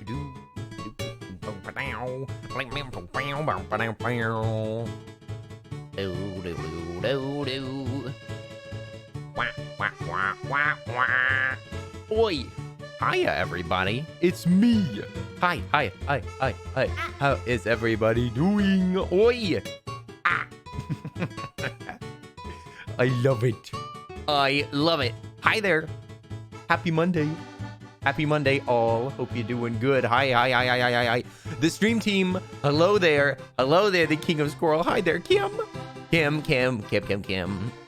Oi! Hiya, everybody. It's me. Hi. How is everybody doing? Oi! Ah. I love it. I love it. Hi there. Happy Monday. Happy Monday, all. Hope you're doing good. Hi. The stream team. Hello there. Hello there, the king of squirrel. Hi there, Kim. Kim.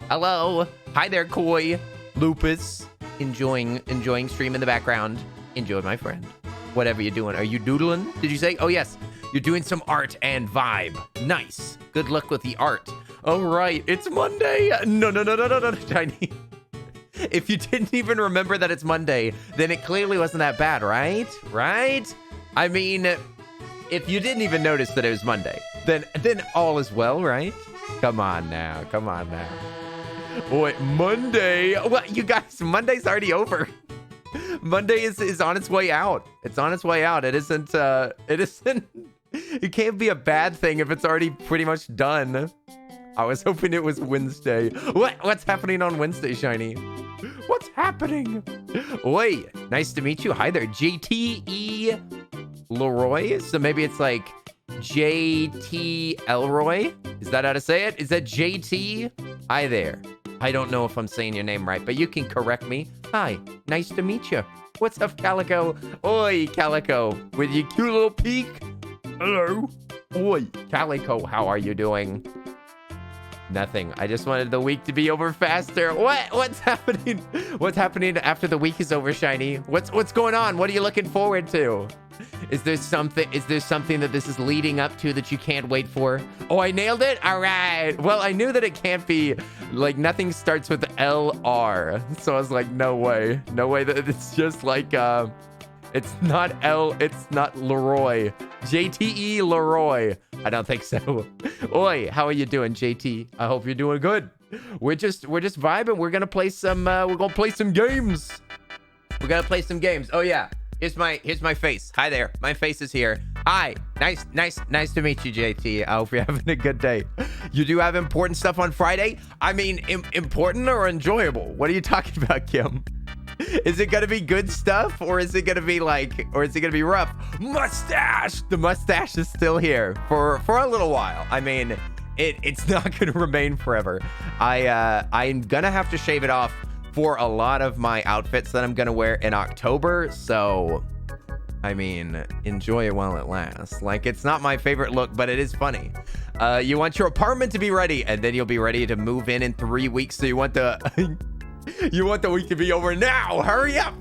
Hello. Hi there, Koi. Lupus. Enjoying stream in the background. Enjoy, my friend. Whatever you're doing. Are you doodling? Did you say? Oh, yes. You're doing some art and vibe. Nice. Good luck with the art. All right. It's Monday. No, Tiny. If you didn't even remember that it's Monday, then it clearly wasn't that bad, right? Right? I mean, if you didn't even notice that it was Monday, then all is well, right? Come on now. Boy, Monday. Well, you guys, Monday's already over. Monday is on its way out. It's on its way out. It isn't, it can't be a bad thing if it's already pretty much done. I was hoping it was Wednesday. What's happening on Wednesday, Shiny? What's happening? Oi, nice to meet you. Hi there, JTE Leroy. So maybe it's like JT Elroy. Is that how to say it? Is that JT? Hi there. I don't know if I'm saying your name right, but you can correct me. Hi, nice to meet you. What's up, Calico? Oi, Calico, with your cute little peak. Hello. Oi, Calico, how are you doing? Nothing. I just wanted the week to be over faster. What's happening? What's happening after the week is over, Shiny? What's going on? What are you looking forward to? Is there something that this is leading up to that you can't wait for? Oh, I nailed it. All right. Well, I knew that it can't be like nothing starts with LR. So I was like, no way that it's just like it's not Leroy. JTE Leroy. I don't think so. Oi, how are you doing, JT? I hope you're doing good. We're just vibing. We're gonna play some games. We're gonna play some games. Oh yeah. Here's my face. Hi there. My face is here. Hi. Nice to meet you, JT. I hope you're having a good day. You do have important stuff on Friday? I mean, important or enjoyable? What are you talking about, Kim? Is it gonna be good stuff, or is it gonna be rough? Mustache! The mustache is still here for a little while. I mean, it's not gonna remain forever. I'm gonna have to shave it off for a lot of my outfits that I'm gonna wear in October. So, I mean, enjoy it while it lasts. Like, it's not my favorite look, but it is funny. You want your apartment to be ready, and then you'll be ready to move in 3 weeks. So you want the you want the week to be over now. Hurry up.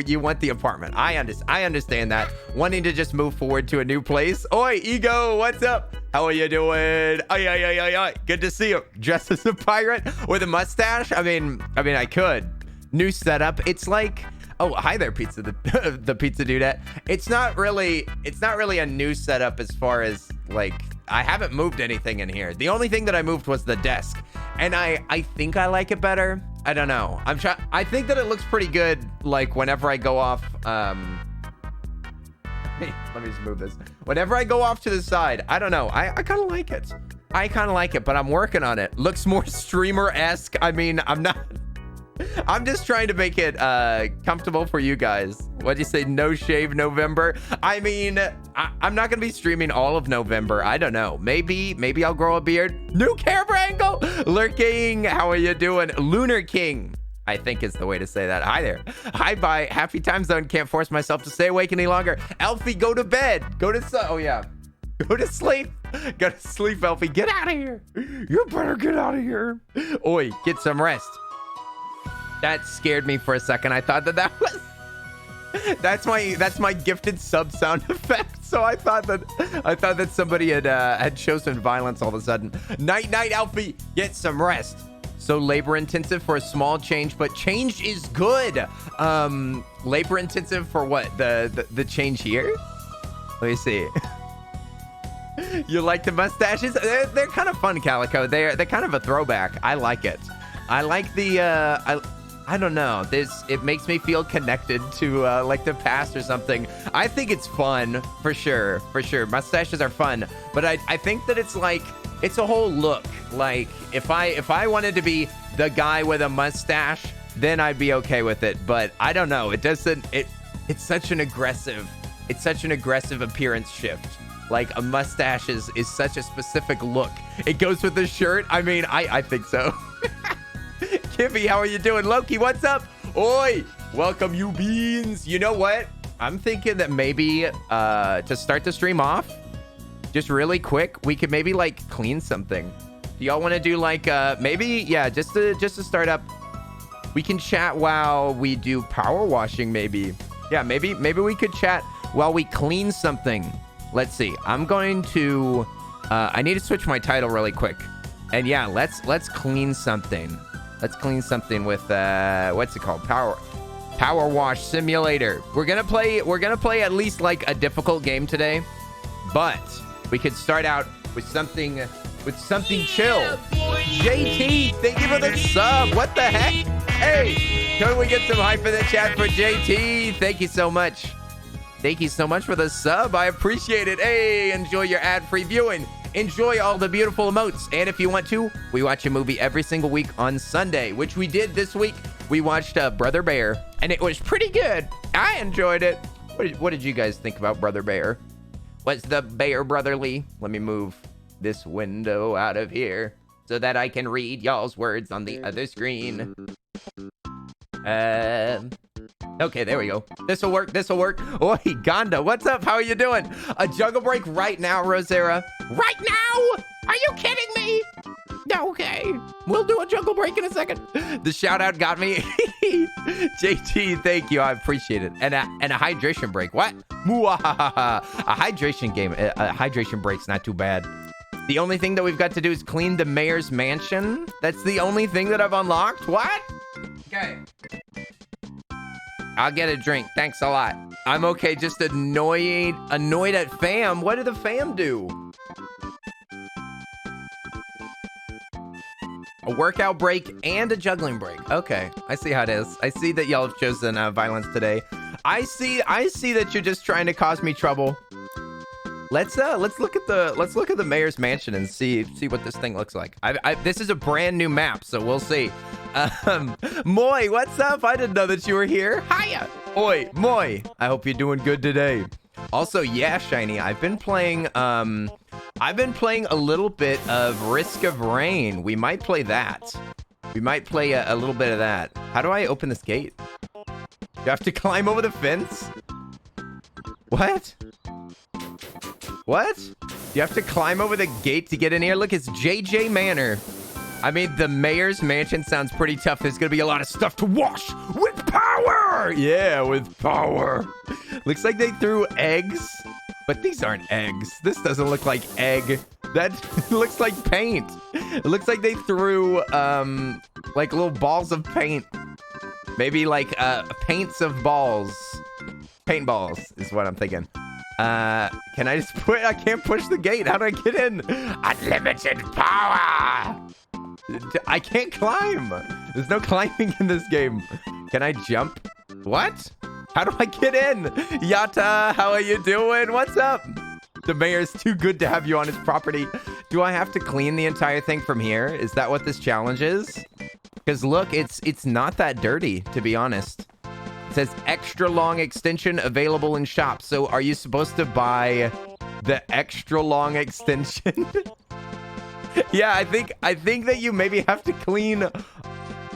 You want the apartment. I understand that. Wanting to just move forward to a new place. Oi, Ego, what's up? How are you doing? Ay. Good to see you. Dressed as a pirate with a mustache? I mean, I could. New setup. It's like, oh, hi there, pizza. The pizza dudette. It's not really a new setup as far as like, I haven't moved anything in here. The only thing that I moved was the desk, and I think I like it better. I don't know. I think that it looks pretty good. Like whenever I go off, hey, let me just move this. Whenever I go off to the side, I don't know. I kind of like it. But I'm working on it. Looks more streamer-esque. I mean, I'm just trying to make it comfortable for you guys. What'd you say? No shave November? I mean, I'm not gonna be streaming all of November. I don't know. Maybe I'll grow a beard. New camera angle. Lurking. How are you doing? Lunar King, I think is the way to say that. Hi there. Hi, bye. Happy time zone. Can't force myself to stay awake any longer. Elfie, go to bed. Oh yeah. Go to sleep. Go to sleep, Elfie. Get out of here. You better get out of here. Oi, get some rest. That scared me for a second. I thought that was that's my gifted sub sound effect. So I thought that somebody had chosen violence all of a sudden. Night, Alfie. Get some rest. So labor intensive for a small change, but change is good. Labor intensive for what? The change here? Let me see. You like the mustaches? They're kind of fun, Calico. They're kind of a throwback. I like it. I like the I don't know. It makes me feel connected to like the past or something. I think it's fun for sure. Mustaches are fun, but I think that it's like it's a whole look. Like if I wanted to be the guy with a mustache, then I'd be okay with it. But I don't know. It doesn't. It's such an aggressive appearance shift. Like a mustache is such a specific look. It goes with the shirt. I mean, I think so. Kippy, how are you doing? Loki, what's up? Oi, welcome you beans. You know what? I'm thinking that maybe to start the stream off, just really quick, we could maybe like clean something. Do y'all want to do like maybe, yeah, just to start up, we can chat while we do power washing maybe. Yeah, maybe we could chat while we clean something. Let's see. I'm going to I need to switch my title really quick. And yeah, let's clean something. Let's clean something with what's it called? Power Wash Simulator. We're gonna play at least like a difficult game today, but we could start out with something chill. JT, thank you for the sub. What the heck? Hey, can we get some hype in the chat for JT? Thank you so much. Thank you so much for the sub. I appreciate it. Hey, enjoy your ad-free viewing. Enjoy all the beautiful emotes. And if you want to, we watch a movie every single week on Sunday, which we did this week. We watched Brother Bear, and it was pretty good. I enjoyed it. What did you guys think about Brother Bear? Was the bear brotherly? Let me move this window out of here so that I can read y'all's words on the other screen. Okay, there we go. This'll work. Oi, Gonda, what's up? How are you doing? A juggle break right now, Rosera. Right now? Are you kidding me? Okay, we'll do a juggle break in a second. The shout out got me. JT, thank you. I appreciate it. And a hydration break. What? Muahaha. A hydration game. A hydration break's not too bad. The only thing that we've got to do is clean the mayor's mansion. That's the only thing that I've unlocked. What? Okay. I'll get a drink. Thanks a lot. I'm okay. Just annoyed at fam. What did the fam do? A workout break and a juggling break. Okay, I see how it is. I see that y'all have chosen violence today. I see that you're just trying to cause me trouble. Let's look at the mayor's mansion and see what this thing looks like. This is a brand new map, so we'll see. Moy, what's up? I didn't know that you were here. Hiya. Oi, Moy. I hope you're doing good today. Also, yeah, Shiny, I've been playing a little bit of Risk of Rain. We might play that. We might play a little bit of that. How do I open this gate? You have to climb over the fence? What? What? You have to climb over the gate to get in here? Look, it's JJ Manor. I mean, the mayor's mansion sounds pretty tough. There's gonna be a lot of stuff to wash with power. Yeah, with power. Looks like they threw eggs, but these aren't eggs. This doesn't look like egg. That looks like paint. It looks like they threw like little balls of paint. Maybe like paints of balls. Paintballs is what I'm thinking. Can I just put? I can't push the gate. How do I get in? Unlimited power. I can't climb. There's no climbing in this game. Can I jump? What? How do I get in? Yata, how are you doing? What's up? The mayor's too good to have you on his property. Do I have to clean the entire thing from here? Is that what this challenge is? Because look, it's not that dirty, to be honest. It says extra long extension available in shop. So are you supposed to buy the extra long extension? Yeah, I think that you maybe have to clean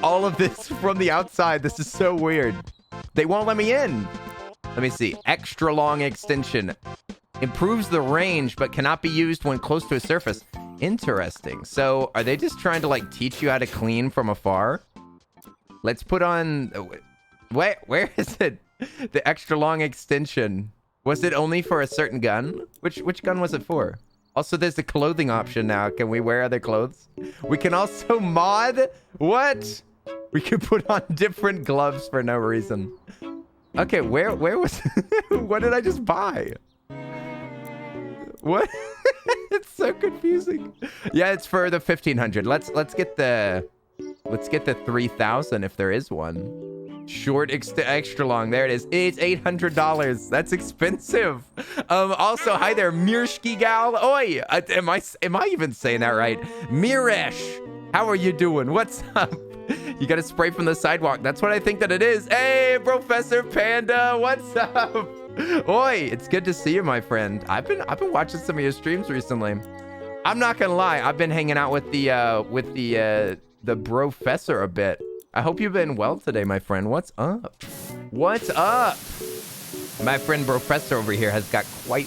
all of this from the outside. This is so weird. They won't let me in. Let me see. Extra long extension. Improves the range, but cannot be used when close to a surface. Interesting. So are they just trying to like teach you how to clean from afar? Let's put on... Where is it? The extra long extension. Was it only for a certain gun? Which gun was it for? Also, there's the clothing option now. Can we wear other clothes? We can also mod. What? We could put on different gloves for no reason. Okay, where was... What did I just buy? What? It's so confusing. Yeah, it's for the 1500. Let's get the Let's get the 3,000 if there is one. Short extra long. There it is. It's $800. That's expensive. Also, hi there, Mirshki Gal. Oi, am I even saying that right? Miresh, how are you doing? What's up? You got to spray from the sidewalk. That's what I think that it is. Hey, Professor Panda, what's up? Oi, it's good to see you, my friend. I've been watching some of your streams recently. I'm not gonna lie, I've been hanging out with the Professor a bit. I hope you've been well today, my friend. What's up? What's up? My friend Professor over here has got quite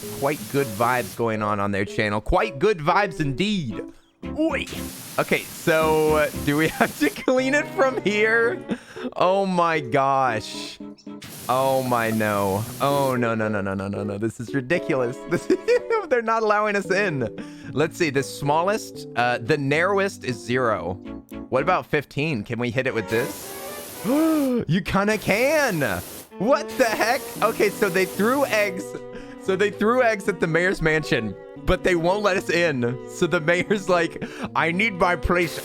good vibes going on their channel. Quite good vibes indeed. Oi. Okay, so do we have to clean it from here? Oh my gosh. Oh my no. Oh no. This is ridiculous. They're not allowing us in. Let's see, the smallest, the narrowest is 0. What about 15? Can we hit it with this? You kind of can. What the heck? Okay, so they threw eggs. So they threw eggs at the mayor's mansion, but they won't let us in. So the mayor's like, I need my place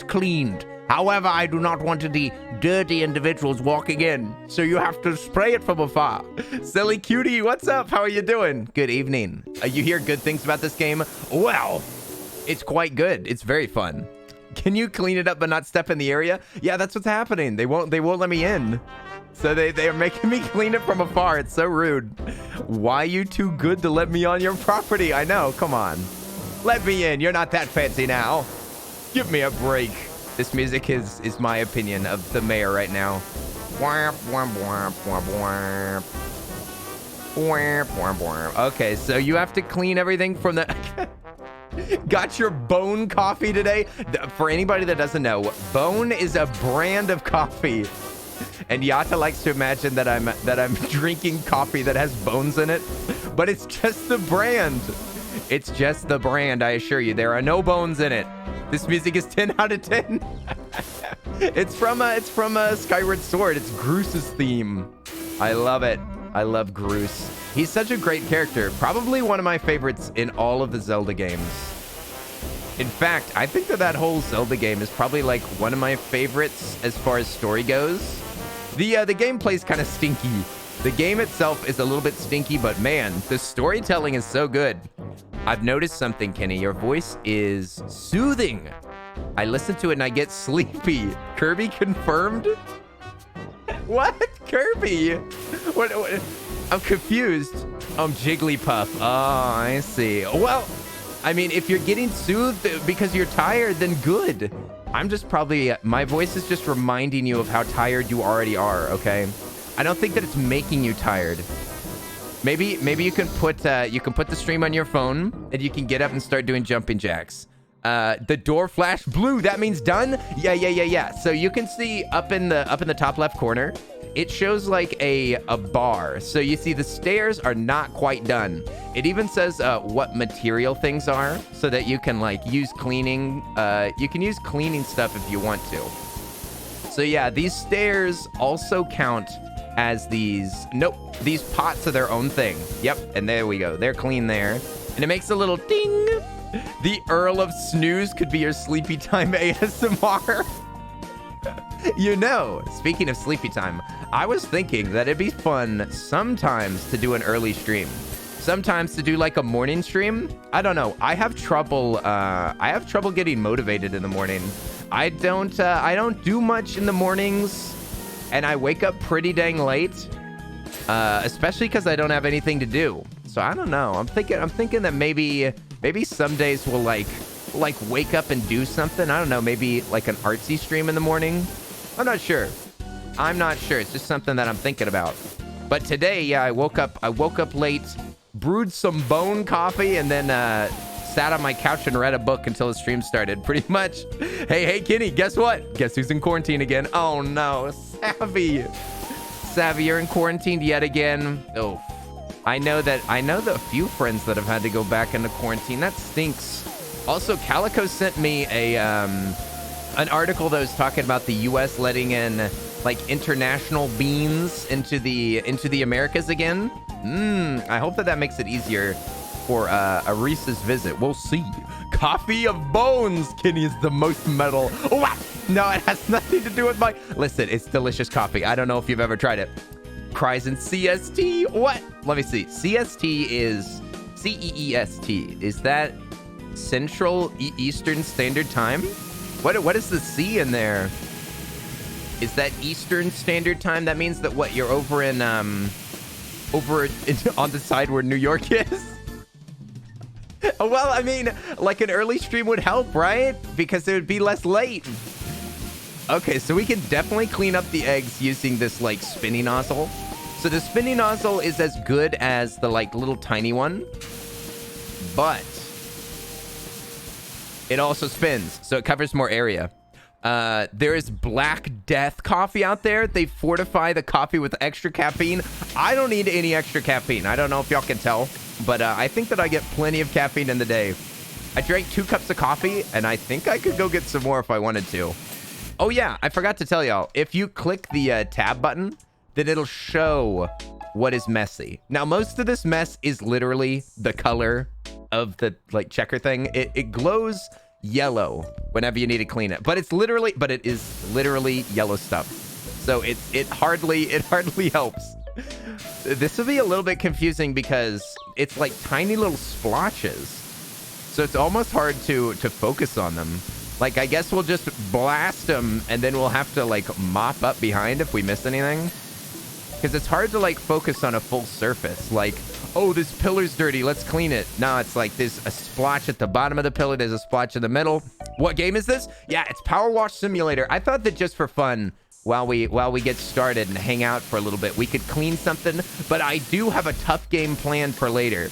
cleaned. However, I do not want any dirty individuals walking in. So you have to spray it from afar. Silly cutie, what's up? How are you doing? Good evening. You hear good things about this game? Well, it's quite good. It's very fun. Can you clean it up but not step in the area? Yeah, that's what's happening. They won't let me in. So they are making me clean it from afar. It's so rude. Why you too good to let me on your property? I know. Come on. Let me in. You're not that fancy now. Give me a break. This music is my opinion of the mayor right now. Okay, so you have to clean everything from the... Got your Bone coffee today? For anybody that doesn't know, Bone is a brand of coffee. And Yata likes to imagine that I'm drinking coffee that has bones in it, but it's just the brand. It's just the brand, I assure you. There are no bones in it. This music is 10 out of 10. It's from Skyward Sword. It's Groos's theme. I love it. I love Groos. He's such a great character. Probably one of my favorites in all of the Zelda games. In fact, I think that whole Zelda game is probably like one of my favorites as far as story goes. The gameplay's kind of stinky. The game itself is a little bit stinky, but man, the storytelling is so good. I've noticed something, Kenny. Your voice is soothing. I listen to it and I get sleepy. Kirby confirmed? What? Kirby? What? I'm confused. Jigglypuff. Oh, I see. Well, I mean, if you're getting soothed because you're tired, then good. I'm just probably... my voice is just reminding you of how tired you already are, okay? I don't think that it's making you tired. Maybe you can put the stream on your phone and you can get up and start doing jumping jacks. The door flashed blue. That means done. Yeah. So you can see up in the top left corner, it shows like a bar. So you see the stairs are not quite done. It even says what material things are, so that you can like use cleaning. You can use cleaning stuff if you want to. So yeah, these stairs also count as these. Nope, these pots are their own thing. Yep, and there we go. They're clean there, and it makes a little ding. The Earl of Snooze could be your sleepy time ASMR. You know, speaking of sleepy time, I was thinking that it'd be fun sometimes to do an early stream. Sometimes to do like a morning stream. I don't know. I have trouble getting motivated in the morning. I don't do much in the mornings, and I wake up pretty dang late. Especially because I don't have anything to do. So I don't know. I'm thinking that maybe some days we'll like wake up and do something. I don't know, maybe like an artsy stream in the morning. I'm not sure. It's just something that I'm thinking about. But today, yeah, I woke up late, brewed some Bone coffee, and then sat on my couch and read a book until the stream started, pretty much. Hey, Kenny, guess what? Guess who's in quarantine again? Oh no, Savvy, you're in quarantine yet again. Oh, I know the few friends that have had to go back into quarantine. That stinks. Also, Calico sent me an article that was talking about the U.S. letting in like international beans into the Americas again. I hope that makes it easier for a Reese's visit. We'll see. Coffee of bones. Kenny is the most metal. What? No, it has nothing to do with my... Listen, it's delicious coffee. I don't know if you've ever tried it. Cries in CST. What? Let me see. CST is CEEST. Is that Central Eastern Standard Time? What is the C in there? Is that Eastern Standard Time? That means that what? You're over in on the side where New York is? Well, I mean, like an early stream would help, right? Because it would be less late. Okay, so we can definitely clean up the eggs using this, like, spinning nozzle. So the spinning nozzle is as good as the, like, little tiny one. But it also spins, so it covers more area. There is Black Death coffee out there. They fortify the coffee with extra caffeine. I don't need any extra caffeine. I don't know if y'all can tell, but I think that I get plenty of caffeine in the day. I drank 2 cups of coffee, and I think I could go get some more if I wanted to. Oh, yeah, I forgot to tell y'all. If you click the tab button, then it'll show what is messy. Now, most of this mess is literally the color of the, like, checker thing. It glows yellow whenever you need to clean it, but it is literally yellow stuff. So it hardly helps. This will be a little bit confusing because it's like tiny little splotches, so it's almost hard to focus on them. Like, I guess we'll just blast them and then we'll have to, like, mop up behind if we miss anything, because it's hard to, like, focus on a full surface. Like, oh, this pillar's dirty, let's clean it. No, it's like there's a splotch at the bottom of the pillar, there's a splotch in the middle. What game is this? Yeah, it's Powerwash Simulator. I thought that just for fun, while we get started and hang out for a little bit, we could clean something. But I do have a tough game planned for later.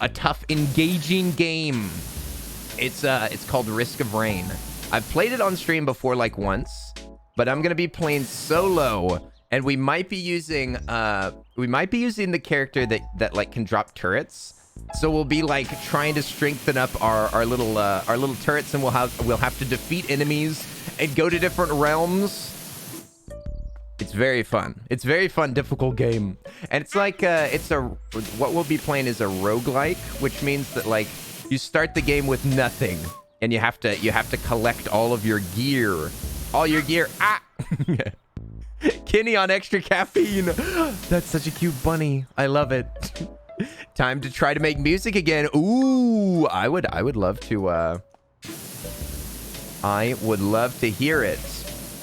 A tough, engaging game. It's called Risk of Rain. I've played it on stream before, like, once, but I'm gonna be playing solo. And we might be using the character that like can drop turrets. So we'll be like trying to strengthen up our little turrets, and we'll have to defeat enemies and go to different realms. It's very fun. It's very fun, difficult game. And it's like what we'll be playing is a roguelike, which means that, like, you start the game with nothing and you have to collect all of your gear. All your gear. Ah. Kenny on extra caffeine. That's such a cute bunny. I love it. Time to try to make music again. Ooh, I would love to hear it.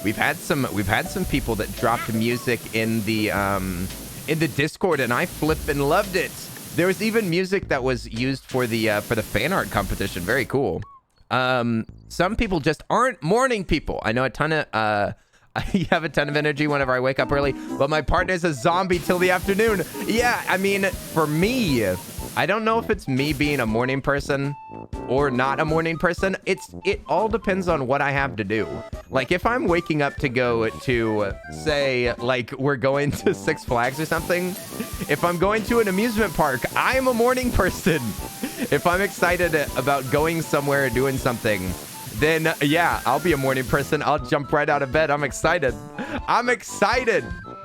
We've had some people that dropped music in the Discord, and I flippin' loved it. There was even music that was used for the fan art competition. Very cool. Some people just aren't morning people. I know a ton of I have a ton of energy whenever I wake up early, but my partner's a zombie till the afternoon. Yeah, I mean, for me, I don't know if it's me being a morning person or not a morning person. It all depends on what I have to do. Like, if I'm waking up to go to, say, like, we're going to Six Flags or something, if I'm going to an amusement park, I'm a morning person. If I'm excited about going somewhere or doing something, then yeah, I'll be a morning person. I'll jump right out of bed. I'm excited.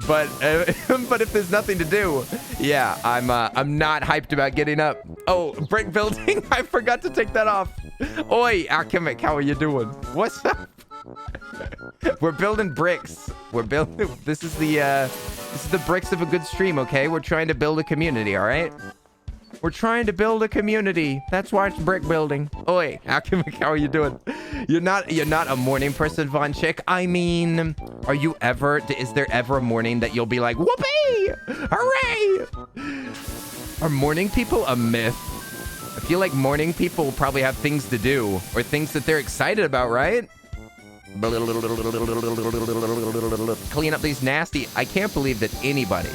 But but if there's nothing to do, yeah, I'm not hyped about getting up. Oh, brick building. I forgot to take that off. Oi, Alchemic, how are you doing? What's up? We're building bricks. This is the bricks of a good stream, okay? We're trying to build a community, all right? We're trying to build a community. That's why it's brick building. Oi, Alchemic, how are you doing? You're not a morning person, Von Chick. I mean, is there ever a morning that you'll be like, whoopee, hooray? Are morning people a myth? I feel like morning people probably have things to do or things that they're excited about, right? Clean up these nasty. I can't believe that anybody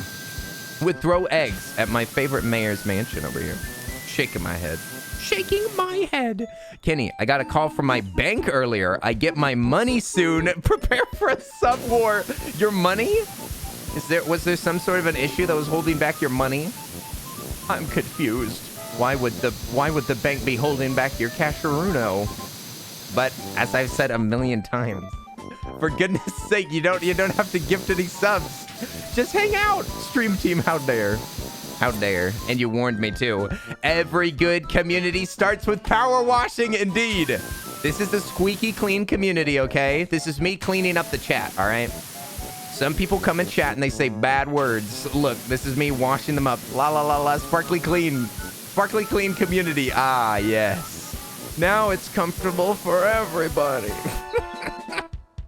would throw eggs at my favorite mayor's mansion over here. Shaking my head. Kenny, I got a call from my bank earlier. I get my money soon. Prepare for a sub war. Your money? Was there some sort of an issue that was holding back your money? I'm confused. Why would the bank be holding back your casheruno? But as I've said a million times, for goodness sake, you don't have to gift any subs. Just hang out, stream team out there. How dare. And you warned me too. Every good community starts with power washing, indeed. This is a squeaky clean community, okay? This is me cleaning up the chat, all right? Some people come in chat and they say bad words. Look, this is me washing them up. La la la la, sparkly clean. Sparkly clean community. Ah, yes. Now it's comfortable for everybody.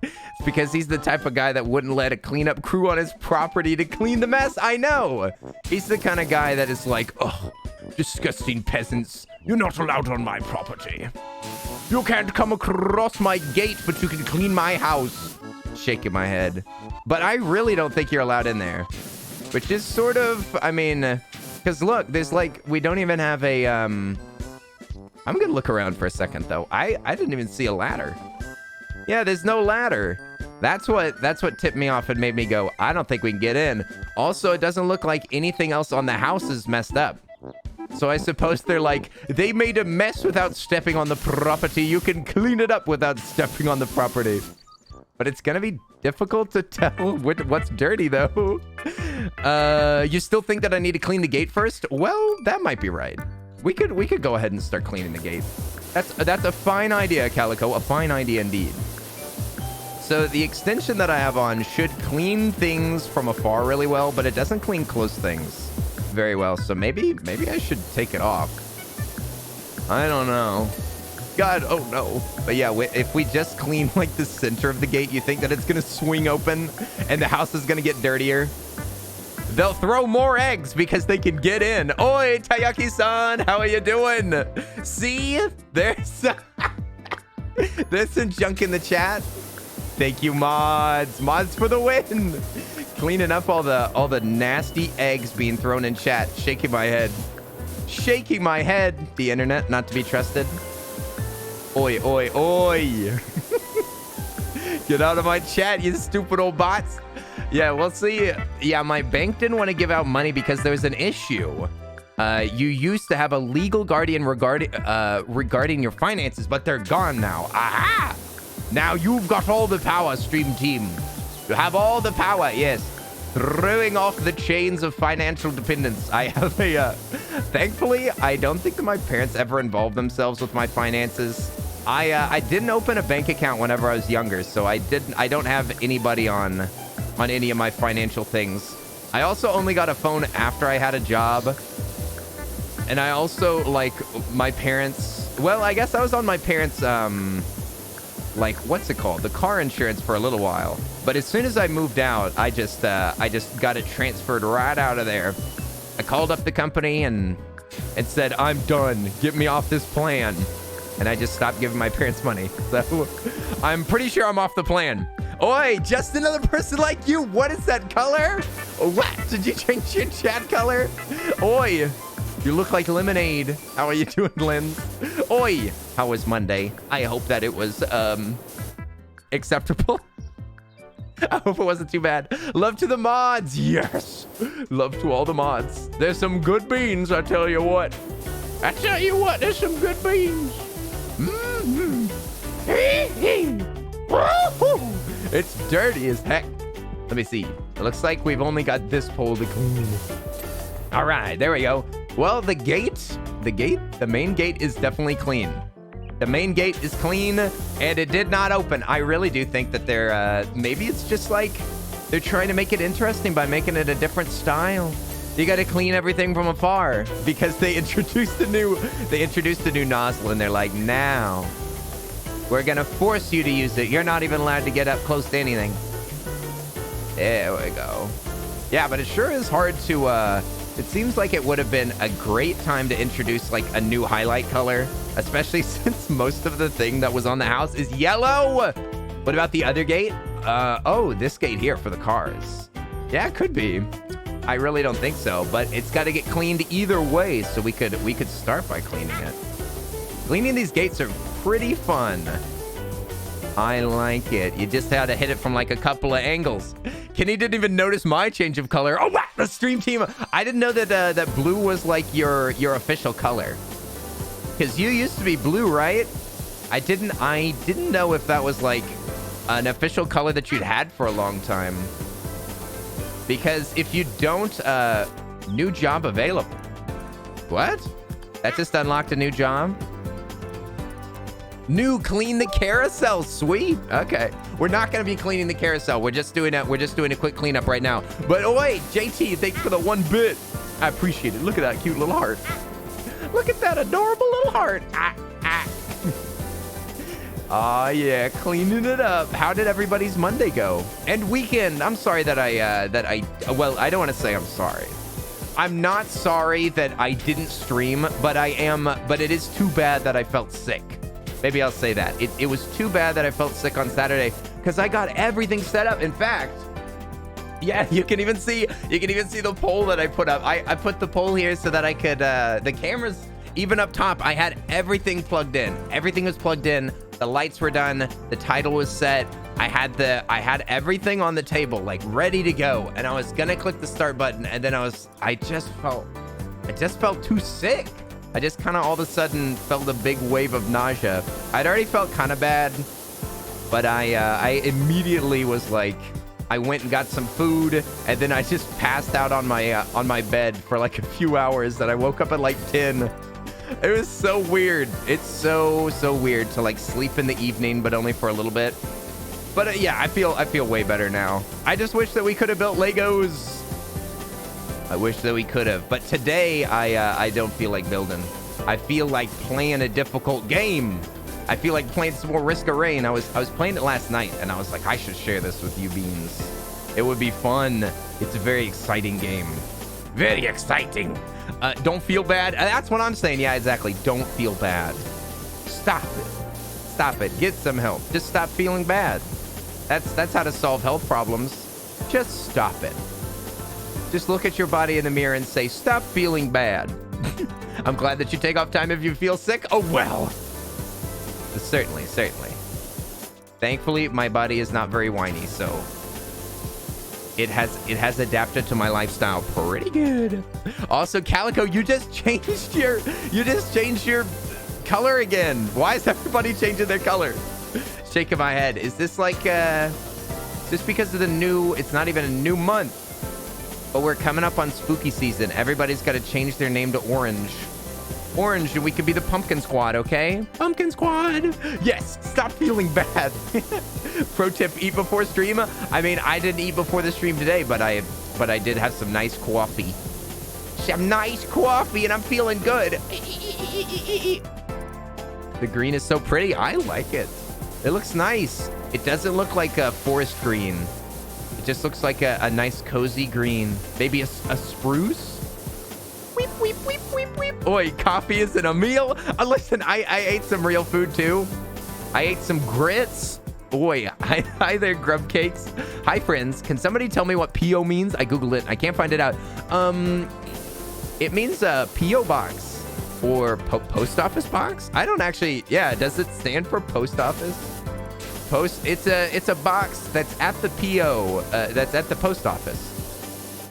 It's because he's the type of guy that wouldn't let a cleanup crew on his property to clean the mess. I know. He's the kind of guy that is like, oh, disgusting peasants. You're not allowed on my property. You can't come across my gate, but you can clean my house. Shaking my head. But I really don't think you're allowed in there. Which is sort of, I mean, because look, there's like, we don't even have a, I'm going to look around for a second, though. I didn't even see a ladder. Yeah, there's no ladder. That's what tipped me off and made me go, I don't think we can get in. Also, it doesn't look like anything else on the house is messed up. So I suppose they're like, they made a mess without stepping on the property. You can clean it up without stepping on the property. But it's going to be difficult to tell what's dirty, though. You still think that I need to clean the gate first? Well, that might be right. We could go ahead and start cleaning the gate. That's a fine idea, Calico. A fine idea indeed. So the extension that I have on should clean things from afar really well, but it doesn't clean close things very well. So maybe I should take it off. I don't know. God, oh no. But yeah, if we just clean like the center of the gate, you think that it's gonna swing open and the house is gonna get dirtier? They'll throw more eggs because they can get in. Oi, Tayaki-san, how are you doing? See? There's some junk in the chat. Thank you, mods. Mods for the win. Cleaning up all the nasty eggs being thrown in chat. Shaking my head. Shaking my head. The internet, not to be trusted. Oi, oi, oi. Get out of my chat, you stupid old bots. Yeah, we'll see. Yeah, my bank didn't want to give out money because there's an issue. You used to have a legal guardian regarding your finances, but they're gone now. Aha! Now you've got all the power, stream team. You have all the power, yes. Throwing off the chains of financial dependence. I have a, thankfully, I don't think that my parents ever involved themselves with my finances. I didn't open a bank account whenever I was younger, so I don't have anybody on any of my financial things. I also only got a phone after I had a job. And I also, like, my parents, well, I guess I was on my parents, like, what's it called? The car insurance for a little while. But as soon as I moved out, I just got it transferred right out of there. I called up the company and said, I'm done. Get me off this plan. And I just stopped giving my parents money. So I'm pretty sure I'm off the plan. Oi, just another person like you. What is that color? What? Did you change your chat color? Oi, you look like lemonade. How are you doing, Lynn? Oi, how was Monday? I hope that it was acceptable. I hope it wasn't too bad. Love to the mods. Yes. Love to all the mods. There's some good beans, I tell you what. I tell you what, there's some good beans. Mm-hmm. It's dirty as heck. Let me see. It looks like we've only got this pole to clean. All right, there we go. Well, the main gate is definitely clean. The main gate is clean, and it did not open. I really do think that they're, maybe it's just like they're trying to make it interesting by making it a different style. You got to clean everything from afar because they introduced a new nozzle, and they're like, now we're going to force you to use it. You're not even allowed to get up close to anything. There we go. Yeah, but it sure is hard to, it seems like it would have been a great time to introduce like a new highlight color, especially since most of the thing that was on the house is yellow. What about the other gate? Oh, this gate here for the cars. Yeah, it could be. I really don't think so, but it's got to get cleaned either way, so we could start by cleaning it. Cleaning these gates are pretty fun. I like it. You just had to hit it from like a couple of angles. Kenny didn't even notice my change of color. Oh, wow, the stream team. I didn't know that that blue was like your official color. Because you used to be blue, right? I didn't know if that was like an official color that you'd had for a long time. Because if you don't New job available. What? That just unlocked a new job? New clean the carousel. Sweet. Okay. We're not going to be cleaning the carousel. We're just doing a quick cleanup right now. But oh wait, JT, thanks for the 1 bit. I appreciate it. Look at that cute little heart. Look at that adorable little heart. Oh yeah, cleaning it up. How did everybody's Monday go? And weekend. I'm sorry that well, I don't want to say I'm sorry. I'm not sorry that I didn't stream, but it is too bad that I felt sick. Maybe I'll say that. It was too bad that I felt sick on Saturday because I got everything set up. In fact, yeah, you can even see the poll that I put up. I put the poll here so that I could the cameras even up top. I had everything plugged in. Everything was plugged in. The lights were done. The title was set. I had everything on the table, like ready to go. And I was gonna click the start button, and then I just felt too sick. I just kind of all of a sudden felt a big wave of nausea. I'd already felt kind of bad, but I immediately was like, I went and got some food, and then I just passed out on my bed for like a few hours, and I woke up at like 10. It was so weird. It's so weird to like sleep in the evening, but only for a little bit. But yeah, I feel way better now. I just wish that we could have built Legos. I wish that we could have. But today, I don't feel like building. I feel like playing a difficult game. I feel like playing some more Risk of Rain. I was playing it last night, and I was like, I should share this with you, Beans. It would be fun. It's a very exciting game. Very exciting. Don't feel bad. That's what I'm saying. Yeah, exactly. Don't feel bad. Stop it. Stop it. Get some help. Just stop feeling bad. That's how to solve health problems. Just stop it. Just look at your body in the mirror and say, stop feeling bad. I'm glad that you take off time if you feel sick. Oh, well. Certainly. Thankfully, my body is not very whiny, so it has adapted to my lifestyle pretty good. Also, Calico, you just changed your color again. Why is everybody changing their color? Shaking my head. Is this like is this because of the new? It's not even a new month. But we're coming up on spooky season. Everybody's got to change their name to Orange. Orange, and we could be the Pumpkin Squad, okay? Pumpkin Squad. Yes, stop feeling bad. Pro tip, eat before stream. I mean, I didn't eat before the stream today, but I did have some nice coffee. Some nice coffee, and I'm feeling good. The green is so pretty. I like it. It looks nice. It doesn't look like a forest green. It just looks like a nice cozy green. Maybe a spruce? Weep, weep, weep, weep, weep. Oi, coffee isn't a meal. Listen, I ate some real food too. I ate some grits. Oi, hi there, grub cakes. Hi, friends. Can somebody tell me what PO means? I Googled it. I can't find it out. It means a PO box or post office box. I don't actually. Yeah, does it stand for post office? It's a box that's at the PO, that's at the post office.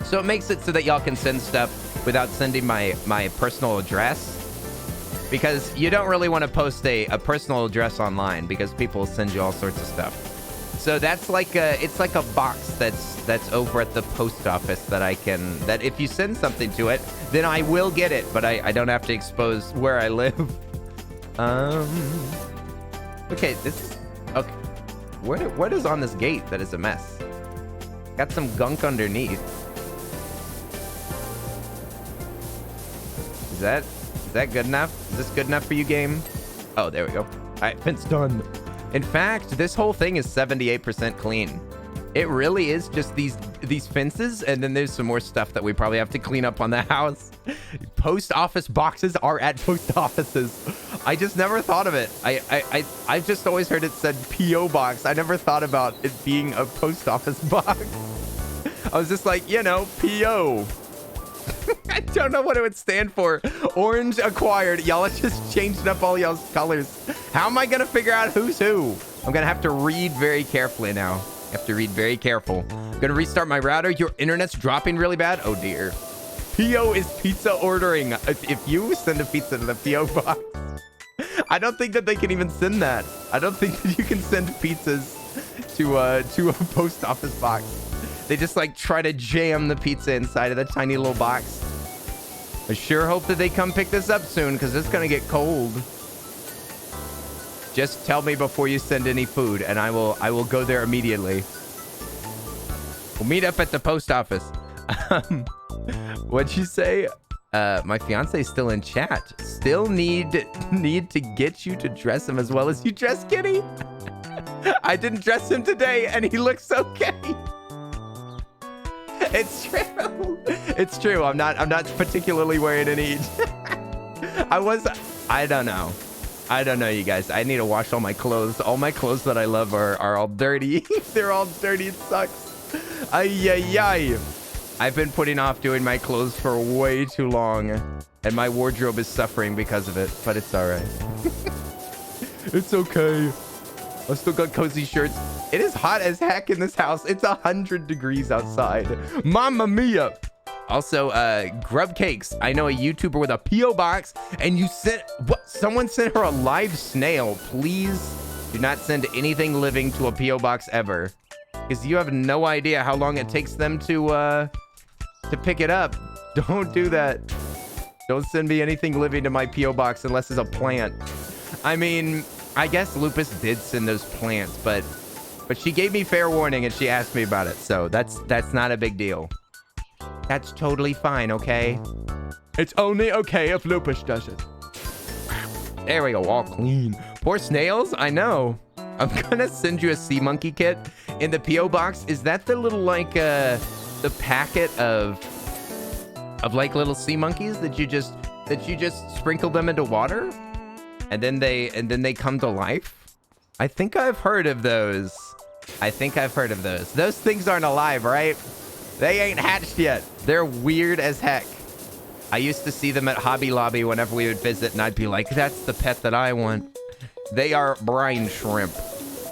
So it makes it so that y'all can send stuff without sending my personal address, because you don't really want to post a personal address online because people send you all sorts of stuff. So that's like it's like a box that's over at the post office that if you send something to it, then I will get it, but I don't have to expose where I live. Okay, okay. What is on this gate that is a mess? Got some gunk underneath. Is that good enough? Is this good enough for you, game? Oh, there we go. All right, fence done. In fact, this whole thing is 78% clean. It really is just these fences, and then there's some more stuff that we probably have to clean up on the house. Post office boxes are at post offices. I just never thought of it. I just always heard it said PO box. I never thought about it being a post office box. I was just like, PO. I don't know what it would stand for. Orange acquired. Y'all have just changed up all y'all's colors. How am I going to figure out who's who? I'm going to have to read very carefully now. I have to read very careful. I'm going to restart my router. Your internet's dropping really bad. Oh, dear. PO is pizza ordering. If you send a pizza to the PO box, I don't think that they can even send that. I don't think that you can send pizzas to a post office box. They just like try to jam the pizza inside of the tiny little box. I sure hope that they come pick this up soon, because it's going to get cold. Just tell me before you send any food, and I will go there immediately. We'll meet up at the post office. What'd you say? My fiance's still in chat. Still need to get you to dress him as well as you dress Kitty. I didn't dress him today, and he looks okay. It's true. It's true. I'm not particularly wearing any. I don't know. I don't know, you guys. I need to wash all my clothes. All my clothes that I love are all dirty. They're all dirty. It sucks. Ay, ay, ay. I've been putting off doing my clothes for way too long, and my wardrobe is suffering because of it, but it's all right. It's okay. I still got cozy shirts. It is hot as heck in this house. It's 100 degrees outside. Mamma mia. Also, Grub Cakes. I know a YouTuber with a P.O. box, and you sent... What? Someone sent her a live snail. Please do not send anything living to a P.O. box ever, because you have no idea how long it takes them to pick it up. Don't do that. Don't send me anything living to my P.O. box unless it's a plant. I mean, I guess Lupus did send those plants, but she gave me fair warning and she asked me about it, so that's not a big deal. That's totally fine, okay? It's only okay if Lupus does it. There we go, all clean. Poor snails, I know. I'm gonna send you a sea monkey kit in the P.O. box. Is that the little, like, the packet of like little sea monkeys that you just sprinkle them into water and then they come to life? I think I've heard of those. Those things aren't alive, right? They ain't hatched yet. They're weird as heck. I used to see them at Hobby Lobby whenever we would visit, and I'd be like, that's the pet that I want. They are brine shrimp.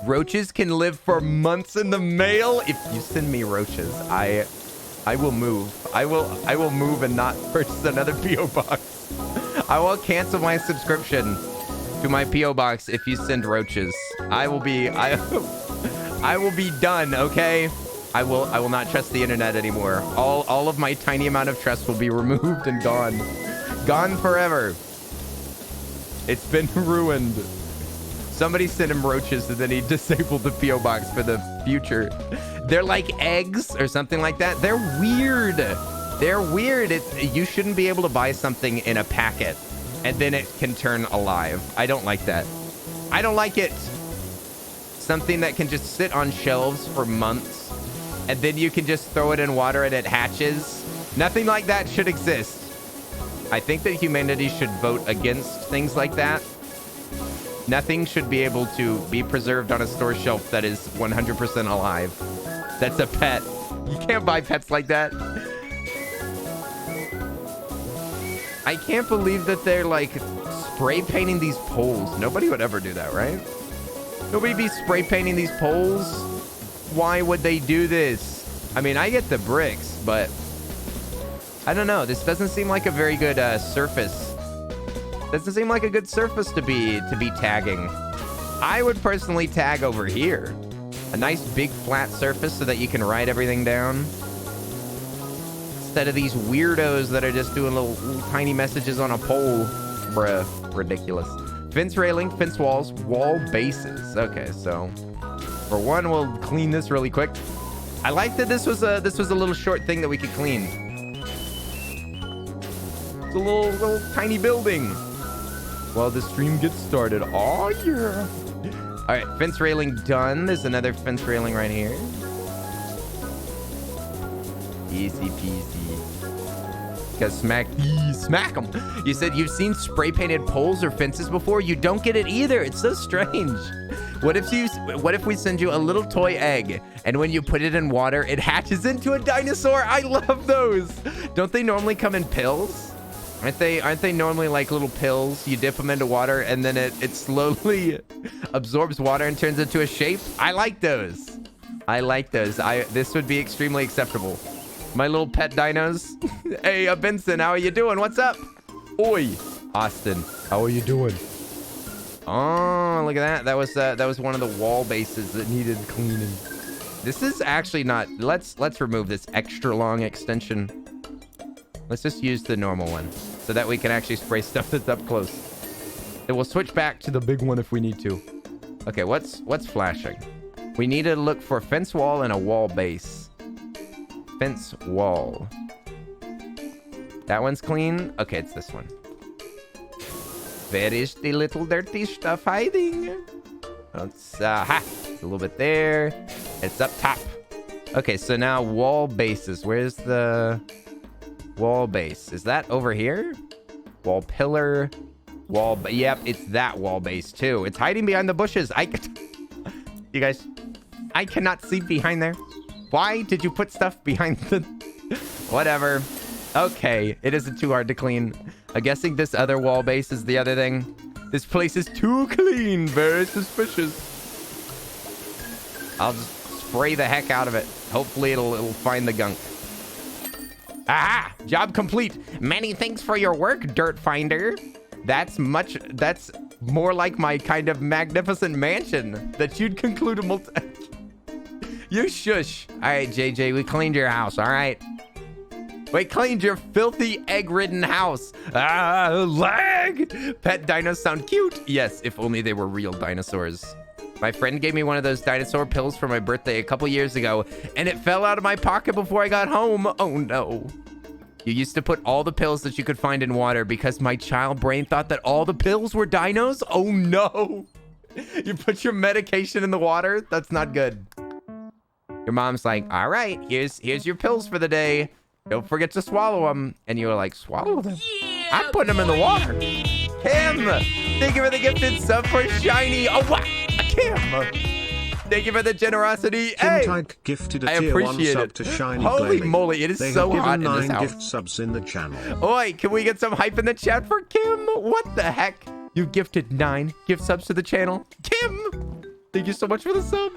Roaches can live for months in the mail. If you send me roaches, I will move. I will move and not purchase another P.O. box. I will cancel my subscription to my P.O. box if you send roaches. I will be done, okay? I will not trust the internet anymore. All of my tiny amount of trust will be removed and gone. Gone forever. It's been ruined. Somebody sent him roaches and then he disabled the P.O. box for the future. They're like eggs or something like that. They're weird. They're weird. You shouldn't be able to buy something in a packet and then it can turn alive. I don't like that. I don't like it. Something that can just sit on shelves for months and then you can just throw it in water and it hatches. Nothing like that should exist. I think that humanity should vote against things like that. Nothing should be able to be preserved on a store shelf that is 100% alive. That's a pet. You can't buy pets like that. I can't believe that they're like spray painting these poles. Nobody would ever do that, right? Nobody be spray painting these poles. Why would they do this? I mean, I get the bricks, but I don't know. This doesn't seem like a very good surface. Doesn't seem like a good surface to be tagging. I would personally tag over here. A nice big flat surface so that you can write everything down. Instead of these weirdos that are just doing little tiny messages on a pole. Bruh, ridiculous. Fence railing, fence walls, wall bases. Okay, so for one, we'll clean this really quick. I like that this was a little short thing that we could clean. It's a little tiny building. While the stream gets started. Oh, yeah. All right, fence railing done. There's another fence railing right here. Easy peasy. Gotta smack them. You said you've seen spray painted poles or fences before. You don't get it either. It's so strange. What if we send you a little toy egg, and when you put it in water, it hatches into a dinosaur? I love those. Don't they normally come in pills? Aren't they normally like little pills? You dip them into water and then it slowly absorbs water and turns into a shape. I like those. This would be extremely acceptable. My little pet dinos. Hey, Benson, how are you doing? What's up? Oi, Austin, how are you doing? Oh, look at that. That was one of the wall bases that needed cleaning. This is actually not. Let's remove this extra long extension. Let's just use the normal one so that we can actually spray stuff that's up close. And we'll switch back to the big one if we need to. Okay, what's flashing? We need to look for fence wall and a wall base. Fence wall. That one's clean. Okay, it's this one. Where is the little dirty stuff hiding? It's, a little bit there. It's up top. Okay, so now wall bases. Where's the wall base? Is that over here? Wall pillar. Yep, it's that wall base too. It's hiding behind the bushes. You guys, I cannot see behind there. Why did you put stuff behind the... Whatever. Okay, it isn't too hard to clean. I'm guessing this other wall base is the other thing. This place is too clean. Very suspicious. I'll just spray the heck out of it. Hopefully it'll find the gunk. Aha! Job complete. Many thanks for your work, Dirt Finder. That's more like my kind of magnificent mansion that you'd conclude a You shush. All right, JJ, we cleaned your house, all right? We cleaned your filthy egg-ridden house. Lag! Pet dinos sound cute. Yes, if only they were real dinosaurs. My friend gave me one of those dinosaur pills for my birthday a couple years ago, and it fell out of my pocket before I got home. Oh, no. You used to put all the pills that you could find in water because my child brain thought that all the pills were dinos? Oh, no. You put your medication in the water? That's not good. Your mom's like, all right, here's your pills for the day. Don't forget to swallow them. And you were like, swallow them? Yeah, I'm putting them in the water. Kim, thank you for the gifted sub for Shiny. Oh, what? Kim, thank you for the generosity. Hey, Tyke gifted a I tier appreciate 1 it. sub to Shiny Holy Blaming. moly, it is They so have hot given in this 9 house. gift subs in the channel. Oi, can we get some hype in the chat for Kim? What the heck? You gifted 9 gift subs to the channel. Kim, thank you so much for the sub.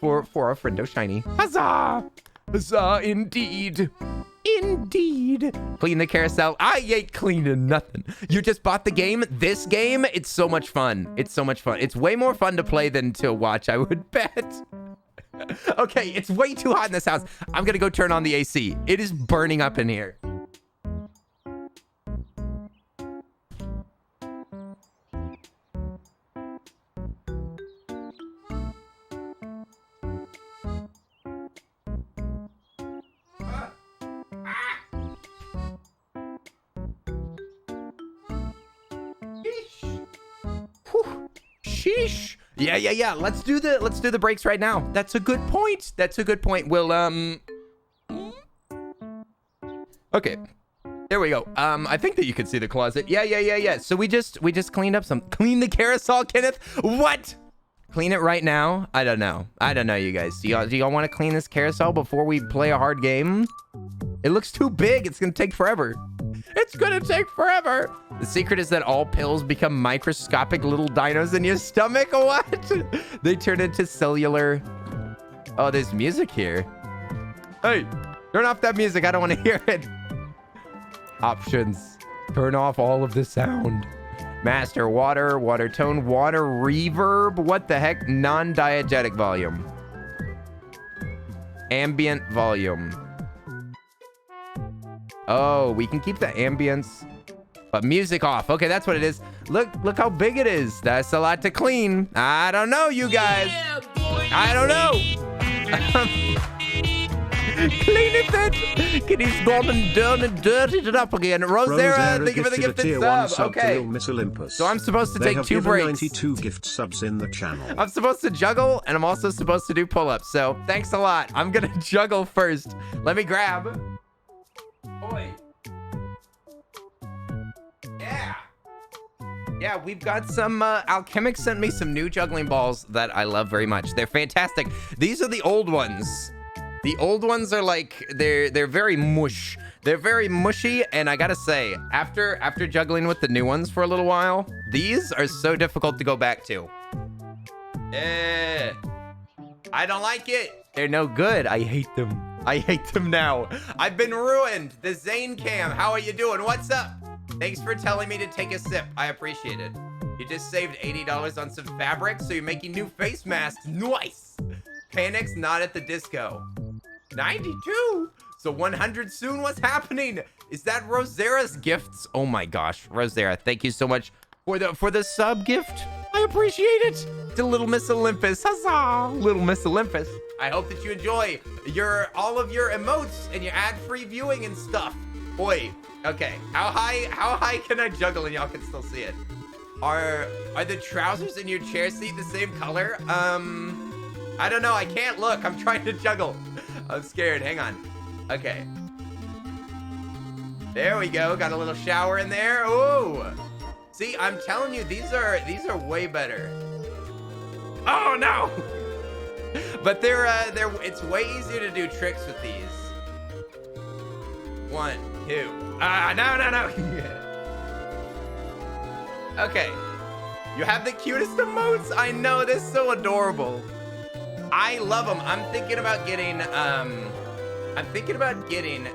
For our friendo Shiny. Huzzah! Huzzah, indeed. Indeed. Clean the carousel. I ain't cleaning nothing. You just bought the game. This game, it's so much fun. It's so much fun. It's way more fun to play than to watch, I would bet. Okay, it's way too hot in this house. I'm gonna go turn on the AC. It is burning up in here. Sheesh. Yeah. Let's do the breaks right now. That's a good point. We'll okay. There we go. I think that you can see the closet. Yeah. So we just cleaned up clean the carousel, Kenneth. What? Clean it right now? I don't know, you guys. Do y'all want to clean this carousel before we play a hard game? It looks too big. It's gonna take forever. It's gonna take forever. The secret is that all pills become microscopic little dinos in your stomach. What? They turn into cellular. Oh, there's music here. Hey, turn off that music. I don't want to hear it. Options. Turn off all of the sound. Master water, water tone, water reverb. What the heck? Non-diegetic volume. Ambient volume. Oh, we can keep the ambience, but music off. Okay, that's what it is. Look how big it is. That's a lot to clean. I don't know, you guys. Yeah, boy. I don't know. Clean it then. Kitty's gone and done and dirtied it up again. Rosera, thank you for the gifted sub. Okay. So I'm supposed to take 2 breaks. 92 gift subs in the channel. I'm supposed to juggle, and I'm also supposed to do pull-ups. So thanks a lot. I'm gonna juggle first. Let me grab. Boy. Yeah, we've got some Alchemic sent me some new juggling balls that I love very much. They're fantastic. These are the old ones. The old ones are like they're very mush. They're very mushy, and I gotta say, after juggling with the new ones for a little while, these are so difficult to go back to. I don't like it. They're no good. I hate them. I hate them now. I've been ruined. The Zane Cam, how are you doing? What's up? Thanks for telling me to take a sip. I appreciate it. You just saved $80 on some fabric, so you're making new face masks. Nice. Panic's not at the disco. 92? So 100 soon. What's happening? Is that Rosera's gifts? Oh my gosh, Rosera, thank you so much for the sub gift. I appreciate it. To Little Miss Olympus. Huzzah, Little Miss Olympus. I hope that you enjoy all of your emotes and your ad-free viewing and stuff. Boy, okay. How high can I juggle and y'all can still see it? Are the trousers in your chair seat the same color? I don't know. I can't look. I'm trying to juggle. I'm scared. Hang on. Okay. There we go. Got a little shower in there. Ooh. See, I'm telling you, these are way better. Oh no! But it's way easier to do tricks with these. 1, 2. No. Okay. You have the cutest emotes. I know, they're so adorable. I love them. I'm thinking about getting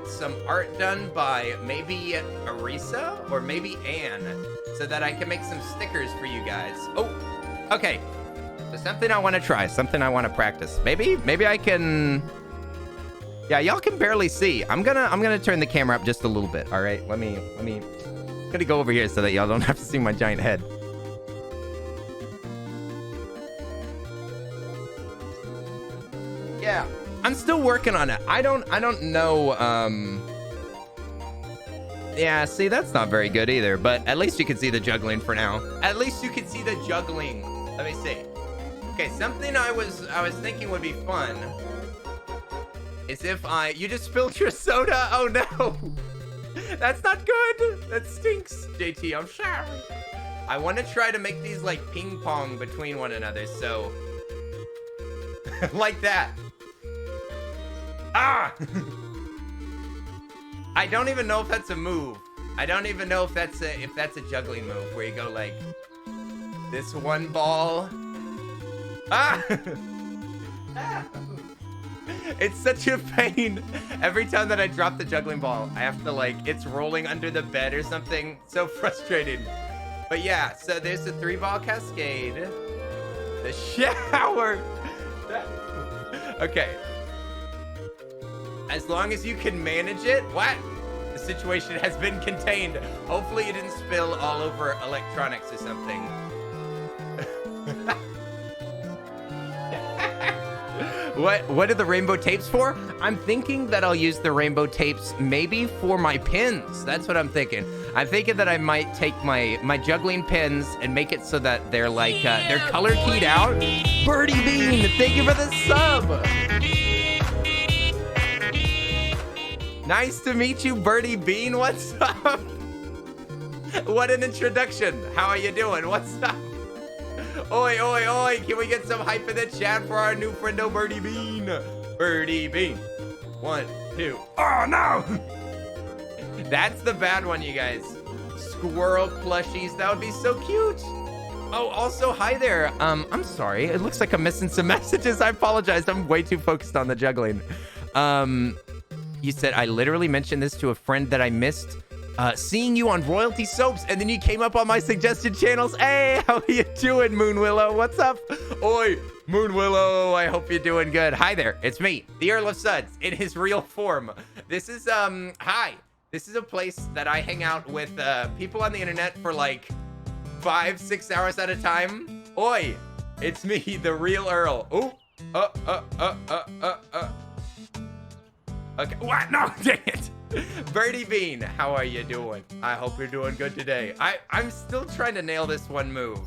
some art done by maybe Arisa or maybe Anne, so that I can make some stickers for you guys. Oh, okay. So something I want to try, something I want to practice. Maybe I can. Yeah, y'all can barely see. I'm gonna turn the camera up just a little bit. All right, let me. I'm gonna go over here so that y'all don't have to see my giant head. Yeah, I'm still working on it. I don't know. Yeah, see, that's not very good either, but at least you can see the juggling for now. At least you can see the juggling. Let me see. Okay, something I was thinking would be fun is if you just spilled your soda. Oh no. That's not good. That stinks, JT. I'm sorry. I want to try to make these like ping pong between one another, so like that. Ah! I don't even know if that's a move. I don't even know if that's a juggling move where you go like this one ball. Ah! It's such a pain. Every time that I drop the juggling ball, I have to like, it's rolling under the bed or something. So frustrating. But yeah, so there's the 3-ball cascade. The shower. Okay. As long as you can manage it. What? The situation has been contained. Hopefully you didn't spill all over electronics or something. What are the rainbow tapes for? I'm thinking that I'll use the rainbow tapes maybe for my pins. That's what I'm thinking. I'm thinking that I might take my juggling pins and make it so that they're like, they're color keyed out. Birdie Bean, thank you for the sub. Nice to meet you, Birdie Bean. What's up? What an introduction. How are you doing? What's up? Oi, oi, oi. Can we get some hype in the chat for our new friendo, Birdie Bean? Birdie Bean. 1, 2. Oh, no. That's the bad one, you guys. Squirrel plushies. That would be so cute. Oh, also, hi there. I'm sorry. It looks like I'm missing some messages. I apologize. I'm way too focused on the juggling. You said, I literally mentioned this to a friend that I missed seeing you on Royalty Soaps, and then you came up on my suggested channels. Hey, how are you doing, Moon Willow? What's up? Oi, Moon Willow, I hope you're doing good. Hi there, it's me, the Earl of Suds, in his real form. This is, hi. This is a place that I hang out with people on the internet for like 5-6 hours at a time. Oi, it's me, the real Earl. Oh, okay, what? No, dang it. Birdie Bean, how are you doing? I hope you're doing good today. I'm still trying to nail this one move.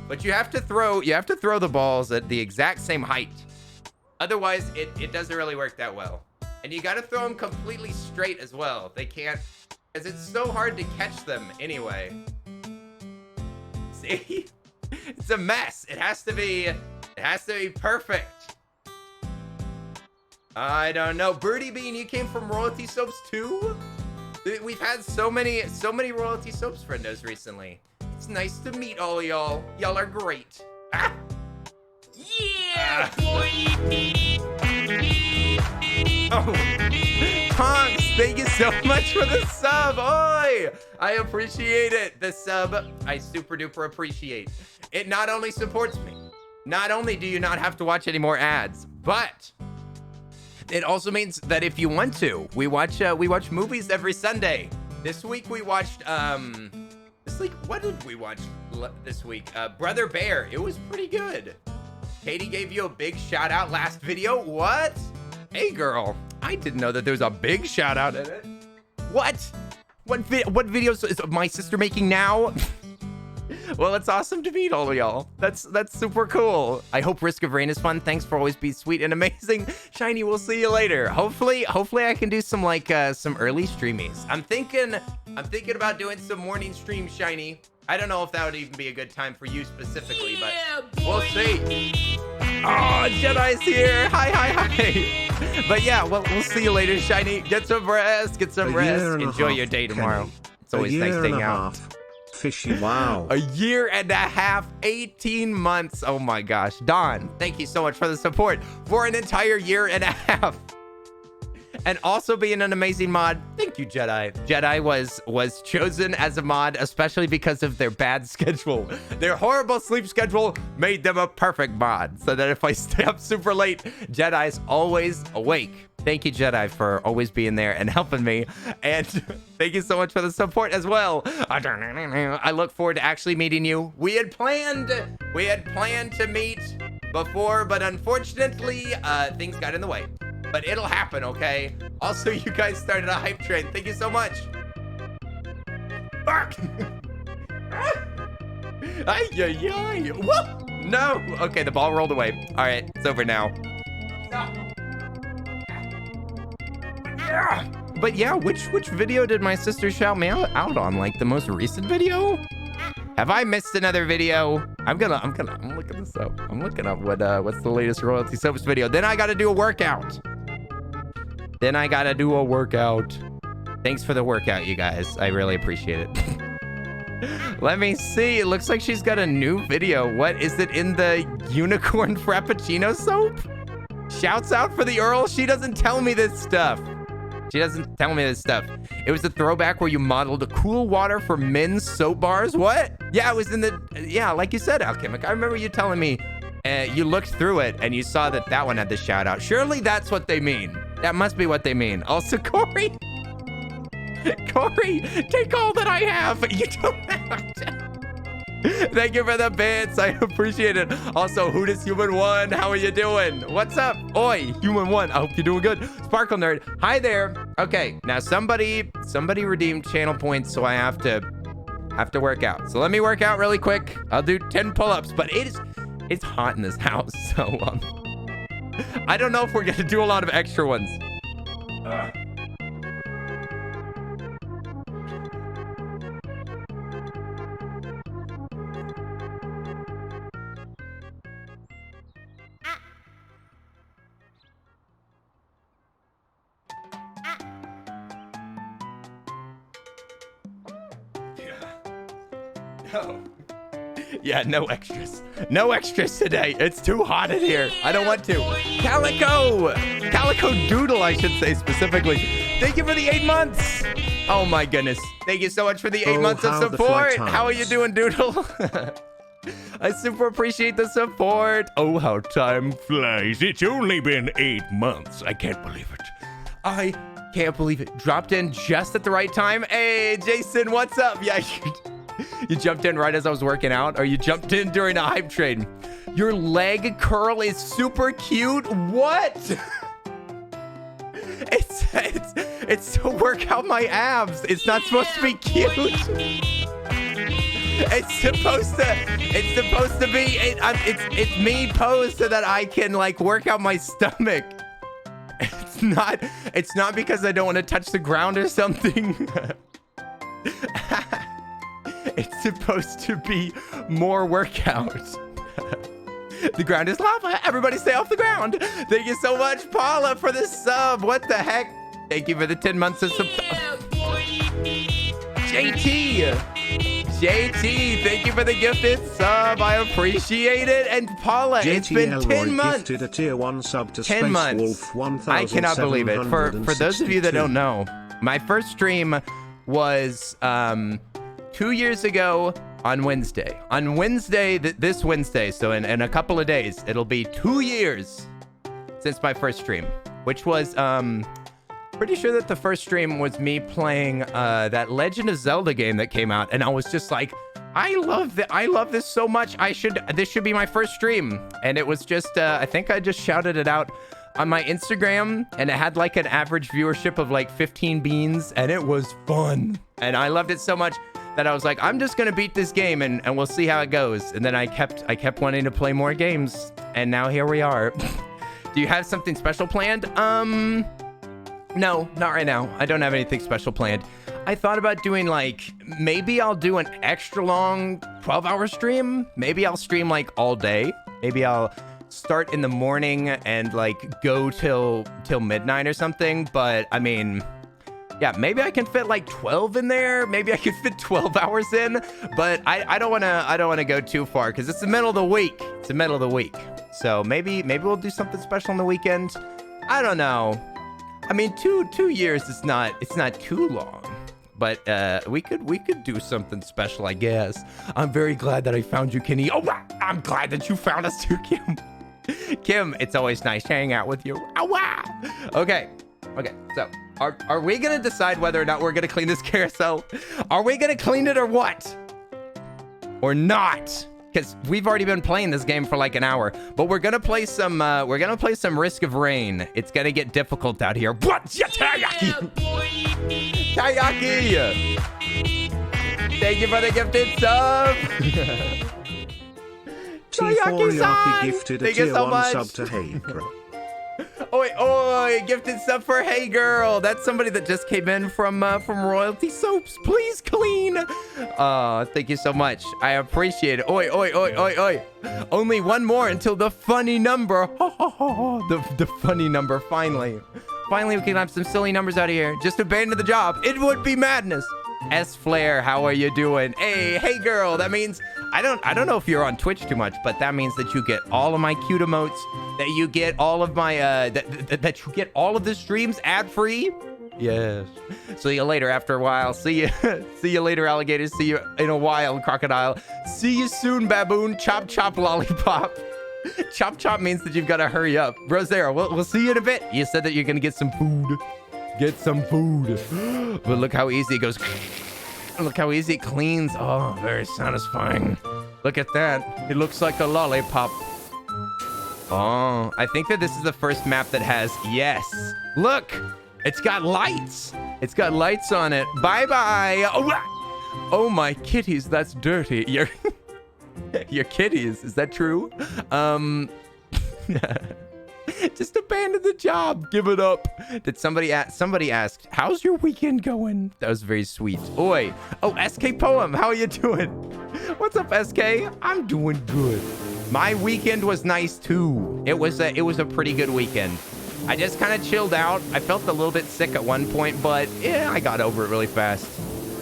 But you have to throw the balls at the exact same height. Otherwise, it doesn't really work that well. And you gotta throw them completely straight as well. They can't, because it's so hard to catch them anyway. See? It's a mess. It has to be perfect. I don't know. Birdie Bean, you came from Royalty Soaps too? We've had so many Royalty Soaps friendos recently. It's nice to meet all of y'all. Y'all are great. Ah. Yeah, boy. Oh. Tonks, thank you so much for the sub. Oi! I appreciate it. The sub, I super duper appreciate. It not only supports me, not only do you not have to watch any more ads, but it also means that if you want to, we watch movies every Sunday. This week we watched what did we watch this week? Brother Bear. It was pretty good. Katie gave you a big shout out last video. What? Hey girl, I didn't know that there was a big shout out in it. What? What videos is my sister making now? Well, it's awesome to meet all of y'all. That's super cool. I hope Risk of Rain is fun. Thanks for always being sweet and amazing. Shiny, we'll see you later. Hopefully I can do some some early streamies. I'm thinking about doing some morning streams, Shiny. I don't know if that would even be a good time for you specifically, but we'll see. Oh, Jedi's here. Hi. But yeah, well, we'll see you later, Shiny. Get some rest. Enjoy your day tomorrow. It's always nice staying out. Fishy, wow. A year and a half, 18 months. Oh my gosh. Don, thank you so much for the support for an entire year and a half. And also being an amazing mod. Thank you, Jedi. Jedi was chosen as a mod, especially because of their bad schedule. Their horrible sleep schedule made them a perfect mod. So that if I stay up super late, Jedi's always awake. Thank you, Jedi, for always being there and helping me. And thank you so much for the support as well. I look forward to actually meeting you. We had planned to meet before, but unfortunately, things got in the way. But it'll happen, okay? Also, you guys started a hype train. Thank you so much. Fuck! Ay. Whoa! No! Okay, the ball rolled away. All right, it's over now. But yeah, which video did my sister shout me out on? Like the most recent video? Have I missed another video? I'm looking this up. I'm looking up what's the latest royalty subs video. Then I gotta do a workout. Thanks for the workout, you guys. I really appreciate it. Let me see. It looks like she's got a new video. What is it in the unicorn frappuccino soap? Shouts out for the Earl. She doesn't tell me this stuff. It was a throwback where you modeled a cool water for men's soap bars. What? Yeah, it was in the... Yeah, like you said, Alchemic. I remember you telling me you looked through it and you saw that one had the shout out. Surely that's what they mean. That must be what they mean. Also, Corey, take all that I have. You don't have to. Thank you for the bits. I appreciate it. Also, who does Human One? How are you doing? What's up? Oi, Human One. I hope you're doing good. Sparkle Nerd. Hi there. Okay, now somebody redeemed channel points, so I have to work out. So let me work out really quick. I'll do 10 pull-ups, but it's hot in this house, so I don't know if we're gonna do a lot of extra ones. Yeah, no extras. No extras today. It's too hot in here. I don't want to. Calico Doodle, I should say specifically. Thank you for the 8 months. Oh my goodness. Thank you so much for the 8 months of support. How are you doing, Doodle? I super appreciate the support. Oh, how time flies. It's only been 8 months. I can't believe it. I can't believe it. Dropped in just at the right time. Hey, Jason, what's up? Yeah, you jumped in right as I was working out, or you jumped in during a hype train. Your leg curl is super cute. What? It's to work out my abs. It's not supposed to be cute. It's supposed to be. It's me posed so that I can like work out my stomach. It's not because I don't want to touch the ground or something. It's supposed to be more workout. The ground is lava. Everybody stay off the ground. Thank you so much, Paula, for the sub. What the heck? Thank you for the 10 months of support. JT, thank you for the gifted sub. I appreciate it. And Paula, it's been 10 months. Gifted a tier 1 sub to 10 months. I cannot believe it. For those of you that don't know, my first stream was 2 years ago on Wednesday. On Wednesday, this Wednesday, so in a couple of days, it'll be 2 years since my first stream, which was pretty sure that the first stream was me playing that Legend of Zelda game that came out, and I was just like, I love this so much. This should be my first stream. And it was just I think I just shouted it out on my Instagram, and it had like an average viewership of like 15 beans, and it was fun. And I loved it so much that I was like, I'm just gonna beat this game and we'll see how it goes. And then I kept wanting to play more games, and now here we are. Do you have something special planned? No, not right now. I don't have anything special planned. I thought about doing like, maybe I'll do an extra long 12-hour stream. Maybe I'll stream like all day. Maybe I'll start in the morning and like go till midnight or something. But I mean, yeah, maybe I can fit like 12 in there. Maybe I can fit 12 hours in. But I don't wanna go too far because it's the middle of the week. It's the middle of the week. So maybe we'll do something special on the weekend. I don't know. I mean, two years it's not too long, but we could do something special, I guess. I'm very glad that I found you, Kenny. Oh, wow. I'm glad that you found us too, Kim. Kim, it's always nice hanging out with you. Oh, wow. Okay. So are we gonna decide whether or not we're gonna clean this carousel? Are we gonna clean it or what? Or not? Because we've already been playing this game for like an hour, but we're gonna play some Risk of Rain. It's gonna get difficult out here. What? Yeah, Taiyaki! Taiyaki! Thank you for the gifted sub! T4 gifted a Thank you tier so 1 much. sub to Hey Girl. Oi, gifted sub for Hey Girl. That's somebody that just came in from Royalty Soaps. Please clean. Thank you so much. I appreciate it. Oi. Only one more until the funny number. The funny number, finally. Finally, we can have some silly numbers out of here. Just abandon the job. It would be madness. S Flair, how are you doing? Hey girl. That means I don't know if you're on Twitch too much, but that means that you get all of my cute emotes, that you get all of my that you get all of the streams ad-free. Yes. See you later after a while. See you later, alligators. See you in a while, crocodile. See you soon, baboon. Chop lollipop. Chop means that you've got to hurry up. Rosera, we'll see you in a bit. You said that you're gonna get some food. Get some food. But look how easy it goes. Look how easy it cleans. Oh, very satisfying. Look at that. It looks like a lollipop. Oh, I think that this is the first map that has, yes. Look, it's got lights. It's got lights on it. Bye-bye. Oh, my kitties, that's dirty. Your kitties, is that true? Just abandon the job. Give it up. Did somebody asked, how's your weekend going? That was very sweet. Oi. Oh, SK Poem, how are you doing? What's up, SK? I'm doing good. My weekend was nice too. It was a pretty good weekend. I just kind of chilled out. I felt a little bit sick at one point, but yeah, I got over it really fast.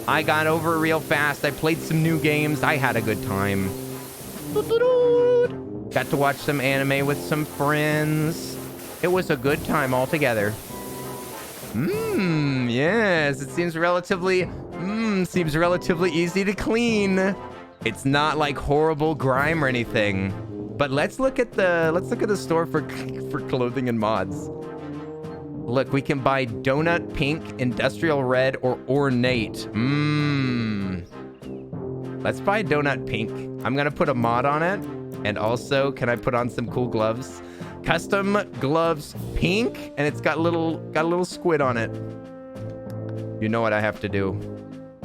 I played some new games. I had a good time. Got to watch some anime with some friends. It was a good time altogether. Yes, it seems relatively easy to clean. It's not like horrible grime or anything. But let's look at the store for clothing and mods. Look, we can buy donut pink, industrial red, or ornate. Let's buy donut pink. I'm gonna put a mod on it. And also, can I put on some cool gloves? Custom gloves pink, and it's got a little squid on it. You know what I have to do.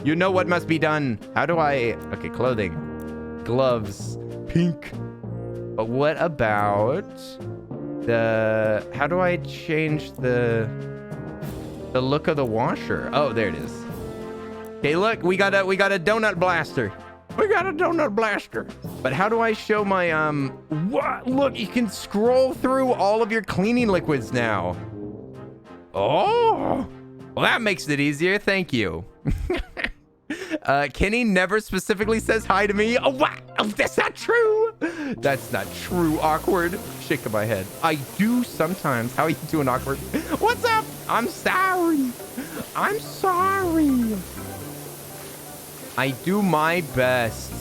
You know what must be done. How do I... Okay, clothing. Gloves. Pink. But what about the... How do I change the look of the washer? Oh, there it is. Okay, look, we got a donut blaster. We got a donut blaster. But how do I show my, what? Look, you can scroll through all of your cleaning liquids now. Oh, well, that makes it easier. Thank you. Kenny never specifically says hi to me. Oh, wow. Oh, that's not true. That's not true. Awkward. Shaking my head. I do sometimes. How are you doing, awkward? What's up? I'm sorry. I'm sorry. I do my best.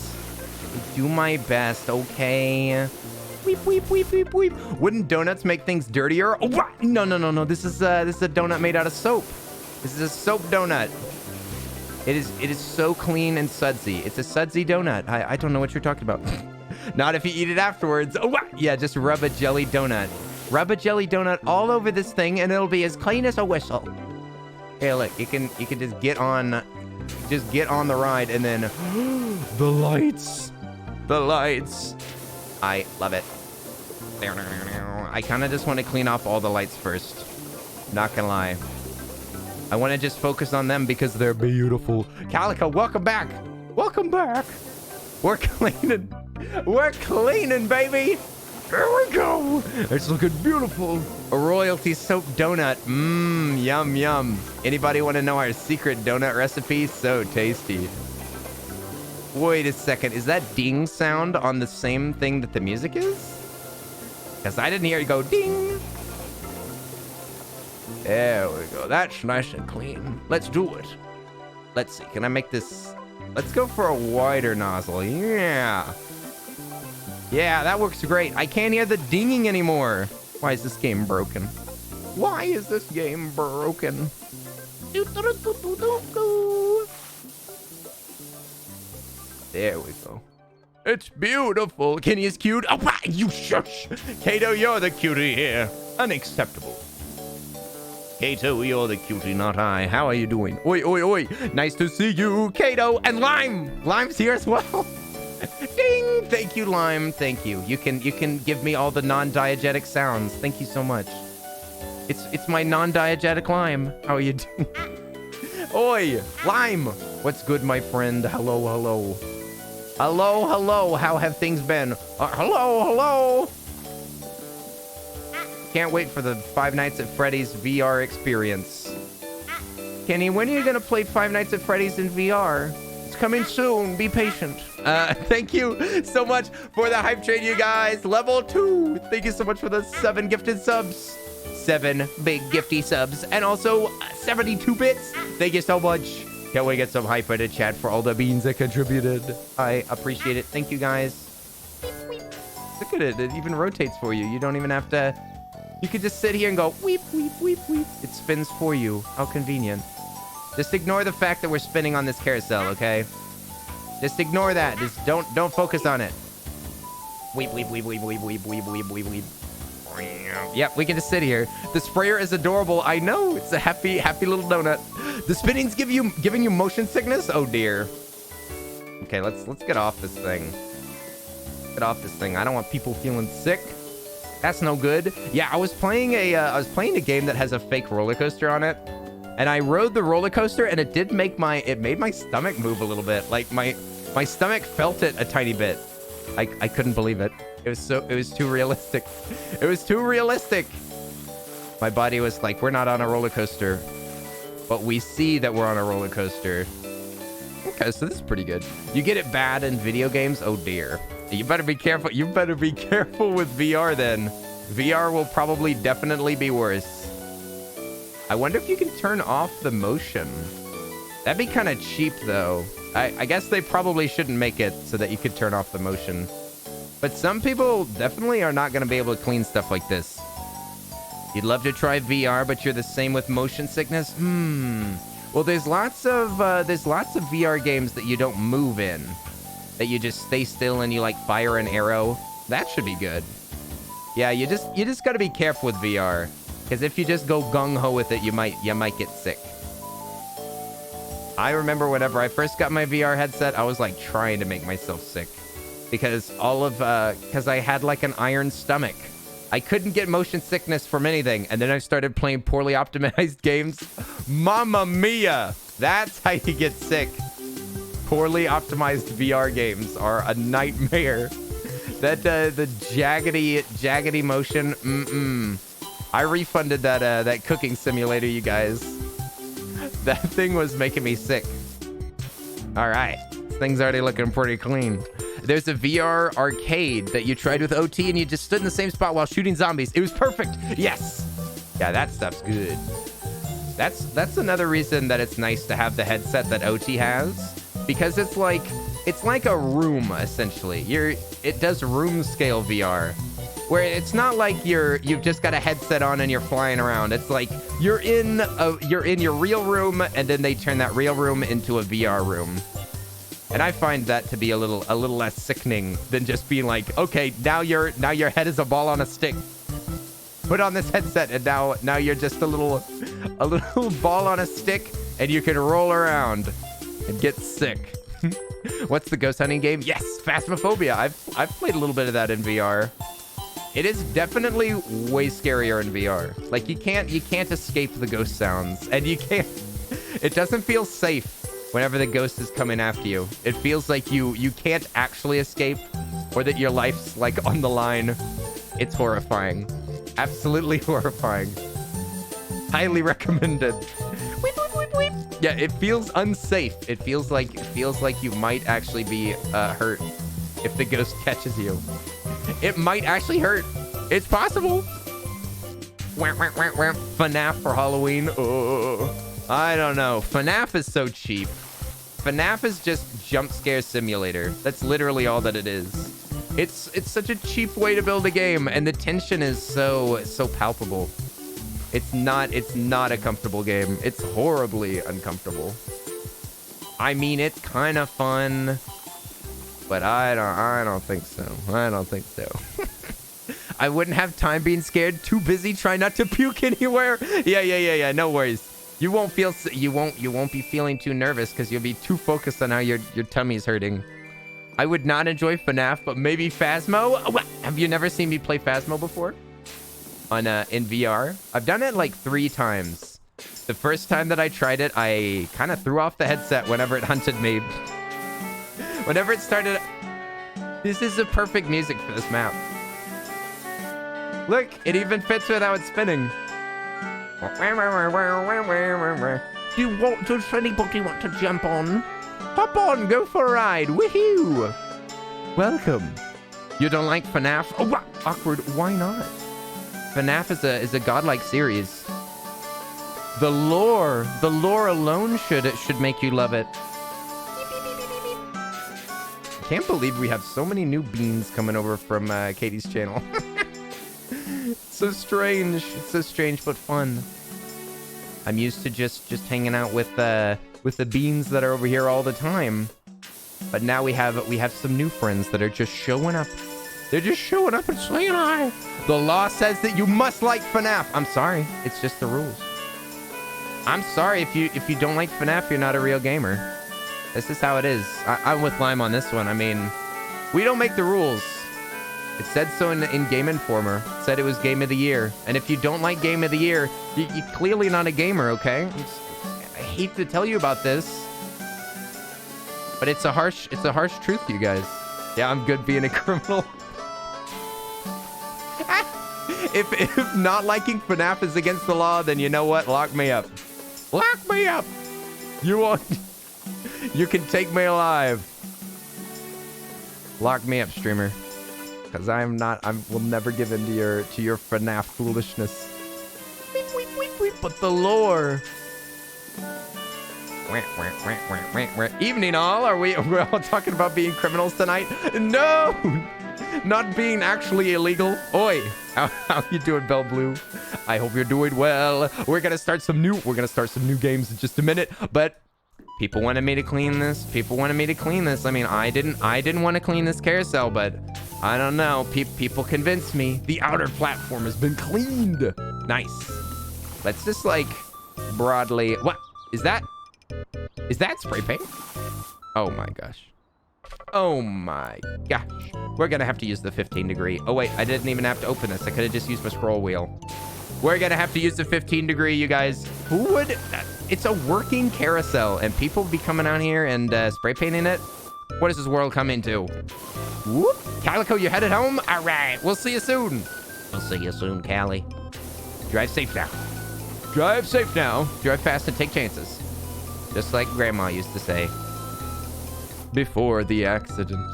I do my best, okay? weep, weep, weep, weep, weep. Wouldn't donuts make things dirtier? Oh, no, no, no, no. This is a donut made out of soap. This is a soap donut. It is so clean and sudsy. It's a sudsy donut. I don't know what you're talking about. Not if you eat it afterwards. Oh, yeah, just rub a jelly donut. Rub a jelly donut all over this thing, and it'll be as clean as a whistle. Hey, look, you can just get on the ride, and then the lights. I love it. I kind of just want to clean off all the lights first. Not gonna lie. I want to just focus on them because they're beautiful. Calico, welcome back. Welcome back. We're cleaning. We're cleaning, baby. Here we go. It's looking beautiful. A royalty soap donut. Mmm, yum, yum. Anybody want to know our secret donut recipe? So tasty. Wait a second. Is that ding sound on the same thing that the music is? Because I didn't hear it go ding. There we go. That's nice and clean. Let's do it. Let's see. Can I make this? Let's go for a wider nozzle. Yeah. Yeah, that works great. I can't hear the dinging anymore. Why is this game broken? Why is this game broken? There we go. It's beautiful. Kenny is cute. Oh, you shush. Kato, you're the cutie here. Unacceptable. Kato, you're the cutie, not I. How are you doing? Oi, oi, oi. Nice to see you, Kato. And Lime. Lime's here as well. Ding. Thank you, Lime. Thank you. You can give me all the non-diegetic sounds. Thank you so much. It's my non-diegetic Lime. How are you doing? Oi, Lime. What's good, my friend? Hello, hello. Hello, hello. How have things been? Hello, hello. Can't wait for the Five Nights at Freddy's VR experience. Kenny, when are you going to play Five Nights at Freddy's in VR? It's coming soon. Be patient. Thank you so much for the hype train, you guys. Level 2. Thank you so much for the 7 gifted subs. 7 big gifty subs. And also 72 bits. Thank you so much. Can't we get some hype in the chat for all the beans that contributed? I appreciate it. Thank you, guys. Look at it. It even rotates for you. You don't even have to... You could just sit here and go, weep, weep, weep, weep. It spins for you. How convenient. Just ignore the fact that we're spinning on this carousel, okay? Just ignore that. Just don't focus on it. Weep, weep, weep, weep, weep, weep, weep, weep, weep, weep. Yep, we can just sit here. The sprayer is adorable. I know. It's a happy little donut. The spinning's giving you motion sickness? Oh, dear. Okay, let's get off this thing. Get off this thing. I don't want people feeling sick. That's no good. Yeah, I was playing a game that has a fake roller coaster on it, and I rode the roller coaster, and it made my stomach move a little bit. Like my stomach felt it a tiny bit. I couldn't believe it. It was too realistic. It was too realistic. My body was like, we're not on a roller coaster, but we see that we're on a roller coaster. Okay, so this is pretty good. You get it bad in video games? Oh dear. You better be careful. You better be careful with VR then. VR will probably definitely be worse. I wonder if you can turn off the motion. That'd be kind of cheap though. I guess they probably shouldn't make it so that you could turn off the motion. But some people definitely are not going to be able to clean stuff like this. You'd love to try VR, but you're the same with motion sickness? Well, there's lots of VR games that you don't move in. That you just stay still and you like fire an arrow. That should be good. Yeah, you just got to be careful with VR, because if you just go gung-ho with it, you might get sick. I remember whenever I first got my VR headset, I was like trying to make myself sick because because I had like an iron stomach. I couldn't get motion sickness from anything, and then I started playing poorly optimized games. Mamma mia! That's how you get sick. Poorly optimized VR games are a nightmare. That the jaggedy motion. I refunded that cooking simulator, you guys. That thing was making me sick. All right, this thing's already looking pretty clean. There's a VR arcade that you tried with OT, and you just stood in the same spot while shooting zombies. It was perfect. Yes. Yeah, that stuff's good. That's another reason that it's nice to have the headset that OT has. Because it's like a room essentially. It does room scale VR. where it's not like you've just got a headset on and you're flying around. It's like you're in your real room, and then they turn that real room into a VR room. And I find that to be a little less sickening than just being like, okay, now your head is a ball on a stick. Put on this headset, and now you're just a little ball on a stick, and you can roll around and get sick. What's the ghost hunting game? Yes, Phasmophobia. I've played a little bit of that in VR. It is definitely way scarier in VR. Like you can't escape the ghost sounds, and it doesn't feel safe whenever the ghost is coming after you. It feels like you can't actually escape, or that your life's like on the line. It's horrifying. Absolutely horrifying. Highly recommended. Weep, weep, weep, weep. Yeah, it feels unsafe. It feels like you might actually be hurt if the ghost catches you. It might actually hurt. It's possible. FNAF for Halloween. Oh, I don't know. FNAF is so cheap. FNAF is just jump scare simulator. That's literally all that it is. It's such a cheap way to build a game, and the tension is so palpable. It's not a comfortable game. It's horribly uncomfortable. I mean, it's kind of fun, but I don't think so. I don't think so. I wouldn't have time being scared. Too busy trying not to puke anywhere. Yeah. No worries. You won't be feeling too nervous because you'll be too focused on how your tummy's hurting. I would not enjoy FNAF, but maybe Phasmo. Have you never seen me play Phasmo before? In VR? I've done it like 3 times. The first time that I tried it, I kind of threw off the headset whenever it hunted me. Whenever it started... This is the perfect music for this map. Look, it even fits without it spinning. Does anybody want to jump on? Hop on, go for a ride. Woohoo! Welcome. You don't like FNAF? Oh, awkward. Why not? FNAF is a godlike series. The lore alone should make you love it. I can't believe we have so many new beans coming over from Katie's channel. It's so strange. It's so strange but fun. I'm used to just hanging out with the beans that are over here all the time. But now we have some new friends that are just showing up. They're just showing up and saying hi. The law says that you must like FNAF. I'm sorry. It's just the rules. I'm sorry if you don't like FNAF, you're not a real gamer. This is how it is. I'm with Lime on this one. I mean, we don't make the rules. It said so in Game Informer. It said it was Game of the Year. And if you don't like Game of the Year, you're clearly not a gamer, okay? I hate to tell you about this, but it's a harsh truth, you guys. Yeah, I'm good being a criminal. If not liking FNAF is against the law, then you know what? Lock me up. Lock me up. You can take me alive. Lock me up, streamer. Because I will never give in to your FNAF foolishness. But the lore. Evening all. We're all talking about being criminals tonight? No! Not being actually illegal. Oi, how you doing, Belle Blue? I hope you're doing well. We're gonna start some new games in just a minute, but people wanted me to clean this. I mean, I didn't want to clean this carousel, but I don't know. People convinced me. The outer platform has been cleaned. Nice. Let's just like broadly. What is that? Is that spray paint? Oh my gosh. Oh my gosh. We're gonna have to use the 15 degree. Oh wait, I didn't even have to open this. I could have just used my scroll wheel. We're gonna have to use the 15 degree, you guys. Who would? It's a working carousel, and people be coming out here and spray painting it. What is this world coming to? Whoop. Calico, you headed home? All right, we'll see you soon. We'll see you soon, Callie. Drive safe now. Drive safe now. Drive fast and take chances. Just like Grandma used to say. Before the accident.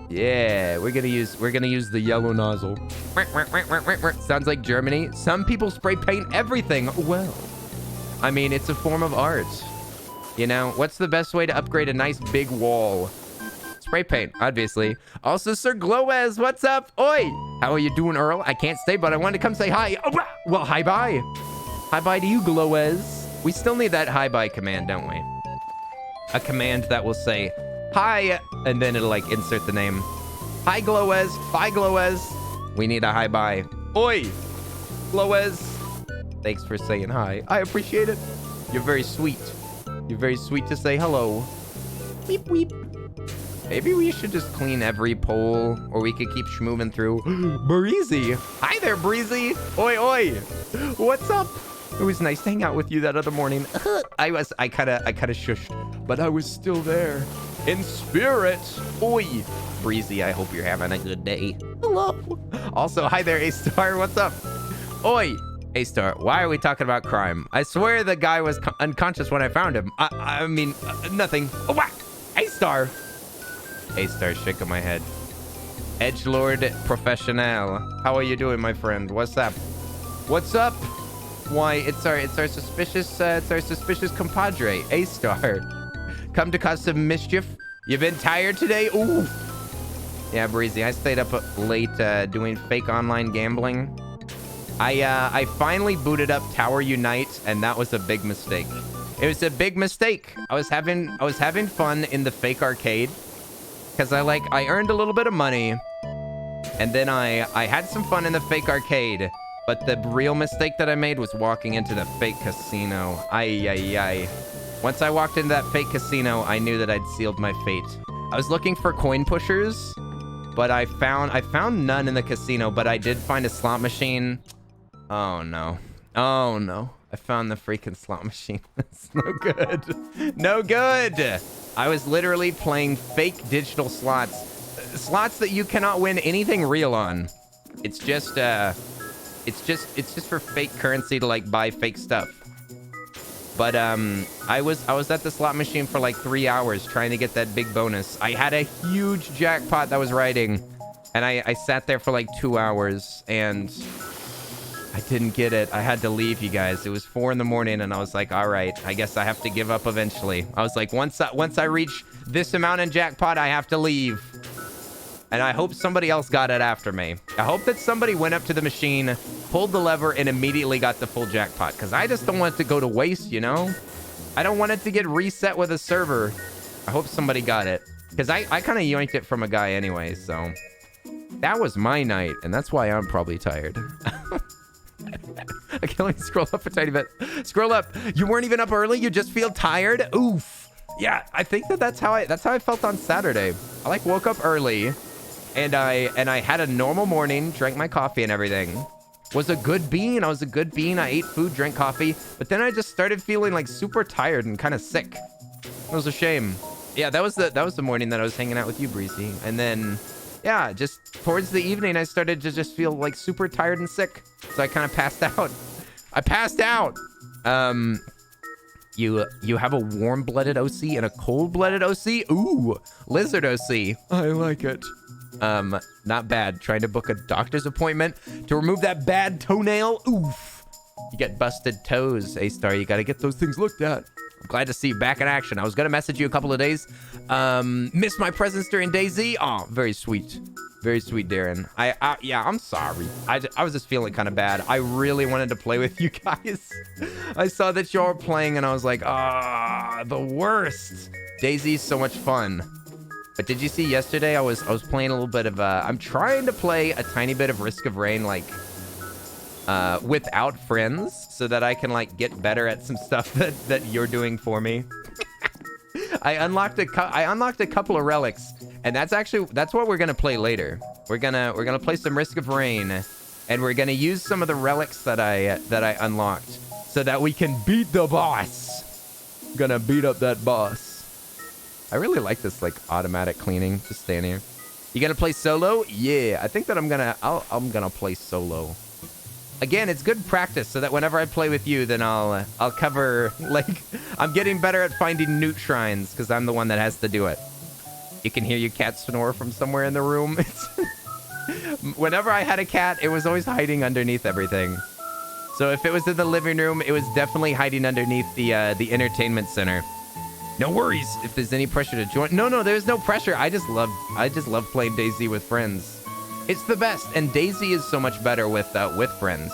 Yeah, we're gonna use the yellow nozzle. Sounds like Germany. Some people spray paint everything. Well, I mean, it's a form of art. You know, what's the best way to upgrade a nice big wall? spray paint, obviously. Also, Sir Glowez, what's up? Oi! How are you doing, Earl? I can't stay, but I wanted to come say hi. Oh, well, hi-bye. Hi-bye to you, Glowez. We still need that hi-bye command, don't we? A command that will say, hi, and then it'll, like, insert the name. Hi, Glowez. Bye, Glowez. We need a hi-bye. Oi! Glowez. Thanks for saying hi. I appreciate it. You're very sweet. You're very sweet to say hello. Weep, weep. Maybe we should just clean every pole, or we could keep schmooving through. Breezy. Hi there, Breezy. Oi, oi. What's up? It was nice to hang out with you that other morning. I kind of shushed, but I was still there. In spirit. Oi. Breezy, I hope you're having a good day. Hello. Also, hi there, A-Star. What's up? Oi. A-Star, why are we talking about crime? I swear the guy was unconscious when I found him. I mean, nothing. Oh, what? A-Star. A-Star shaking my head. Edgelord Professional. How are you doing, my friend? What's up? What's up? Why, it's our suspicious compadre, A-Star. Come to cause some mischief. You been tired today? Ooh. Yeah, Breezy, I stayed up late doing fake online gambling. I finally booted up Tower Unite, and that was a big mistake. It was a big mistake. I was having fun in the fake arcade because I earned a little bit of money, and then I had some fun in the fake arcade. But the real mistake that I made was walking into the fake casino. Ay. Once I walked into that fake casino, I knew that I'd sealed my fate. I was looking for coin pushers, but I found none in the casino. But I did find a slot machine. Oh no. I found the freaking slot machine. It's no good. No good. I was literally playing fake digital slots. Slots that you cannot win anything real on. It's just for fake currency to like buy fake stuff. But I was at the slot machine for like 3 hours trying to get that big bonus. I had a huge jackpot that was riding, and I sat there for like 2 hours and I didn't get it. I had to leave, you guys. It was 4 in the morning, and I was like, all right, I guess I have to give up eventually. I was like, once I reach this amount in jackpot, I have to leave. And I hope somebody else got it after me. I hope that somebody went up to the machine, pulled the lever, and immediately got the full jackpot. Because I just don't want it to go to waste, you know? I don't want it to get reset with a server. I hope somebody got it. Because I kind of yoinked it from a guy anyway, so... That was my night, and that's why I'm probably tired. I can only scroll up a tiny bit. Scroll up. You weren't even up early? You just feel tired? Oof. Yeah, I think that's how I felt on Saturday. I like woke up early, and I had a normal morning, drank my coffee and everything. Was a good bean. I was a good bean. I ate food, drank coffee, but then I just started feeling like super tired and kind of sick. It was a shame. Yeah, that was the morning that I was hanging out with you, Breezy. And then yeah, just towards the evening, I started to just feel like super tired and sick. So I kind of passed out. I passed out. You have a warm-blooded OC and a cold-blooded OC? Ooh, lizard OC. I like it. Not bad. Trying to book a doctor's appointment to remove that bad toenail. Oof. You get busted toes, A-Star. You got to get those things looked at. I'm glad to see you back in action. I was going to message you a couple of days. Missed my presence during DayZ. Oh, very sweet. Very sweet, Darren. Yeah, I'm sorry. I was just feeling kind of bad. I really wanted to play with you guys. I saw that y'all were playing and I was like, the worst. DayZ's so much fun. But did you see yesterday I was playing a little bit of I'm trying to play a tiny bit of Risk of Rain like without friends so that I can like get better at some stuff that you're doing for me. I unlocked a couple of relics, and that's what we're gonna play later. We're gonna play some Risk of Rain, and we're gonna use some of the relics that I unlocked so that we can beat the boss. Gonna beat up that boss. I really like this like automatic cleaning. Just stand here. You gonna play solo? Yeah, I think that I'm gonna play solo. Again, it's good practice so that whenever I play with you, then I'll cover, like, I'm getting better at finding newt shrines because I'm the one that has to do it. You can hear your cat snore from somewhere in the room. Whenever I had a cat, it was always hiding underneath everything. So if it was in the living room, it was definitely hiding underneath the entertainment center. No worries if there's any pressure to join. No, there's no pressure. I just love playing DayZ with friends. It's the best, and DayZ is so much better with friends.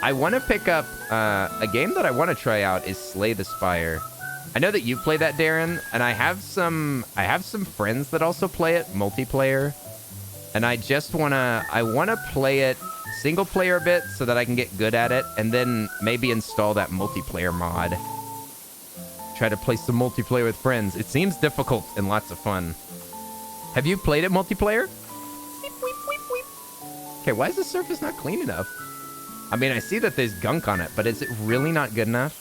I want to pick up a game that I want to try out is Slay the Spire. I know that you play that, Darren, and I have some friends that also play it multiplayer, and I want to play it single player a bit so that I can get good at it, and then maybe install that multiplayer mod. Try to play some multiplayer with friends. It seems difficult and lots of fun. Have you played it multiplayer? Okay, why is the surface not clean enough? I mean, I see that there's gunk on it, but is it really not good enough?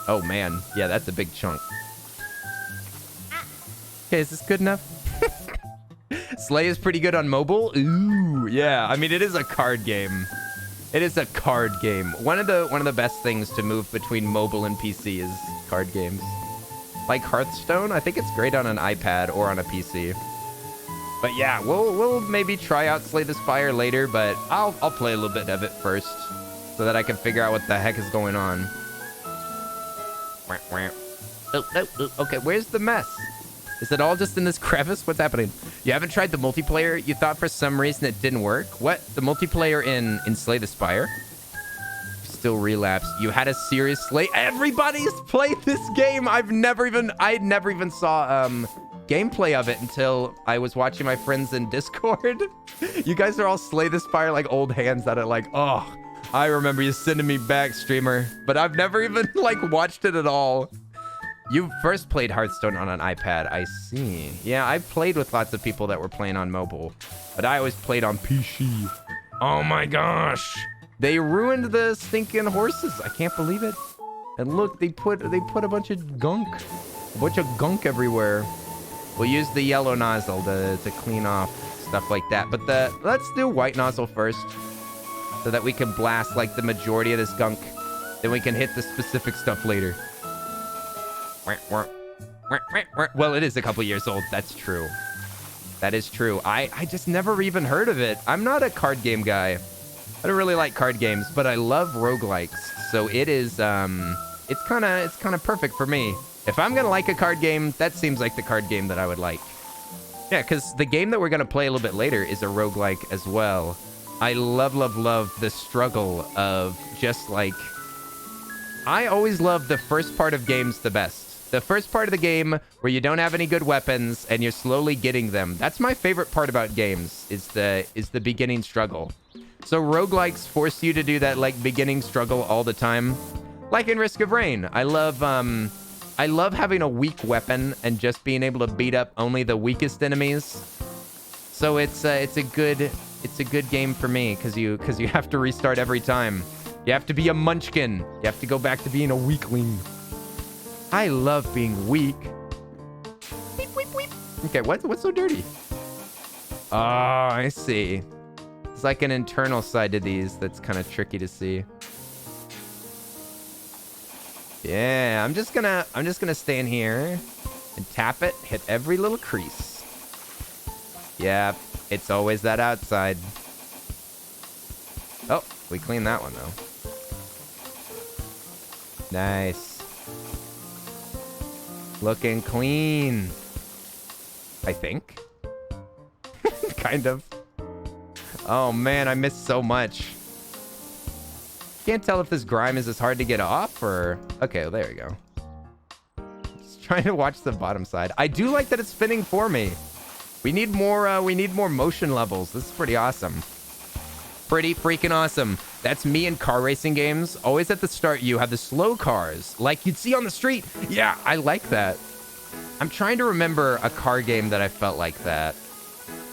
Oh, man. Yeah, that's a big chunk. Okay, is this good enough? Slay is pretty good on mobile. Ooh, yeah. I mean, it is a card game. It is a card game. One of the best things to move between mobile and PC is card games. Like Hearthstone, I think it's great on an iPad or on a PC. But yeah, we'll maybe try out Slay the Spire later, but I'll play a little bit of it first so that I can figure out what the heck is going on. Okay, where's the mess? Is it all just in this crevice? What's happening? You haven't tried the multiplayer? You thought for some reason it didn't work? What? The multiplayer in Slay the Spire? Still relapsed. You had a serious Slay. Everybody's played this game. I never even saw gameplay of it until I was watching my friends in Discord. You guys are all Slay the Spire like old hands that are like, oh, I remember you sending me back, streamer. But I've never even like watched it at all. You first played Hearthstone on an iPad. I see. Yeah, I played with lots of people that were playing on mobile, but I always played on PC. Oh my gosh. They ruined the stinking horses. I can't believe it. And look, they put a bunch of gunk. A bunch of gunk everywhere. We'll use the yellow nozzle to clean off stuff like that. But let's do white nozzle first so that we can blast like the majority of this gunk. Then we can hit the specific stuff later. Well, it is a couple years old. That's true. That is true. I just never even heard of it. I'm not a card game guy. I don't really like card games, but I love roguelikes. So it is, it's kind of perfect for me. If I'm going to like a card game, that seems like the card game that I would like. Yeah, because the game that we're going to play a little bit later is a roguelike as well. I love the struggle of just like... I always love the first part of games the best. The first part of the game where you don't have any good weapons and you're slowly getting them. That's my favorite part about games, is the beginning struggle. So roguelikes force you to do that like beginning struggle all the time. Like in Risk of Rain. I love having a weak weapon and just being able to beat up only the weakest enemies. So it's a good game for me because you have to restart every time. You have to be a munchkin. You have to go back to being a weakling. I love being weak. Weep, weep, weep. Okay, what's so dirty? Oh, I see. It's like an internal side to these that's kind of tricky to see. Yeah, I'm just gonna stand here and tap it, hit every little crease. Yeah, it's always that outside. Oh, we cleaned that one though. Nice. Looking clean. I think. Kind of. Oh man, I missed so much. Can't tell if this grime is as hard to get off or... Okay, well, there we go. Just trying to watch the bottom side. I do like that it's spinning for me. We need more motion levels. This is pretty awesome. Pretty freaking awesome. That's me in car racing games. Always at the start, you have the slow cars like you'd see on the street. Yeah, I like that. I'm trying to remember a car game that I felt like that.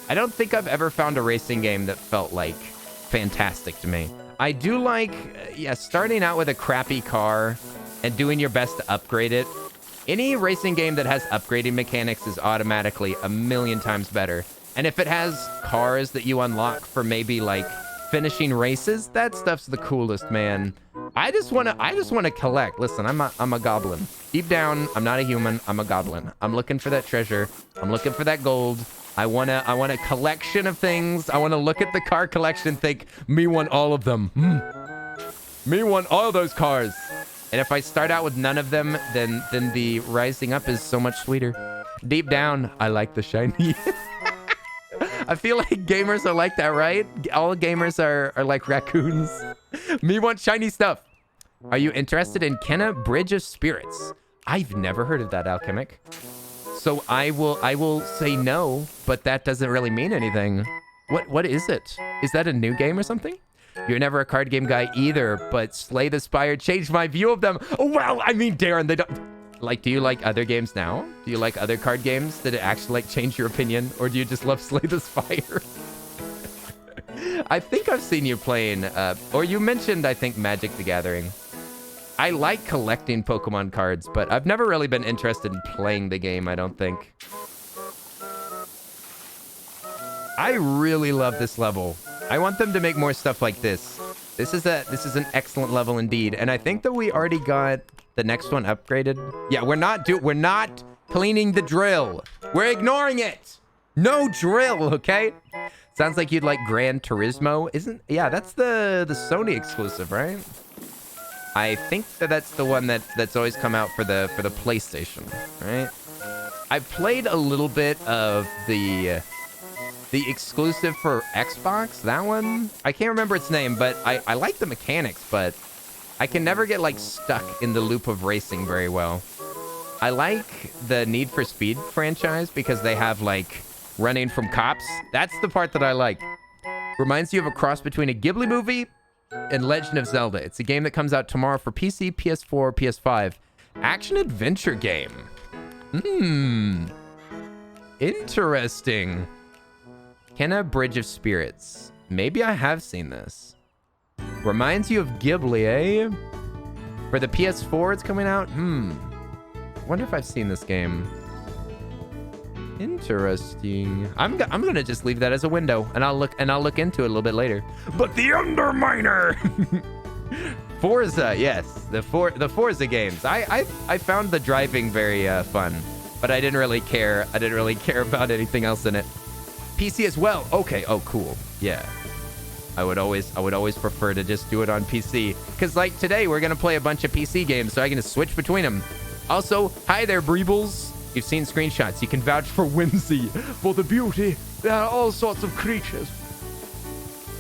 I don't think I've ever found a racing game that felt like fantastic to me. I do like, yeah, starting out with a crappy car and doing your best to upgrade it. Any racing game that has upgrading mechanics is automatically a million times better. And if it has cars that you unlock for maybe like finishing races, that stuff's the coolest, man. I just want to collect. Listen, I'm a goblin. Deep down, I'm not a human. I'm a goblin. I'm looking for that treasure. I'm looking for that gold. I want a collection of things. I want to look at the car collection and think, me want all of them. Me want all those cars. And if I start out with none of them, then the rising up is so much sweeter. Deep down, I like the shiny. I feel like gamers are like that, right? All gamers are like raccoons. Me want shiny stuff. Are you interested in Kenna Bridge of Spirits? I've never heard of that, Alchemic. So I will say no, but that doesn't really mean anything. What is it? Is that a new game or something? You're never a card game guy either, but Slay the Spire changed my view of them. Oh, well, I mean, Darren, they don't... Like, do you like other games now? Do you like other card games that actually, like, change your opinion? Or do you just love Slay the Spire? I think I've seen you playing, or you mentioned, I think, Magic the Gathering. I like collecting Pokemon cards, but I've never really been interested in playing the game, I don't think. I really love this level. I want them to make more stuff like this. This is an excellent level indeed, and I think that we already got the next one upgraded. Yeah, we're not cleaning the drill. We're ignoring it. No drill, okay? Sounds like you'd like Gran Turismo, yeah, that's the Sony exclusive, right? I think that's the one that's always come out for the PlayStation, right? I've played a little bit of the exclusive for Xbox, that one. I can't remember its name, but I like the mechanics, but I can never get like stuck in the loop of racing very well. I like the Need for Speed franchise because they have like running from cops. That's the part that I like. Reminds you of a cross between a Ghibli movie and Legend of Zelda. It's a game that comes out tomorrow for PC, PS4, PS5. Action-adventure game. Interesting. Kenna Bridge of Spirits. Maybe I have seen this. Reminds you of Ghibli, eh? For the PS4 it's coming out? Wonder if I've seen this game. Interesting. I'm gonna just leave that as a window, and I'll look into it a little bit later. But the Underminer, Forza, yes, the Forza games. I found the driving very fun, but I didn't really care. I didn't really care about anything else in it. PC as well. Okay. Oh, cool. Yeah. I would always prefer to just do it on PC, because like today we're gonna play a bunch of PC games, so I can just switch between them. Also, hi there, Breebles. You've seen screenshots. You can vouch for whimsy, for the beauty. There are all sorts of creatures.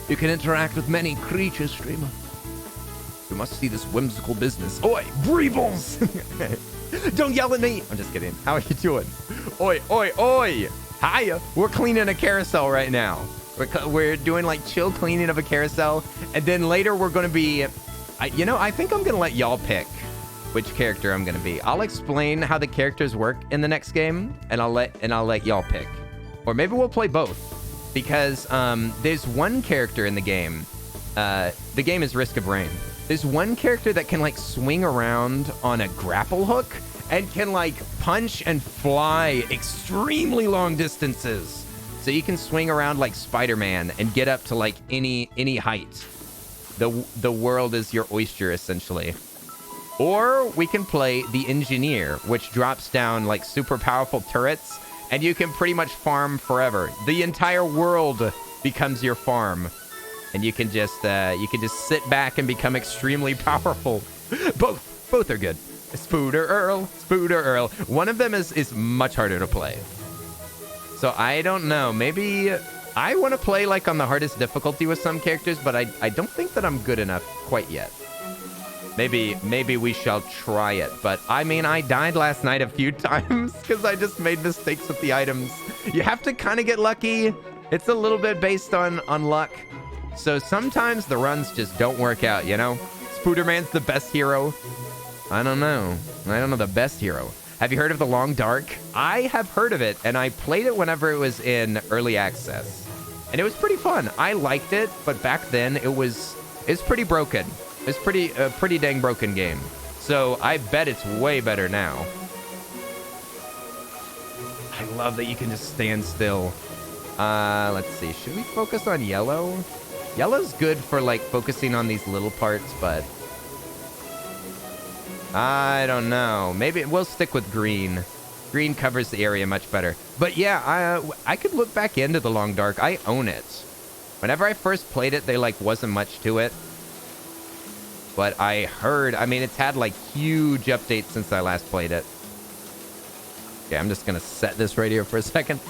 You can interact with many creatures, streamer. You must see this whimsical business. Oi, Breebles! Don't yell at me. I'm just kidding. How are you doing? Oi, oi, oi! Hiya. We're cleaning a carousel right now. We're doing like chill cleaning of a carousel, and then later we're going to be, I think I'm going to let y'all pick which character I'm gonna be. I'll explain how the characters work in the next game, and I'll let y'all pick, or maybe we'll play both, because there's one character in the game. The game is Risk of Rain. There's one character that can like swing around on a grapple hook and can like punch and fly extremely long distances. So you can swing around like Spider-Man and get up to like any height. The world is your oyster essentially. Or we can play the Engineer, which drops down like super powerful turrets, and you can pretty much farm forever. The entire world becomes your farm, and you can just sit back and become extremely powerful. Both are good. Spooder Earl. One of them is much harder to play. So I don't know. Maybe I want to play like on the hardest difficulty with some characters, but I don't think that I'm good enough quite yet. Maybe we shall try it. But I mean, I died last night a few times because I just made mistakes with the items. You have to kind of get lucky. It's a little bit based on luck. So sometimes the runs just don't work out, you know? Spooderman's the best hero. I don't know the best hero. Have you heard of The Long Dark? I have heard of it, and I played it whenever it was in early access. And it was pretty fun. I liked it, but back then it's pretty broken. It's a pretty dang broken game. So I bet it's way better now. I love that you can just stand still. Let's see. Should we focus on yellow? Yellow's good for like focusing on these little parts, but I don't know. Maybe we'll stick with green. Green covers the area much better. But yeah, I could look back into The Long Dark. I own it. Whenever I first played it, there like wasn't much to it. but I heard, I mean, it's had like huge updates since I last played it. Okay, I'm just gonna set this right here for a second.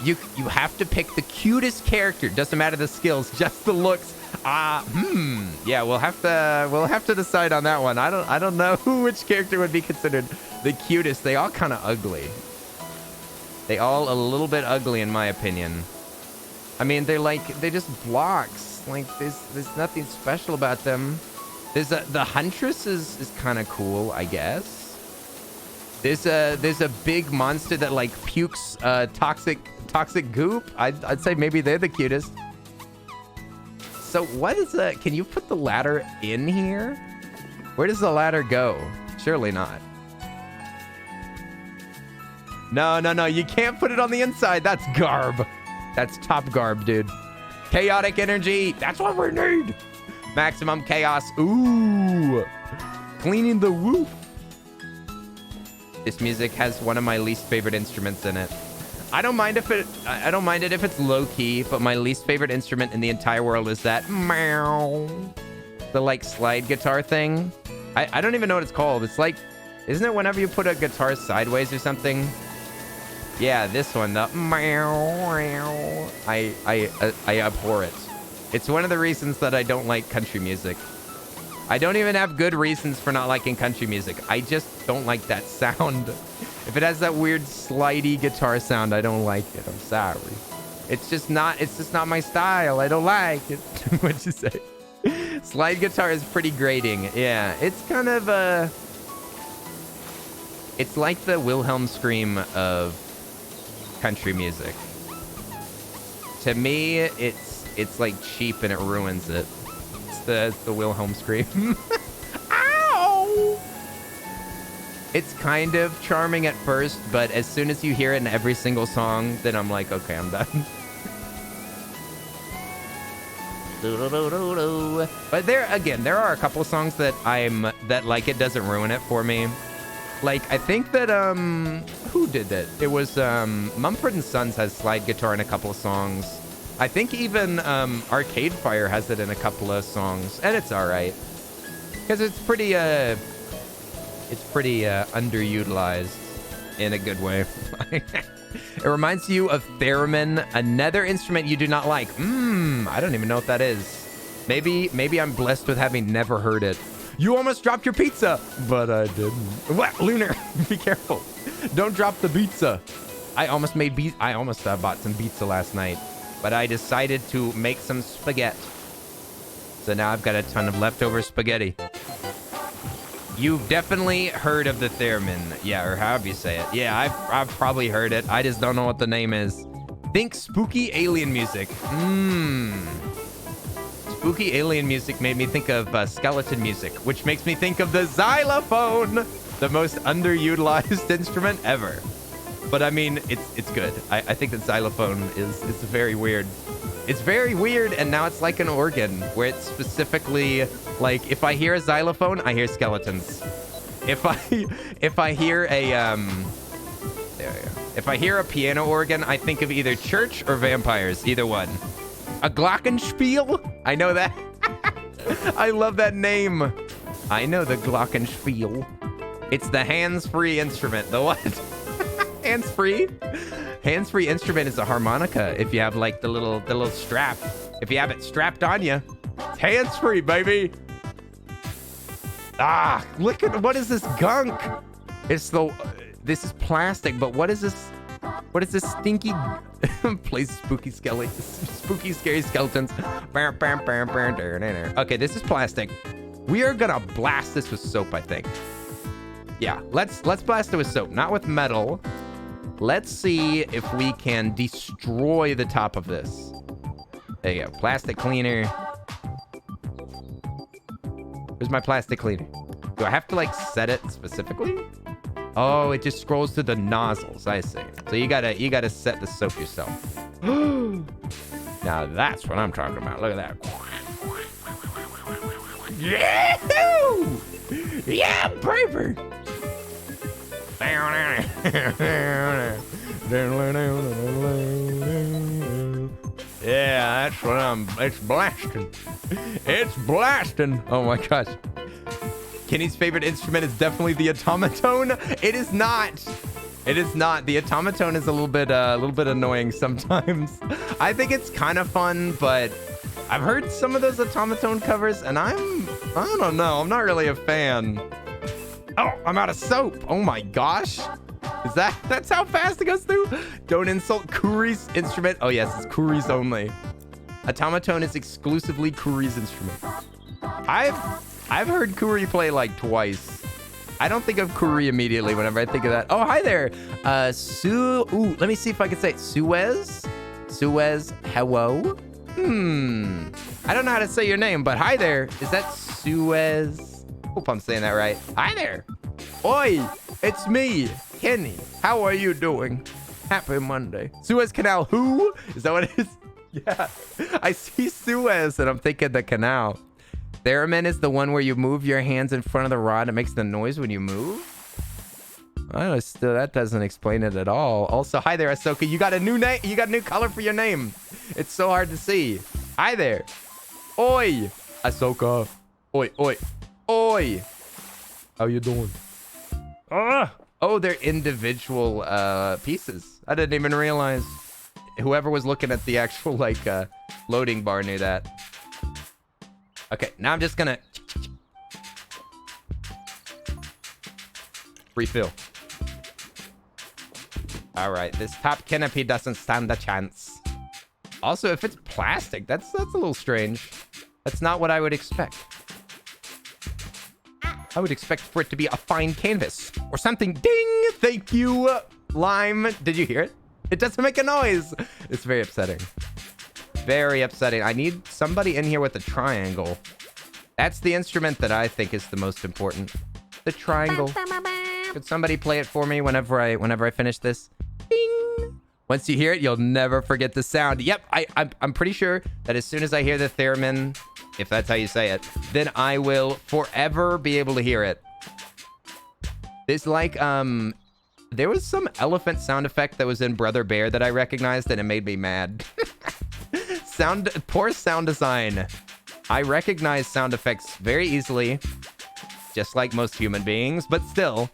You have to pick the cutest character. Doesn't matter the skills, just the looks. Yeah, we'll have to decide on that one. I don't know which character would be considered the cutest. They all kind of ugly. They all a little bit ugly in my opinion. I mean, they're just blocks. Like there's nothing special about them. The Huntress is kind of cool, I guess. There's a big monster that like pukes toxic goop. I'd say maybe they're the cutest. So what is that? Can you put the ladder in here? Where does the ladder go? Surely not. No, you can't put it on the inside. That's garb. That's top garb, dude. Chaotic energy. That's what we need. Maximum chaos. Ooh. Cleaning the woof. This music has one of my least favorite instruments in it. I don't mind it if it's low key, but my least favorite instrument in the entire world is that meow. The like slide guitar thing. I don't even know what it's called. It's like, isn't it whenever you put a guitar sideways or something? Yeah, this one, the meow. I abhor it. It's one of the reasons that I don't like country music. I don't even have good reasons for not liking country music. I just don't like that sound. If it has that weird slidey guitar sound, I don't like it. I'm sorry. It's just not my style. I don't like it. What'd you say? Slide guitar is pretty grating. Yeah, it's kind of it's like the Wilhelm scream of country music. To me, it's like cheap and it ruins it. It's the Wilhelm scream. Ow! It's kind of charming at first, but as soon as you hear it in every single song, then I'm like, okay, I'm done. But there are a couple songs that like it doesn't ruin it for me. Like I think that who did it? It was Mumford & Sons has slide guitar in a couple of songs. I think even Arcade Fire has it in a couple of songs, and it's all right because it's pretty underutilized in a good way. It reminds you of theremin, another instrument you do not like. I don't even know what that is. Maybe I'm blessed with having never heard it. You almost dropped your pizza, but I didn't. What, Lunar? Be careful! Don't drop the pizza. I almost bought some pizza last night, but I decided to make some spaghetti. So now I've got a ton of leftover spaghetti. You've definitely heard of the theremin. Yeah, or however you say it. Yeah, I've probably heard it. I just don't know what the name is. Think spooky alien music. Spooky alien music made me think of skeleton music, which makes me think of the xylophone, the most underutilized instrument ever. But I mean, it's good. I think that xylophone is very weird. It's very weird, and now it's like an organ where it's specifically like if I hear a xylophone, I hear skeletons. If I hear a piano organ, I think of either church or vampires. Either one. A glockenspiel? I know that. I love that name. I know the glockenspiel. It's the hands-free instrument. The what? Hands-free? Hands-free instrument is a harmonica. If you have like the little strap. If you have it strapped on you, it's hands-free, baby. Ah, look at what is this gunk? This is plastic, but what is this? What is this stinky? Plays spooky scary skeletons. Okay, this is plastic. We are gonna blast this with soap, I think. Yeah, let's blast it with soap, not with metal. Let's see if we can destroy the top of this. There you go, plastic cleaner. Where's my plastic cleaner? Do I have to like set it specifically? Oh, it just scrolls through the nozzles. I see. So you gotta set the soap yourself. Now that's what I'm talking about. Look at that. Yeah! Yeah, baby! Yeah, that's what it's blasting. It's blasting. Oh my gosh. Kenny's favorite instrument is definitely the automaton. It is not. It is not. The automaton is a little bit annoying sometimes. I think it's kind of fun, but I've heard some of those automaton covers, and I don't know. I'm not really a fan. Oh, I'm out of soap. Oh my gosh. That's how fast it goes through? Don't insult Kuri's instrument. Oh yes, it's Kuri's only. Automaton is exclusively Kuri's instrument. I've heard Kuri play like twice. I don't think of Kuri immediately whenever I think of that. Oh, hi there. Ooh, let me see if I can say it. Suez, hello. I don't know how to say your name, but hi there. Is that Suez? Hope I'm saying that right. Hi there. Oi, it's me, Kenny. How are you doing? Happy Monday. Suez Canal, who? Is that what it is? Yeah, I see Suez and I'm thinking the canal. Theremin is the one where you move your hands in front of the rod. It makes the noise when you move. I don't know, still, that doesn't explain it at all. Also, hi there, Ahsoka. You got a new name. You got a new color for your name. It's so hard to see. Hi there. Oi, Ahsoka. Oi, oi, oi. How you doing? Oh, they're individual pieces. I didn't even realize. Whoever was looking at the actual like loading bar knew that. Okay, now I'm just gonna refill. All right, this top canopy doesn't stand a chance. Also, if it's plastic, that's a little strange. That's not what I would expect. I would expect for it to be a fine canvas or something. Ding! Thank you, Lime. Did you hear it? It doesn't make a noise. It's very upsetting. Very upsetting. I need somebody in here with a triangle. That's the instrument that I think is the most important. The triangle. Could somebody play it for me whenever I finish this? Ding! Once you hear it, you'll never forget the sound. Yep, I'm pretty sure that as soon as I hear the theremin, if that's how you say it, then I will forever be able to hear it. There's like, there was some elephant sound effect that was in Brother Bear that I recognized and it made me mad. Poor sound design. I recognize sound effects very easily, just like most human beings, but still.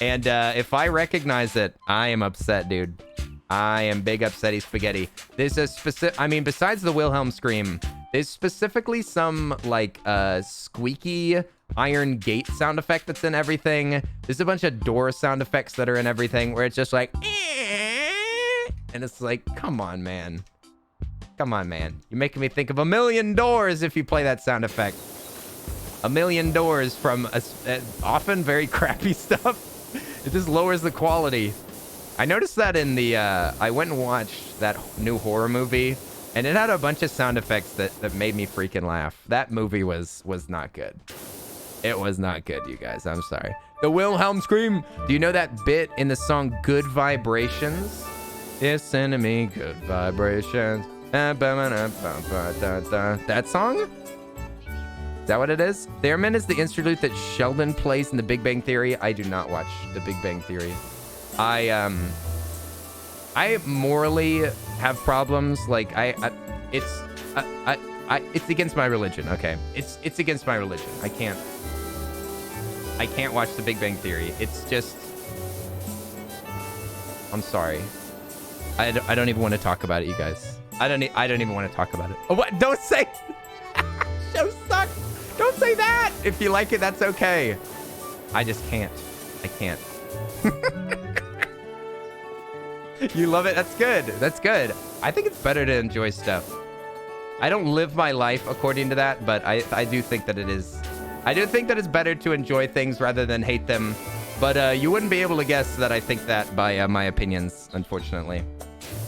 And if I recognize it, I am upset, dude. I am big upsetty spaghetti. There's a specific, I mean, besides the Wilhelm scream, there's specifically some like squeaky iron gate sound effect that's in everything. There's a bunch of door sound effects that are in everything where it's just like, and it's like, come on, man. Come on, man. You're making me think of a million doors if you play that sound effect. A million doors from often very crappy stuff. It just lowers the quality. I noticed that in the, I went and watched that new horror movie, and it had a bunch of sound effects that made me freaking laugh. That movie was not good. It was not good, you guys. I'm sorry. The Wilhelm scream. Do you know that bit in the song Good Vibrations? Listen to me, good vibrations. That song? Is that what it is? Theremin is the interlude that Sheldon plays in The Big Bang Theory. I do not watch The Big Bang Theory. I morally have problems. Like it's against my religion. Okay, it's against my religion. I can't watch The Big Bang Theory. It's just, I'm sorry. I don't even want to talk about it, you guys. I don't even want to talk about it. Oh, what? Don't say. Show sucks. Don't say that. If you like it, that's okay. I just can't. I can't. You love it? That's good. That's good. I think it's better to enjoy stuff. I don't live my life according to that, but I do think that it is. I do think that it's better to enjoy things rather than hate them. But you wouldn't be able to guess that I think that by my opinions, unfortunately.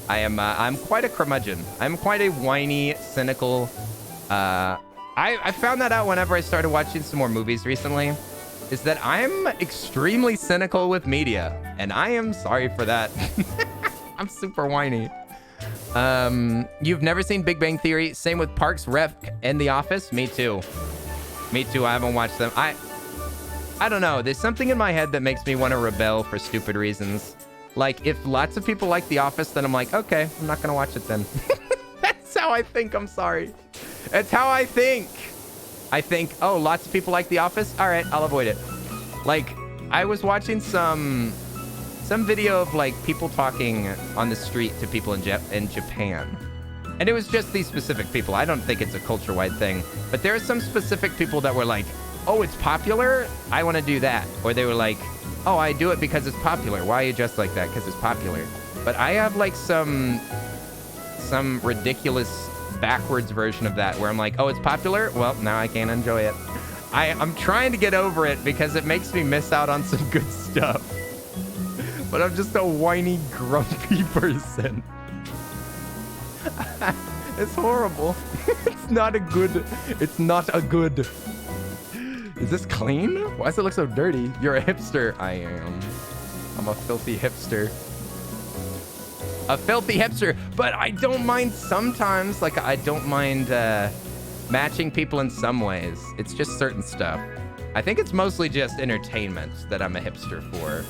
I'm quite a curmudgeon. I'm quite a whiny, cynical. I found that out whenever I started watching some more movies recently, is that I'm extremely cynical with media, and I am sorry for that. I'm super whiny. You've never seen Big Bang Theory? Same with Parks, Rec, and The Office? Me too. Me too. I haven't watched them. I don't know. There's something in my head that makes me want to rebel for stupid reasons. Like, if lots of people like The Office, then I'm like, okay, I'm not going to watch it then. It's how I think. I'm sorry. It's how I think. I think, oh, lots of people like The Office. All right, I'll avoid it. Like, I was watching some video of like people talking on the street to people in Japan. And it was just these specific people. I don't think it's a culture-wide thing. But there are some specific people that were like, oh, it's popular? I want to do that. Or they were like, oh, I do it because it's popular. Why are you dressed like that? Because it's popular. But I have like some ridiculous backwards version of that where I'm like, oh, it's popular? Well, now I can't enjoy it. I'm trying to get over it because it makes me miss out on some good stuff. But I'm just a whiny, grumpy person. It's horrible. It's not a good. Is this clean? Why does it look so dirty? You're a hipster. I am. I'm a filthy hipster. A filthy hipster. But I don't mind sometimes. Like, I don't mind matching people in some ways. It's just certain stuff. I think it's mostly just entertainment that I'm a hipster for.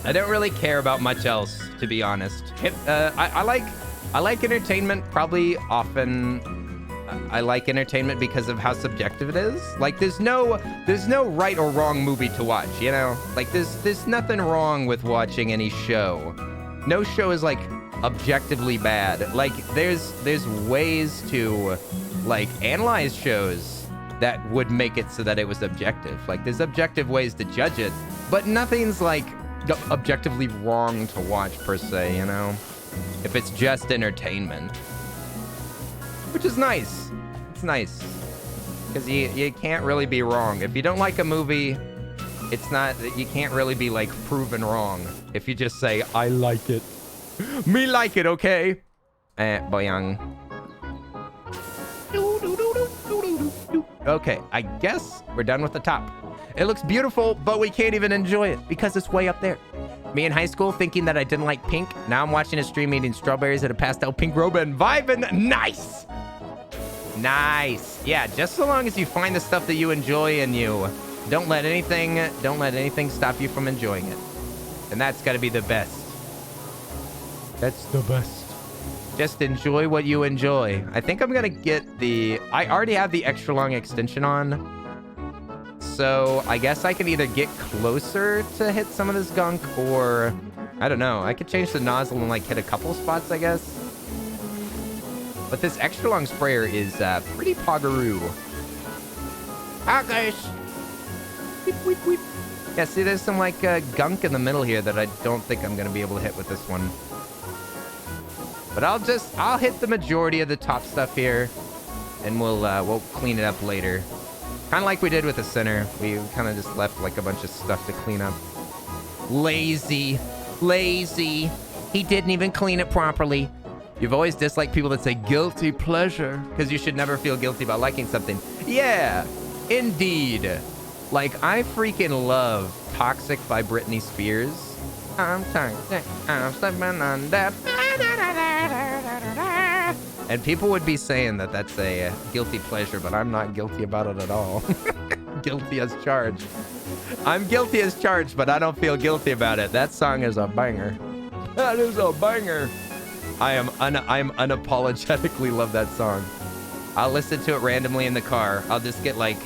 I don't really care about much else, to be honest. I like entertainment probably often. I like entertainment because of how subjective it is. Like there's no right or wrong movie to watch, you know? Like there's nothing wrong with watching any show. No show is like objectively bad. Like there's ways to like analyze shows that would make it so that it was objective. Like there's objective ways to judge it, but nothing's like objectively wrong to watch per se, you know? If it's just entertainment. Which is nice. It's nice. Because you can't really be wrong. If you don't like a movie, it's not, you can't really be like proven wrong. If you just say, I like it. Me like it, okay? Boyang. Okay, I guess we're done with the top. It looks beautiful, but we can't even enjoy it because it's way up there. Me in high school thinking that I didn't like pink. Now I'm watching a stream eating strawberries in a pastel pink robe and vibing. Nice. Nice. Yeah, just so long as you find the stuff that you enjoy and you don't let anything stop you from enjoying it. And that's got to be the best. That's the best. Just enjoy what you enjoy. I think I'm going to get I already have the extra long extension on. So I guess I can either get closer to hit some of this gunk or I don't know. I could change the nozzle and like hit a couple spots, I guess. But this extra long sprayer is pretty pogaroo. Okay. Weep, weep, weep. Yeah, see, there's some like gunk in the middle here that I don't think I'm gonna be able to hit with this one. But I'll hit the majority of the top stuff here, and we'll clean it up later. Kind of like we did with the center. We kind of just left like a bunch of stuff to clean up. Lazy. He didn't even clean it properly. You've always disliked people that say guilty pleasure because you should never feel guilty about liking something. Yeah, indeed. Like, I freaking love Toxic by Britney Spears. I'm toxic, I'm slipping under. And people would be saying that that's a guilty pleasure, but I'm not guilty about it at all. Guilty as charged. I'm guilty as charged, but I don't feel guilty about it. That song is a banger. That is a banger. I'm unapologetically love that song. I'll listen to it randomly in the car. I'll just get like,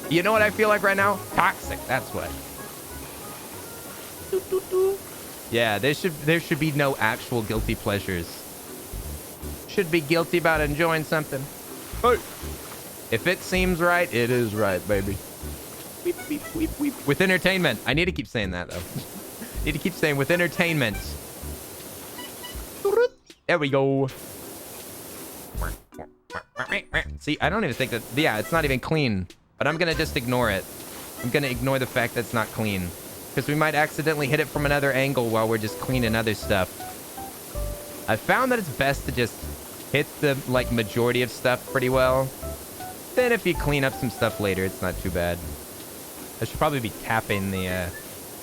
you know what I feel like right now? Toxic. That's what. Yeah, there should be no actual guilty pleasures. Should be guilty about enjoying something. Hey. If it seems right, it is right, baby. Weep, weep, weep, weep. With entertainment. I need to keep saying that, though. Need to keep saying with entertainment. There we go. See, I don't even think that... Yeah, it's not even clean. But I'm going to just ignore it. I'm going to ignore the fact that it's not clean. Because we might accidentally hit it from another angle while we're just cleaning other stuff. I found that it's best to just hit the, like, majority of stuff pretty well. Then if you clean up some stuff later, it's not too bad. I should probably be tapping the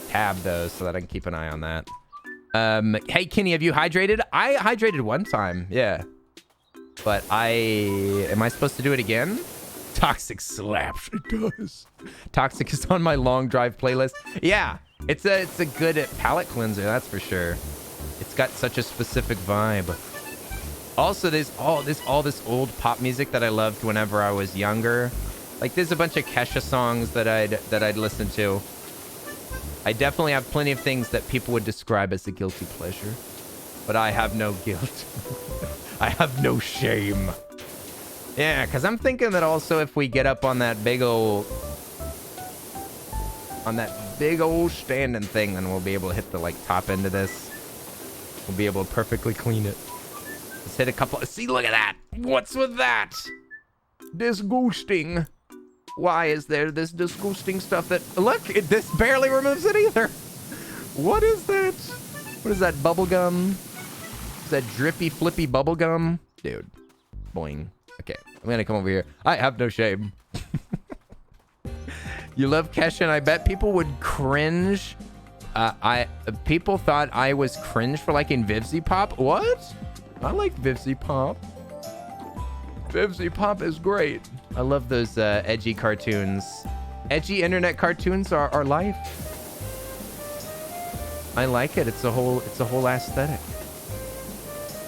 tab, though, so that I can keep an eye on that. Hey, Kenny, have you hydrated? I hydrated one time, yeah. But am I supposed to do it again? Toxic slaps. It does. Toxic is on my long drive playlist. Yeah, it's a good palate cleanser, that's for sure. It's got such a specific vibe. Also, there's all this old pop music that I loved whenever I was younger. Like, there's a bunch of Kesha songs that I'd listen to. I definitely have plenty of things that people would describe as a guilty pleasure, but I have no guilt. I have no shame. Yeah, because I'm thinking that also if we get up on that big old standing thing, then we'll be able to hit the like top end of this. We'll be able to perfectly clean it. Let's hit a couple. See, look at that. What's with that? Disgusting. Why is there this disgusting stuff that... Look, this barely removes it either. What is that? What is that, bubble gum? Is that drippy, flippy bubble gum? Dude. Boing. Okay, I'm gonna come over here. I have no shame. You love Kesha, and I bet people would cringe. People thought I was cringe for liking Vivzy Pop. What? I like Vivzy Pop. Vivzy Pop is great. I love those edgy cartoons. Edgy internet cartoons are life. I like it. It's a whole aesthetic.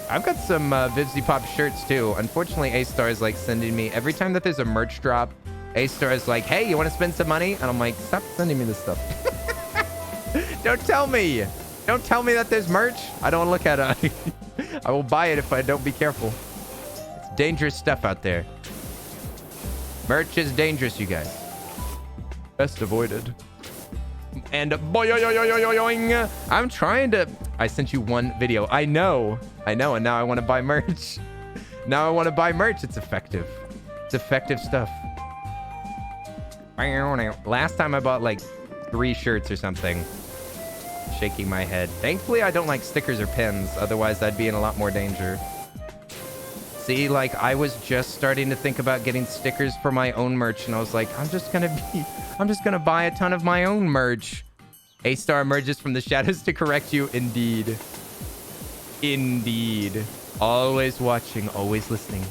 I've got some Vivzy Pop shirts too. Unfortunately, A-Star is like sending me every time that there's a merch drop. A-Star is like, hey, you want to spend some money? And I'm like, stop sending me this stuff. Don't tell me. Don't tell me that there's merch. I don't look at it. I will buy it if I don't be careful. It's dangerous stuff out there. Merch is dangerous, you guys. Best avoided. And boing, I'm trying to... I sent you one video. I know. And now I want to buy merch. Now I want to buy merch. It's effective. It's effective stuff. Last time I bought like 3 shirts or something. Shaking my head. Thankfully, I don't like stickers or pins. Otherwise, I'd be in a lot more danger. See, like, I was just starting to think about getting stickers for my own merch, and I was like, I'm just gonna buy a ton of my own merch. A-Star emerges from the shadows to correct you. Indeed. Indeed. Always watching, always listening.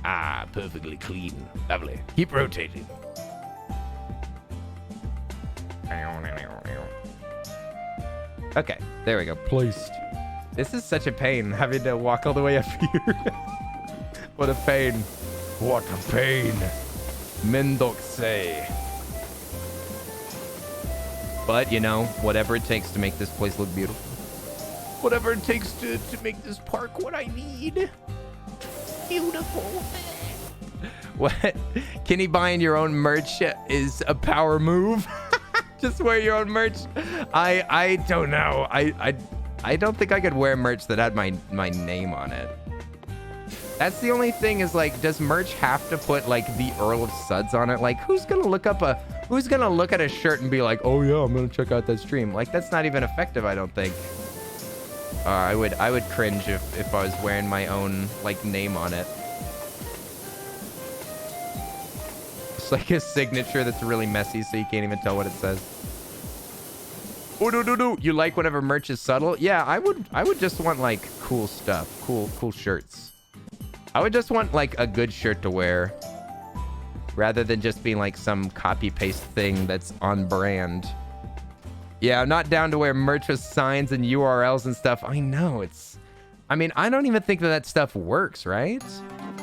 Ah, perfectly clean. Lovely. Keep rotating. Okay, there we go. Placed. This is such a pain, having to walk all the way up here. What a pain. What a pain. Mendoxe. But, you know, whatever it takes to make this place look beautiful. Whatever it takes to make this park what I need. Beautiful. What? Kenny buying your own merch is a power move? Just wear your own merch? I don't know. I don't think I could wear merch that had my name on it. That's the only thing is like, does merch have to put like the Earl of Suds on it? Like, who's gonna look at a shirt and be like, oh yeah, I'm gonna check out that stream? Like, that's not even effective, I don't think. I would cringe if I was wearing my own like name on it. It's like a signature that's really messy, so you can't even tell what it says. Oh, you like whenever merch is subtle? Yeah, I would just want like cool stuff, cool shirts. I would just want like a good shirt to wear, rather than just being like some copy paste thing that's on brand. Yeah, I'm not down to wear merch with signs and URLs and stuff. I know I mean, I don't even think that stuff works, right?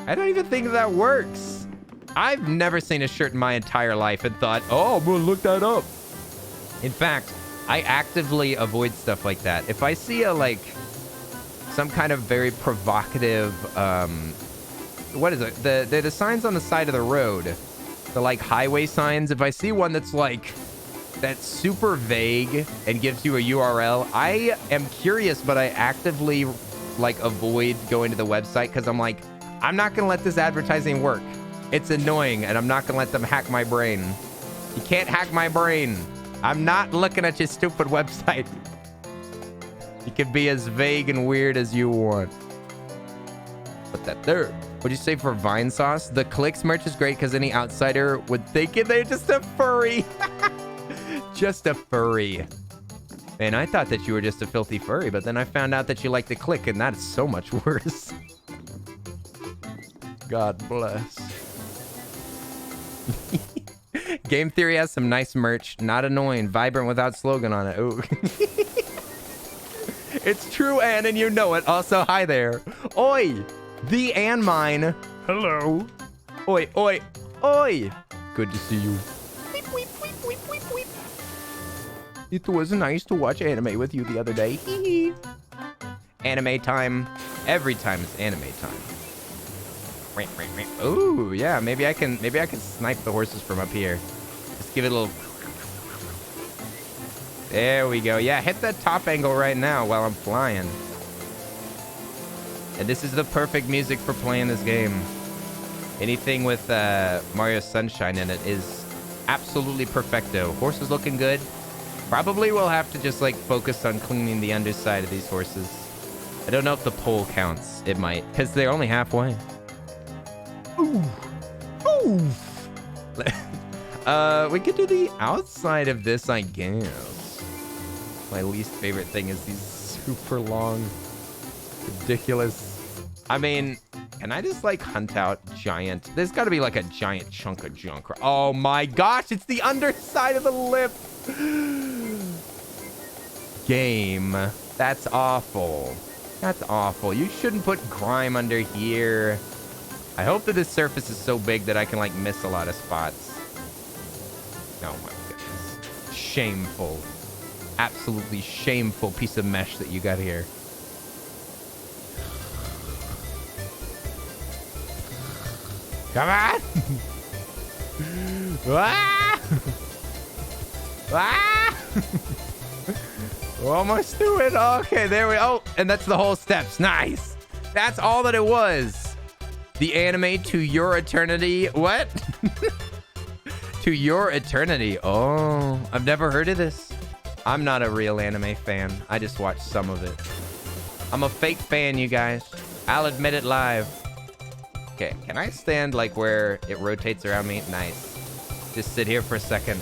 I don't even think that works. I've never seen a shirt in my entire life and thought, oh, I'm gonna look that up. In fact, I actively avoid stuff like that. If I see some kind of very provocative, what is it? The signs on the side of the road, the like highway signs. If I see one that's super vague and gives you a URL, I am curious, but I actively like avoid going to the website because I'm like, I'm not gonna let this advertising work. It's annoying, and I'm not gonna let them hack my brain. You can't hack my brain. I'm not looking at your stupid website. You can be as vague and weird as you want. Put that there. What'd you say for Vine Sauce? The Clicks merch is great because any outsider would think they're just a furry. Just a furry. Man, I thought that you were just a filthy furry, but then I found out that you like the Click, and that's so much worse. God bless. Game Theory has some nice merch. Not annoying. Vibrant without slogan on it. Ooh. It's true, Anne, and you know it. Also, hi there. Oi, the Anne mine. Hello. Oi, oi, oi. Good to see you. It was nice to watch anime with you the other day. Anime time. Every time it's anime time. Ooh, yeah. Maybe I can snipe the horses from up here. Just give it a little. There we go. Yeah, hit that top angle right now while I'm flying. And this is the perfect music for playing this game. Anything with Mario Sunshine in it is absolutely perfecto. Horses looking good. Probably will have to just like focus on cleaning the underside of these horses. I don't know if the pole counts. It might, because they're only halfway. Ooh. Ooh. We could do the outside of this, I guess. My least favorite thing is these super long, ridiculous. I mean, can I just like hunt out giant? There's got to be like a giant chunk of junk. Oh my gosh, it's the underside of the lip. Game. That's awful. That's awful. You shouldn't put grime under here. I hope that this surface is so big that I can like miss a lot of spots. Oh my goodness. Shameful. Absolutely shameful piece of mesh that you got here. Come on! Ah! Ah! We're almost through it. Okay, there we go. Oh, and that's the whole steps. Nice. That's all that it was. The anime to your eternity. What? To your eternity. Oh, I've never heard of this. I'm not a real anime fan. I just watch some of it. I'm a fake fan, you guys. I'll admit it live. Okay, can I stand like where it rotates around me? Nice. Just sit here for a second.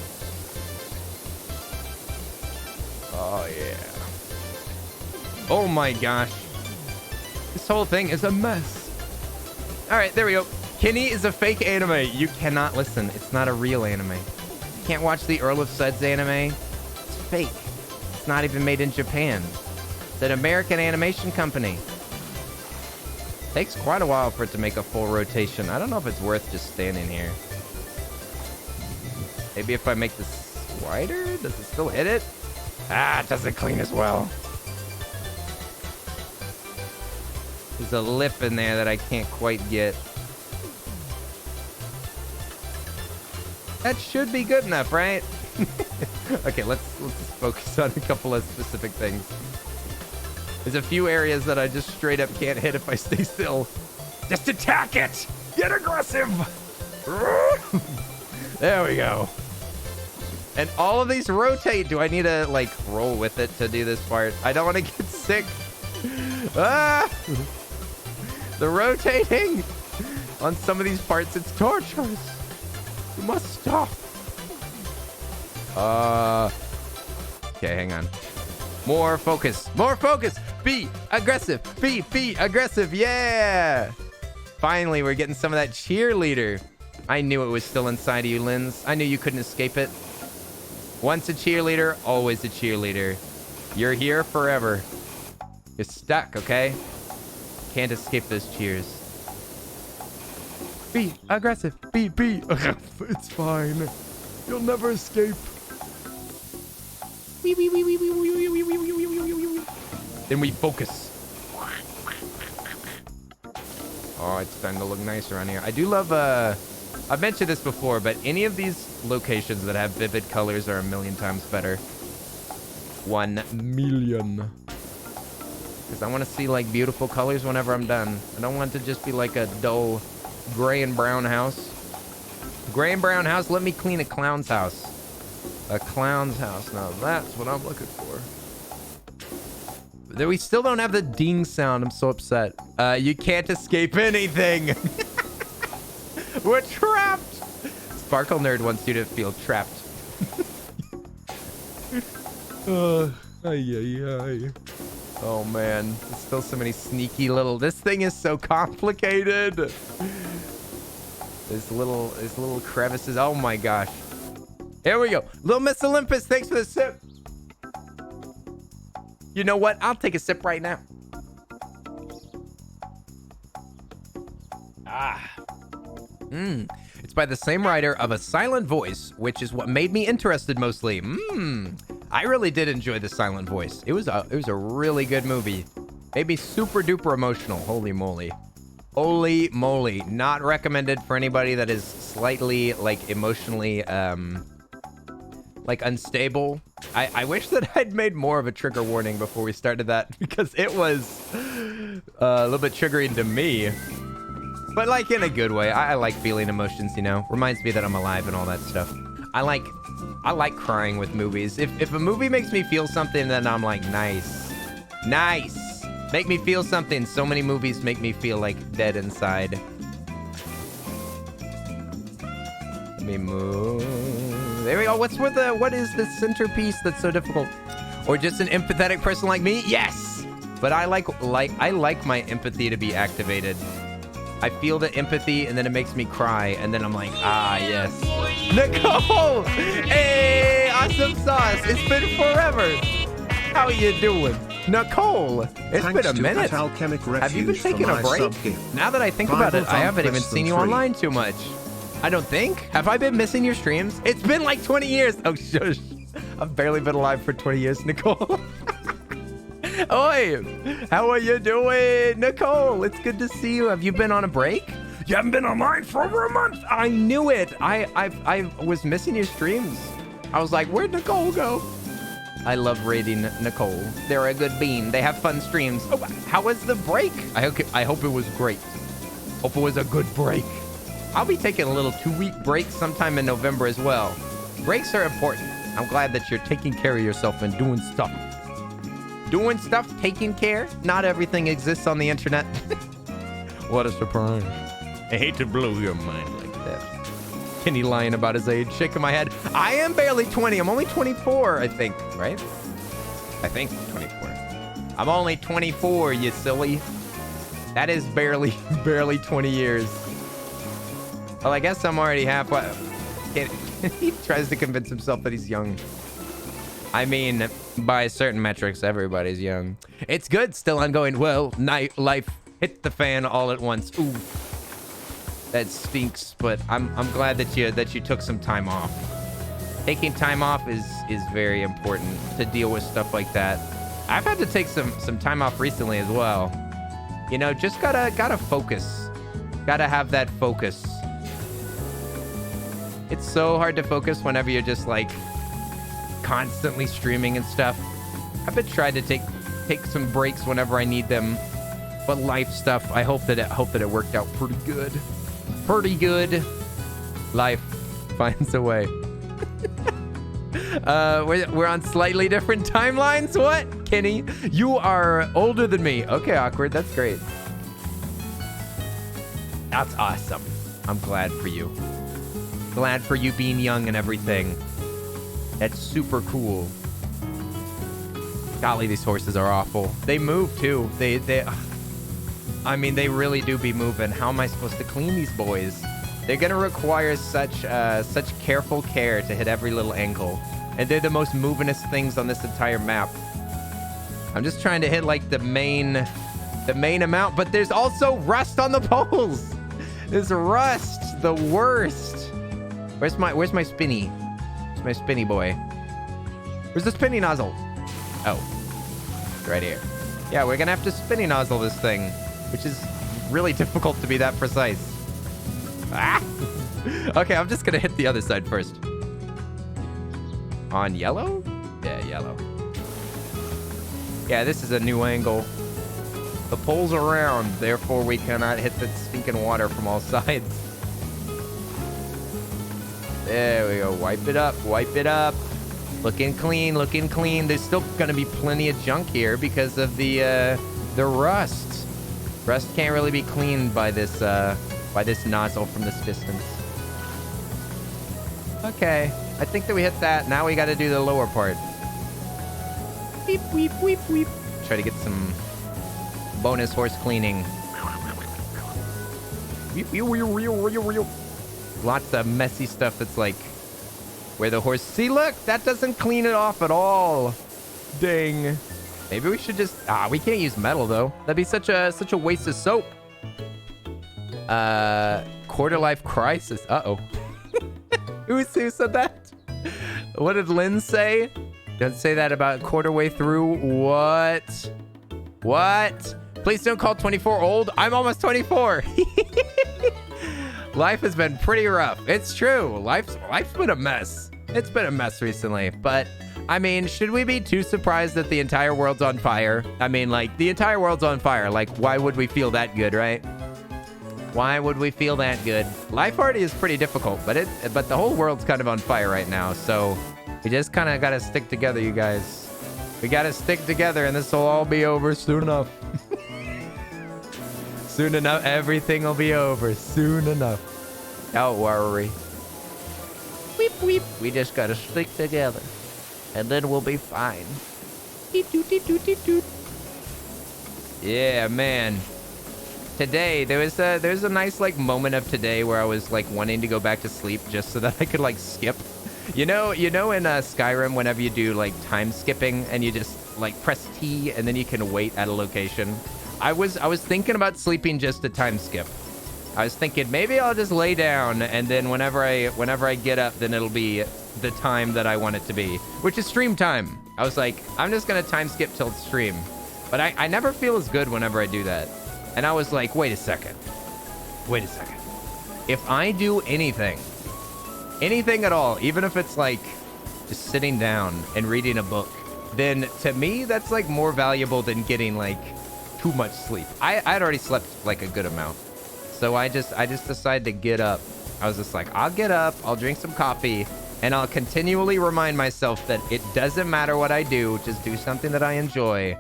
Oh, yeah. Oh, my gosh. This whole thing is a mess. All right, there we go. Kenny is a fake anime. You cannot listen. It's not a real anime. You can't watch the Earl of Suds anime. It's fake. It's not even made in Japan. It's an American animation company. Takes quite a while for it to make a full rotation. I don't know if it's worth just standing here. Maybe if I make this wider, does it still hit it? Ah, it doesn't clean as well. There's a lip in there that I can't quite get. That should be good enough, right? Okay, let's just focus on a couple of specific things. There's a few areas that I just straight up can't hit if I stay still. Just attack it! Get aggressive! There we go. And all of these rotate. Do I need to like roll with it to do this part? I don't want to get sick. Ah! The rotating on some of these parts, it's torturous. You must stop. Okay, hang on. More focus. More focus. Be aggressive. Be aggressive. Yeah. Finally, we're getting some of that cheerleader. I knew it was still inside of you, Linz. I knew you couldn't escape it. Once a cheerleader, always a cheerleader. You're here forever. You're stuck, okay? Can't escape those cheers. Be aggressive. Be. It's fine. You'll never escape. Then we focus. Oh, it's starting to look nice around here. I do love, I've mentioned this before, but any of these locations that have vivid colors are a million times better. 1 million. Because I want to see, like, beautiful colors whenever I'm done. I don't want it to just be like a dull gray and brown house. Gray and brown house, let me clean a clown's house. A clown's house. Now that's what I'm looking for. We still don't have the ding sound. I'm so upset. You can't escape anything. We're trapped. Sparkle Nerd wants you to feel trapped. Oh man, there's still so many sneaky little. This thing is so complicated. There's little crevices. Oh my gosh. Here we go. Little Miss Olympus, thanks for the sip. You know what? I'll take a sip right now. It's by the same writer of A Silent Voice, which is what made me interested mostly. I really did enjoy The Silent Voice. It was a really good movie. Made me super duper emotional. Holy moly. Holy moly. Not recommended for anybody that is slightly like emotionally like unstable. I wish that I'd made more of a trigger warning before we started that, because it was a little bit triggering to me. But like in a good way. I like feeling emotions, you know. Reminds me that I'm alive and all that stuff. I like crying with movies. If a movie makes me feel something, then I'm like, nice. Nice. Make me feel something. So many movies make me feel like dead inside. Let me move. There we go. What is the centerpiece that's so difficult? Or just an empathetic person like me? Yes. But I like my empathy to be activated. I feel the empathy, and then it makes me cry, and then I'm like, ah, yes. Nicole! Hey, awesome sauce. It's been forever. How you doing? Nicole, it's been a minute. Have you been taking a break? Now that I think about it, I haven't even seen you online too much. I don't think. Have I been missing your streams? It's been like 20 years. Oh, shush. I've barely been alive for 20 years, Nicole. Oi, how are you doing? Nicole, it's good to see you. Have you been on a break? You haven't been online for over a month. I knew it. I was missing your streams. I was like, where'd Nicole go? I love raiding Nicole. They're a good bean. They have fun streams. Oh, how was the break? I hope it was great. Hope it was a good break. I'll be taking a little 2-week break sometime in November as well. Breaks are important. I'm glad that you're taking care of yourself and doing stuff. Doing stuff, taking care. Not everything exists on the internet. What a surprise. I hate to blow your mind like that. Kenny lying about his age, shaking my head. I am barely 20. I'm only 24, I think, right? I think 24. I'm only 24, you silly. That is barely 20 years. Well, I guess I'm already halfway. He tries to convince himself that he's young. I mean, by certain metrics, everybody's young. It's good, still ongoing. Well, life hit the fan all at once. Ooh, that stinks. But I'm glad that you took some time off. Taking time off is very important to deal with stuff like that. I've had to take some time off recently as well. You know, just gotta focus. Gotta have that focus. It's so hard to focus whenever you're just like constantly streaming and stuff. I've been trying to take some breaks whenever I need them, but life stuff, I hope that it worked out pretty good. Pretty good. Life finds a way. We're on slightly different timelines. What? Kenny, you are older than me. Okay, awkward. That's great. That's awesome. I'm glad for you. Glad for you being young and everything. That's super cool. Golly, these horses are awful. They move too. I mean, they really do be moving. How am I supposed to clean these boys? They're gonna require such careful care to hit every little angle. And they're the most movingest things on this entire map. I'm just trying to hit like the main amount, but there's also rust on the poles. There's rust, the worst. Where's my spinny? Where's my spinny boy? Where's the spinny nozzle? Oh, right here. Yeah, we're gonna have to spinny nozzle this thing, which is really difficult to be that precise. Ah! Okay, I'm just gonna hit the other side first. On yellow? Yeah, yellow. Yeah, this is a new angle. The pole's are round, therefore we cannot hit the stinking water from all sides. There we go. Wipe it up. Wipe it up. Looking clean. Looking clean. There's still going to be plenty of junk here because of the rust. Rust can't really be cleaned by this nozzle from this distance. Okay. I think that we hit that. Now we got to do the lower part. Weep, weep, weep, weep. Try to get some bonus horse cleaning. Weep, weep, weep, weep, weep. Lots of messy stuff that's like where the horse... See, look, that doesn't clean it off at all. Dang. Maybe we should just... we can't use metal, though. That'd be such a waste of soap. Quarter life crisis. Uh-oh. Who said that? What did Lynn say? Don't say that about quarter way through. What? What? Please don't call 24 old. I'm almost 24. Life has been pretty rough. It's true. Life's been a mess. It's been a mess recently. But, I mean, should we be too surprised that the entire world's on fire? I mean, like, the entire world's on fire. Like, why would we feel that good, right? Why would we feel that good? Life already is pretty difficult, but the whole world's kind of on fire right now. So we just kind of got to stick together, you guys. We got to stick together, and this will all be over soon enough. Soon enough, everything will be over soon enough. Don't worry. Weep, weep. We just got to stick together, and then we'll be fine. Deet, doot, deet, doot, deet, doot. Yeah, man. Today, there's a nice, like, moment of today where I was, like, wanting to go back to sleep just so that I could, like, skip. You know in Skyrim, whenever you do, like, time skipping and you just, like, press T and then you can wait at a location. I was thinking about sleeping just to time skip. I was thinking maybe I'll just lay down and then whenever I get up, then it'll be the time that I want it to be, which is stream time. I was like, I'm just going to time skip till it's stream. But I never feel as good whenever I do that. And I was like, wait a second. If I do anything at all, even if it's like just sitting down and reading a book, then to me, that's like more valuable than getting like too much sleep. I'd already slept like a good amount. So I just decided to get up. I was just like, I'll get up, I'll drink some coffee, and I'll continually remind myself that it doesn't matter what I do, just do something that I enjoy,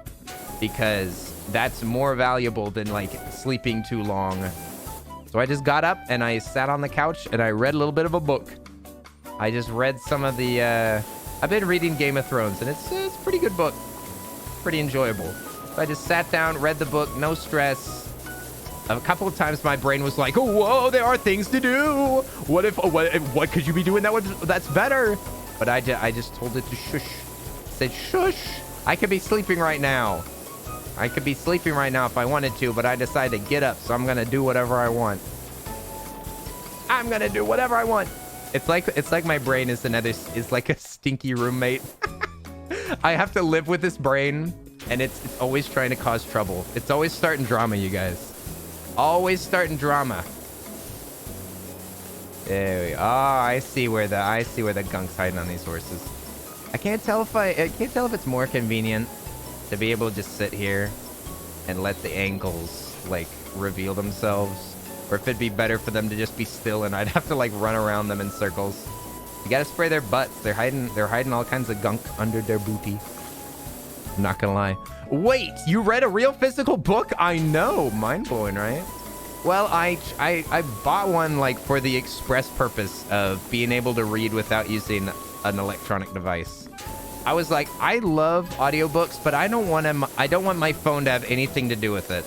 because that's more valuable than like sleeping too long. So I just got up and I sat on the couch and I read a little bit of a book. I just read some of the I've been reading Game of Thrones, and it's a pretty good book, pretty enjoyable. So I just sat down, read the book, no stress. A couple of times my brain was like, oh, whoa, there are things to do. What could you be doing that's better? But I just told it to shush. I said, shush, I could be sleeping right now. I could be sleeping right now if I wanted to, but I decided to get up, so I'm gonna do whatever I want. I'm gonna do whatever I want. It's like my brain is like a stinky roommate. I have to live with this brain, and it's always trying to cause trouble. It's always starting drama, you guys. Always starting drama. There we go. Oh, I see where the gunk's hiding on these horses. I can't tell if it's more convenient to be able to just sit here and let the angles like reveal themselves, or if it'd be better for them to just be still and I'd have to like run around them in circles. You gotta spray their butts. They're hiding all kinds of gunk under their booty. I'm not gonna lie. Wait, you read a real physical book? I know, mind-blowing, right? Well, I bought one like for the express purpose of being able to read without using an electronic device. I was like, I love audiobooks, but I don't want my phone to have anything to do with it.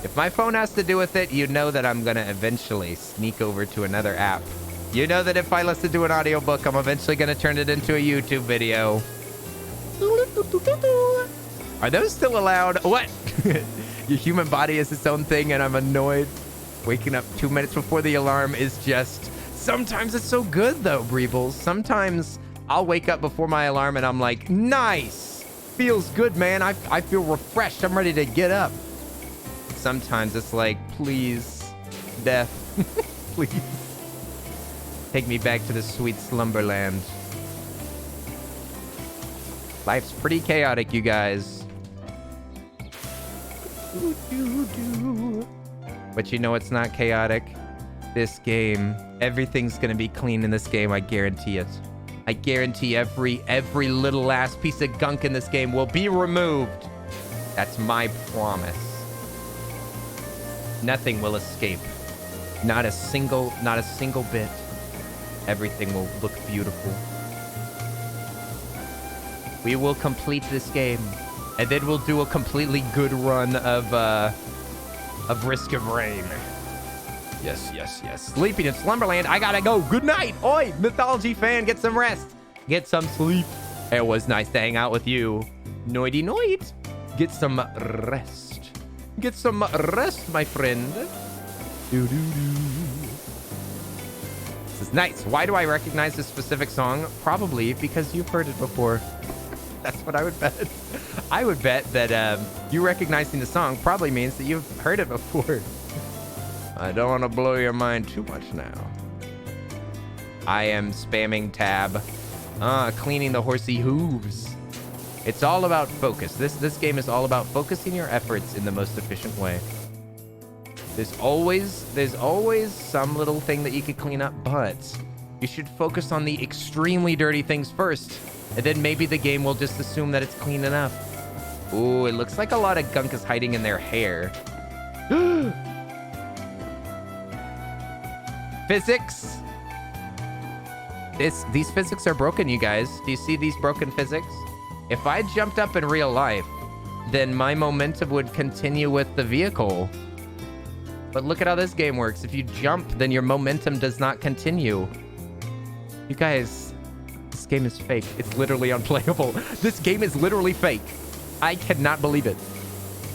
If my phone has to do with it, you know that I'm going to eventually sneak over to another app. You know that if I listen to an audiobook, I'm eventually going to turn it into a YouTube video. Are those still allowed? What? Your human body is its own thing, and I'm annoyed. Waking up 2 minutes before the alarm is just... Sometimes it's so good, though, Breebles. Sometimes I'll wake up before my alarm, and I'm like, nice! Feels good, man. I feel refreshed. I'm ready to get up. Sometimes it's like, please, death, please. Take me back to the sweet slumberland. Life's pretty chaotic, you guys. But you know it's not chaotic? This game. Everything's gonna be clean in this game, I guarantee it. I guarantee every little last piece of gunk in this game will be removed. That's my promise. Nothing will escape. Not a single bit. Everything will look beautiful. We will complete this game, and then we'll do a completely good run of Risk of Rain. Yes, yes, yes. Sleeping in Slumberland. I gotta go. Good night. Oi, Mythology fan, get some rest. Get some sleep. It was nice to hang out with you. Noity noit. Get some rest. Get some rest, my friend. This is nice. Why do I recognize this specific song? Probably because you've heard it before. That's what I would bet. I would bet that you recognizing the song probably means that you've heard it before. I don't want to blow your mind too much now. I am spamming tab. Cleaning the horsey hooves. It's all about focus. This game is all about focusing your efforts in the most efficient way. There's always some little thing that you could clean up, but you should focus on the extremely dirty things first, and then maybe the game will just assume that it's clean enough. Ooh, it looks like a lot of gunk is hiding in their hair. Physics. These physics are broken, you guys. Do you see these broken physics? If I jumped up in real life, then my momentum would continue with the vehicle. But look at how this game works. If you jump, then your momentum does not continue. You guys, this game is fake. It's literally unplayable. This game is literally fake. I cannot believe it.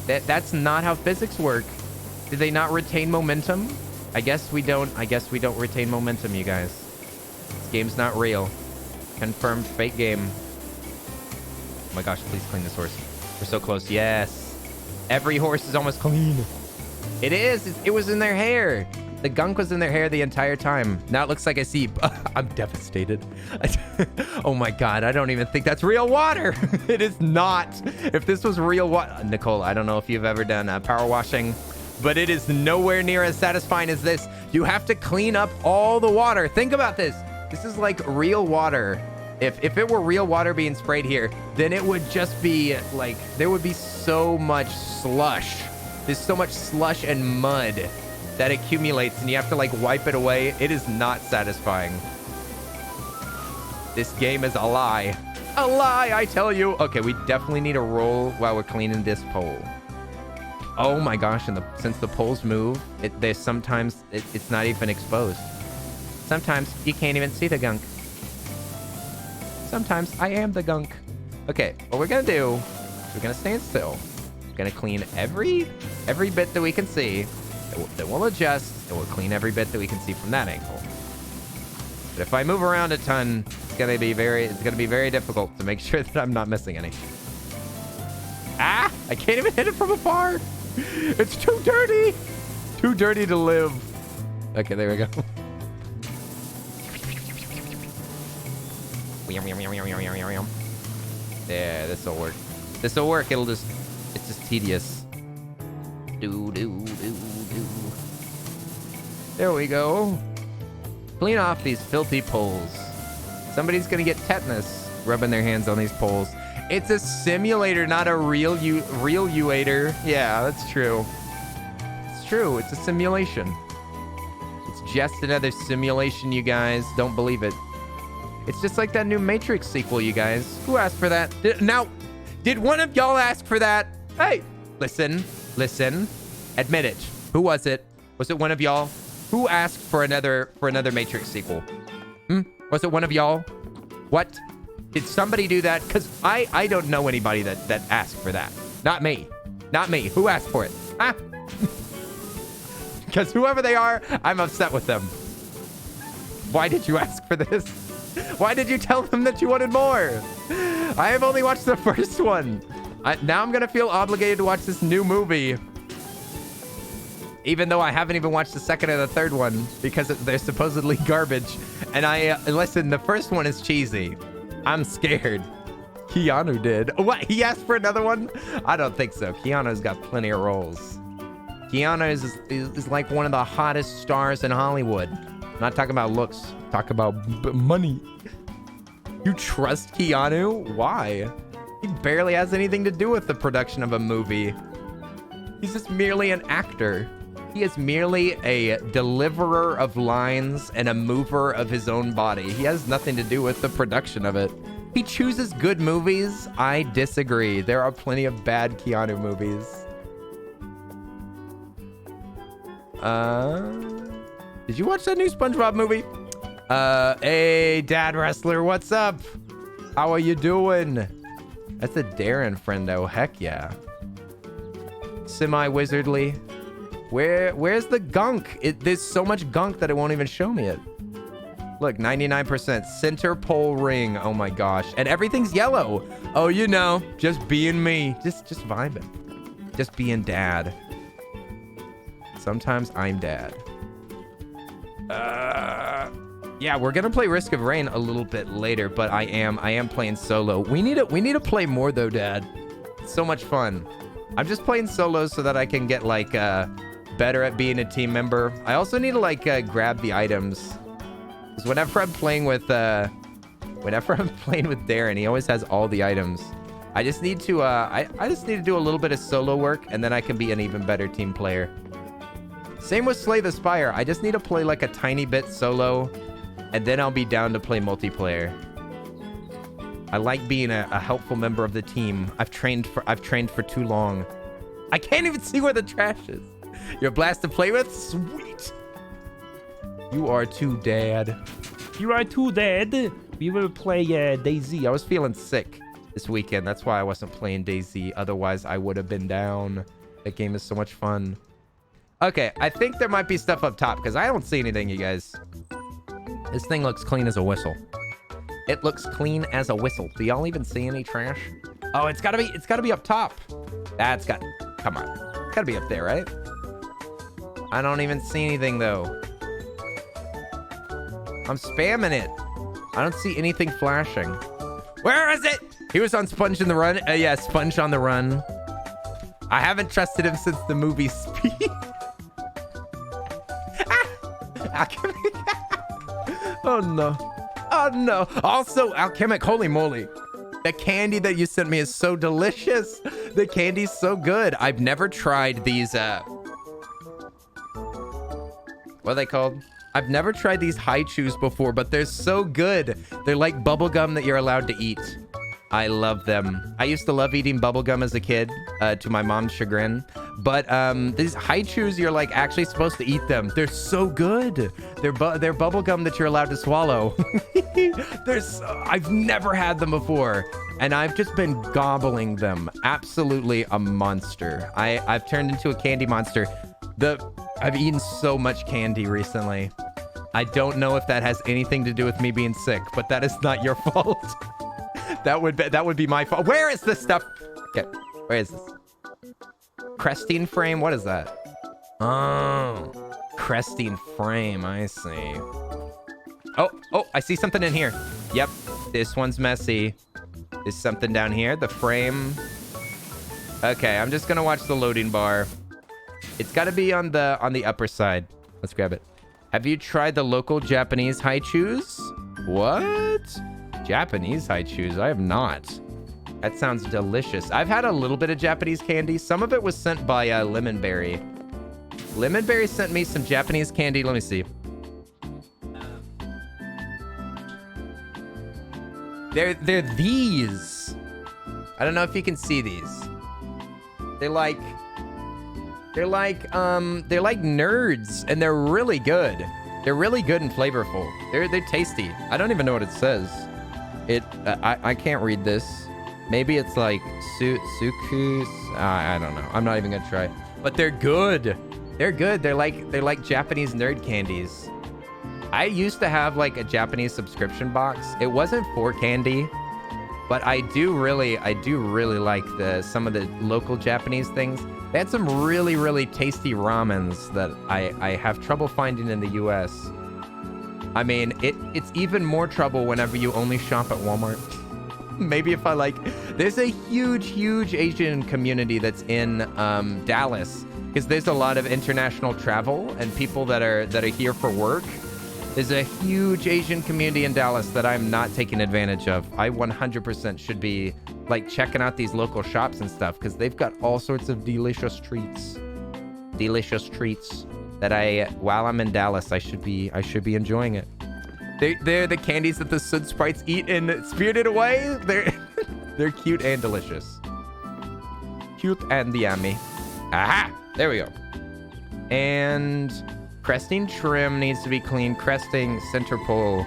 That's not how physics work. Did they not retain momentum? I guess we don't retain momentum, you guys. This game's not real. Confirmed fake game. Oh my gosh, please clean this horse. We're so close. Yes. Every horse is almost clean. It is. It was in their hair. The gunk was in their hair the entire time. Now it looks like I see. I'm devastated. Oh my God. I don't even think that's real water. It is not. If this was real water. Nicole, I don't know if you've ever done power washing, but it is nowhere near as satisfying as this. You have to clean up all the water. Think about this. This is like real water. If it were real water being sprayed here, then it would just be like, there would be so much slush. There's so much slush and mud that accumulates and you have to like wipe it away. It is not satisfying. This game is a lie. A lie, I tell you. Okay, we definitely need a roll while we're cleaning this pole. Oh my gosh, and since the poles move, there's sometimes it's not even exposed. Sometimes you can't even see the gunk. Sometimes I am the gunk. Okay, what we're gonna do is we're gonna stand still. We're gonna clean every bit that we can see. Then we'll adjust and we'll clean every bit that we can see from that angle. But if I move around a ton, it's gonna be very difficult to make sure that I'm not missing any. Ah! I can't even hit it from afar. It's too dirty. Too dirty to live. Okay, there we go. Yeah, this'll work. This'll work. It's just tedious. There we go. Clean off these filthy poles. Somebody's gonna get tetanus rubbing their hands on these poles. It's a simulator, not a real uator. Yeah, that's true. It's true. It's a simulation. It's just another simulation, you guys. Don't believe it. It's just like that new Matrix sequel, you guys. Who asked for that? Did one of y'all ask for that? Hey, listen. Admit it. Who was it? Was it one of y'all? Who asked for another Matrix sequel? Was it one of y'all? What? Did somebody do that? Because I don't know anybody that asked for that. Not me. Not me. Who asked for it? Huh? Because whoever they are, I'm upset with them. Why did you ask for this? Why did you tell them that you wanted more? I have only watched the first one. Now I'm going to feel obligated to watch this new movie. Even though I haven't even watched the second or the third one because they're supposedly garbage. And listen, the first one is cheesy. I'm scared. Keanu did. What? He asked for another one? I don't think so. Keanu's got plenty of roles. Keanu is like one of the hottest stars in Hollywood. Not talking about looks. Talk about money. You trust Keanu? Why? He barely has anything to do with the production of a movie. He's just merely an actor. He is merely a deliverer of lines and a mover of his own body. He has nothing to do with the production of it. He chooses good movies. I disagree. There are plenty of bad Keanu movies. Did you watch that new SpongeBob movie? Hey, Dad Wrestler, what's up? How are you doing? That's a Darren friendo. Heck yeah. Semi-wizardly. Where's the gunk? There's so much gunk that it won't even show me it. Look, 99%. Center pole ring. Oh my gosh. And everything's yellow. Oh, you know, just being me. Just vibing. Just being dad. Sometimes I'm dad. Yeah, we're gonna play Risk of Rain a little bit later, but I am playing solo. We need to play more though, Dad. It's so much fun. I'm just playing solo so that I can get like better at being a team member. I also need to like grab the items. Because whenever I'm playing with Darren, he always has all the items. I just need to I just need to do a little bit of solo work, and then I can be an even better team player. Same with Slay the Spire. I just need to play like a tiny bit solo, and then I'll be down to play multiplayer. I like being a helpful member of the team. I've trained for too long. I can't even see where the trash is. You're a blast to play with? Sweet. You are too dad. You are too dead. We will play DayZ. I was feeling sick this weekend. That's why I wasn't playing DayZ. Otherwise, I would have been down. That game is so much fun. Okay, I think there might be stuff up top because I don't see anything, you guys. This thing looks clean as a whistle. It looks clean as a whistle. Do y'all even see any trash? Oh, it's gotta be up top. Come on. It's gotta be up there, right? I don't even see anything though. I'm spamming it. I don't see anything flashing. Where is it? He was on Sponge in the Run. Yeah, Sponge on the Run. I haven't trusted him since the movie Speed. Oh no. Oh no. Also, Alchemic, holy moly. The candy that you sent me is so delicious. The candy's so good. I've never tried these, what are they called? I've never tried these high chews before, but they're so good. They're like bubble gum that you're allowed to eat. I love them. I used to love eating bubble gum as a kid, to my mom's chagrin. But these high chews, you're like actually supposed to eat them. They're so good. They're bubble gum that you're allowed to swallow. I've never had them before, and I've just been gobbling them. Absolutely a monster. I've turned into a candy monster. I've eaten so much candy recently. I don't know if that has anything to do with me being sick, but that is not your fault. That would be my fault. Where is this stuff? Okay, where is this? Crestine frame? What is that? Oh, Crestine frame. I see. Oh, I see something in here. Yep, this one's messy. There's something down here. The frame. Okay, I'm just gonna watch the loading bar. It's got to be on the upper side. Let's grab it. Have you tried the local Japanese high chews? What? Japanese high chews? I have not. That sounds delicious. I've had a little bit of Japanese candy. Some of it was sent by Lemonberry. Lemonberry sent me some Japanese candy. Let me see. They're these. I don't know if you can see these. They're like nerds, and they're really good. They're really good and flavorful. They're tasty. I don't even know what it says. I can't read this. Maybe it's like suku. I don't know. I'm not even gonna try. But they're good. They're good. They're like Japanese nerd candies. I used to have like a Japanese subscription box. It wasn't for candy, but I do really like some of the local Japanese things. They had some really, really tasty ramens that I have trouble finding in the US. I mean, it's even more trouble whenever you only shop at Walmart. Maybe if there's a huge Asian community that's in Dallas, because there's a lot of international travel and people that are here for work. There's a huge Asian community in Dallas that I'm not taking advantage of. I 100% should be like checking out these local shops and stuff, because they've got all sorts of delicious treats. Delicious treats that while I'm in Dallas, I should be enjoying it. They're the candies that the Sood Sprites eat in Spirited Away. They're cute and delicious. Cute and yummy. Aha! There we go. And cresting trim needs to be clean. Cresting center pole.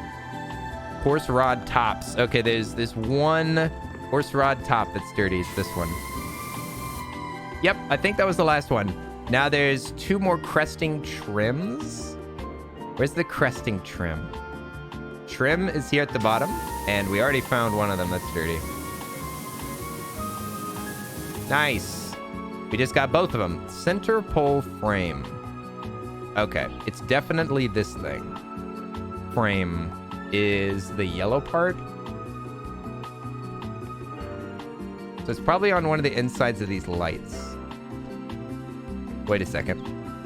Horse rod tops. Okay, there's this one Horse rod top that's dirty. It's this one. Yep, I think that was the last one. Now there's 2 more cresting trims. Where's the cresting trim? Trim is here at the bottom, and we already found one of them that's dirty. Nice. We just got both of them. Center pole frame. Okay, it's definitely this thing. Frame is the yellow part. So it's probably on one of the insides of these lights. Wait a second.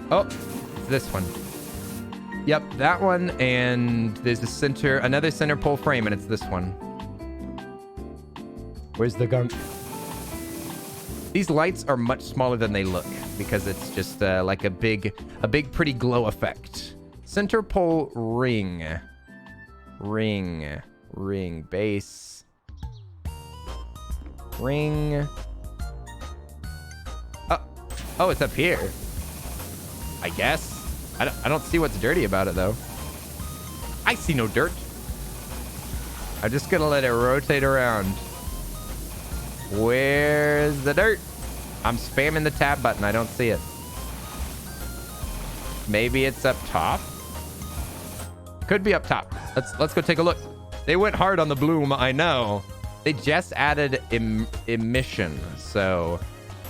Oh, it's this one. Yep, that one, and there's another center pole frame, and it's this one. Where's the gunk? These lights are much smaller than they look because it's just like a big pretty glow effect. Center pole ring. Ring, base. Ring. Oh, it's up here. I guess. I don't see what's dirty about it, though. I see no dirt. I'm just gonna let it rotate around. Where's the dirt? I'm spamming the tab button. I don't see it. Maybe it's up top. Could be up top. Let's go take a look. They went hard on the bloom, I know. They just added emission, so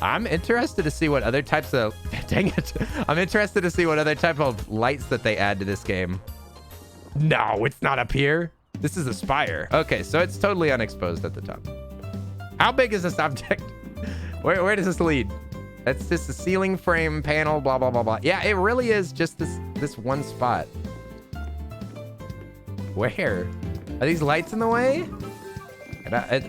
I'm interested to see what other types of dang it. I'm interested to see what other type of lights that they add to this game. No, it's not up here. This is a Spire. Okay, so it's totally unexposed at the top. How big is this object? Where does this lead? That's just a ceiling frame panel, blah, blah, blah, blah. Yeah, it really is just this one spot. Where? Are these lights in the way?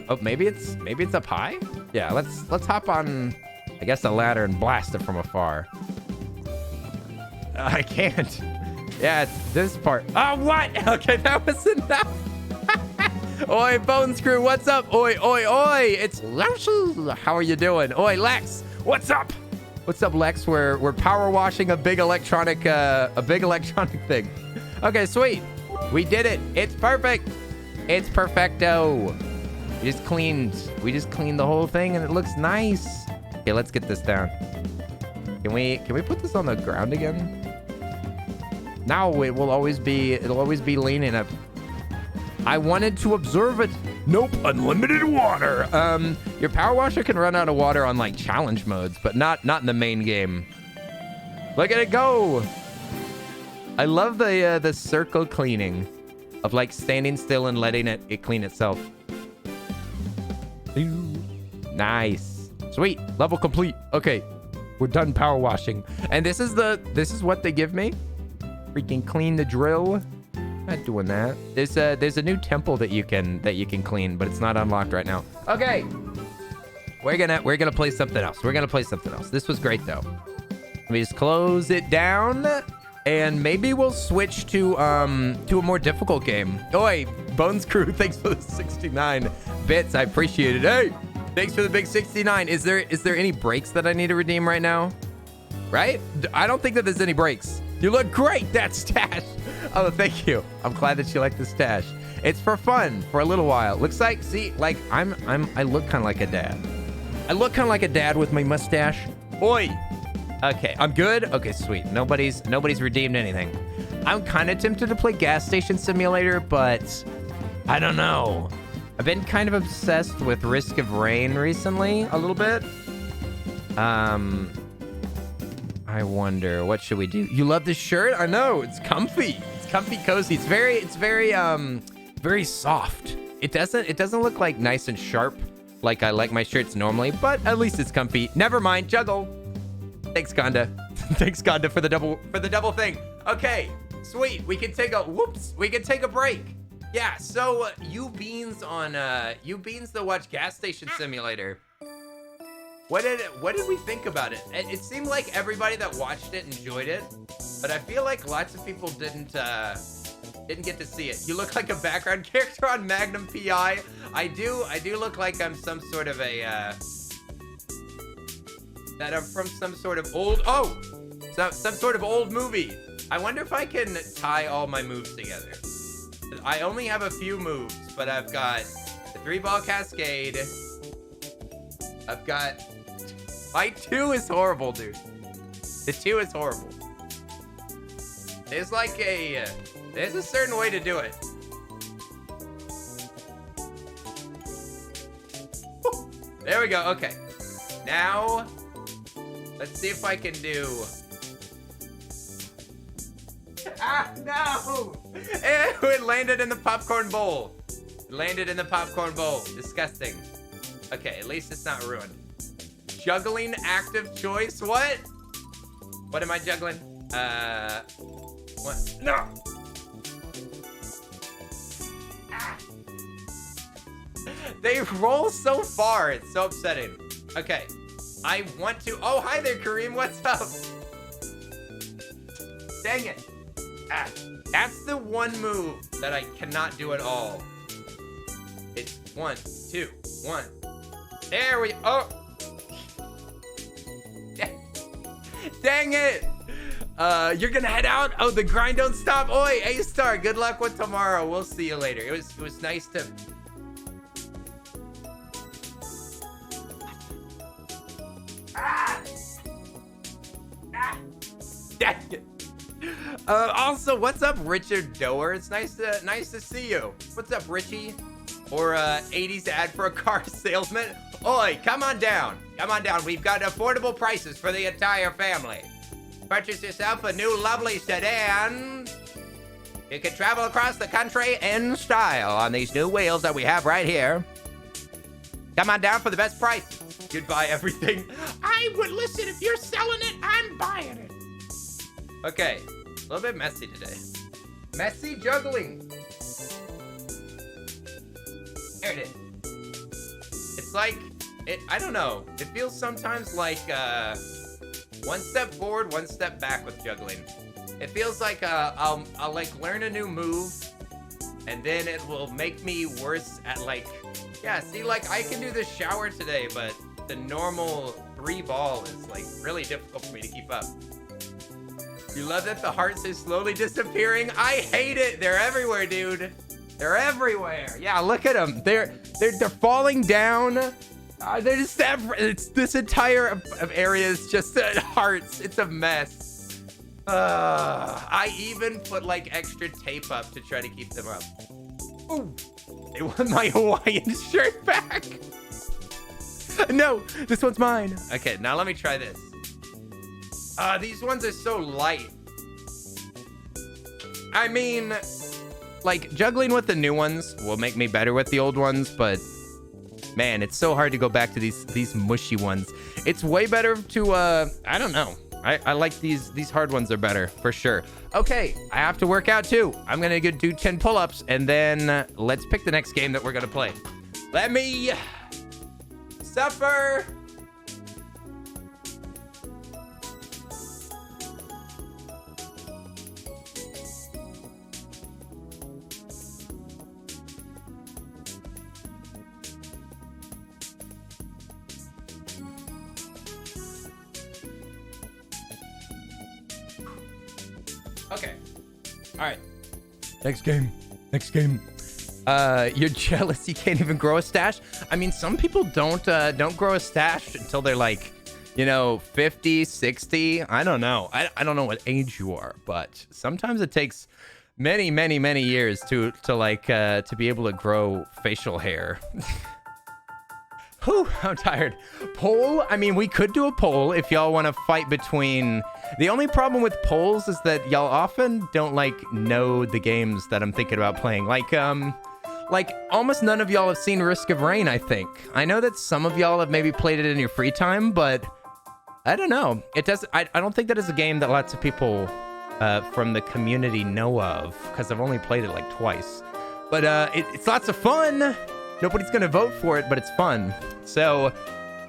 Oh, maybe it's up high? Yeah, let's hop on, I guess, a ladder and blast it from afar. I can't. Yeah, it's this part. Oh, what? Okay, that was enough. Oi, Bone Screw, what's up? Oi, oi, oi. It's Lex. How are you doing? Oi, Lex, what's up? What's up, Lex? We're power washing a big electronic thing. Okay, sweet. We did it. It's perfect. It's perfecto. We just cleaned the whole thing and it looks nice. Okay, let's get this down. Can we put this on the ground again? Now it'll always be leaning up. I wanted to observe it. Nope, unlimited water. Your power washer can run out of water on like challenge modes, but not in the main game. Look at it go. I love the circle cleaning of like standing still and letting it clean itself. Nice. Sweet. Level complete. Okay. We're done power washing. And this is what they give me. Freaking clean the drill. Not doing that. There's a new temple that you can clean, but it's not unlocked right now. Okay. We're gonna play something else. This was great though. Let me just close it down. And maybe we'll switch to a more difficult game. Oi, Bones Crew, thanks for the 69 bits. I appreciate it. Hey, thanks for the big 69. Is there any breaks that I need to redeem right now? Right? I don't think that there's any breaks. You look great. That stash. Oh, thank you. I'm glad that you like the stash. It's for fun for a little while. Looks like, see, like I look kind of like a dad. I look kind of like a dad with my mustache. Oi. Okay, I'm good. Okay, sweet. Nobody's redeemed anything. I'm kind of tempted to play Gas Station Simulator, but I don't know. I've been kind of obsessed with Risk of Rain recently, a little bit. I wonder, what should we do? You love this shirt? I know, it's comfy. It's comfy, cozy. It's very soft. It doesn't look like nice and sharp like I like my shirts normally, but at least it's comfy. Never mind, juggle. Thanks, Gonda. Thanks, Gonda, for the double thing. Okay, sweet. We can take a break. Yeah. So you beans to watch Gas Station Simulator. What did we think about it? It seemed like everybody that watched it enjoyed it, but I feel like lots of people didn't get to see it. You look like a background character on Magnum PI. I do look like I'm some sort of a. That I'm from some sort of some sort of old movie. I wonder if I can tie all my moves together. I only have a few moves, but I've got a 3-ball cascade. I've got... My 2 is horrible, dude. The 2 is horrible. There's like a... there's a certain way to do it. There we go. Okay. Now, let's see if I can do... Ah, no! Ew, it landed in the popcorn bowl. It landed in the popcorn bowl. Disgusting. Okay, at least it's not ruined. Juggling active choice. What? What am I juggling? What? No! Ah. They roll so far. It's so upsetting. Okay. I want to... Oh, hi there, Kareem. What's up? Dang it. Ah. That's the one move that I cannot do at all. It's 1, 2, 1. There we... Oh! Dang it! You're gonna head out? Oh, the grind don't stop. Oi, A-Star, good luck with tomorrow. We'll see you later. It was nice to... Ah! Ah! Dang it. Also, what's up, Richard Doer? It's nice to see you. What's up, Richie? Or 80s ad for a car salesman. Oi, come on down. Come on down. We've got affordable prices for the entire family. Purchase yourself a new lovely sedan. You can travel across the country in style on these new wheels that we have right here. Come on down for the best price. You'd buy everything. I would listen if you're selling it, I'm buying it. Okay, a little bit messy today. Messy juggling. There it is. It's like, I don't know. It feels sometimes like one step forward, one step back with juggling. It feels like I'll like learn a new move, and then it will make me worse at like, yeah, see, like I can do the shower today, but the normal 3-ball is like really difficult for me to keep up. You love that the hearts are slowly disappearing? I hate it. They're everywhere, dude. They're everywhere. Yeah, look at them. They're falling down. They're just it's this entire area is just hearts. It's a mess. I even put like extra tape up to try to keep them up. Ooh, they want my Hawaiian shirt back. No, this one's mine. Okay, now let me try this. These ones are so light. I mean, like, juggling with the new ones will make me better with the old ones, but man, it's so hard to go back to these mushy ones. It's way better to, I don't know. I like these hard ones are better, for sure. Okay, I have to work out too. I'm gonna go do 10 pull-ups, and then let's pick the next game that we're gonna play. Let me suffer. Okay. All right. Next game. You're jealous you can't even grow a stash? I mean, some people don't grow a stash until they're like, 50, 60. I don't know. I don't know what age you are, but sometimes it takes many, many, many years to be able to grow facial hair. Whew, I'm tired. Poll? I mean, we could do a poll if y'all want to fight between... The only problem with polls is that y'all often don't, know the games that I'm thinking about playing. Like, almost none of y'all have seen Risk of Rain, I think. I know that some of y'all have maybe played it in your free time, but I don't know. I don't think that is a game that lots of people from the community know of, because I've only played it, twice. But it's lots of fun. Nobody's gonna vote for it, but it's fun. So,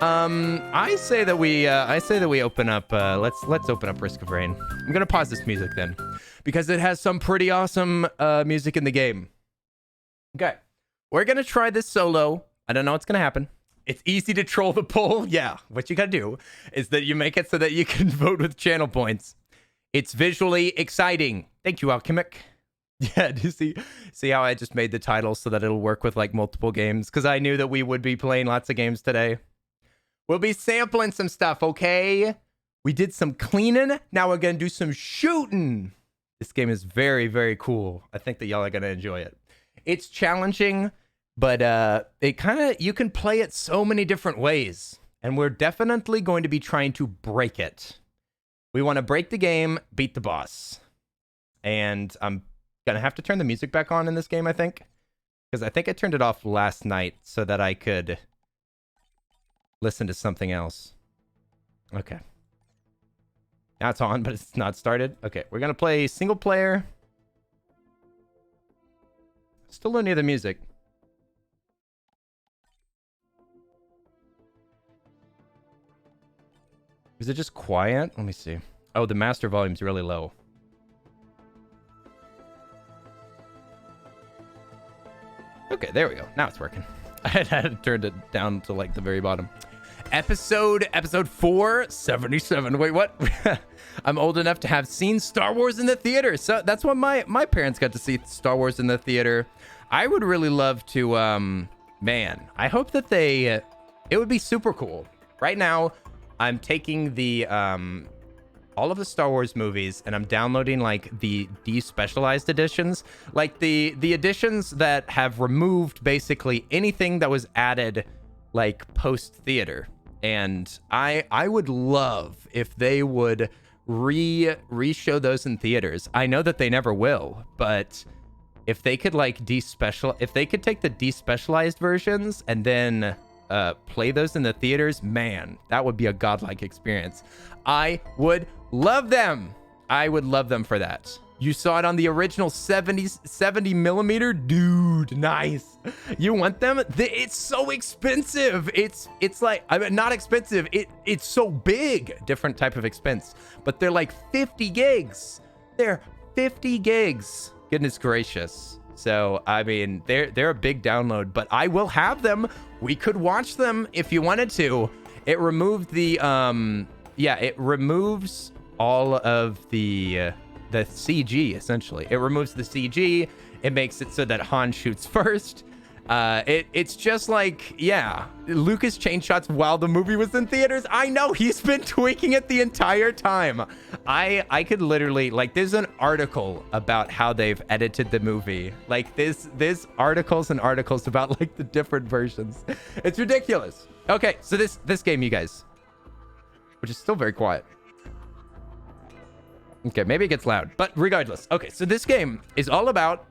I say that we open up. Let's open up Risk of Rain. I'm gonna pause this music then, because it has some pretty awesome music in the game. Okay, we're gonna try this solo. I don't know what's gonna happen. It's easy to troll the poll. Yeah, what you gotta do is that you make it so that you can vote with channel points. It's visually exciting. Thank you, Alchemic. Yeah, do you see how I just made the title so that it'll work with like multiple games? Because I knew that we would be playing lots of games today. We'll be sampling some stuff, okay? We did some cleaning. Now we're gonna do some shooting. This game is very, very cool. I think that y'all are gonna enjoy it. It's challenging, but you can play it so many different ways. And we're definitely going to be trying to break it. We want to break the game, beat the boss. And I'm gonna have to turn the music back on in this game, I think. Because I think I turned it off last night so that I could listen to something else. Okay. Now it's on, but it's not started. Okay, we're gonna play single player. Still don't hear the music. Is it just quiet? Let me see. Oh, the master volume's really low. Okay, there we go. Now it's working. I had turned it down to like the very bottom. Episode 477. Wait, what? I'm old enough to have seen Star Wars in the theater. So that's when my parents got to see Star Wars in the theater. I would really love to, man, I hope that it would be super cool. Right now, I'm taking the, all of the Star Wars movies and I'm downloading like the despecialized editions, like the editions that have removed basically anything that was added like post theater. And I would love if they would re-show those in theaters. I know that they never will, but if they could like if they could take the despecialized versions and then play those in the theaters, man, that would be a godlike experience. I would love them. I would love them for that. You saw it on the original 70 millimeter? Dude, nice. You want them? It's so expensive. It's like, I mean, not expensive. It's so big. Different type of expense. But they're like 50 gigs. They're 50 gigs. Goodness gracious. So, I mean, they're a big download, but I will have them. We could watch them if you wanted to. It removed the, it removes all of the CG, essentially. It removes the CG. It makes it so that Han shoots first. It's just like, yeah, Lucas changed shots while the movie was in theaters. I know, he's been tweaking it the entire time. I could literally, like, there's an article about how they've edited the movie. Like, there's articles and articles about, like, the different versions. It's ridiculous. Okay, so this game, you guys, which is still very quiet. Okay, maybe it gets loud, but regardless. Okay, so this game is all about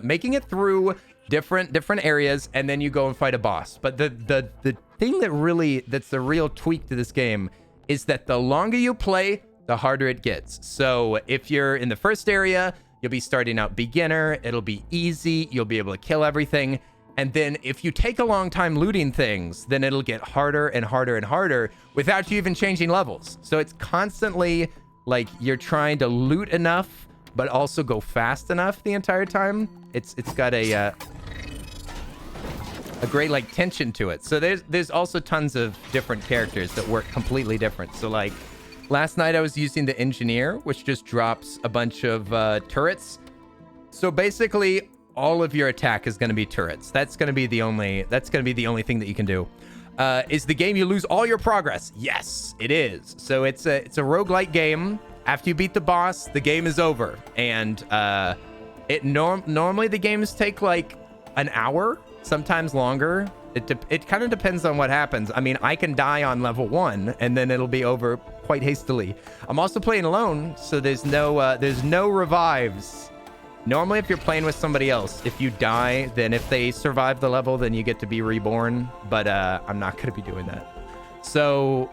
making it through different areas, and then you go and fight a boss. But the thing that's the real tweak to this game is that the longer you play, the harder it gets. So if you're in the first area, you'll be starting out beginner. It'll be easy. You'll be able to kill everything. And then if you take a long time looting things, then it'll get harder and harder and harder without you even changing levels. So it's constantly like you're trying to loot enough, but also go fast enough the entire time. It's got a great like tension to it. So there's also tons of different characters that work completely different. So like last night I was using the engineer, which just drops a bunch of turrets. So basically all of your attack is going to be turrets. That's going to be the only thing that you can do. Is the game you lose all your progress? Yes, it is. So it's a roguelike game. After you beat the boss, the game is over. And normally the games take like an hour, sometimes longer. It kind of depends on what happens. I mean, I can die on level 1 and then it'll be over quite hastily. I'm also playing alone, so there's no revives. Normally, if you're playing with somebody else, if you die, then if they survive the level, then you get to be reborn. But I'm not going to be doing that. So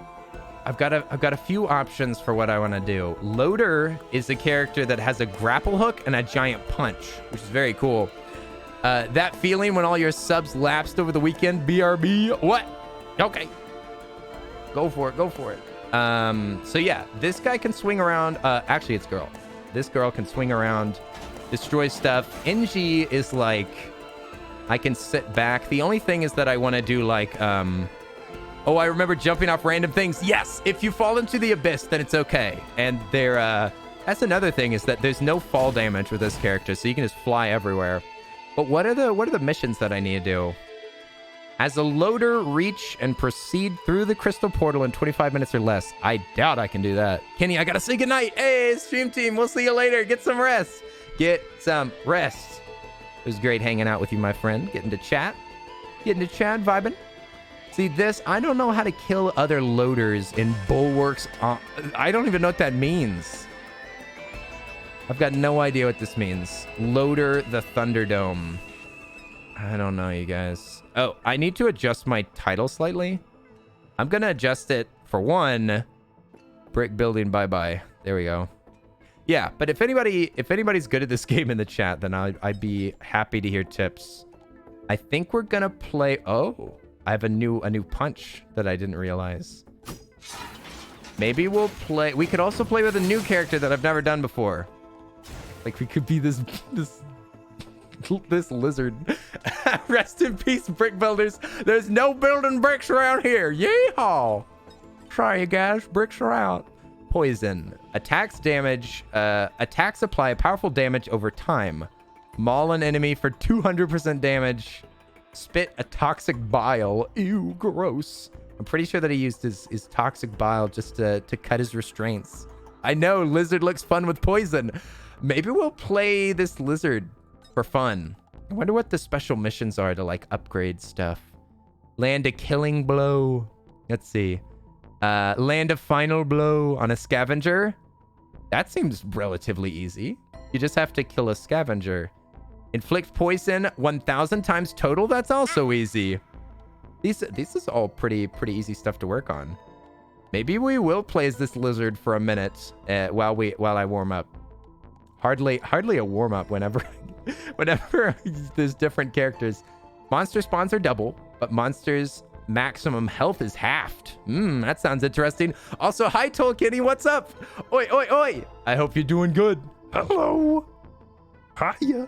I've got a few options for what I want to do. Loader is a character that has a grapple hook and a giant punch, which is very cool. That feeling when all your subs lapsed over the weekend, BRB. What? Okay. Go for it. So yeah, this guy can swing around. Actually, it's girl. This girl can swing around, destroy stuff. NG is like, I can sit back. The only thing is that I want to do like, oh, I remember jumping off random things. Yes, if you fall into the abyss, then it's okay. And they're That's another thing, is that there's no fall damage with this character, so you can just fly everywhere. But what are the missions that I need to do? As a loader, reach and proceed through the crystal portal in 25 minutes or less. I doubt I can do that. Kenny, I gotta say goodnight. Hey, stream team, we'll see you later. Get some rest. Get some rest. It was great hanging out with you, my friend. Getting to chat, vibing. See this, I don't know how to kill other loaders in bulwarks. I don't even know what that means. I've got no idea what this means. Loader the Thunderdome. I don't know, you guys. Oh, I need to adjust my title slightly. I'm gonna adjust it for one. Brick building, bye-bye. There we go. Yeah, but if anybody's good at this game in the chat, then I'd be happy to hear tips. I think we're gonna play... Oh, I have a new punch that I didn't realize. Maybe we'll play... We could also play with a new character that I've never done before. Like, we could be this lizard. Rest in peace, brick builders. There's no building bricks around here. Yeehaw! Sorry, you guys. Bricks are out. Poison. Attacks damage. Attacks apply powerful damage over time. Maul an enemy for 200% damage. Spit a toxic bile. Ew, gross. I'm pretty sure that he used his toxic bile just to cut his restraints. I know, lizard looks fun with poison. Maybe we'll play this lizard for fun. I wonder what the special missions are to, like, upgrade stuff. Land a killing blow. Let's see. Land a final blow on a scavenger. That seems relatively easy. You just have to kill a scavenger. Inflict poison 1,000 times total. That's also easy. This is all pretty easy stuff to work on. Maybe we will play as this lizard for a minute while I warm up. Hardly a warm up whenever there's different characters. Monster spawns are double, but monsters maximum health is halved. That sounds interesting. Also, hi Tolkienny, what's up? Oi, oi, oi. I hope you're doing good. Hello. Hiya.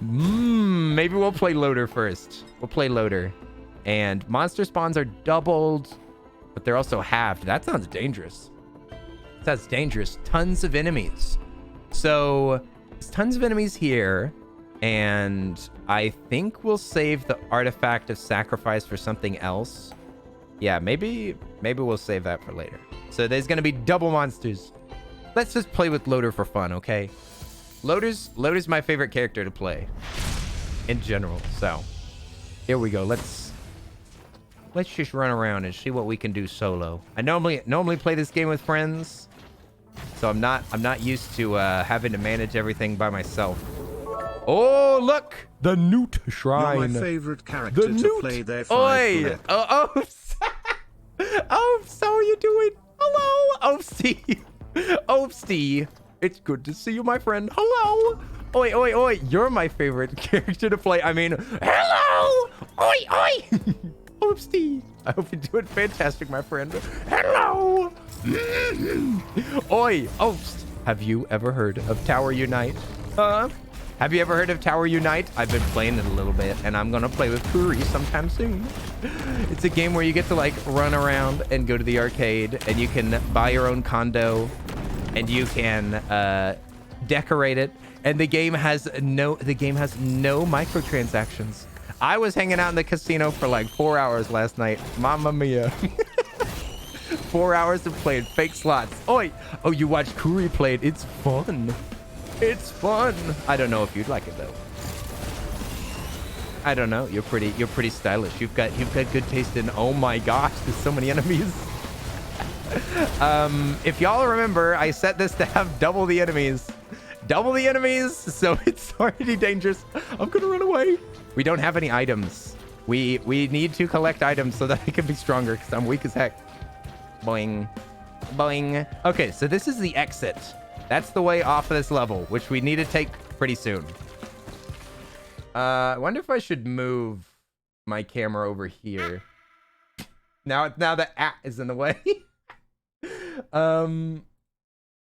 Maybe we'll play loader first. We'll play loader. And monster spawns are doubled, but they're also halved. That sounds dangerous. That's dangerous. Tons of enemies. So there's tons of enemies here, and I think we'll save the artifact of sacrifice for something else. Yeah, maybe we'll save that for later. So there's gonna be double monsters. Let's just play with loader for fun, okay? Loader's my favorite character to play in general. So here we go. Let's just run around and see what we can do solo. I normally play this game with friends. So I'm not used to having to manage everything by myself. Oh, look! The Newt Shrine. You're my favorite character to play there. Oi! Oh, so are you doing? Hello, Opsty. Opsty. It's good to see you, my friend. Hello. Oi, oi, oi. You're my favorite character to play. I mean, hello. Oi, oi. Opsty. I hope you're doing fantastic, my friend. Hello. Oi, Opst. Have you ever heard of Tower Unite? Have you ever heard of Tower Unite? I've been playing it a little bit, and I'm gonna play with Kuri sometime soon. It's a game where you get to, like, run around and go to the arcade, and you can buy your own condo, and you can decorate it. And the game has no microtransactions. I was hanging out in the casino for like 4 hours last night. Mamma mia. 4 hours of playing fake slots. Oi! Oh, you watched Kuri play it. It's fun. It's fun. I don't know if you'd like it though. I don't know. You're pretty stylish. You've got good taste in. Oh my gosh, there's so many enemies. If y'all remember, I set this to have double the enemies. Double the enemies, so it's already dangerous. I'm gonna run away. We don't have any items. We need to collect items so that I can be stronger, because I'm weak as heck. Boing. Boing. Okay, so this is the exit. That's the way off of this level, which we need to take pretty soon. I wonder if I should move my camera over here. Now the is in the way.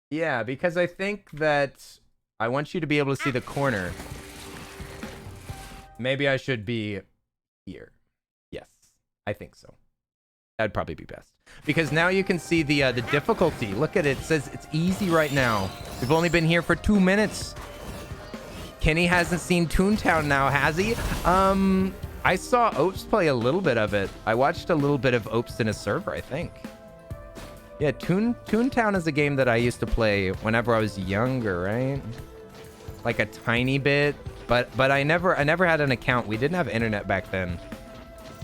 Yeah, because I think that I want you to be able to see the corner. Maybe I should be here. Yes, I think so. That'd probably be best. Because now you can see the difficulty. Look at it. It says it's easy right now. We've only been here for 2 minutes. Kenny hasn't seen Toontown now, has he? I saw Opes play a little bit of it. I watched a little bit of Opes in a server, I think. Yeah, Toontown is a game that I used to play whenever I was younger, right? Like a tiny bit. But I never had an account. We didn't have internet back then.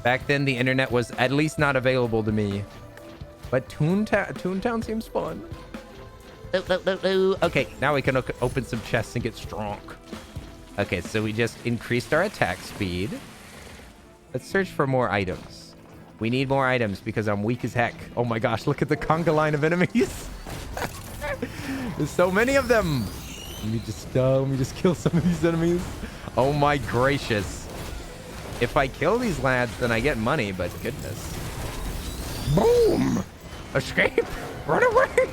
Back then, the internet was at least not available to me. But Toontown seems fun. Okay, now we can open some chests and get strong. Okay, so we just increased our attack speed. Let's search for more items. We need more items because I'm weak as heck. Oh my gosh, look at the conga line of enemies. There's so many of them. Let me just kill some of these enemies. Oh my gracious. If I kill these lads, then I get money, but goodness. Boom! Escape! Run away!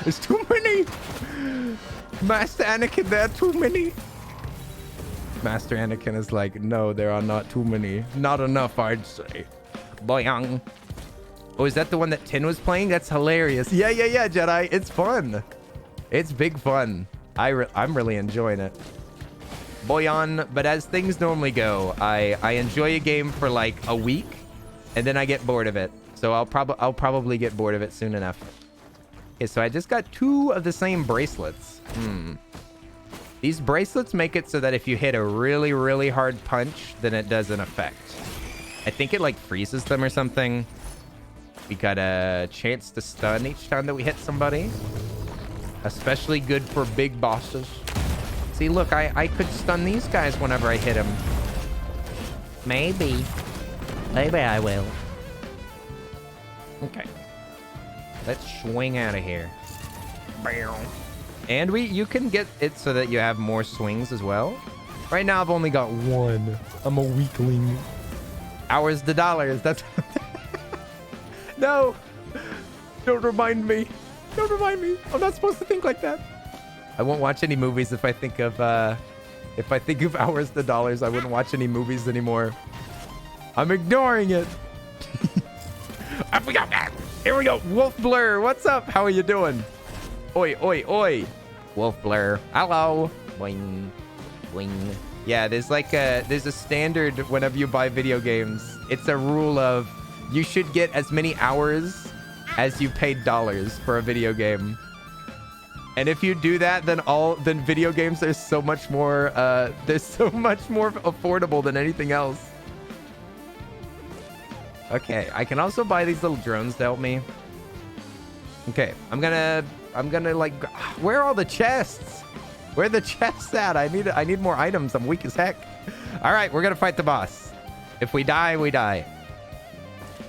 There's too many! Master Anakin, there are too many! Master Anakin is like, no, there are not too many. Not enough, I'd say. Boyang. Oh, is that the one that Tin was playing? That's hilarious. Yeah, Jedi. It's fun. It's big fun. I'm really enjoying it. Boyan, but as things normally go, I enjoy a game for like a week, and then I get bored of it. So I'll probably get bored of it soon enough. Okay, so I just got 2 of the same bracelets. These bracelets make it so that if you hit a really, really hard punch, then it does an effect. I think it like freezes them or something. We got a chance to stun each time that we hit somebody. Especially good for big bosses. See, look, I could stun these guys whenever I hit them. Maybe I will. Okay. Let's swing out of here. And you can get it so that you have more swings as well. Right now, I've only got 1. I'm a weakling. Hours to dollars. That's... No. Don't remind me. Don't remind me. I'm not supposed to think like that. I won't watch any movies if I think of hours to dollars. I wouldn't watch any movies anymore. I'm ignoring it. I forgot that. Here we go. Wolf Blur, what's up? How are you doing? Oi, oi, oi. Wolf Blur. Hello. Boing. Boing. Yeah, there's a standard whenever you buy video games. It's a rule of you should get as many hours as you paid dollars for a video game. And if you do that, then video games are so much more affordable than anything else. Okay, I can also buy these little drones to help me. Okay, I'm gonna like, where are all the chests? Where are the chests at? I need more items. I'm weak as heck. All right, we're gonna fight the boss. If we die, we die.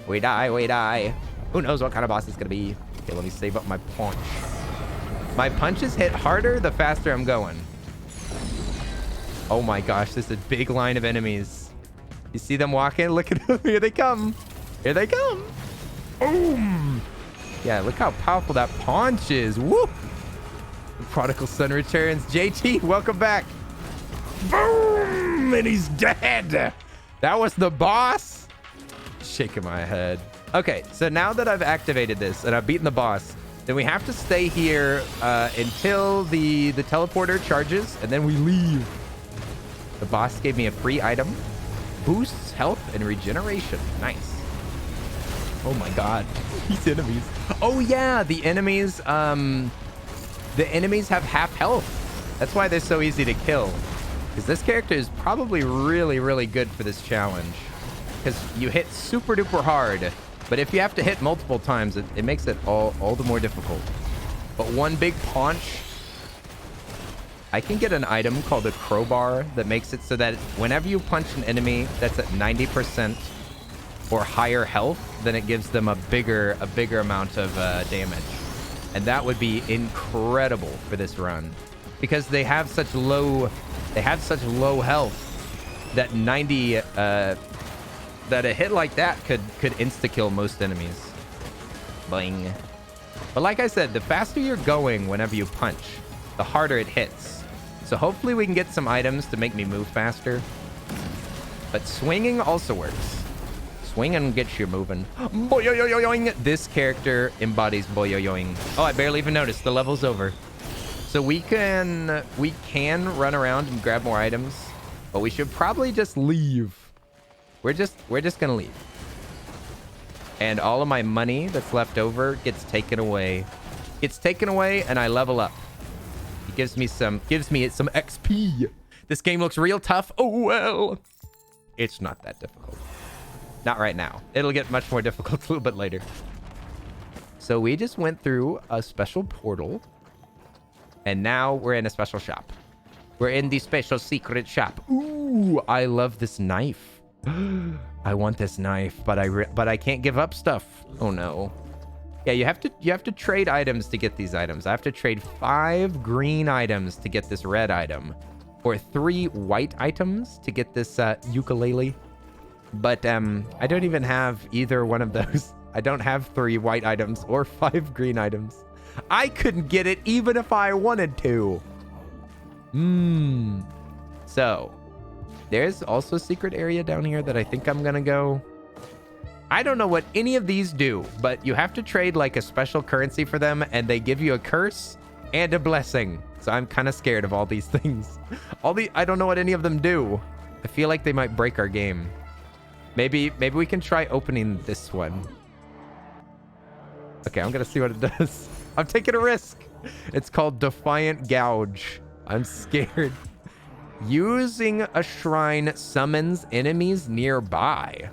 We die. Who knows what kind of boss it's gonna be? Okay, let me save up my punch. My punches hit harder the faster I'm going. Oh my gosh, there's a big line of enemies. You see them walking? Look at them. Here they come. Here they come. Boom. Yeah, look how powerful that punch is. Woo. The prodigal son returns. JT, welcome back. Boom. And he's dead. That was the boss. Shaking my head. Okay, so now that I've activated this and I've beaten the boss, then we have to stay here until the teleporter charges, and then we leave. The boss gave me a free item. Boosts health and regeneration. Nice. Oh my god. These enemies. Oh yeah, the enemies have half health. That's why they're so easy to kill. Because this character is probably really, really good for this challenge. Because you hit super duper hard. But if you have to hit multiple times, it makes it all the more difficult. But one big punch. I can get an item called a crowbar that makes it so that whenever you punch an enemy that's at 90% or higher health, then it gives them a bigger amount of damage. And that would be incredible for this run. Because they have such low health that that a hit like that could insta-kill most enemies. Bling. But like I said, the faster you're going whenever you punch, the harder it hits. So hopefully we can get some items to make me move faster. But swinging also works. Swinging gets you moving. Boyoyoyoing. This character embodies boyoyoing. Oh, I barely even noticed. The level's over. So we can run around and grab more items, but we should probably just leave. We're just gonna leave. And all of my money that's left over gets taken away. It's taken away, and I level up. It gives me some XP. This game looks real tough. Oh well. It's not that difficult. Not right now. It'll get much more difficult a little bit later. So we just went through a special portal. And now we're in a special shop. We're in the special secret shop. Ooh, I love this knife. I want this knife, but I can't give up stuff. Oh no. Yeah, you have to trade items to get these items. I have to trade 5 green items to get this red item, or 3 white items to get this ukulele. But I don't even have either one of those. I don't have 3 white items or 5 green items. I couldn't get it even if I wanted to. So there's also a secret area down here that I think I'm gonna go. I don't know what any of these do, but you have to trade like a special currency for them, and they give you a curse and a blessing. So I'm kind of scared of all these things. I don't know what any of them do. I feel like they might break our game. Maybe we can try opening this one. Okay, I'm gonna see what it does. I'm taking a risk. It's called Defiant Gouge. I'm scared. Using a shrine summons enemies nearby.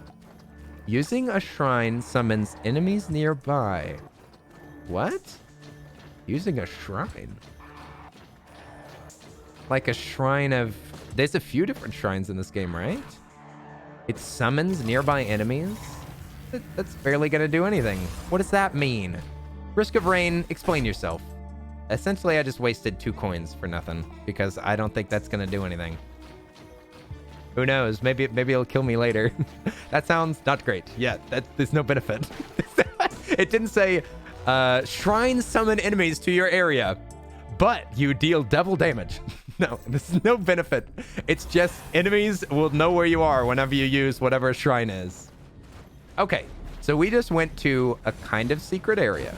Using a shrine summons enemies nearby. What? Using a shrine? Like a shrine of... There's a few different shrines in this game, right? It summons nearby enemies? That's barely gonna do anything. What does that mean? Risk of Rain, explain yourself. Essentially, I just wasted 2 coins for nothing because I don't think that's gonna do anything. Who knows? Maybe it'll kill me later. That sounds not great. Yeah, there's no benefit. It didn't say shrine summon enemies to your area, but you deal double damage. No, there's no benefit. It's just enemies will know where you are whenever you use whatever shrine is. Okay, so we just went to a kind of secret area.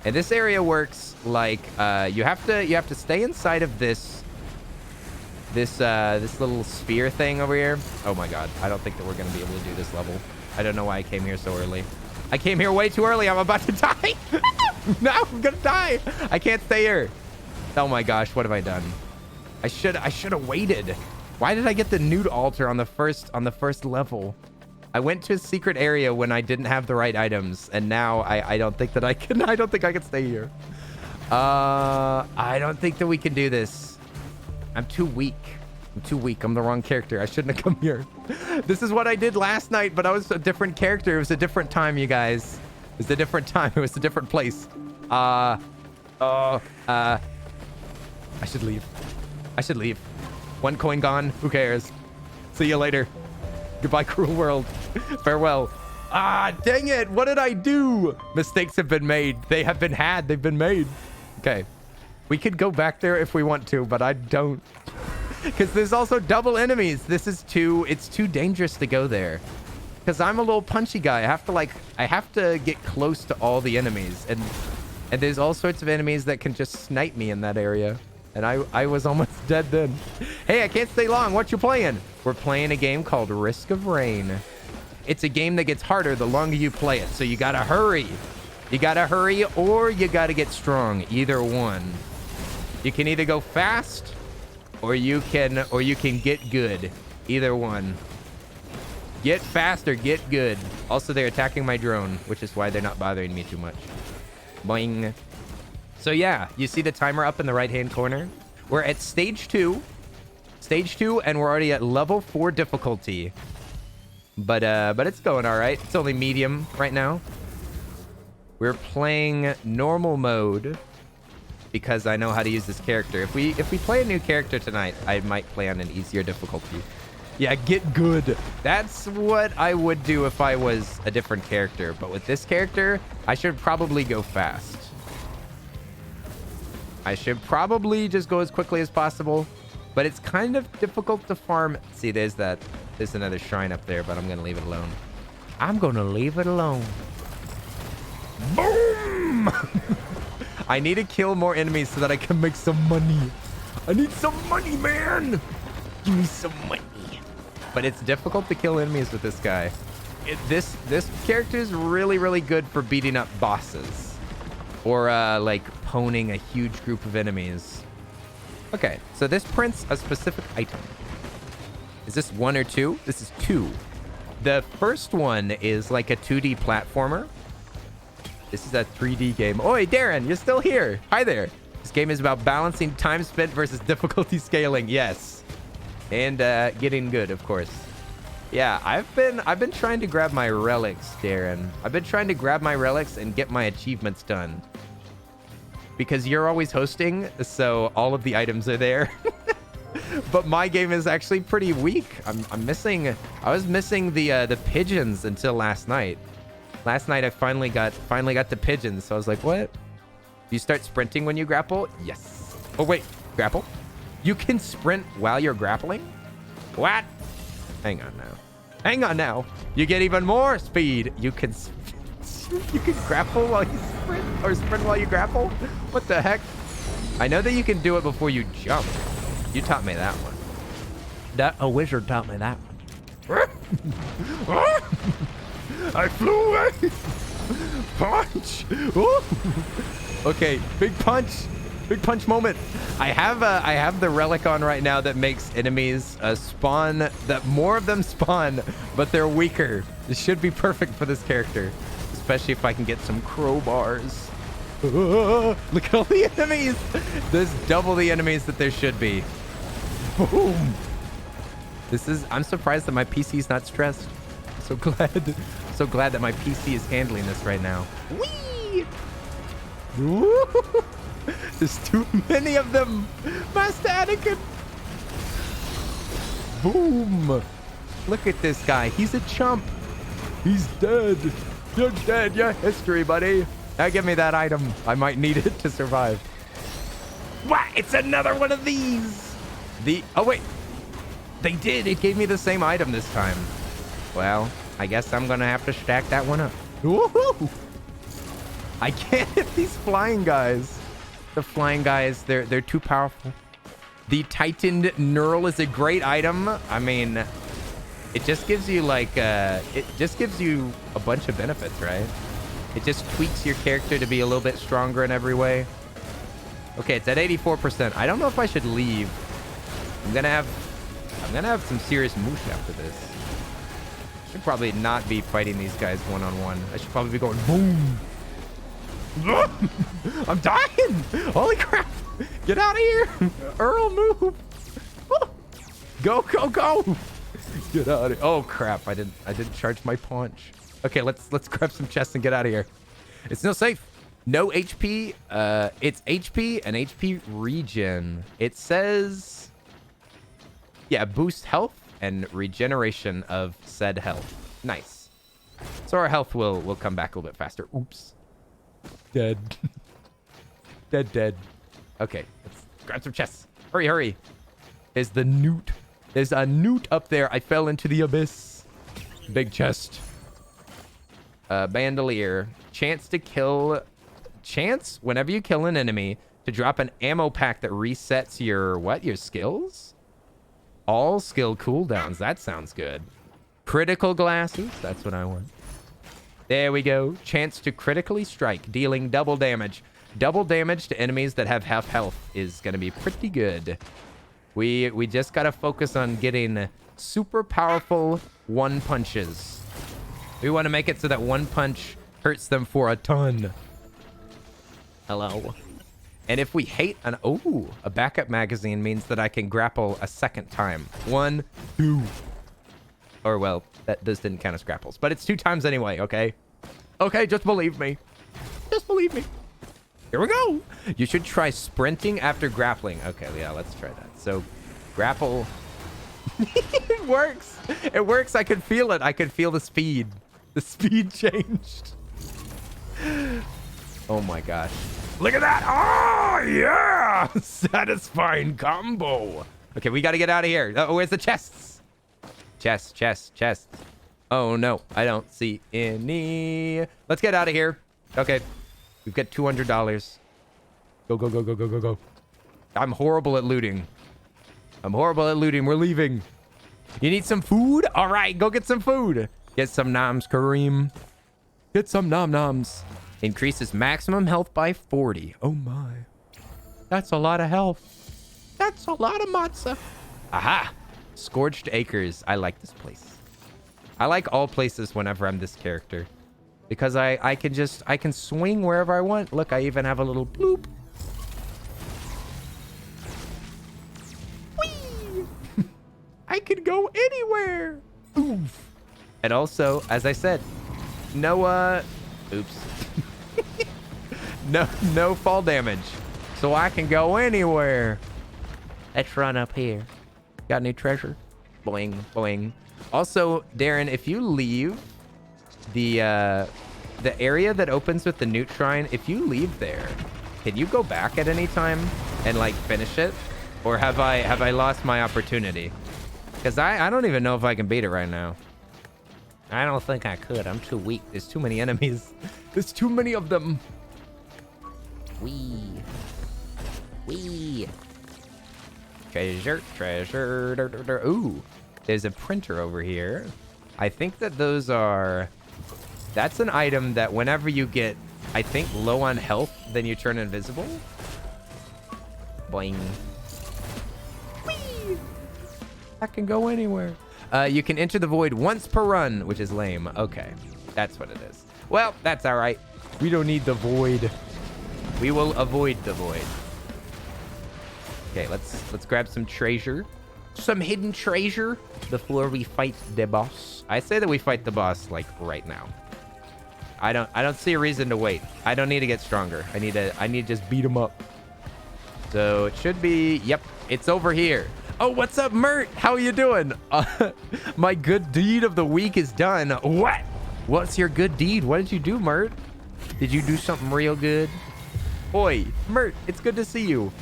And this area works like you have to stay inside of this little sphere thing over here. Oh my god, I don't think that we're gonna be able to do this level. I don't know why I came here so early. I came here way too early. I'm about to die. No, I'm gonna die. I can't stay here. Oh my gosh, what have I done? I should have waited. Why did I get the nude altar on the first level? I went to a secret area when I didn't have the right items, and now I don't think that I can. I don't think I can stay here. I don't think that we can do this. I'm too weak. I'm the wrong character. I shouldn't have come here. This is what I did last night, but I was a different character. It was a different time, you guys. It was a different time. It was a different place. I should leave. I should leave. 1 coin gone. Who cares? See you later. Goodbye, cruel world. Farewell. Ah, dang it. What did I do? Mistakes have been made. They have been had. They've been made. Okay. We could go back there if we want to, but I don't. Because there's also double enemies. It's too dangerous to go there. Because I'm a little punchy guy. I have to get close to all the enemies. And there's all sorts of enemies that can just snipe me in that area. And I was almost dead then. Hey, I can't stay long. What you playing? We're playing a game called Risk of Rain. It's a game that gets harder the longer you play it. So you gotta hurry. You gotta hurry, or you gotta get strong. Either one. You can either go fast, or you can get good. Either one. Get fast or get good. Also, they're attacking my drone, which is why they're not bothering me too much. Boing. So yeah, you see the timer up in the right-hand corner? We're at stage 2. Stage 2, and we're already at level 4 difficulty. But it's going all right. It's only medium right now. We're playing normal mode because I know how to use this character. If we play a new character tonight, I might play on an easier difficulty. Yeah, get good. That's what I would do if I was a different character. But with this character, I should probably go fast. I should probably just go as quickly as possible, but it's kind of difficult to farm. See, there's another shrine up there, but I'm gonna leave it alone. I'm gonna leave it alone. Boom! I need to kill more enemies so that I can make some money. I need some money, man. Give me some money. But it's difficult to kill enemies with this guy. This character is really, really good for beating up bosses. Or like pwning a huge group of enemies. Okay, so this prints a specific item. Is this 1 or 2? This is 2. The first one is like a 2D platformer. This is a 3D game. Oi, Darren, you're still here. Hi there. This game is about balancing time spent versus difficulty scaling. Yes. And getting good, of course. Yeah, I've been trying to grab my relics, Darren. I've been trying to grab my relics and get my achievements done. Because you're always hosting, so all of the items are there. But my game is actually pretty weak. I was missing the pigeons until last night. Last night I finally got the pigeons. So I was like, what? Do you start sprinting when you grapple? Yes. Oh wait, grapple? You can sprint while you're grappling? What? Hang on now. Hang on now. You get even more speed. You can grapple while you sprint, or sprint while you grapple? What the heck? I know that you can do it before you jump. You taught me that one. A wizard taught me that one. I flew away. Punch. Ooh. Okay, big punch. Big punch moment. I have the relic on right now that makes enemies spawn, that more of them spawn, but they're weaker. This should be perfect for this character, especially if I can get some crowbars. Look at all the enemies. There's double the enemies that there should be. Boom. I'm surprised that my PC is not stressed. So glad that my PC is handling this right now. Whee! Woo! There's too many of them. Master Anakin. Boom. Look at this guy. He's a chump. He's dead. You're dead. You're history, buddy. Now give me that item. I might need it to survive. What? It's another one of these. Oh, wait. They did. It gave me the same item this time. Well, I guess I'm going to have to stack that one up. Woohoo! I can't hit these flying guys. The flying guys, they're too powerful. The Titaned Knurl is a great item. I mean, it just gives you like, it just gives you a bunch of benefits, right? It just tweaks your character to be a little bit stronger in every way. Okay, it's at 84%. I don't know if I should leave. I'm gonna have some serious moosh after this. Should probably not be fighting these guys one-on-one. I should probably be going boom. I'm dying. Holy crap. Get out of here. Earl, move. Go, go, go. Get out of here. Oh crap. I didn't charge my punch. Okay, let's grab some chests and get out of here. It's no safe. No HP. It's HP and HP regen. It says, yeah, boost health and regeneration of said health. Nice. So our health will come back a little bit faster. Oops. Dead. Dead. Okay, let's grab some chests. Hurry, hurry. There's the newt. There's a newt up there. I fell into the abyss. Big chest. Bandolier. Chance whenever you kill an enemy to drop an ammo pack that resets your what? Your skills? All skill cooldowns. That sounds good. Critical glasses. That's what I want. There we go. Chance to critically strike, dealing double damage. Double damage to enemies that have half health is going to be pretty good. We just got to focus on getting super powerful one punches. We want to make it so that one punch hurts them for a ton. Hello. And if we hate a backup magazine means that I can grapple a second time. 1, 2. Or, well, this didn't count as grapples. But it's 2 times anyway, okay? Okay, just believe me. Just believe me. Here we go. You should try sprinting after grappling. Okay, yeah, let's try that. So, grapple. It works. It works. I could feel it. I could feel the speed. The speed changed. Oh, my gosh. Look at that. Oh, yeah. Satisfying combo. Okay, we got to get out of here. Oh, where's the chests? Chest. Oh, no. I don't see any. Let's get out of here. Okay. We've got $200. Go, go, go, go, go, go, go. I'm horrible at looting. We're leaving. You need some food? All right, go get some food. Get some noms, Kareem. Get some nom-noms. Increases maximum health by 40. Oh, my. That's a lot of health. That's a lot of matzah. Aha. Scorched Acres. I like this place. I like all places whenever I'm this character. Because I can swing wherever I want. Look, I even have a little bloop. Whee! I can go anywhere. Oof. And also, as I said, no, oops. no fall damage. So I can go anywhere. Let's run up here. Got any treasure? Boing, boing. Also, Darren, if you leave the area that opens with the Newt Shrine, if you leave there, can you go back at any time and like finish it? Or have I lost my opportunity? Because I don't even know if I can beat it right now. I don't think I could. I'm too weak. There's too many enemies. There's too many of them. Wee. Treasure. Ooh, there's a printer over here. I think that those are... That's an item that whenever you get, I think, low on health, then you turn invisible. Boing. Whee! I can go anywhere. You can enter the void once per run, which is lame. Okay, that's what it is. Well, that's all right. We don't need the void. We will avoid the void. Okay, let's grab some treasure. Some hidden treasure before we fight the boss. I say that we fight the boss like right now. I don't see a reason to wait. I don't need to get stronger. I need to just beat him up. So it should be, yep, it's over here. Oh, what's up, Mert? How you doing? My good deed of the week is done. What? What's your good deed? What did you do, Mert? Did you do something real good? Oi, Mert, it's good to see you.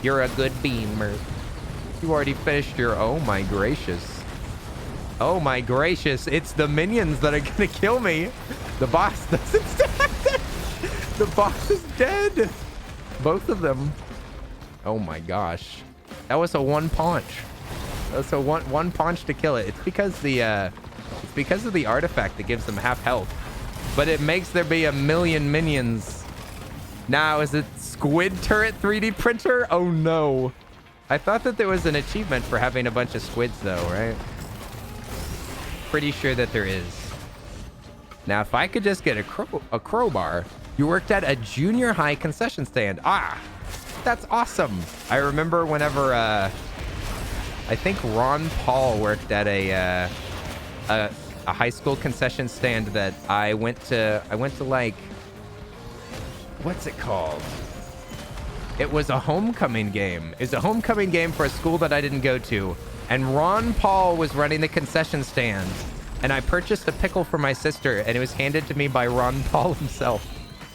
You're a good bean, Mert. You already finished your... Oh, my gracious. Oh, my gracious. It's the minions that are going to kill me. The boss doesn't stand. The boss is dead. Both of them. Oh, my gosh. That was a one punch. That's a one punch to kill it. It's because of the artifact that gives them half health. But it makes there be a million minions. Now, is it Squid Turret 3D printer? Oh, no. I thought that there was an achievement for having a bunch of squids, though, right? Pretty sure that there is. Now, if I could just get a crowbar. You worked at a junior high concession stand. Ah, that's awesome. I remember whenever, I think Ron Paul worked at a high school concession stand that I went to like, what's it called? It was a homecoming game. It was a homecoming game for a school that I didn't go to. And Ron Paul was running the concession stand. And I purchased a pickle for my sister, and it was handed to me by Ron Paul himself.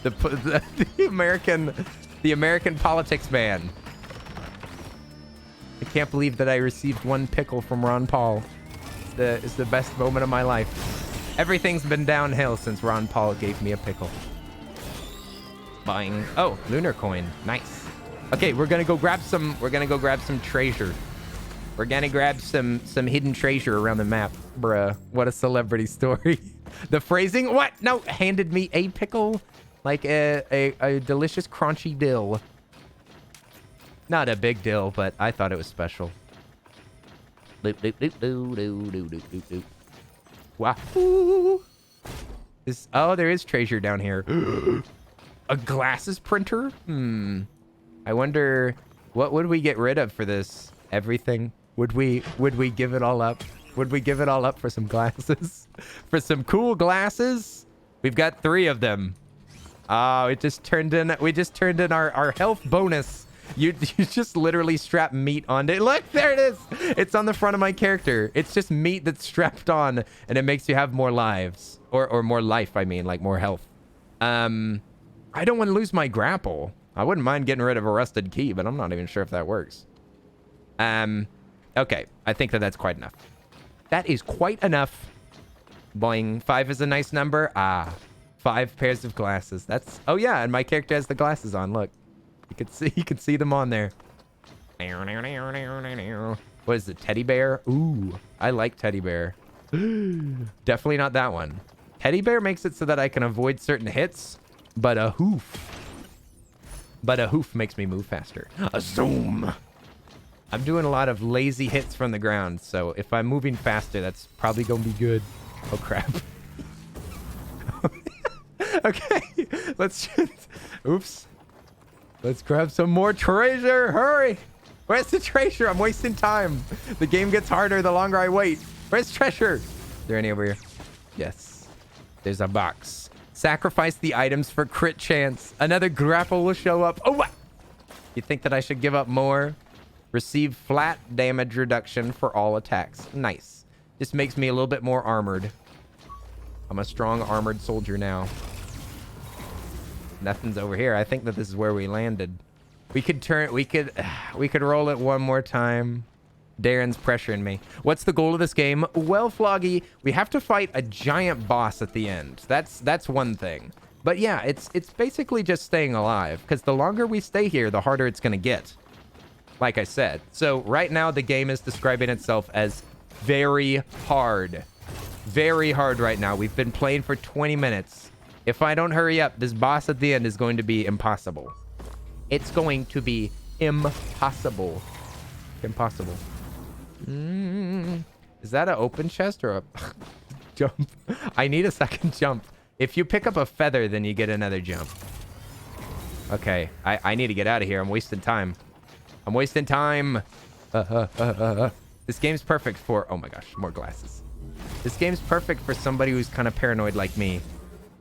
The American politics man. I can't believe that I received one pickle from Ron Paul. It's the best moment of my life. Everything's been downhill since Ron Paul gave me a pickle. Buying. Oh, lunar coin. Nice. Okay, we're gonna go grab some treasure. We're gonna grab some hidden treasure around the map. Bruh, what a celebrity story. The phrasing, what? No, handed me a pickle, like a delicious crunchy dill. Not a big dill, but I thought it was special. Doop, doop, doop, doop, doop, doop, doop, doop, doop. Wow. Oh, there is treasure down here. A glasses printer? I wonder, what would we get rid of for this? Everything? Would we give it all up? Would we give it all up for some glasses? For some cool glasses? We've got 3 of them. Oh, we just turned in our health bonus. You just literally strap meat onto it. Look, there it is. It's on the front of my character. It's just meat that's strapped on, and it makes you have more lives. Or more life, I mean, like more health. I don't want to lose my grapple. I wouldn't mind getting rid of a rusted key, but I'm not even sure if that works. Okay, I think that's quite enough. That is quite enough. Boing. 5 is a nice number. Ah, 5 pairs of glasses. That's, oh yeah, and my character has the glasses on. Look, you can see them on there. What is it? Teddy bear? Ooh, I like teddy bear. Definitely not that one. Teddy bear makes it so that I can avoid certain hits, but a hoof makes me move faster. A zoom. I'm doing a lot of lazy hits from the ground, so if I'm moving faster, that's probably gonna be good. Oh crap. Okay, let's just, oops. Let's grab some more treasure. Hurry. Where's the treasure? I'm wasting time. The game gets harder the longer I wait. Where's treasure? Is there any over here? Yes. There's a box. Sacrifice the items for crit chance. Another grapple will show up. Oh, what? You think that I should give up more? Receive flat damage reduction for all attacks. Nice. This makes me a little bit more armored. I'm a strong armored soldier now. Nothing's over here. I think that this is where we landed. We could roll it one more time. Darren's pressuring me. What's the goal of this game? Well, Floggy, we have to fight a giant boss at the end. That's one thing. But yeah, it's basically just staying alive, because the longer we stay here, the harder it's going to get. Like I said. So right now, the game is describing itself as very hard. Very hard right now. We've been playing for 20 minutes. If I don't hurry up, this boss at the end is going to be impossible. It's going to be impossible. Impossible. Is that an open chest or a jump? I need a second jump. If you pick up a feather, then you get another jump. Okay, I need to get out of here. I'm wasting time. I'm wasting time. This game's perfect for... Oh my gosh, more glasses. This game's perfect for somebody who's kind of paranoid like me,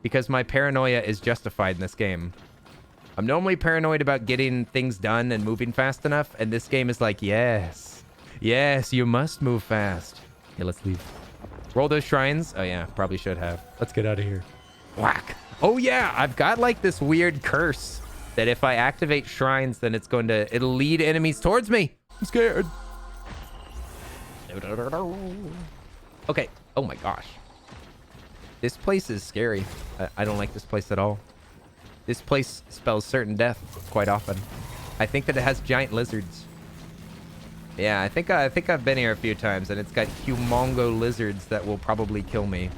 because my paranoia is justified in this game. I'm normally paranoid about getting things done and moving fast enough, and this game is like, yes. Yes, you must move fast. Okay, let's leave. Roll those shrines. Oh yeah, probably should have. Let's get out of here. Whack. Oh yeah, I've got like this weird curse that if I activate shrines, then it'll lead enemies towards me. I'm scared. Okay. Oh my gosh. This place is scary. I don't like this place at all. This place spells certain death quite often. I think that it has giant lizards. Yeah, I think I've been here a few times, and it's got humongo lizards that will probably kill me.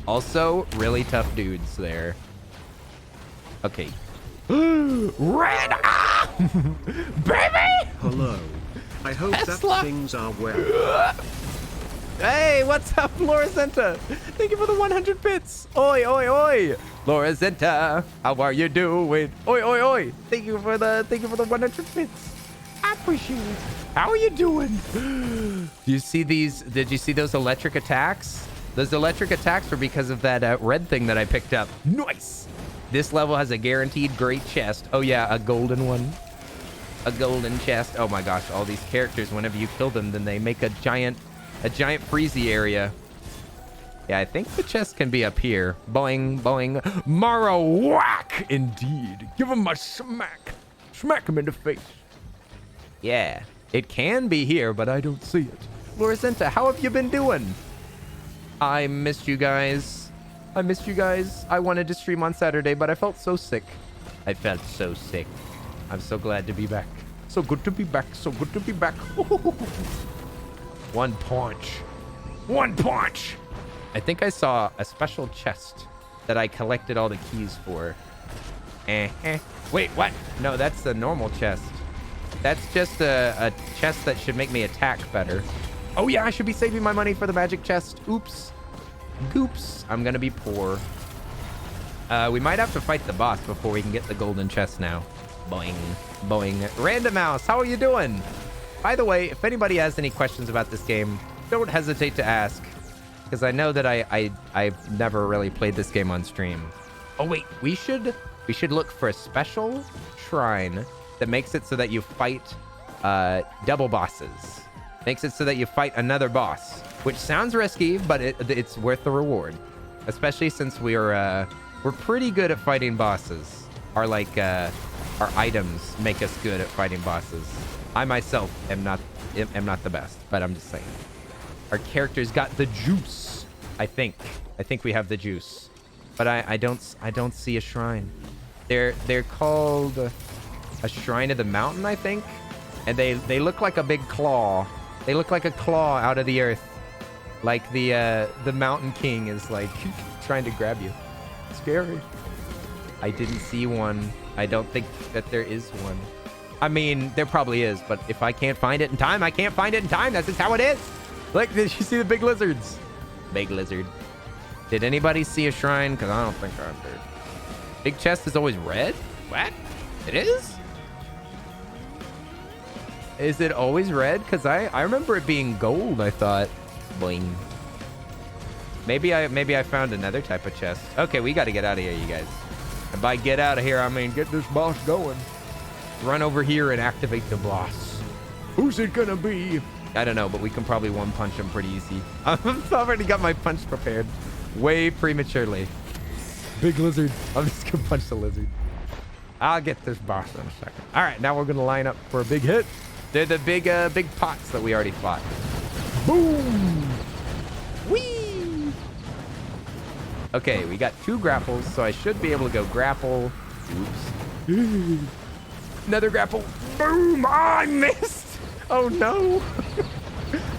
Also, really tough dudes there. Okay. Red! Ah! Baby! Hello. I hope Tesla. that things are well. Hey, what's up, Lorazenta? Thank you for the 100 bits. Oi, oi, oi. Lorazenta, how are you doing? Oi, oi, oi. Thank you for the 100 bits. I appreciate it. How are you doing? Do you see these? Did you see those electric attacks? Those electric attacks were because of that red thing that I picked up. Nice. This level has a guaranteed great chest. Oh yeah, a golden one. A golden chest. Oh my gosh, all these characters, whenever you kill them, then they make a giant freezy area. Yeah, I think the chest can be up here. Boing, boing. Mara whack! Indeed. Give him a smack. Smack him in the face. Yeah, it can be here, but I don't see it. Lorazenta, how have you been doing? I missed you guys. I missed you guys. I wanted to stream on Saturday, but I felt so sick. I felt so sick. I'm so glad to be back. So good to be back. So good to be back. One punch. One punch. I think I saw a special chest that I collected all the keys for. Wait, what? No, that's the normal chest. That's just a chest that should make me attack better. Oh yeah, I should be saving my money for the magic chest. Oops. Goops. I'm gonna be poor. We might have to fight the boss before we can get the golden chest now. Boing. Boing. Random Mouse, how are you doing? By the way, if anybody has any questions about this game, don't hesitate to ask, because I know that I've never really played this game on stream. Oh wait, we should look for a special shrine that makes it so that you fight double bosses. Makes it so that you fight another boss, which sounds risky, but it's worth the reward, especially since we're pretty good at fighting bosses. Our items make us good at fighting bosses. I myself am not the best, but I'm just saying. Our character's got the juice. I think we have the juice, but I don't see a shrine. They're called a shrine of the mountain, I think, and they look like a big claw. They look like a claw out of the earth, like the mountain king is like trying to grab you. Scary. I didn't see one. I don't think that there is one. I mean, there probably is, but if I can't find it in time, I can't find it in time. That's just how it is. Like, did you see the big lizards? Big lizard. Did anybody see a shrine? Because I don't think I did. Big chest is always red? What? It is? Is it always red? Because I remember it being gold, I thought. Boing. Maybe I found another type of chest. Okay, we got to get out of here, you guys. And by get out of here, I mean get this boss going. Run over here and activate the boss. Who's it gonna be? I don't know, but we can probably one punch him pretty easy. I've already got my punch prepared. Way prematurely. Big lizard. I'm just gonna punch the lizard. I'll get this boss in a second. All right, now we're gonna line up for a big hit. They're the big pots that we already fought. Boom! Whee! Okay, we got 2 grapples, so I should be able to go grapple. Oops. Another grapple. Boom! Oh, I missed! Oh no!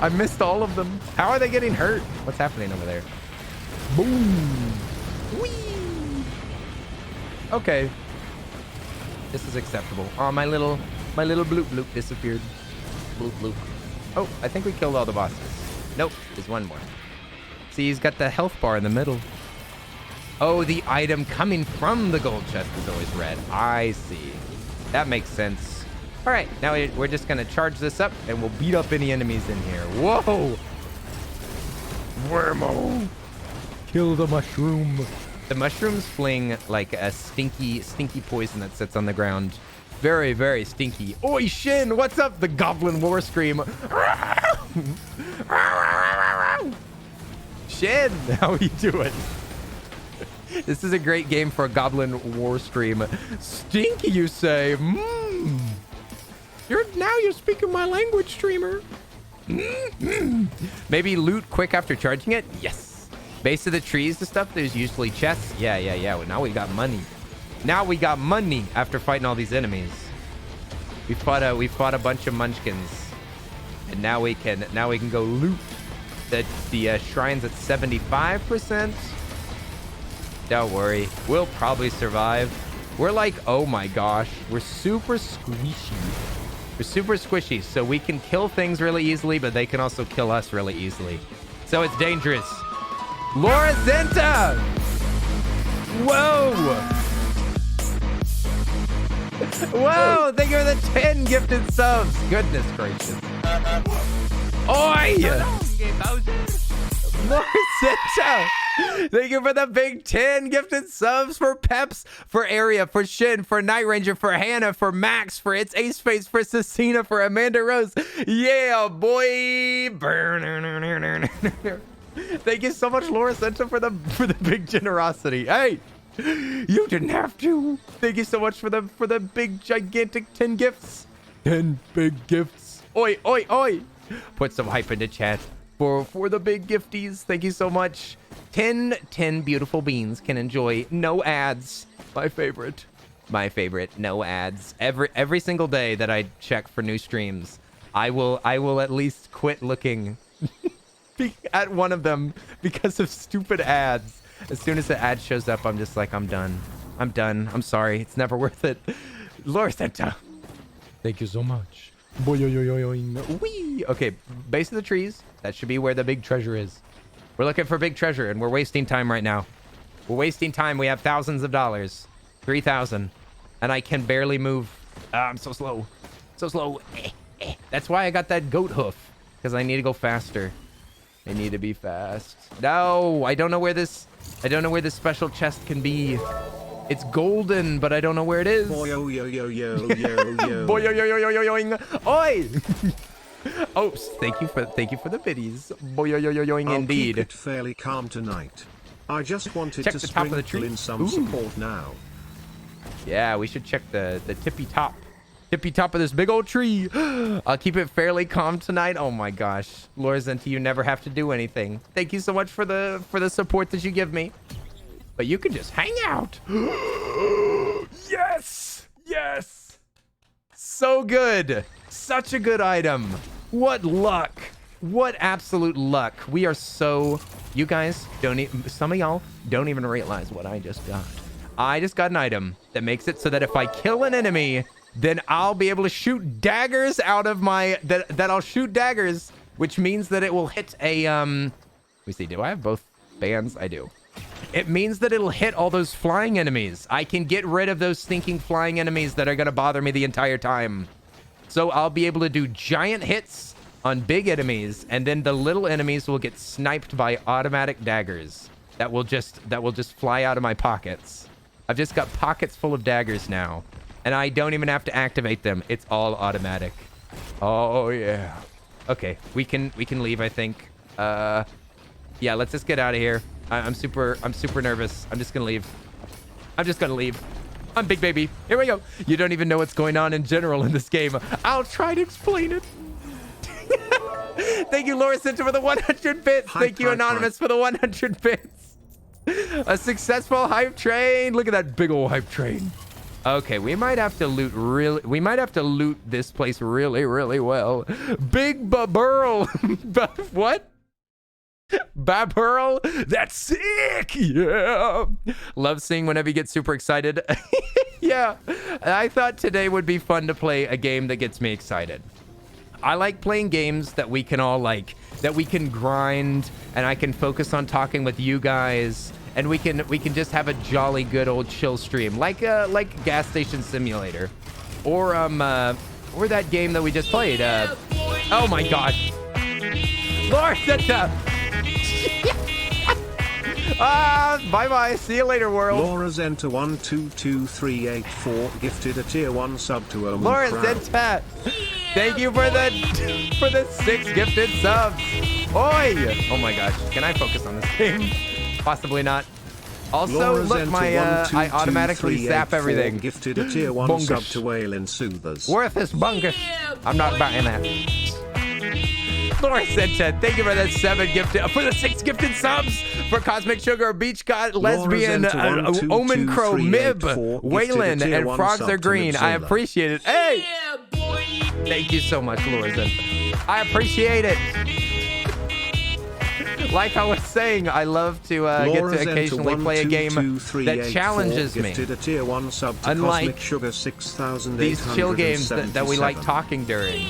I missed all of them. How are they getting hurt? What's happening over there? Boom! Whee! Okay. This is acceptable. Oh, my little bloop bloop disappeared. Bloop bloop. Oh, I think we killed all the bosses. Nope, there's one more. See, he's got the health bar in the middle. Oh, the item coming from the gold chest is always red. I see. That makes sense. All right, now we're just going to charge this up, and we'll beat up any enemies in here. Whoa! Wormo! Kill the mushroom. The mushrooms fling like a stinky poison that sits on the ground. Very, very stinky. Oi, Shin, what's up? The goblin war scream. Shin, how are you doing? This is a great game for a goblin war stream. Stinky, you say? You're speaking my language, streamer. Maybe loot quick after charging it? Yes. Base of the trees and stuff, there's usually chests. Yeah. Well, now we got money. Now we got money after fighting all these enemies. We fought a bunch of munchkins. And now we can go loot the shrines at 75%. Don't worry, we'll probably survive. We're like, oh my gosh, we're super squishy. We're super squishy, so we can kill things really easily, but they can also kill us really easily. So it's dangerous. Laura Zenta! Whoa! Whoa! Thank you for the 10 gifted subs. Goodness gracious. Oi! Laura Zenta! Thank you for the big 10 gifted subs for Peps, for Aria, for Shin, for Night Ranger, for Hannah, for Max, for It's Ace Face, for Cecina, for Amanda Rose. Yeah, boy. Thank you so much, Laura Senta, for the big generosity. Hey, you didn't have to. Thank you so much for the big gigantic 10 gifts. 10 big gifts. Oi, oi, oi. Put some hype into chat for the big gifties. Thank you so much. 10 beautiful beans can enjoy no ads. My favorite, no ads. Every single day that I check for new streams, I will at least quit looking at one of them because of stupid ads. As soon as the ad shows up, I'm just like, I'm done. I'm sorry. It's never worth it. Laura Senta, thank you so much. Wee. Okay, base of the trees. That should be where the big treasure is. We're looking for big treasure, and we're wasting time right now. We're wasting time. We have thousands of dollars. 3,000. And I can barely move. I'm so slow. So slow. That's why I got that goat hoof. Because I need to go faster. I need to be fast. No, I don't know where this special chest can be. It's golden, but I don't know where it is. Boy, yo, yo, yo, yo, yo, yo. Boy, yo, yo, yo, yo, yo, yo. Oi! Oops, thank you for the biddies. Boy, yo, yo, yo, yo, indeed. I'll keep it fairly calm tonight. I just wanted check to the top of the tree. In some support now. Yeah, we should check the tippy top. Tippy top of this big old tree. I'll keep it fairly calm tonight. Oh my gosh. Laura Zenta, you never have to do anything. Thank you so much for the support that you give me. But you can just hang out. Yes. Yes. So good. Such a good item. What luck. What absolute luck. We are so... You guys don't even... Some of y'all don't even realize what I just got. I just got an item that makes it so that if I kill an enemy, then I'll be able to shoot daggers out of my... That I'll shoot daggers, which means that it will hit a... Let me see. Do I have both bands? I do. It means that it'll hit all those flying enemies. I can get rid of those stinking flying enemies that are going to bother me the entire time. So I'll be able to do giant hits on big enemies, and then the little enemies will get sniped by automatic daggers that will just fly out of my pockets. I've just got pockets full of daggers now, and I don't even have to activate them. It's all automatic. Oh yeah. Okay, we can leave, I think. Yeah, let's just get out of here. I'm super nervous. I'm just gonna leave. I'm Big Baby. Here we go. You don't even know what's going on in general in this game. I'll try to explain it. Thank you, Laura Center, for the 100 bits. Thank you, Anonymous, for the 100 bits. A successful hype train. Look at that big old hype train. Okay, we might have to loot this place really, really well. Big Baburl. What? Baburl? That's sick. Yeah. Love seeing whenever you get super excited. Yeah. I thought today would be fun to play a game that gets me excited. I like playing games that we can all like, that we can grind, and I can focus on talking with you guys, and we can just have a jolly good old chill stream, like Gas Station Simulator, or that game that we just played. Oh my God, Lord, bye bye. See you later, world. Laura Zenta 122384 gifted a tier 1 sub to Omen. Laura Zenta, thank you for the 6 gifted subs. Oi! Oh my gosh, can I focus on this game? Possibly not. Also, Laura look, I automatically zap everything. Gifted a tier 1 Bungus. sub to Whalen Soothers. Worthless bungus. I'm not buying that. Laura Zenta, thank you for the 7 gifted, for the 6 gifted subs, for Cosmic Sugar, Beach God, Lesbian, Omen Crow, Mib, Waylon, and Frogs Are Green. I appreciate it. Hey! Thank you so much, Laura Zenta. I appreciate it. Like I was saying, I love to get to occasionally play a game that challenges me. Unlike these chill games that we like talking during.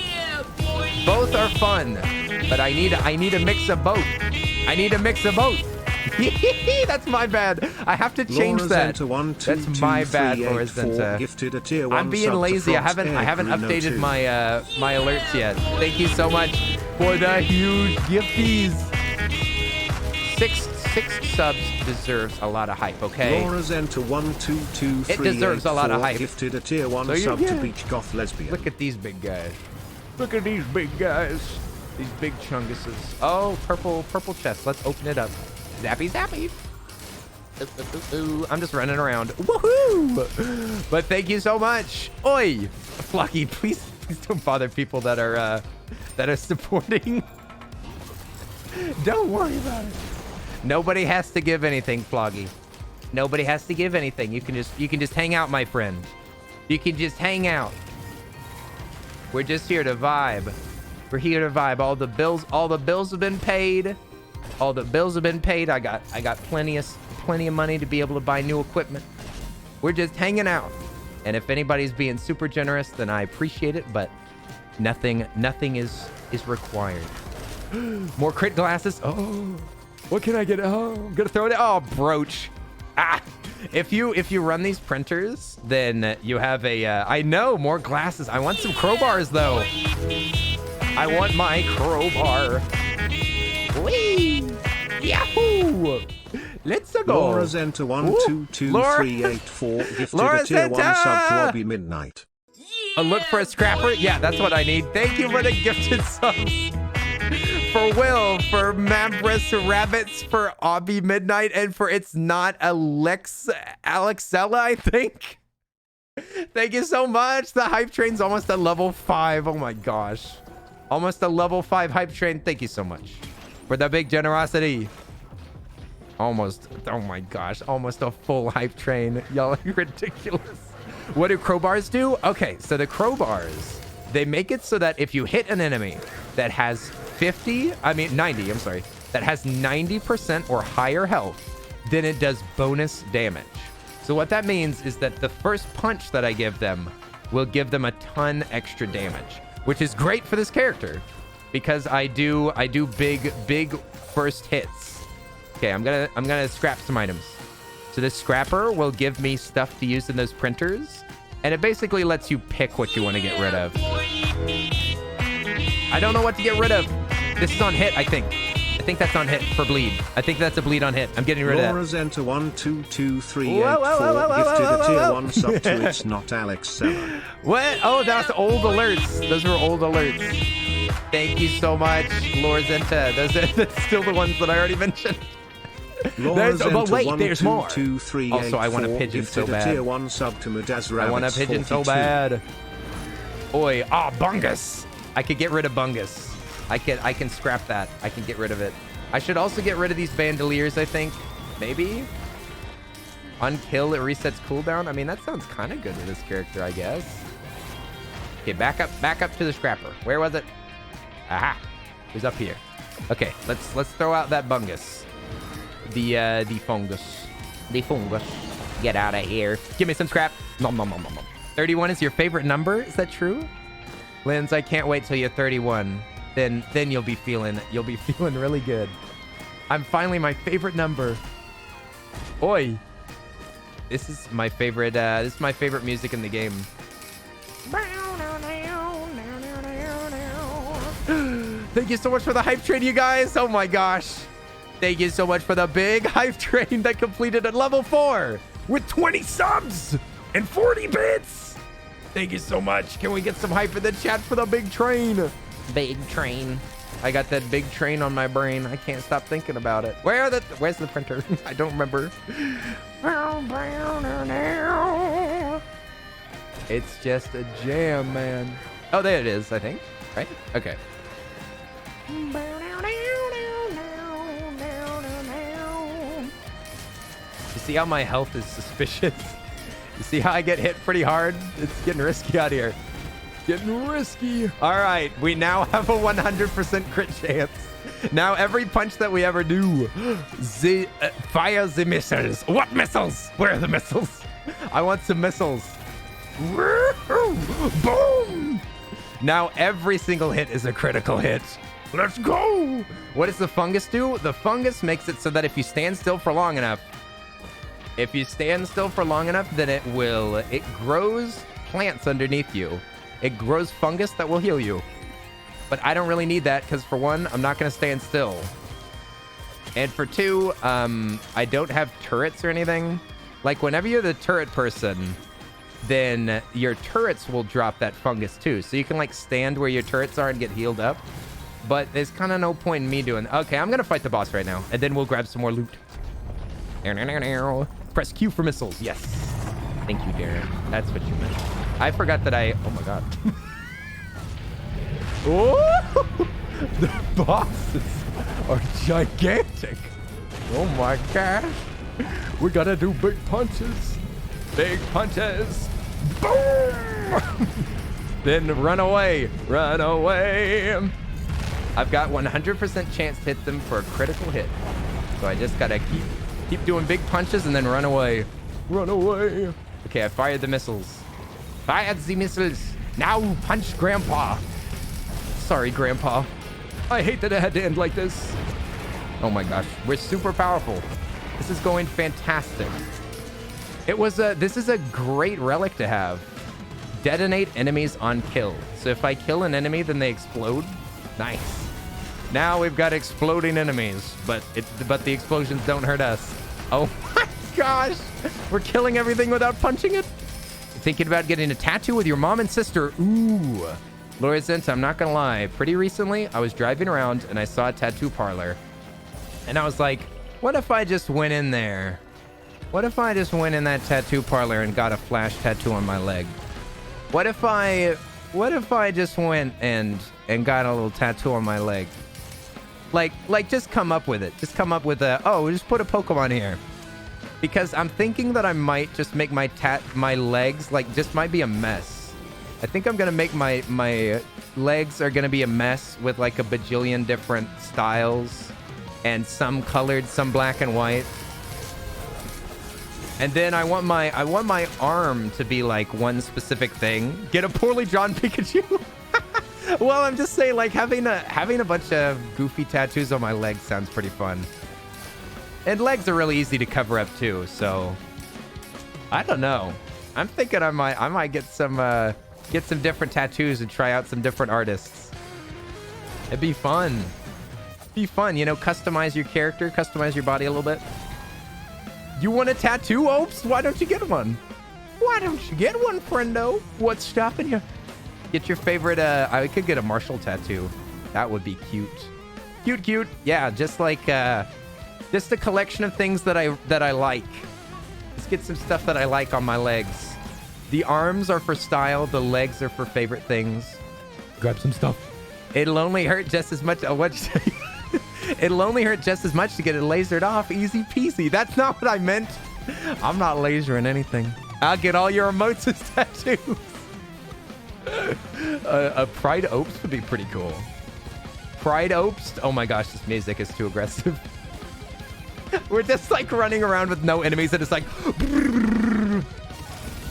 Both are fun, but I need a mix of both. I need a mix of both. That's my bad. I have to change that. That's my bad, Laura Zenta. I'm being lazy. I haven't updated my my alerts yet. Thank you so much for the huge gifties. Six subs deserves a lot of hype, okay? Laura Zenta 122384 it deserves a lot of hype. Gifted a tier 1 sub to Beach Goth Lesbian. Look at these big guys. Look at these big guys. These big chunguses. Oh, purple chest. Let's open it up. Zappy, zappy. Ooh, I'm just running around. Woohoo! But thank you so much. Oi, Flocky, please don't bother people that are supporting. Don't worry about it. Nobody has to give anything, Floggy. Nobody has to give anything. You can just hang out, my friend. You can just hang out. We're just here to vibe. We're here to vibe. All the bills have been paid. All the bills have been paid. I got plenty of money to be able to buy new equipment. We're just hanging out. And if anybody's being super generous, then I appreciate it, but nothing is required. More crit glasses. Oh, what can I get? Oh, I'm gonna throw it. Oh, brooch. Ah, if you run these printers, then you have a. I know, more glasses. I want some crowbars though. I want my crowbar. Whee! Yahoo! Let's go. Laura Zenta 122384 gifted a tier 1 sub to Obi Midnight. A look for a scrapper? Yeah, that's what I need. Thank you for the gifted subs. For Will, for Mabris Rabbits, for Obby Midnight, and for It's Not Alexella, I think. Thank you so much. The hype train's almost at level 5. Oh my gosh. Almost a level 5 hype train. Thank you so much for the big generosity. Almost. Oh my gosh. Almost a full hype train. Y'all are ridiculous. What do crowbars do? Okay, so the crowbars, they make it so that if you hit an enemy that has 90, I'm sorry, that has 90% or higher health, then it does bonus damage. So what that means is that the first punch that I give them will give them a ton extra damage, which is great for this character because I do big first hits. Okay, I'm gonna scrap some items. So this scrapper will give me stuff to use in those printers, and it basically lets you pick what you want to get rid of. I don't know what to get rid of. This is on hit, I think. I think that's on hit for bleed. I think that's a bleed on hit. I'm getting rid of that. Laura's enter 122384 gifted a tier 1 sub to It's Not Alex 7. What? Oh, that's old alerts. Those were old alerts. Thank you so much, Lorzenta. That's still the ones that I already mentioned. But wait, there's more. Also, I want a pigeon so bad. Tier 1 sub to I want a pigeon so bad. Oi, Bungus. I could get rid of Bungus. I can scrap that. I can get rid of it. I should also get rid of these bandoliers, I think. Maybe? Unkill, it resets cooldown. I mean, that sounds kind of good with this character, I guess. Okay, back up to the scrapper. Where was it? Aha. It was up here. Okay, let's throw out that Bungus. The fungus. The fungus. Get out of here. Give me some scrap. Nom, nom, nom, nom, nom. 31 is your favorite number? Is that true? Linz, I can't wait till you're 31. Then you'll be feeling really good. I'm finally my favorite number. Oi. This is my favorite music in the game. Thank you so much for the hype train, you guys. Oh my gosh. Thank you so much for the big hype train that completed at level 4 with 20 subs and 40 bits. Thank you so much. Can we get some hype in the chat for the big train? Big train. I got that big train on my brain. I can't stop thinking about it. Where's the printer? I don't remember. It's just a jam, man. Oh, there it is, I think. Right? Okay. You see how my health is suspicious? You see how I get hit pretty hard? It's getting risky out here. Getting risky. All right, we now have a 100% crit chance. Now every punch that we ever do, fire the missiles. What missiles? Where are the missiles? I want some missiles. Boom! Now every single hit is a critical hit. Let's go! What does the fungus do? The fungus makes it so that if you stand still for long enough, then it grows plants underneath you. It grows fungus that will heal you. But I don't really need that because for one, I'm not going to stand still. And for two, I don't have turrets or anything. Like whenever you're the turret person, then your turrets will drop that fungus too. So you can like stand where your turrets are and get healed up. But there's kind of no point in me doing... Okay, I'm going to fight the boss right now. And then we'll grab some more loot. Press Q for missiles. Yes. Thank you, Darren. That's what you meant. I forgot that I... Oh, my God. Oh! The bosses are gigantic. Oh, my gosh. We got to do big punches. Big punches. Boom! Then run away. Run away. I've got 100% chance to hit them for a critical hit. So I just got to keep doing big punches and then run away. Run away. Okay, I fired the missiles. Fired the missiles. Now punch Grandpa. Sorry, Grandpa. I hate that it had to end like this. Oh my gosh, we're super powerful. This is going fantastic. This is a great relic to have. Detonate enemies on kill. So if I kill an enemy, then they explode. Nice. Now we've got exploding enemies, but the explosions don't hurt us. Oh my gosh, we're killing everything without punching it. Thinking about getting a tattoo with your mom and sister. Ooh. Lorizent, I'm not gonna lie. Pretty recently, I was driving around and I saw a tattoo parlor. And I was like, what if I just went in there What if I just went in that tattoo parlor and got a flash tattoo on my leg? What if I just went and got a little tattoo on my leg? Like just come up with it. Just come up with just put a Pokemon here. Because I'm thinking that I might just make my legs just might be a mess. I think I'm gonna make my legs are gonna be a mess with like a bajillion different styles, and some colored, some black and white. And then I want my arm to be like one specific thing. Get a poorly drawn Pikachu. Well, I'm just saying, like, having a bunch of goofy tattoos on my legs sounds pretty fun. And legs are really easy to cover up too, so I don't know. I'm thinking I might get some different tattoos and try out some different artists. It'd be fun. Be fun, you know, customize your character, customize your body a little bit. You want a tattoo, Opes? Why don't you get one? Why don't you get one, friendo? What's stopping you? Get your favorite, I could get a Marshall tattoo. That would be cute. Cute. Yeah, just like, just a collection of things that I like. Let's get some stuff that I like on my legs. The arms are for style. The legs are for favorite things. Grab some stuff. It'll only hurt just as much. It'll only hurt just as much to get it lasered off. Easy peasy. That's not what I meant. I'm not lasering anything. I'll get all your emotes as tattoos. A Pride Opes would be pretty cool. Pride Opes? Oh my gosh, this music is too aggressive. We're just like running around with no enemies and it's like...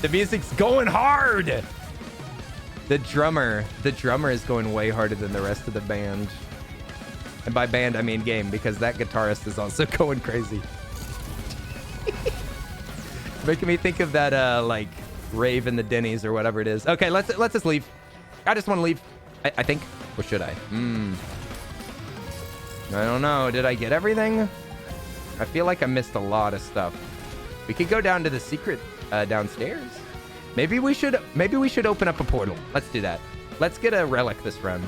The music's going hard! The drummer is going way harder than the rest of the band. And by band, I mean game, because that guitarist is also going crazy. Making me think of that, like, rave in the Denny's or whatever it is. Okay, let's just leave. I just want to leave. I think. Or should I? I don't know. Did I get everything? I feel like I missed a lot of stuff. We could go down to the secret downstairs. Maybe we should open up a portal. Let's do that. Let's get a relic this run.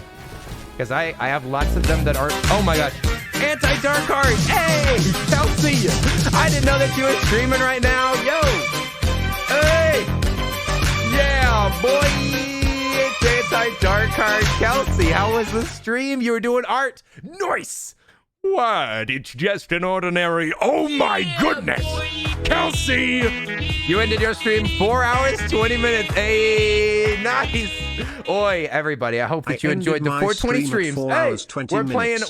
Because I have lots of them that aren't... Oh my gosh. Anti-Dark Heart. Hey, Kelsey. I didn't know that you were streaming right now. Yo. Hey. Yeah, boy. It's Anti-Dark Heart. Kelsey, how was the stream? You were doing art. Nice. What? It's just an ordinary... Oh my goodness. Kelsey. You ended your stream 4 hours, 20 minutes. Hey, nice. Oi, everybody. I hope that you enjoyed the 420 streams. Hey,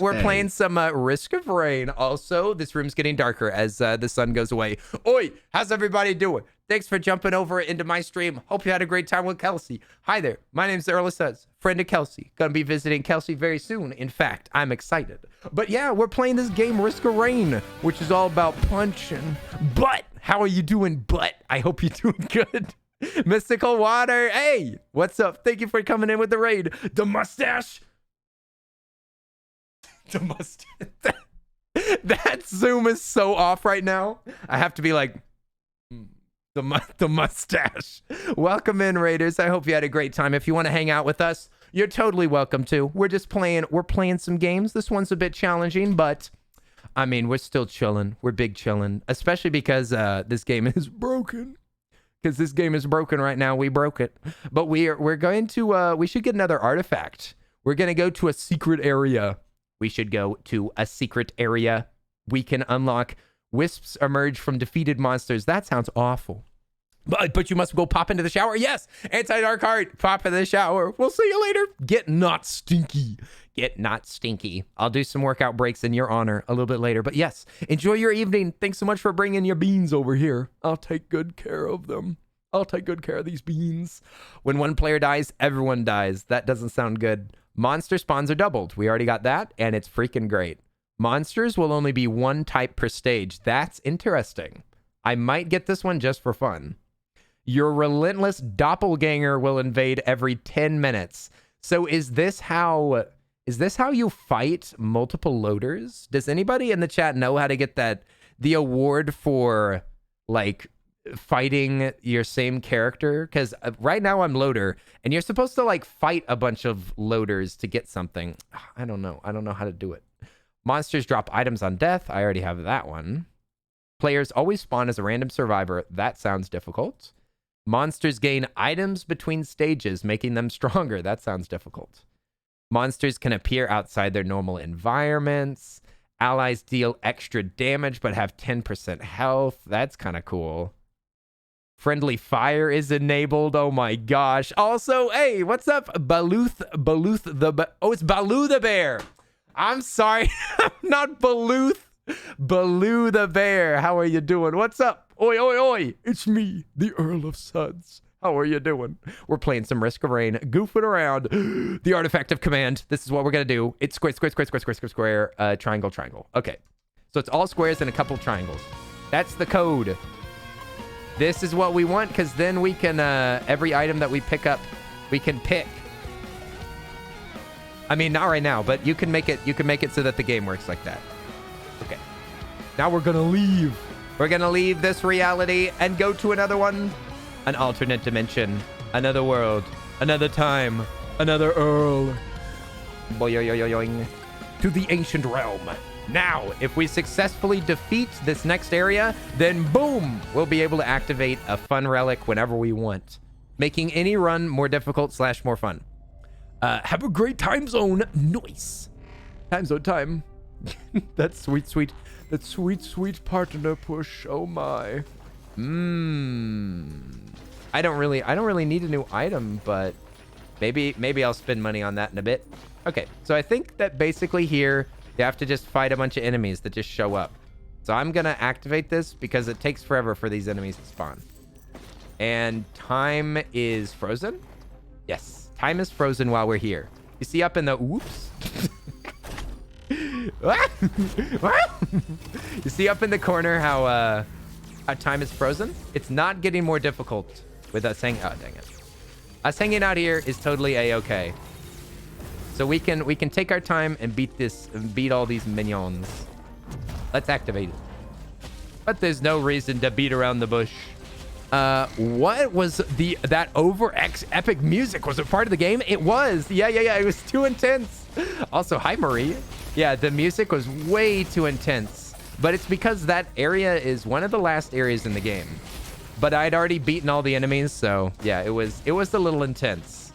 we're playing some Risk of Rain. Also, this room's getting darker as the sun goes away. Oi, how's everybody doing? Thanks for jumping over into my stream. Hope you had a great time with Kelsey. Hi there. My name's Earl Says, friend of Kelsey. Gonna be visiting Kelsey very soon. In fact, I'm excited. But yeah, we're playing this game Risk of Rain, which is all about punching. But how are you doing, butt? I hope you're doing good. Mystical Water. Hey, what's up? Thank you for coming in with the raid. The mustache. The mustache. That zoom is so off right now. I have to be like, the mustache. Welcome in, Raiders. I hope you had a great time. If you want to hang out with us, you're totally welcome to. We're playing some games. This one's a bit challenging, but I mean, we're still chilling. We're big chilling, especially because this game is broken. Because this game is broken right now. We broke it. But we're going to, we should get another artifact. We're going to go to a secret area. We should go to a secret area. We can unlock wisps emerge from defeated monsters. That sounds awful. But you must go pop into the shower. Yes. Anti-Dark Heart. Pop in the shower. We'll see you later. Get not stinky. Get not stinky. I'll do some workout breaks in your honor a little bit later. But yes, enjoy your evening. Thanks so much for bringing your beans over here. I'll take good care of them. I'll take good care of these beans. When one player dies, everyone dies. That doesn't sound good. Monster spawns are doubled. We already got that, and it's freaking great. Monsters will only be one type per stage. That's interesting. I might get this one just for fun. Your relentless doppelganger will invade every 10 minutes. So is this how you fight multiple loaders? Does anybody in the chat know how to get the award for like fighting your same character? Because right now I'm loader and you're supposed to like fight a bunch of loaders to get something. I don't know how to do it. Monsters drop items on death. I already have that one. Players always spawn as a random survivor. That sounds difficult. Monsters gain items between stages, making them stronger. That sounds difficult. Monsters can appear outside their normal environments. Allies deal extra damage but have 10% health. That's kind of cool. Friendly fire is enabled. Oh my gosh. Also, hey, what's up? It's Baloo the bear. I'm sorry. Not Baluth. Baloo the bear. How are you doing? What's up? Oi, oi, oi. It's me, the Earl of Suds. How are you doing? We're playing some Risk of Rain, goofing around. The artifact of command. This is what we're going to do. It's square, square, square, square, square, square, square, triangle, triangle. Okay. So it's all squares and a couple triangles. That's the code. This is what we want, because then we can, every item that we pick up, we can pick. I mean, not right now, but you can make it so that the game works like that. Okay. Now we're going to leave. We're going to leave this reality and go to another one. An alternate dimension. Another world. Another time. Another Earl. Boing. To the ancient realm. Now, if we successfully defeat this next area, then boom, we'll be able to activate a fun relic whenever we want, making any run more difficult / more fun. Have a great time zone. Nice. Time zone time. That's sweet, sweet. That sweet, sweet partner push. Oh my. I don't really need a new item, but maybe I'll spend money on that in a bit. Okay, so I think that basically here you have to just fight a bunch of enemies that just show up. So I'm gonna activate this because it takes forever for these enemies to spawn. And time is frozen? Yes, time is frozen while we're here. You see up in the oops. You see up in the corner how time is frozen? It's not getting more difficult with us hanging out. Oh, dang it. Us hanging out here is totally a-okay. So we can take our time and beat all these minions. Let's activate it. But there's no reason to beat around the bush. What was that over X epic music? Was it part of the game? It was. Yeah. It was too intense. Also, hi Marie. Yeah, the music was way too intense. But it's because that area is one of the last areas in the game. But I'd already beaten all the enemies, so yeah, it was a little intense.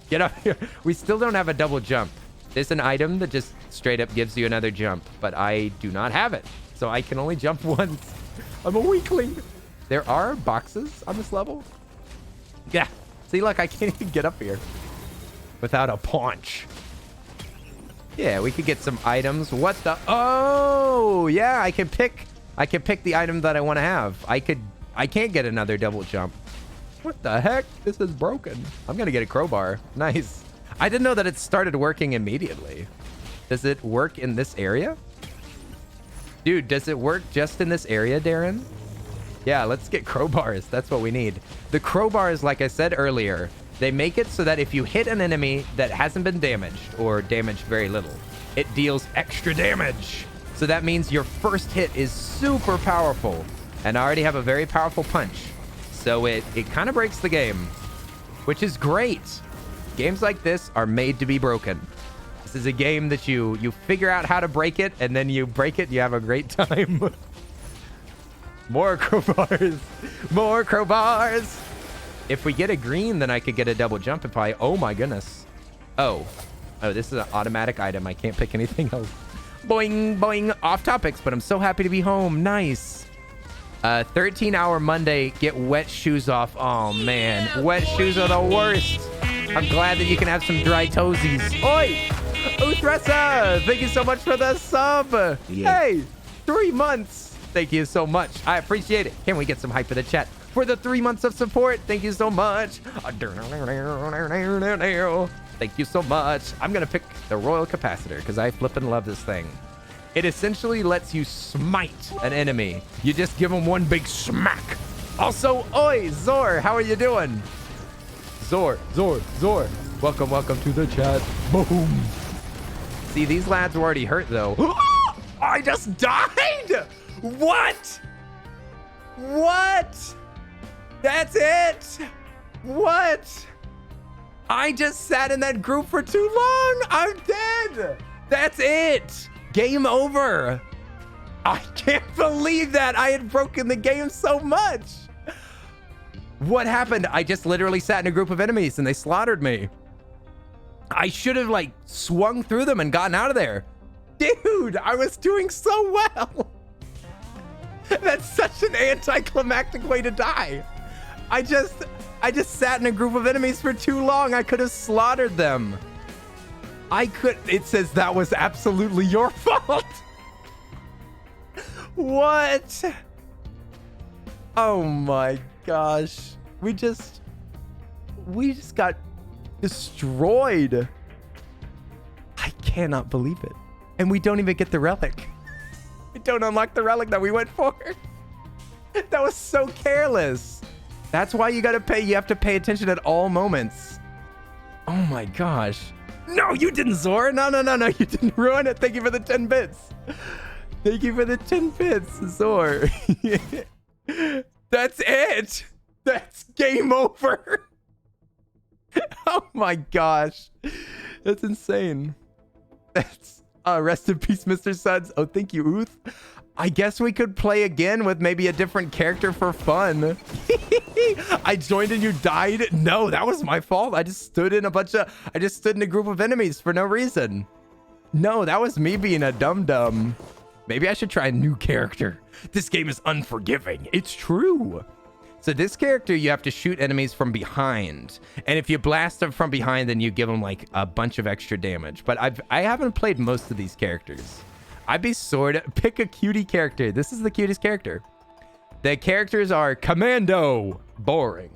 Get up here. We still don't have a double jump. There's an item that just straight up gives you another jump, but I do not have it. So I can only jump once. I'm a weakling. There are boxes on this level. Yeah. See, look, I can't even get up here without a paunch. Yeah, we could get some items. What the? Oh, yeah, I can pick the item that I want to have. I can't get another double jump. What the heck? This is broken. I'm going to get a crowbar. Nice. I didn't know that it started working immediately. Does it work in this area? Dude, does it work just in this area, Darren? Yeah, let's get crowbars. That's what we need. The crowbars, like I said earlier, they make it so that if you hit an enemy that hasn't been damaged or damaged very little, it deals extra damage. So that means your first hit is super powerful. And I already have a very powerful punch. So it kind of breaks the game, which is great. Games like this are made to be broken. This is a game that you figure out how to break it, and then you break it, and you have a great time. More crowbars. More crowbars. If we get a green, then I could get a double jump if I... Oh, my goodness. Oh, this is an automatic item. I can't pick anything else. Boing, boing. Off topics, but I'm so happy to be home. Nice. 13-hour Monday, get wet shoes off. Oh, man. Wet shoes are the worst. I'm glad that you can have some dry toesies. Oi! Uthressa! Thank you so much for the sub. Yeah. Hey, 3 months. Thank you so much. I appreciate it. Can we get some hype for the chat for the 3 months of support? Thank you so much. Thank you so much. I'm going to pick the Royal Capacitor because I flippin' love this thing. It essentially lets you smite an enemy. You just give them one big smack. Also, oi, Zor, how are you doing? Zor. Welcome to the chat. Boom. See, these lads were already hurt, though. I just died! What? That's it? What? I just sat in that group for too long. I'm dead. That's it. Game over. I can't believe that. I had broken the game so much. What happened? I just literally sat in a group of enemies and they slaughtered me. I should have like swung through them and gotten out of there. Dude, I was doing so well. That's such an anticlimactic way to die. I just sat in a group of enemies for too long. I could have slaughtered them. It says that was absolutely your fault. What? Oh my gosh. We just got destroyed. I cannot believe it. And we don't even get the relic. We don't unlock the relic that we went for. That was so careless. That's why you gotta pay. You have to pay attention at all moments. Oh my gosh. No, you didn't, Zor. No. You didn't ruin it. Thank you for the 10 bits. Thank you for the 10 bits, Zor. That's it. That's game over. Oh my gosh. That's insane. That's rest in peace, Mr. Suds. Oh, thank you, Uth. I guess we could play again with maybe a different character for fun. I joined and you died. No, that was my fault. I just stood in a group of enemies for no reason. No, that was me being a dum-dum. Maybe I should try a new character. This game is unforgiving. It's true. So this character, you have to shoot enemies from behind. And if you blast them from behind, then you give them like a bunch of extra damage. But I haven't played most of these characters. I'd be pick a cutie character. This is the cutest character. The characters are Commando, boring.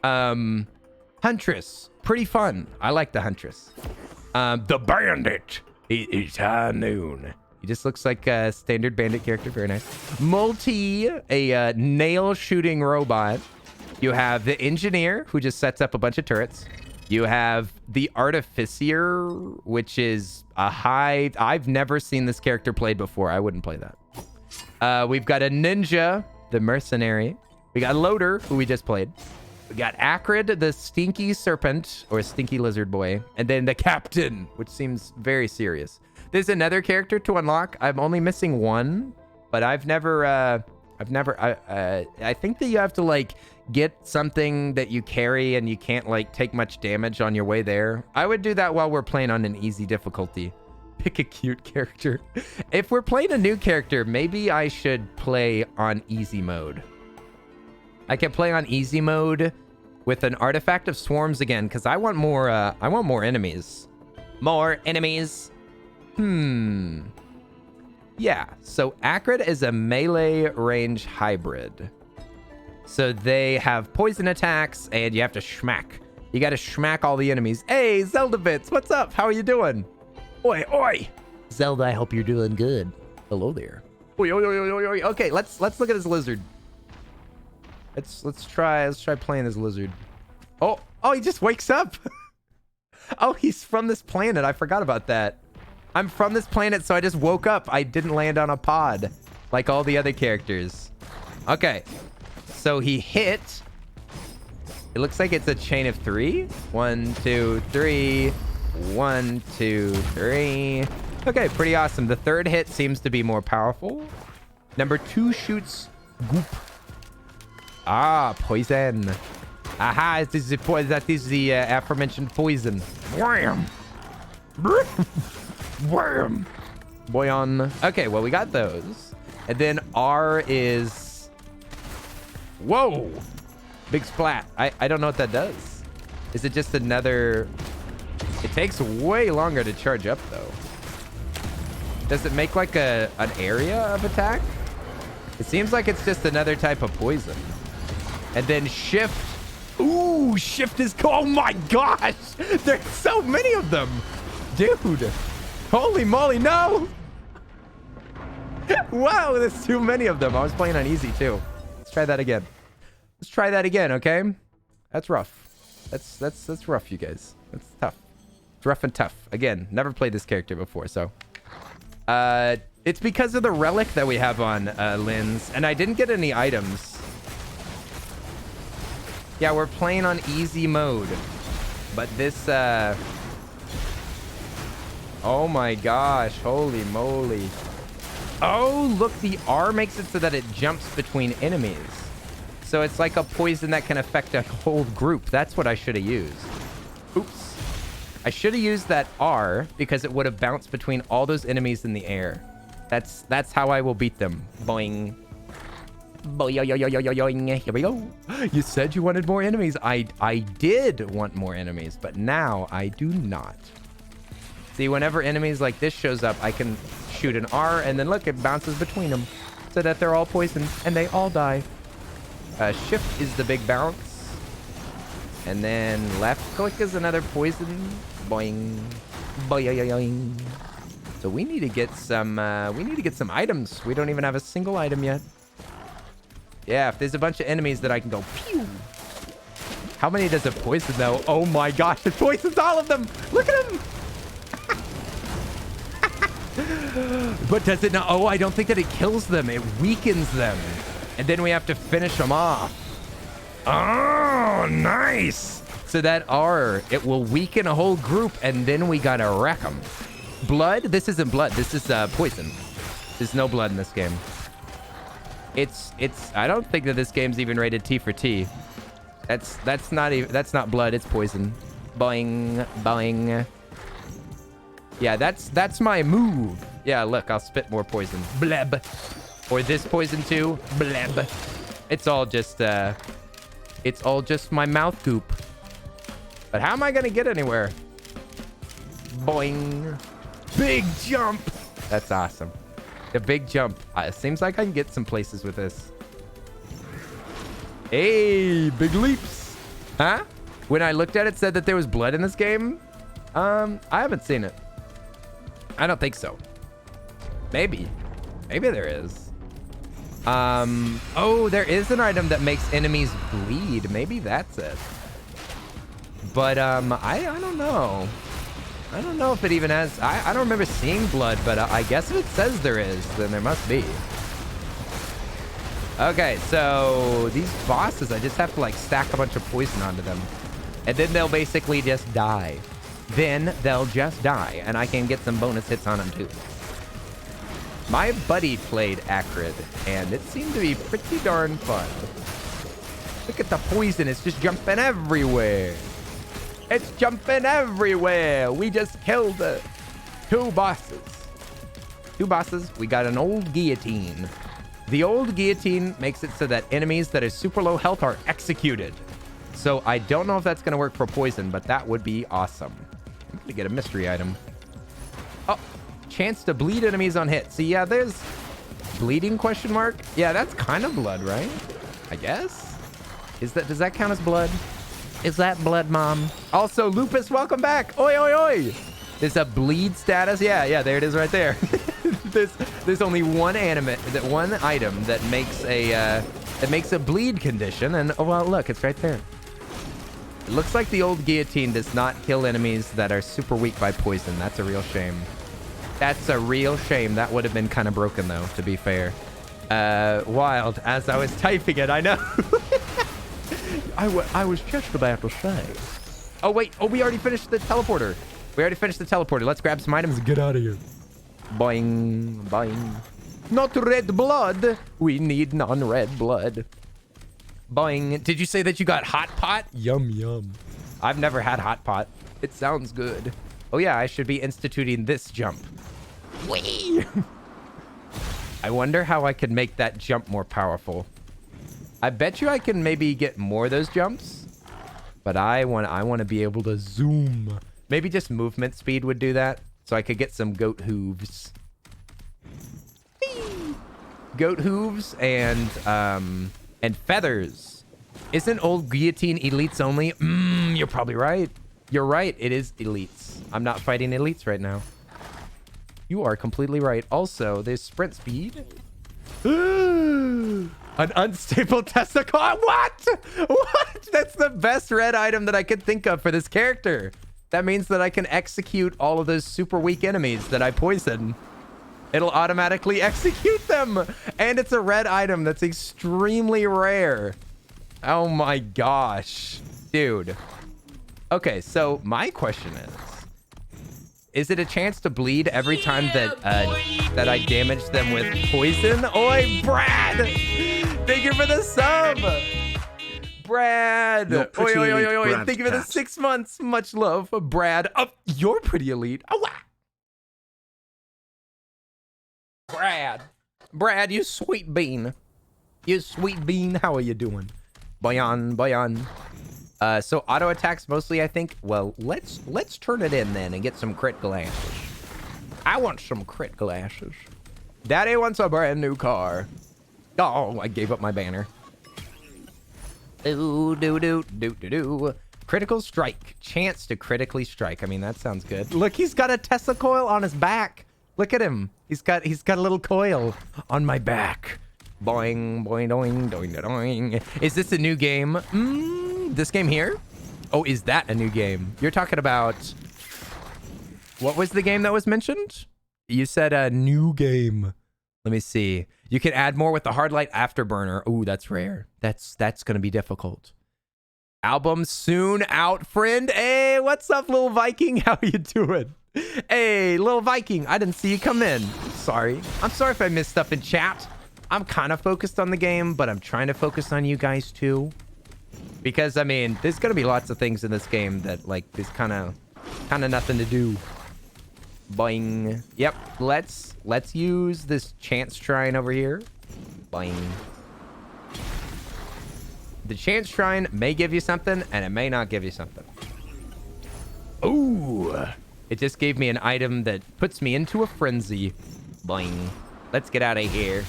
Huntress, pretty fun. I like the Huntress. The Bandit, it's high noon. He just looks like a standard bandit character. Very nice. Multi, a nail shooting robot. You have the engineer, who just sets up a bunch of turrets. You have the artificer, which is a high... I've never seen this character played before. I wouldn't play that. We've got a ninja, the mercenary. We got Loader, who we just played. We got Acrid, the stinky serpent, or stinky lizard boy. And then the captain, which seems very serious. There's another character to unlock. I'm only missing one, but I think that you have to like get something that you carry and you can't like take much damage on your way there. I would do that while we're playing on an easy difficulty. Pick a cute character. If we're playing a new character, maybe I should play on easy mode. I can play on easy mode with an artifact of swarms again, because I want more enemies. More enemies. Yeah, so Acrid is a melee range hybrid. So they have poison attacks and you have to schmack. You got to schmack all the enemies. Hey, Zelda Bits, what's up? How are you doing? Oi, oi. Zelda, I hope you're doing good. Hello there. Oi, oi, oi, oi, oi. Okay, let's look at this lizard. Let's try playing this lizard. Oh, he just wakes up. Oh, he's from this planet. I forgot about that. I'm from this planet, so I just woke up. I didn't land on a pod like all the other characters. Okay. So he hit. It looks like it's a chain of 3. 1, 2, 3. 1, 2, 3. Okay, pretty awesome. The third hit seems to be more powerful. Number 2 shoots goop. Ah, poison. Aha, that is the aforementioned poison. Wham! Wham! Boyon. Okay, well, we got those. And then R is... Whoa! Big splat. I don't know what that does. Is it just another... It takes way longer to charge up, though. Does it make like an area of attack? It seems like it's just another type of poison. And then shift. Ooh, shift is... Oh my gosh! There's so many of them! Dude! Holy moly, no! Wow, there's too many of them. I was playing on easy, too. Let's try that again. Let's try that again, okay? That's rough. That's rough, you guys. That's tough. It's rough and tough. Again, never played this character before, so... It's because of the relic that we have on Lynn's, and I didn't get any items. Yeah, we're playing on easy mode. But this, Oh my gosh, holy moly. Oh, look, the R makes it so that it jumps between enemies. So it's like a poison that can affect a whole group. That's what I should have used. Oops. I should have used that R because it would have bounced between all those enemies in the air. That's how I will beat them. Boing. Boing. Here we go. You said you wanted more enemies. I did want more enemies, but now I do not. See, whenever enemies like this shows up, I can shoot an R, and then look, it bounces between them so that they're all poisoned and they all die. Shift is the big bounce. And then left click is another poison. Boing. Boing. So we need to get some items. We don't even have a single item yet. Yeah, if there's a bunch of enemies that I can go pew. How many does it poison though? Oh my gosh, it poisons all of them. Look at them. But does it not? Oh, I don't think that it kills them. It weakens them. And then we have to finish them off. Oh, nice. So that R, it will weaken a whole group, and then we gotta wreck them. Blood? This isn't blood. This is poison. There's no blood in this game. It's. I don't think that this game's even rated T for T. That's not blood. It's poison. Boing, boing. Yeah, that's my move. Yeah, look, I'll spit more poison. Bleb. Or this poison too. Bleb. It's all just my mouth goop. But how am I gonna get anywhere? Boing. Big jump. That's awesome. The big jump. It seems like I can get some places with this. Hey, big leaps. Huh? When I looked at it, it said that there was blood in this game. I haven't seen it. I don't think so. Maybe there is. Oh, there is an item that makes enemies bleed. Maybe that's it. But I don't know. I don't know if it even has. I don't remember seeing blood, but I guess if it says there is, then there must be. Okay, so these bosses, I just have to like stack a bunch of poison onto them, and then they'll basically just die. Then they'll just die, and I can get some bonus hits on them too. My buddy played Acrid, and it seemed to be pretty darn fun. Look at the poison, it's just jumping everywhere. It's jumping everywhere. We just killed two bosses. We got an old guillotine. The old guillotine makes it so that enemies that are super low health are executed. So I don't know if that's going to work for poison, but that would be awesome. I'm going to get a mystery item. Oh, chance to bleed enemies on hit. See, yeah, there's bleeding question mark. Yeah, that's kind of blood, right? I guess. Does that count as blood? Is that blood, mom? Also, Lupus, welcome back. Oi, oi, oi. There's a bleed status. Yeah, there it is right there. There's only one item that makes a bleed condition, and oh well, look, it's right there. It looks like the old guillotine does not kill enemies that are super weak by poison. That's a real shame. That's a real shame. That would have been kind of broken though, to be fair. Wild, as I was typing it, I know. I was just about to say. Oh wait, we already finished the teleporter. Let's grab some items and get out of here. Boing, boing. Not red blood. We need non-red blood. Boing. Did you say that you got hot pot? Yum, yum. I've never had hot pot. It sounds good. Oh yeah, I should be instituting this jump. Whee! I wonder how I could make that jump more powerful. I bet you I can maybe get more of those jumps, but I want to be able to zoom. Maybe just movement speed would do that, so I could get some goat hooves. Whee! Goat hooves and feathers. Isn't old guillotine elites only? You're probably right. You're right. It is elites. I'm not fighting elites right now. You are completely right. Also, there's sprint speed. An unstable testicle. What? What? That's the best red item that I could think of for this character. That means that I can execute all of those super weak enemies that I poison. It'll automatically execute them. And it's a red item that's extremely rare. Oh my gosh. Dude. Okay, so my question is, Is it a chance to bleed every time that that I damage them with poison? Oi, Brad! Thank you for the sub! Brad! You're pretty elite, Brad Thank you for the Cat. 6 months. Much love, Brad. Oh, you're pretty elite. Oh, wow. Brad, you sweet bean. You sweet bean. How are you doing? Boyan. So auto attacks mostly, I think. Well, let's turn it in then and get some crit glasses. I want some crit glasses. Daddy wants a brand new car. Oh, I gave up my banner. Do. Critical strike. Chance to critically strike. I mean, that sounds good. Look, he's got a Tesla coil on his back. Look at him. He's got a little coil on my back. Boing, boing, doing, doing, doing. Is this a new game? This game here? Oh, is that a new game? You're talking about... What was the game that was mentioned? You said a new game. Let me see. You can add more with the hard light afterburner. Ooh, that's rare. That's going to be difficult. Album soon out, friend. Hey, what's up, little Viking? How you doing? Hey, little Viking. I didn't see you come in. Sorry. I'm sorry if I missed stuff in chat. I'm kind of focused on the game, but I'm trying to focus on you guys too. Because, I mean, there's going to be lots of things in this game that, like, there's kind of nothing to do. Boing. Yep. Let's use this chance shrine over here. Boing. The chance shrine may give you something, and it may not give you something. Ooh. It just gave me an item that puts me into a frenzy. Boing. Let's get out of here.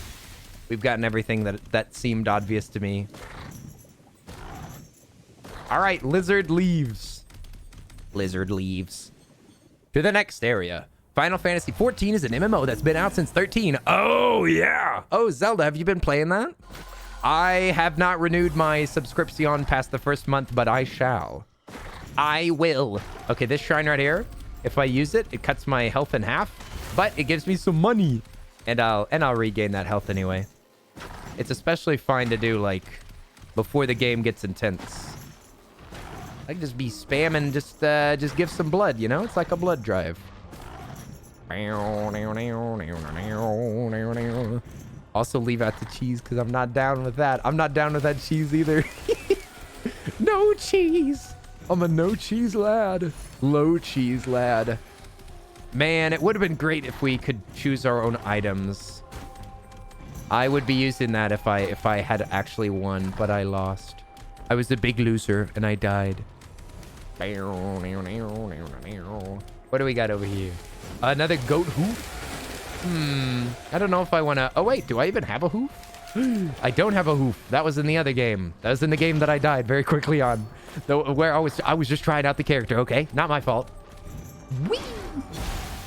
We've gotten everything that seemed obvious to me. All right, lizard leaves. Lizard leaves. To the next area. Final Fantasy 14 is an MMO that's been out since 13. Oh, yeah. Oh, Zelda, have you been playing that? I have not renewed my subscription past the first month, but I shall. I will. Okay, this shrine right here. If I use it, it cuts my health in half, but it gives me some money. And I'll regain that health anyway. It's especially fine to do, like, before the game gets intense. I can just be spamming, just give some blood, you know? It's like a blood drive. Also leave out the cheese because I'm not down with that. I'm not down with that cheese either. No cheese. I'm a no cheese lad. Low cheese lad. Man, it would have been great if we could choose our own items. I would be using that if I had actually won, but I lost. I was a big loser and I died. What do we got over here? Another goat hoof? I don't know if I want to... Oh, wait. Do I even have a hoof? I don't have a hoof. That was in the other game. That was in the game that I died very quickly on. Where I was just trying out the character, okay? Not my fault. Whee!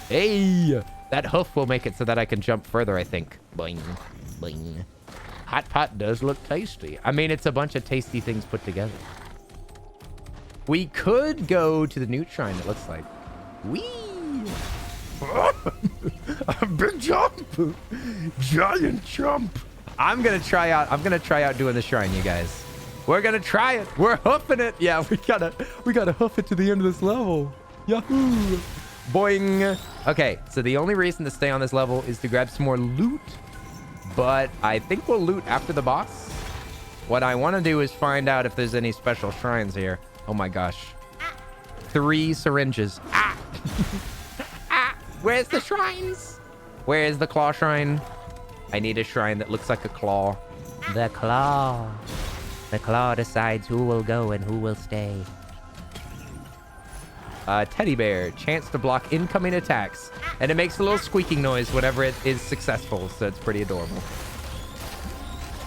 Hey! That hoof will make it so that I can jump further, I think. Boing. Boing. Hot pot does look tasty. I mean, it's a bunch of tasty things put together. We could go to the new shrine, it looks like. Whee! A big jump! Giant jump! I'm gonna try out doing the shrine, you guys. We're gonna try it. We're hoofing it. Yeah, we gotta hoof it to the end of this level. Yahoo! Boing. Okay, so the only reason to stay on this level is to grab some more loot. But I think we'll loot after the boss. What I want to do is find out if there's any special shrines here. Oh my gosh. 3 syringes. Ah! Ah! Where's the shrines? Where is the claw shrine? I need a shrine that looks like a claw. The claw. The claw decides who will go and who will stay. Teddy bear. Chance to block incoming attacks. And it makes a little squeaking noise whenever it is successful. So it's pretty adorable.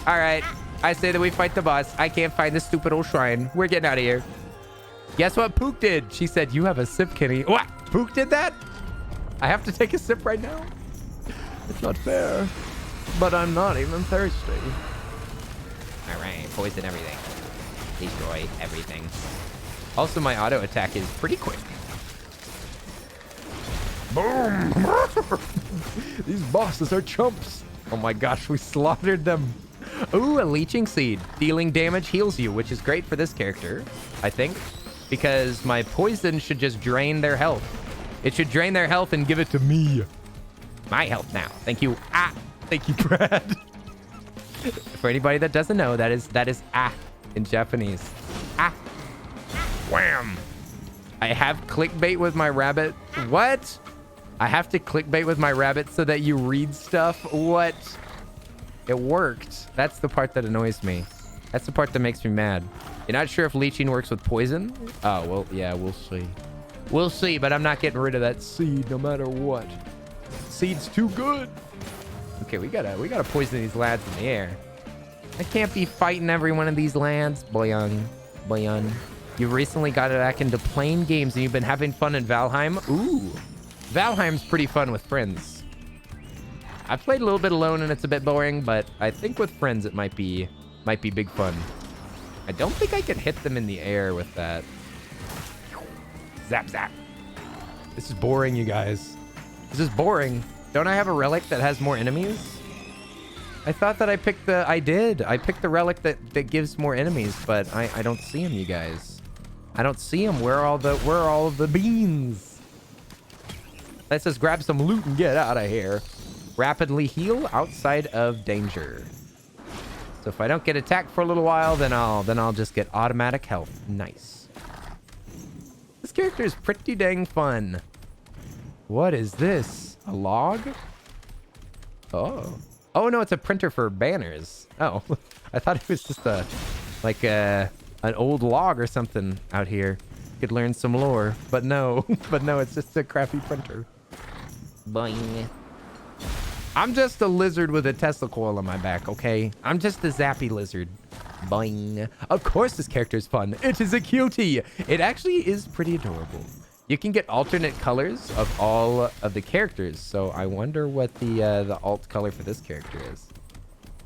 All right. I say that we fight the boss. I can't find this stupid old shrine. We're getting out of here. Guess what Pook did? She said, you have a sip, Kenny. What? Pook did that? I have to take a sip right now? It's not fair. But I'm not even thirsty. All right. Poison everything. Destroy everything. Also, my auto attack is pretty quick. Boom! These bosses are chumps. Oh my gosh, we slaughtered them. Ooh, a leeching seed. Dealing damage heals you, which is great for this character, I think. Because my poison should just drain their health. It should drain their health and give it to me. My health now. Thank you. Ah. Thank you, Brad. For anybody that doesn't know, that is ah in Japanese. Ah. Wham. I have clickbait with my rabbit. What? I have to clickbait with my rabbit so that you read stuff? What? It worked. That's the part that annoys me. That's the part that makes me mad. You're not sure if leeching works with poison? Oh, well, yeah, we'll see. We'll see, but I'm not getting rid of that seed no matter what. Seed's too good. Okay, we gotta poison these lads in the air. I can't be fighting every one of these lads. Boyan. You recently got back into playing games and you've been having fun in Valheim? Ooh. Valheim's pretty fun with friends. I've played a little bit alone and it's a bit boring, but I think with friends it might be big fun. I don't think I can hit them in the air with that. Zap, zap. This is boring, you guys. This is boring. Don't I have a relic that has more enemies? I thought that I picked the... I did. I picked the relic that gives more enemies, but I don't see them, you guys. I don't see them. Where are all of the beans? Let's just grab some loot and get out of here. Rapidly heal outside of danger. So if I don't get attacked for a little while, then I'll just get automatic health. Nice. This character is pretty dang fun. What is this? A log? Oh. Oh no, it's a printer for banners. Oh, I thought it was just an old log or something out here. Could learn some lore, but no, it's just a crappy printer. Boing. I'm just a lizard with a Tesla coil on my back, okay? I'm just a zappy lizard. Boing. Of course this character is fun. It is a cutie. It actually is pretty adorable. You can get alternate colors of all of the characters, so I wonder what the alt color for this character is.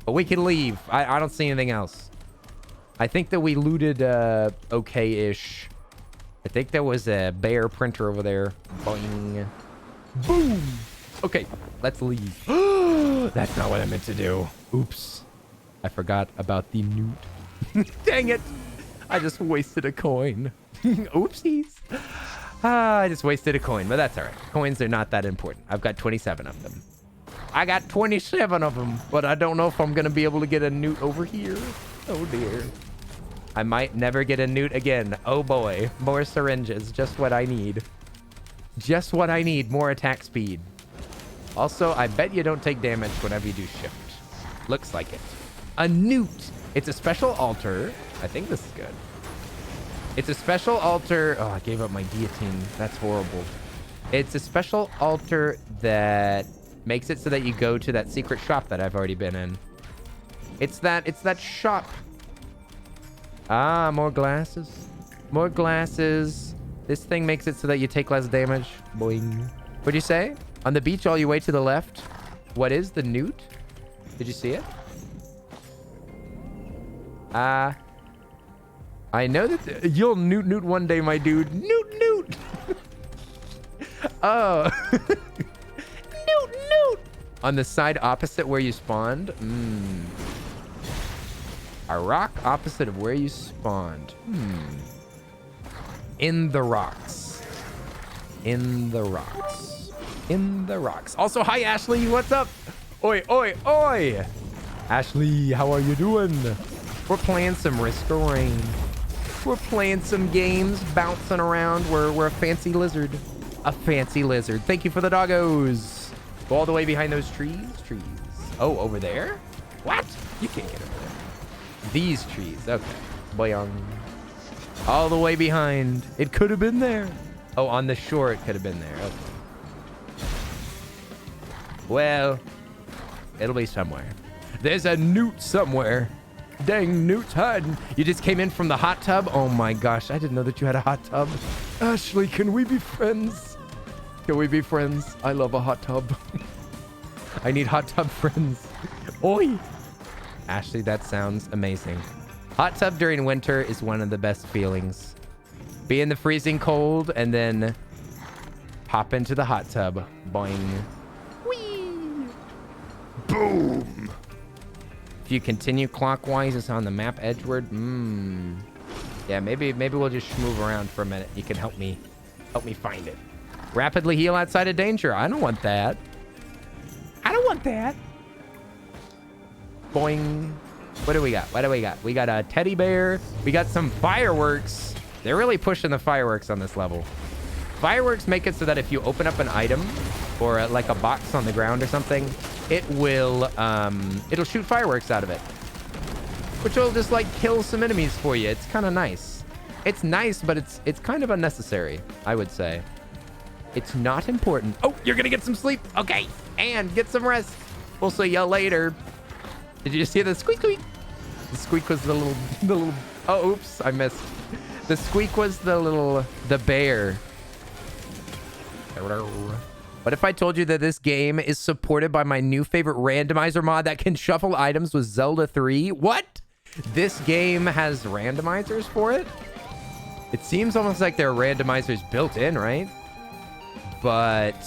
But we can leave. I don't see anything else. I think that we looted okay-ish. I think there was a bear printer over there. Boing. Boom. Okay, let's leave. That's not what I meant to do. Oops. I forgot about the newt. Dang it. I just wasted a coin. Oopsies. I just wasted a coin, but that's all right. Coins are not that important. I've got 27 of them. I got 27 of them, but I don't know if I'm going to be able to get a newt over here. Oh, dear. I might never get a newt again. Oh, boy. More syringes. Just what I need. Just what I need. More attack speed. Also, I bet you don't take damage whenever you do shift. Looks like it. A newt. It's a special altar. I think this is good. It's a special altar. Oh, I gave up my guillotine. That's horrible. It's a special altar that makes it so that you go to that secret shop that I've already been in. It's that shop. Ah, more glasses. More glasses. This thing makes it so that you take less damage. Boing. What'd you say? On the beach all you way to the left. What is the newt? Did you see it? I know that you'll newt one day, my dude. Newt. Oh. Newt. On the side opposite where you spawned. A rock opposite of where you spawned. In the rocks. In the rocks. In the rocks. Also, hi, Ashley. What's up? Oi. Ashley, how are you doing? We're playing some Risk of Rain. We're playing some games, bouncing around. We're a fancy lizard. A fancy lizard. Thank you for the doggos. Go all the way behind those trees. Oh, over there? What? You can't get over there. These trees. Okay. Boyong. All the way behind. It could have been there. Oh, on the shore it could have been there. Okay. Well, it'll be somewhere. There's a newt somewhere. Dang, newt's hiding. You just came in from the hot tub? Oh my gosh, I didn't know that you had a hot tub. Ashley, can we be friends? Can we be friends? I love a hot tub. I need hot tub friends. Oi. Ashley, that sounds amazing. Hot tub during winter is one of the best feelings. Be in the freezing cold and then hop into the hot tub. Boing. Whee. Boom. If you continue clockwise, it's on the map edgeward. Yeah, maybe we'll just move around for a minute. You can help me find it. Rapidly heal outside of danger. I don't want that. I don't want that. Boing. What do we got? What do we got? We got a teddy bear. We got some fireworks. They're really pushing the fireworks on this level. Fireworks make it so that if you open up an item or like a box on the ground or something, it will, it'll shoot fireworks out of it, which will just like kill some enemies for you. It's kind of nice. It's nice, but it's kind of unnecessary, I would say. It's not important. Oh, you're gonna get some sleep. Okay, and get some rest. We'll see you later. Did you just hear the squeak squeak? The squeak was the little. Oh, oops, I missed. The squeak was the bear. What if I told you that this game is supported by my new favorite randomizer mod that can shuffle items with Zelda 3? What? This game has randomizers for it? It seems almost like there are randomizers built in, right? But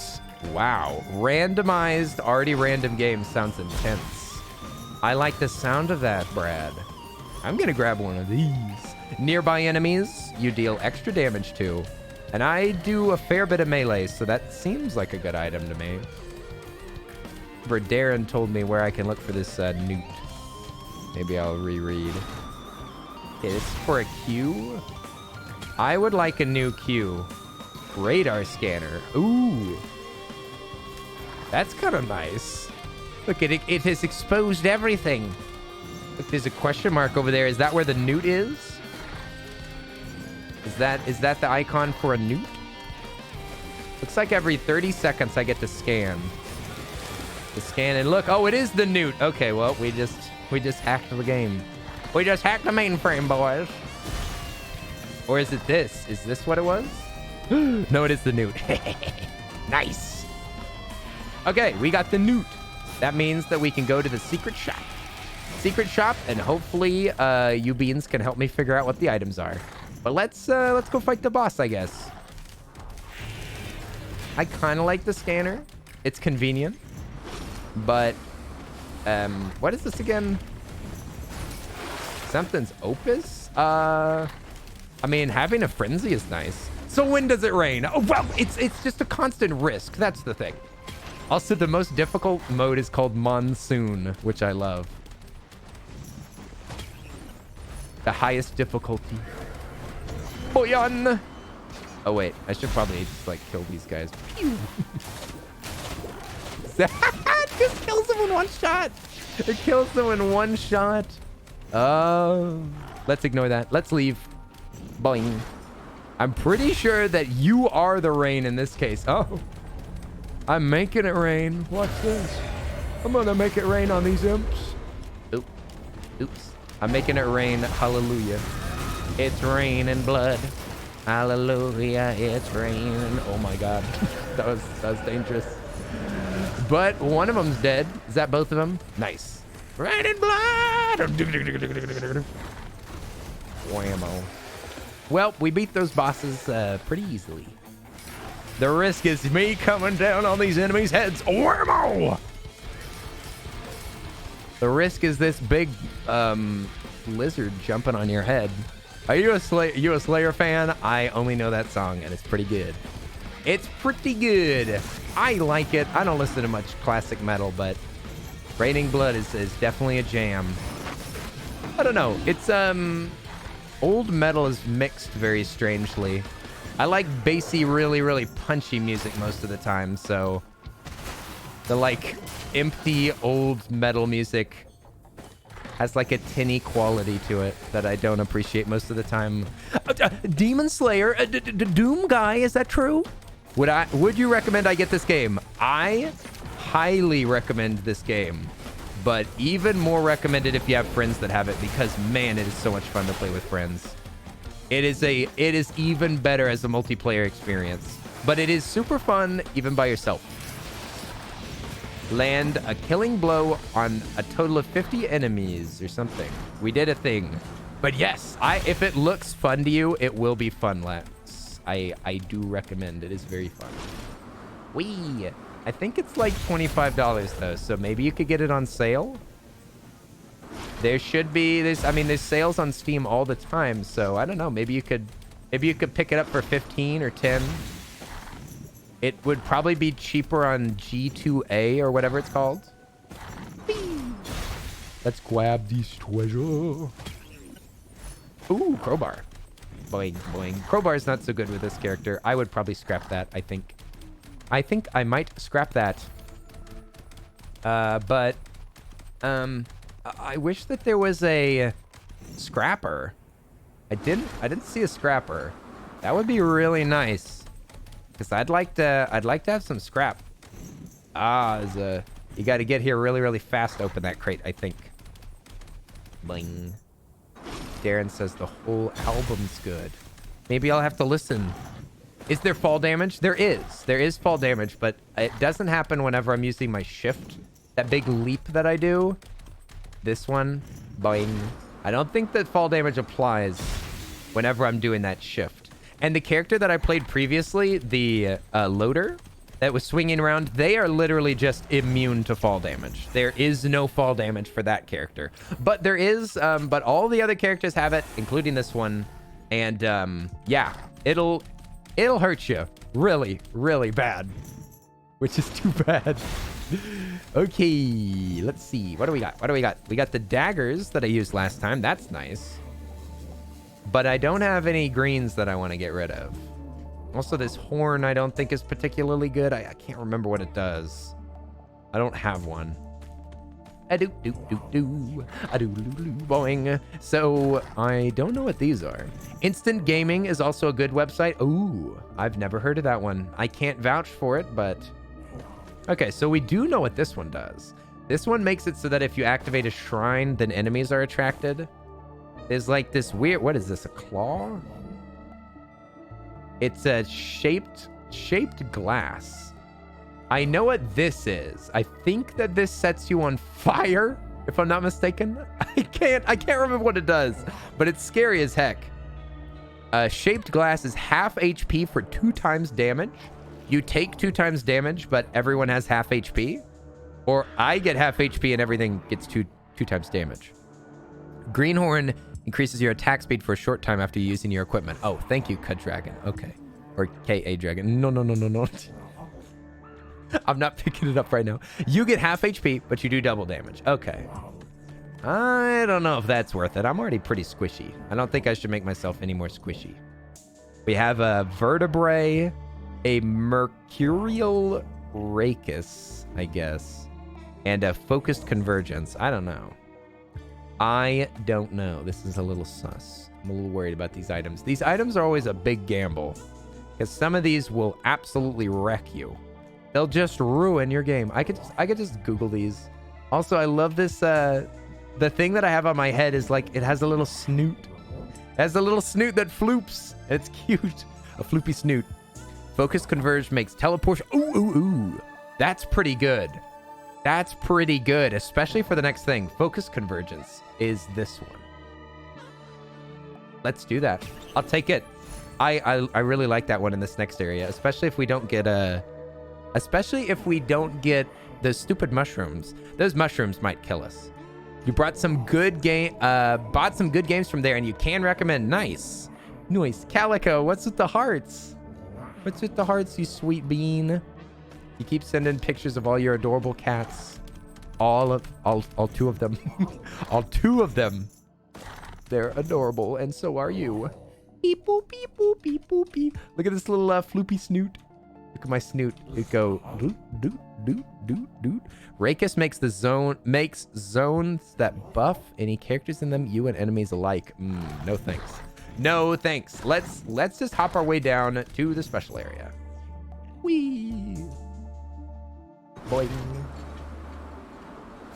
wow, randomized, already random games sounds intense. I like the sound of that, Brad. I'm gonna grab one of these. Nearby enemies, you deal extra damage to. And I do a fair bit of melee, so that seems like a good item to me. Darren told me where I can look for this newt. Maybe I'll reread. Okay, this is for a Q. I would like a new Q. Radar scanner. Ooh. That's kind of nice. Look, it has exposed everything. Look, there's a question mark over there. Is that where the newt is? Is that the icon for a newt? Looks like every 30 seconds I get to scan. To scan and look. Oh, it is the newt. Okay, well, we just hacked the game. We just hacked the mainframe, boys. Or is it this? Is this what it was? No, it is the newt. Nice. Okay, we got the newt. That means that we can go to the secret shop. Secret shop, and hopefully you beans can help me figure out what the items are. But let's go fight the boss, I guess. I kind of like the scanner. It's convenient. But what is this again? Something's opus? I mean, having a frenzy is nice. So when does it rain? Oh, well, it's just a constant risk. That's the thing. Also, the most difficult mode is called Monsoon, which I love. The highest difficulty. Boyan! Oh, wait. I should probably just, like, kill these guys. Pew! Just kills them in one shot. It kills them in one shot. Let's ignore that. Let's leave. Boing. I'm pretty sure that you are the rain in this case. Oh. I'm making it rain. Watch this. I'm gonna make it rain on these imps. Oops. I'm making it rain. Hallelujah. It's raining blood. Hallelujah. It's raining. Oh my God. that was dangerous. But one of them's dead. Is that both of them? Nice. Raining blood. Whammo. Well, we beat those bosses pretty easily. The risk is me coming down on these enemies' heads. Whammo! The risk is this big lizard jumping on your head. Are you a Slayer fan? I only know that song, and it's pretty good. It's pretty good. I like it. I don't listen to much classic metal, but Raining Blood is definitely a jam. I don't know. It's old metal is mixed very strangely. I like bassy, really, really punchy music most of the time, so the like empty old metal music has like a tinny quality to it that I don't appreciate most of the time. Demon Slayer, Doom guy, is that true? Would you recommend I get this game? I highly recommend this game, but even more recommended if you have friends that have it, because man, it is so much fun to play with friends. It is even better as a multiplayer experience, but it is super fun even by yourself. Land a killing blow on a total of 50 enemies or something. We did a thing. But yes, if it looks fun to you, it will be fun, lads. I do recommend. It is very fun. Whee! I think it's like $25 though, so maybe you could get it on sale. There should be there's sales on Steam all the time, so I don't know, maybe you could pick it up for 15 or 10. It would probably be cheaper on G2A or whatever it's called. Let's grab this treasure. Ooh, crowbar. Boing, boing. Crowbar's not so good with this character. I would probably scrap that, I think. I think I might scrap that. But I wish that there was a scrapper. I didn't see a scrapper. That would be really nice. Because I'd like to have some scrap. You got to get here really, really fast to open that crate, I think. Bling. Darren says the whole album's good. Maybe I'll have to listen. Is there fall damage? There is. There is fall damage, but it doesn't happen whenever I'm using my shift. That big leap that I do. This one. Boing. I don't think that fall damage applies whenever I'm doing that shift. And the character that I played previously, the loader that was swinging around, they are literally just immune to fall damage. There is no fall damage for that character. But there is, but all the other characters have it, including this one. And yeah, it'll hurt you really, really bad. Which is too bad. Okay, let's see. What do we got? What do we got? We got the daggers that I used last time. That's nice. But I don't have any greens that I want to get rid of. Also, this horn I don't think is particularly good. I can't remember what it does. I don't have one. Boing. So I don't know what these are. Instant Gaming is also a good website. Ooh, I've never heard of that one. I can't vouch for it, but okay. So we do know what this one does. This one makes it so that if you activate a shrine, then enemies are attracted. There's like this weird, what is this, a claw? It's a shaped glass. I know what this is. I think that this sets you on fire, if I'm not mistaken. I can't remember what it does, but it's scary as heck. Shaped glass is half HP for 2 times damage. You take 2 times damage, but everyone has half HP. Or I get half HP and everything gets two times damage. Greenhorn increases your attack speed for a short time after using your equipment. Oh, thank you, K-Dragon. Okay. Or K-A-Dragon. No. I'm not picking it up right now. You get half HP, but you do double damage. Okay. I don't know if that's worth it. I'm already pretty squishy. I don't think I should make myself any more squishy. We have a vertebrae, a mercurial rachis, I guess, and a focused convergence. I don't know. This is a little sus. I'm a little worried about these items. These items are always a big gamble because some of these will absolutely wreck you. They'll just ruin your game. I could just Google these. Also, I love this. The thing that I have on my head is like it has a little snoot. It has a little snoot that floops. And it's cute. A floopy snoot. Focus Converge makes teleportation. Ooh. That's pretty good. That's pretty good, especially for the next thing. Focus Convergence is this one. Let's do that. I'll take it. I really like that one in this next area, especially if we don't get those stupid mushrooms. Those mushrooms might kill us. You bought some good games from there, and you can recommend. Nice. Calico, what's with the hearts? What's with the hearts, you sweet bean? You keep sending pictures of all your adorable cats. All 2 of them. All 2 of them. They're adorable, and so are you. Beep boop beep boop beep boop beep. Look at this little floopy snoot. Look at my snoot. It go doot doot doot doot doot. Rachis makes zones that buff any characters in them, you and enemies alike. No thanks. No thanks. Let's just hop our way down to the special area. Whee. Boing.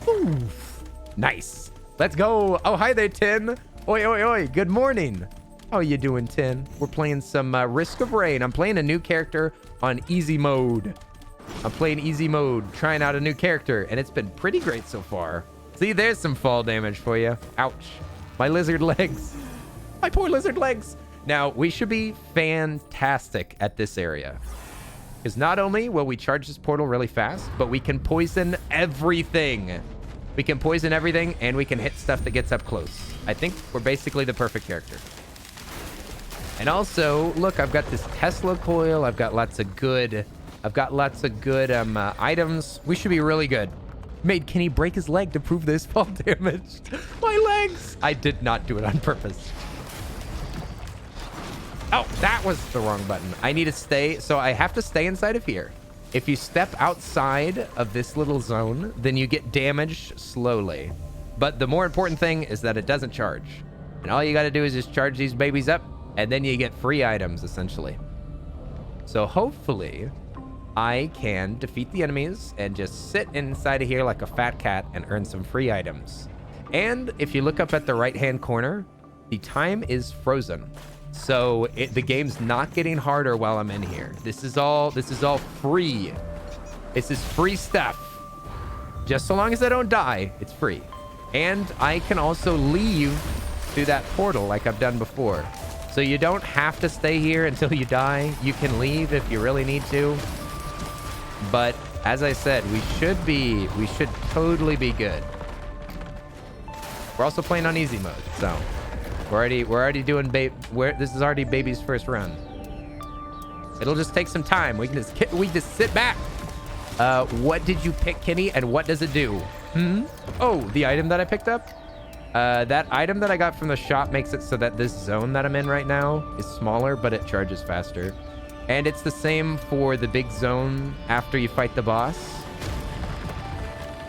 Oof. Nice. Let's go. Oh, hi there, Tin. Oi. Good morning. How are you doing, Tin? We're playing some Risk of Rain. I'm playing a new character on easy mode. Trying out a new character, and it's been pretty great so far. See, there's some fall damage for you. Ouch. My lizard legs. My poor lizard legs. Now, we should be fantastic at this area. Because not only will we charge this portal really fast, but we can poison everything. We can poison everything, and we can hit stuff that gets up close. I think we're basically the perfect character. And also, look, I've got this Tesla coil. I've got lots of good I've got lots of good items. We should be really good. Made Kenny break his leg to prove this fall damage. My legs! I did not do it on purpose. Oh, that was the wrong button. I need to stay. So I have to stay inside of here. If you step outside of this little zone, then you get damaged slowly. But the more important thing is that it doesn't charge. And all you got to do is just charge these babies up, and then you get free items, essentially. So hopefully, I can defeat the enemies and just sit inside of here like a fat cat and earn some free items. And if you look up at the right-hand corner, the time is frozen. So the game's not getting harder while I'm in here. This is all free. This is free stuff. Just so long as I don't die, it's free. And I can also leave through that portal like I've done before. So you don't have to stay here until you die. You can leave if you really need to. But as I said, we should totally be good. We're also playing on easy mode, so we're already doing this is already baby's first run. It'll just take some time. We just sit back. What did you pick, Kenny, and what does it do? Oh, the item that I picked up? That item that I got from the shop makes it so that this zone that I'm in right now is smaller, but it charges faster. And it's the same for the big zone after you fight the boss.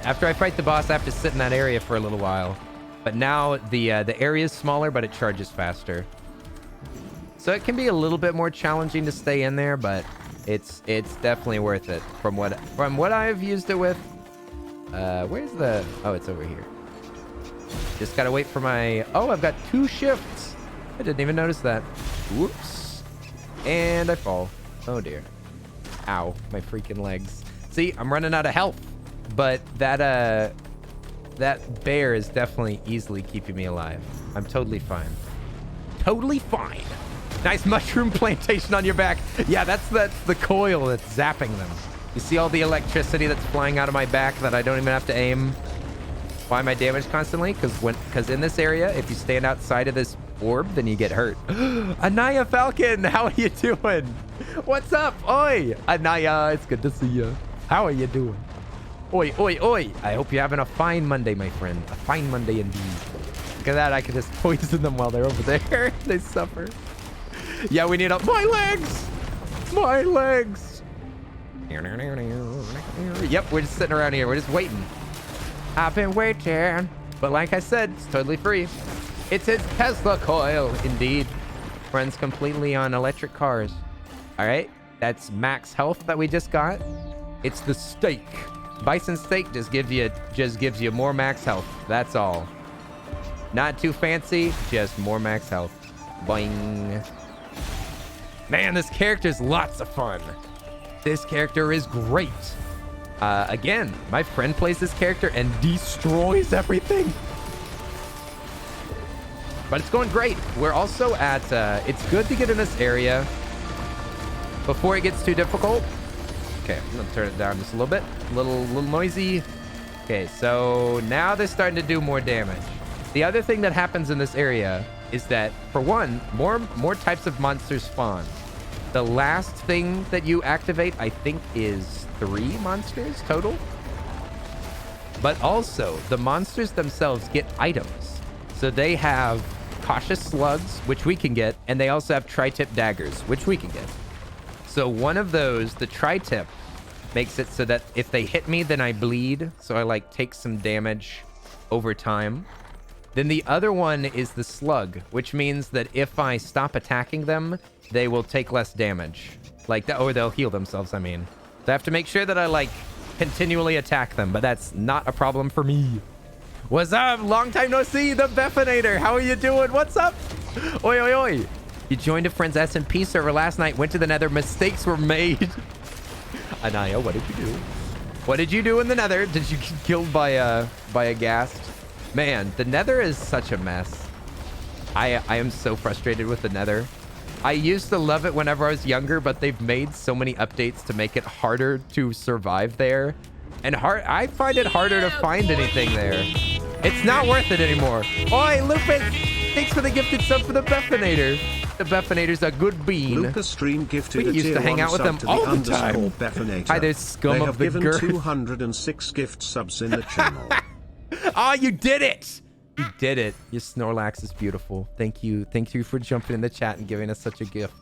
After I fight the boss, I have to sit in that area for a little while. But now the area is smaller, but it charges faster. So it can be a little bit more challenging to stay in there, but it's definitely worth it from what I've used it with. Where's the... Oh, it's over here. Just gotta wait for my... Oh, I've got 2 shifts. I didn't even notice that. Whoops. And I fall. Oh, dear. Ow. My freaking legs. See, I'm running out of health. But that bear is definitely easily keeping me alive. I'm totally fine. Totally fine. Nice mushroom plantation on your back. Yeah, that's the coil that's zapping them. You see all the electricity that's flying out of my back that I don't even have to aim? Why am I damaged constantly? Because in this area, if you stand outside of this orb, then you get hurt. Anaya Falcon, how are you doing? What's up? Oi, Anaya, it's good to see you. How are you doing? Oi, oi, oi. I hope you're having a fine Monday, my friend. A fine Monday indeed. Look at that. I can just poison them while they're over there. They suffer. Yeah, we need a... My legs! My legs! Yep, we're just sitting around here. We're just waiting. I've been waiting. But like I said, it's totally free. It's his Tesla coil, indeed. Runs completely on electric cars. All right, that's max health that we just got. It's the steak. Bison steak just gives you more max health. That's all. Not too fancy, just more max health. Boing. Man, this character's lots of fun. This character is great. Again, my friend plays this character and destroys everything. But it's going great. We're also at... it's good to get in this area before it gets too difficult. Okay, I'm going to turn it down just a little bit. A little noisy. Okay, so now they're starting to do more damage. The other thing that happens in this area is that, for one, more types of monsters spawn. The last thing that you activate, I think, is 3 monsters total. But also, the monsters themselves get items. So they have cautious slugs, which we can get, and they also have tri-tip daggers, which we can get. So one of those, the tri-tip, makes it so that if they hit me, then I bleed. So I take some damage over time. Then the other one is the slug, which means that if I stop attacking them, they will take less damage. Like that, or they'll heal themselves, I mean. So I have to make sure that I continually attack them, but that's not a problem for me. What's up? Long time no see, the Beffinator. How are you doing? What's up? Oi, oi, oi. You joined a friend's SMP server last night, went to the nether, mistakes were made. Anaya, what did you do? What did you do in the nether? Did you get killed by a ghast? Man, the nether is such a mess. I am so frustrated with the nether. I used to love it whenever I was younger, but they've made so many updates to make it harder to survive there. And I find it harder to find anything there. It's not worth it anymore. Oi, Lupus! Thanks for the gifted sub for the Beffinator. The Beffinator's a good bean. Lucas Stream gifted We a used tier to hang 1 out with sub them to all the the time. Beffinator. Hi, there's scum they of have the given girth. 206 gift subs in the channel. Oh, you did it! You did it. Your Snorlax is beautiful. Thank you. Thank you for jumping in the chat and giving us such a gift.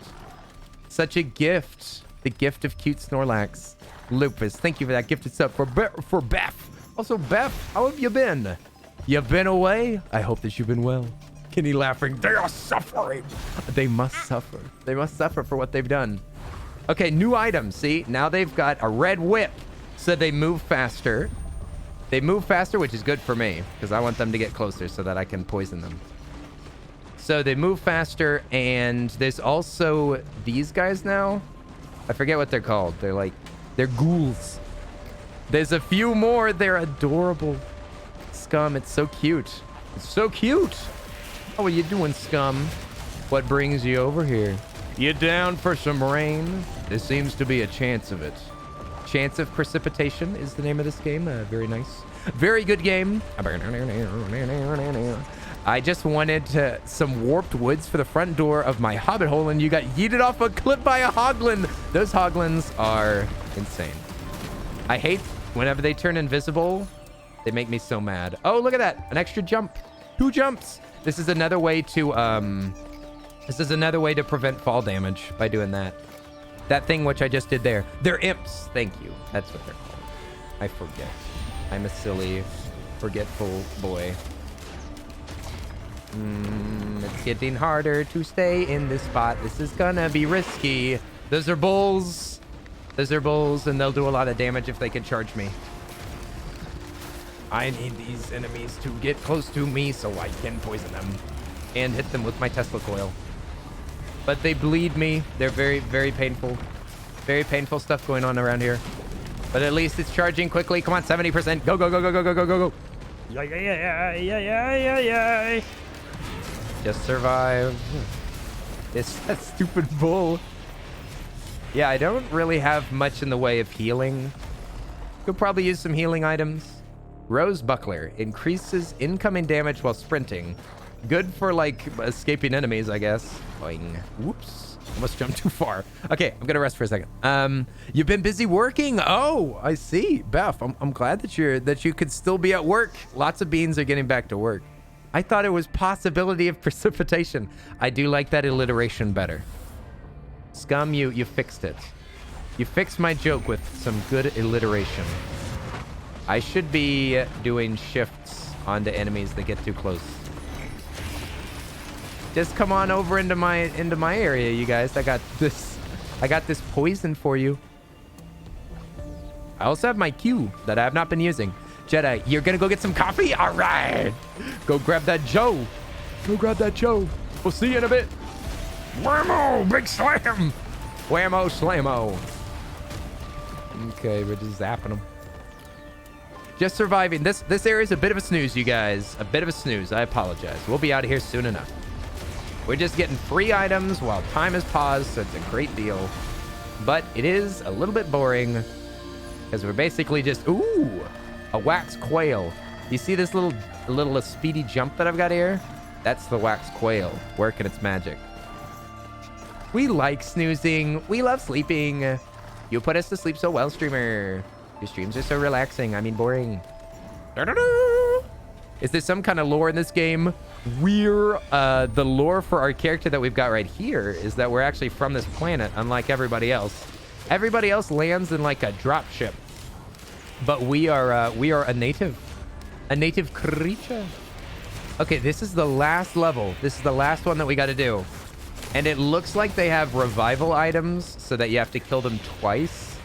Such a gift. The gift of cute Snorlax. Lupus, thank you for that gifted sub for Beth. Also, Beth, how have you been? You been away? I hope that you've been well. Kenny laughing. They are suffering. They must suffer. They must suffer for what they've done. Okay, new items. See, now they've got a red whip. So they move faster. They move faster, which is good for me because I want them to get closer so that I can poison them. So they move faster, and there's also these guys now. I forget what they're called. They're ghouls. There's a few more. They're adorable. Scum, it's so cute. It's so cute. How are you doing, Scum? What brings you over here? You down for some rain? There seems to be a chance of it. Chance of Precipitation is the name of this game. Very nice. Very good game. I just wanted some warped woods for the front door of my hobbit hole, and you got yeeted off a cliff by a hoglin. Those hoglins are insane. I hate whenever they turn invisible. They make me so mad. Oh, look at that. An extra jump. 2 jumps. This is another way to prevent fall damage by doing that. That thing which I just did there. They're imps. Thank you. That's what they're called. I forget. I'm a silly, forgetful boy. It's getting harder to stay in this spot. This is gonna be risky. Those are bulls. Those are bulls, and they'll do a lot of damage if they can charge me. I need these enemies to get close to me so I can poison them and hit them with my Tesla coil. But they bleed me. They're very, very painful. Very painful stuff going on around here. But at least it's charging quickly. Come on, 70%. Go, go, go, go, go, go, go, go, go. Yeah. Just survive. It's that stupid bull. Yeah, I don't really have much in the way of healing. Could probably use some healing items. Rose Buckler increases incoming damage while sprinting. Good for like escaping enemies, I guess. Boing. Whoops. Almost jumped too far. Okay, I'm gonna rest for a second. You've been busy working. Oh, I see. Beth, I'm glad that you could still be at work. Lots of beans are getting back to work. I thought it was possibility of precipitation. I do like that alliteration better. Scum, you fixed it. You fixed my joke with some good alliteration. I should be doing shifts onto enemies that get too close. Just come on over into my area, you guys. I got this poison for you. I also have my Q that I have not been using. Jedi, you're gonna go get some coffee? All right. Go grab that Joe. Go grab that Joe. We'll see you in a bit. Whammo, big slam. Whammo, slammo. Okay, we're just zapping them. Just surviving. This area is a bit of a snooze, you guys. A bit of a snooze. I apologize. We'll be out of here soon enough. We're just getting free items while time is paused, so it's a great deal. But it is a little bit boring because we're basically just, ooh, a wax quail. You see this little speedy jump that I've got here? That's the wax quail working its magic. We like snoozing. We love sleeping. You put us to sleep so well, streamer. Your streams are so relaxing. I mean, boring. Is there some kind of lore in this game? The lore for our character that we've got right here is that we're actually from this planet, unlike everybody else. Everybody else lands in like a drop ship, but we are a native creature. Okay, this is the last level. This is the last one that we got to do, and it looks like they have revival items so that you have to kill them twice.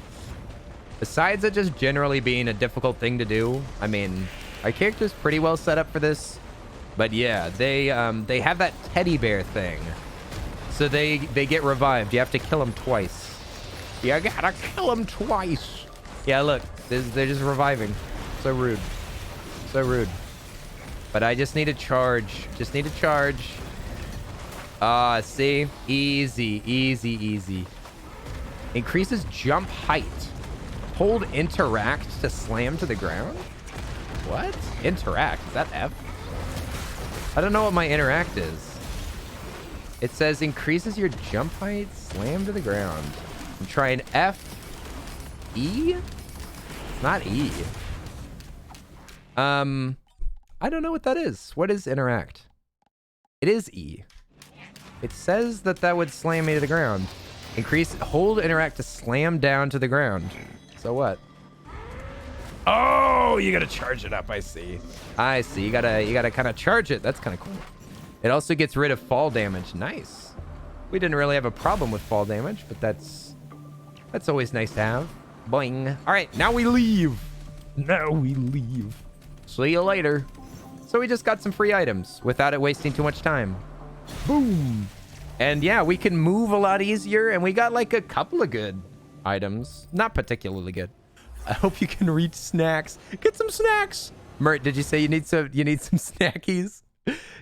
Besides it just generally being a difficult thing to do, I mean, our character's pretty well set up for this. But yeah, they have that teddy bear thing. So they get revived. You have to kill them twice. You gotta kill them twice. Yeah, look, they're just reviving. So rude. So rude. But I just need to charge. Just need to charge. See? Easy, easy, easy. Increases jump height. Hold interact to slam to the ground? What? Interact? Is that F? I don't know what my interact is. It says increases your jump height, slam to the ground. I'm trying F, E? It's not E. I don't know what that is. What is interact? It is E. It says that that would slam me to the ground. Hold interact to slam down to the ground. So what? Oh, you gotta charge it up. I see. I see. You gotta kind of charge it. That's kind of cool. It also gets rid of fall damage. Nice. We didn't really have a problem with fall damage, but that's always nice to have. Boing. All right, now we leave. Now we leave. See you later. So we just got some free items without it wasting too much time. Boom. And yeah, we can move a lot easier, and we got like a couple of good items. Not particularly good. I hope you can reach snacks. Get some snacks. Mert, did you say you need some snackies?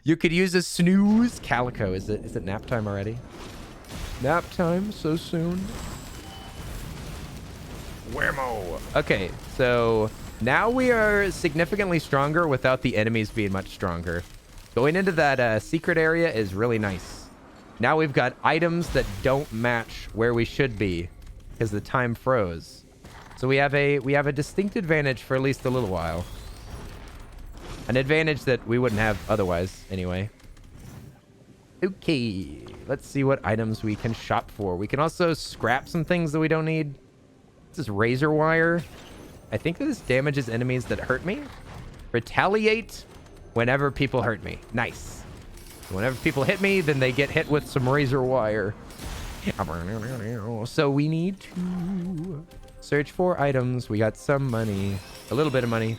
You could use a snooze. Calico, is it nap time already? Nap time so soon. Whammo. Okay, so now we are significantly stronger without the enemies being much stronger. Going into that secret area is really nice. Now we've got items that don't match where we should be because the time froze. So we have a distinct advantage for at least a little while. An advantage that we wouldn't have otherwise anyway. Okay, let's see what items we can shop for. We can also scrap some things that we don't need. This is razor wire. I think that this damages enemies that hurt me. Retaliate whenever people hurt me. Nice. Whenever people hit me, then they get hit with some razor wire. So we need to search for items. We got some money. A little bit of money.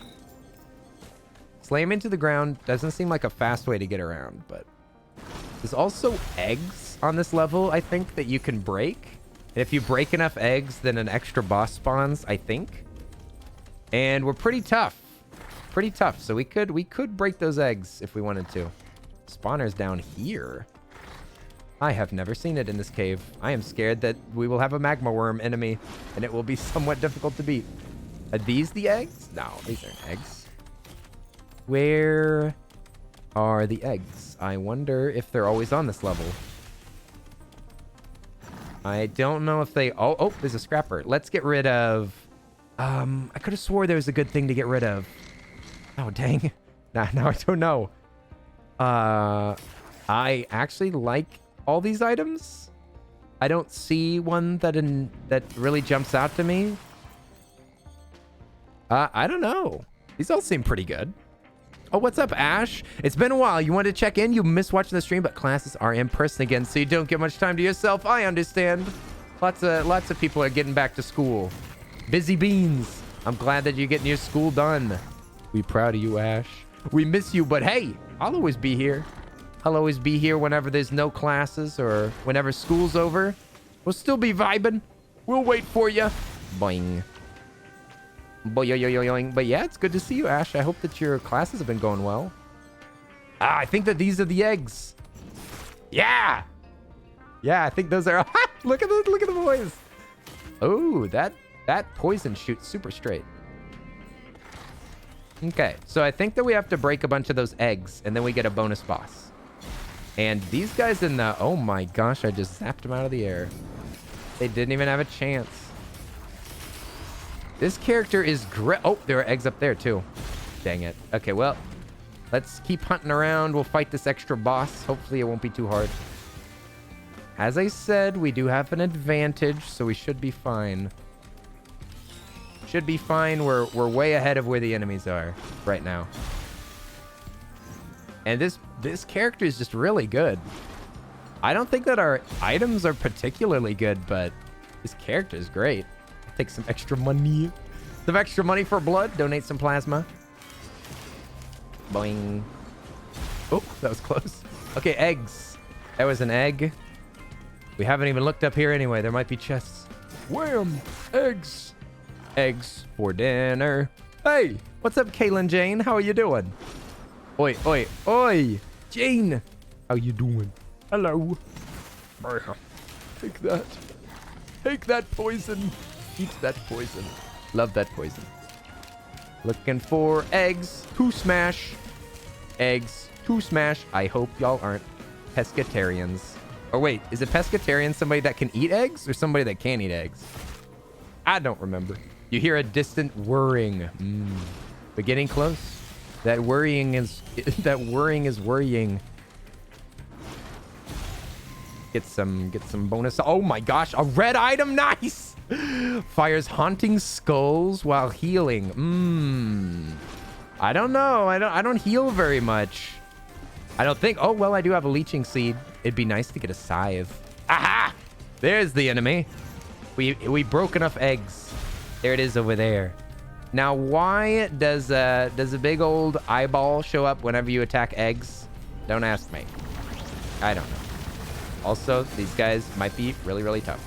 Slam into the ground doesn't seem like a fast way to get around, but there's also eggs on this level, I think, that you can break. And if you break enough eggs, then an extra boss spawns, I think. And we're pretty tough. Pretty tough. So we could break those eggs if we wanted to. Spawner's down here. I have never seen it in this cave. I am scared that we will have a magma worm enemy, and it will be somewhat difficult to beat. Are these the eggs? No, these aren't eggs. Where are the eggs? I wonder if they're always on this level. I don't know if they... Oh, there's a scrapper. Let's get rid of... I could have swore there was a good thing to get rid of. Oh, dang. Now I don't know. I actually like all these items. I don't see one that really jumps out to me. I don't know. These all seem pretty good. Oh, what's up, Ash? It's been a while. You wanted to check in? You missed watching the stream, but classes are in person again, so you don't get much time to yourself. I understand. Lots of people are getting back to school. Busy beans. I'm glad that you're getting your school done. We proud of you, Ash. We miss you, but hey, I'll always be here. I'll always be here whenever there's no classes or whenever school's over. We'll still be vibing. We'll wait for you. Boing. Boing. But yeah, it's good to see you, Ash. I hope that your classes have been going well. I think that these are the eggs. Yeah. Yeah, I think those are... Look at the boys. Oh, that poison shoots super straight. Okay, so I think that we have to break a bunch of those eggs, and then we get a bonus boss. And these guys in the... Oh my gosh, I just zapped them out of the air. They didn't even have a chance. This character is great. Oh, there are eggs up there too. Dang it. Okay, well, let's keep hunting around. We'll fight this extra boss. Hopefully it won't be too hard. As I said, we do have an advantage, so we should be fine. Should be fine. We're way ahead of where the enemies are right now. And this character is just really good. I don't think that our items are particularly good, but this character is great. Take some extra money. Some extra money for blood. Donate some plasma. Boing. Oh, that was close. Okay, eggs. That was an egg. We haven't even looked up here anyway. There might be chests. Wham! Eggs. Eggs for dinner. Hey, what's up, Kaylin Jane? How are you doing? Oi, oi, oi! Jane! How you doing? Hello. Take that. Take that poison. Eat that poison. Love that poison. Looking for eggs to smash. Eggs to smash. I hope y'all aren't pescatarians. Or wait, is a pescatarian somebody that can eat eggs or somebody that can't eat eggs? I don't remember. You hear a distant whirring. But getting close. That worrying is worrying. Get some bonus. Oh my gosh, a red item, nice! Fires haunting skulls while healing. I don't know. I don't heal very much. I don't think. Oh well, I do have a leeching seed. It'd be nice to get a scythe. Aha! There's the enemy. We broke enough eggs. There it is over there. Now, why does a big old eyeball show up whenever you attack eggs? Don't ask me. I don't know. Also, these guys might be really, really tough.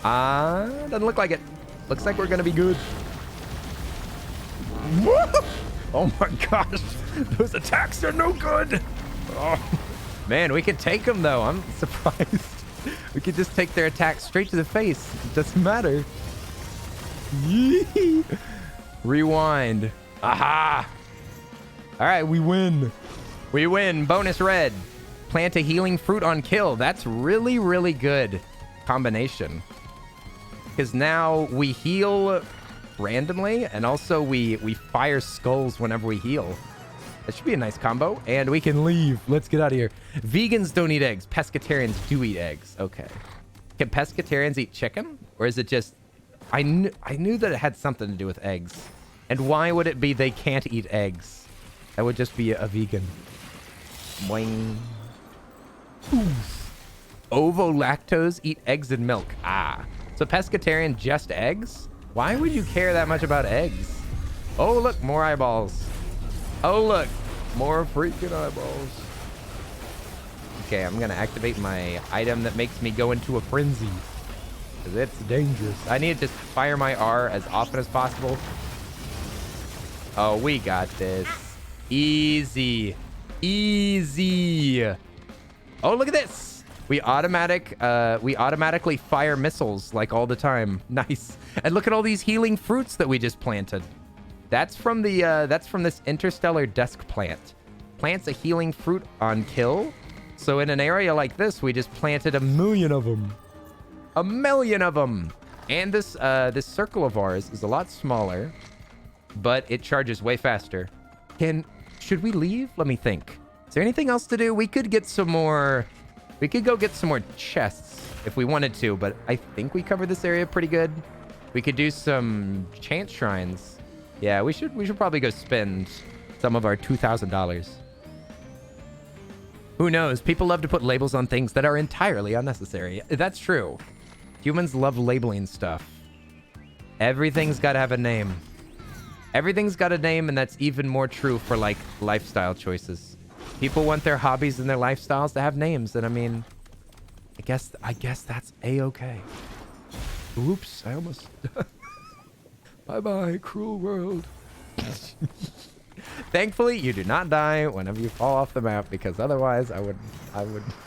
Doesn't look like it. Looks like we're gonna be good. Oh my gosh, those attacks are no good. Oh man, we can take them though. I'm surprised. We could just take their attack straight to the face. It doesn't matter. Yee. Rewind. Aha. All right, we win. We win. Bonus red. Plant a healing fruit on kill. That's really, really good combination. Because now we heal randomly, and also we fire skulls whenever we heal. That should be a nice combo, and we can leave. Let's get out of here. Vegans don't eat eggs. Pescatarians do eat eggs. Okay. Can pescatarians eat chicken? Or is it just... I knew that it had something to do with eggs. And why would it be they can't eat eggs? That would just be a vegan. Boing. Oof. Ovo-lactose eat eggs and milk. So pescatarian just eggs? Why would you care that much about eggs? Oh, look, more eyeballs. Oh, look, more freaking eyeballs. Okay, I'm going to activate my item that makes me go into a frenzy. Because it's dangerous. I need to just fire my R as often as possible. Oh, we got this. Easy. Easy. Oh, look at this. We automatically fire missiles like all the time. Nice. And look at all these healing fruits that we just planted. That's from this interstellar desk plant. Plants a healing fruit on kill. So in an area like this, we just planted 1 million of them. 1 million of them. And this circle of ours is a lot smaller, but it charges way faster. Should we leave? Let me think. Is there anything else to do? We could get some more. We could go get some more chests if we wanted to, but I think we covered this area pretty good. We could do some chant shrines. Yeah, we should probably go spend some of our $2,000. Who knows? People love to put labels on things that are entirely unnecessary. That's true. Humans love labeling stuff. Everything's got to have a name. Everything's got a name, and that's even more true for, like, lifestyle choices. People want their hobbies and their lifestyles to have names, and I mean, I guess that's A-okay. Oops, I almost... Bye-bye, cruel world. Thankfully, you do not die whenever you fall off the map, because otherwise I would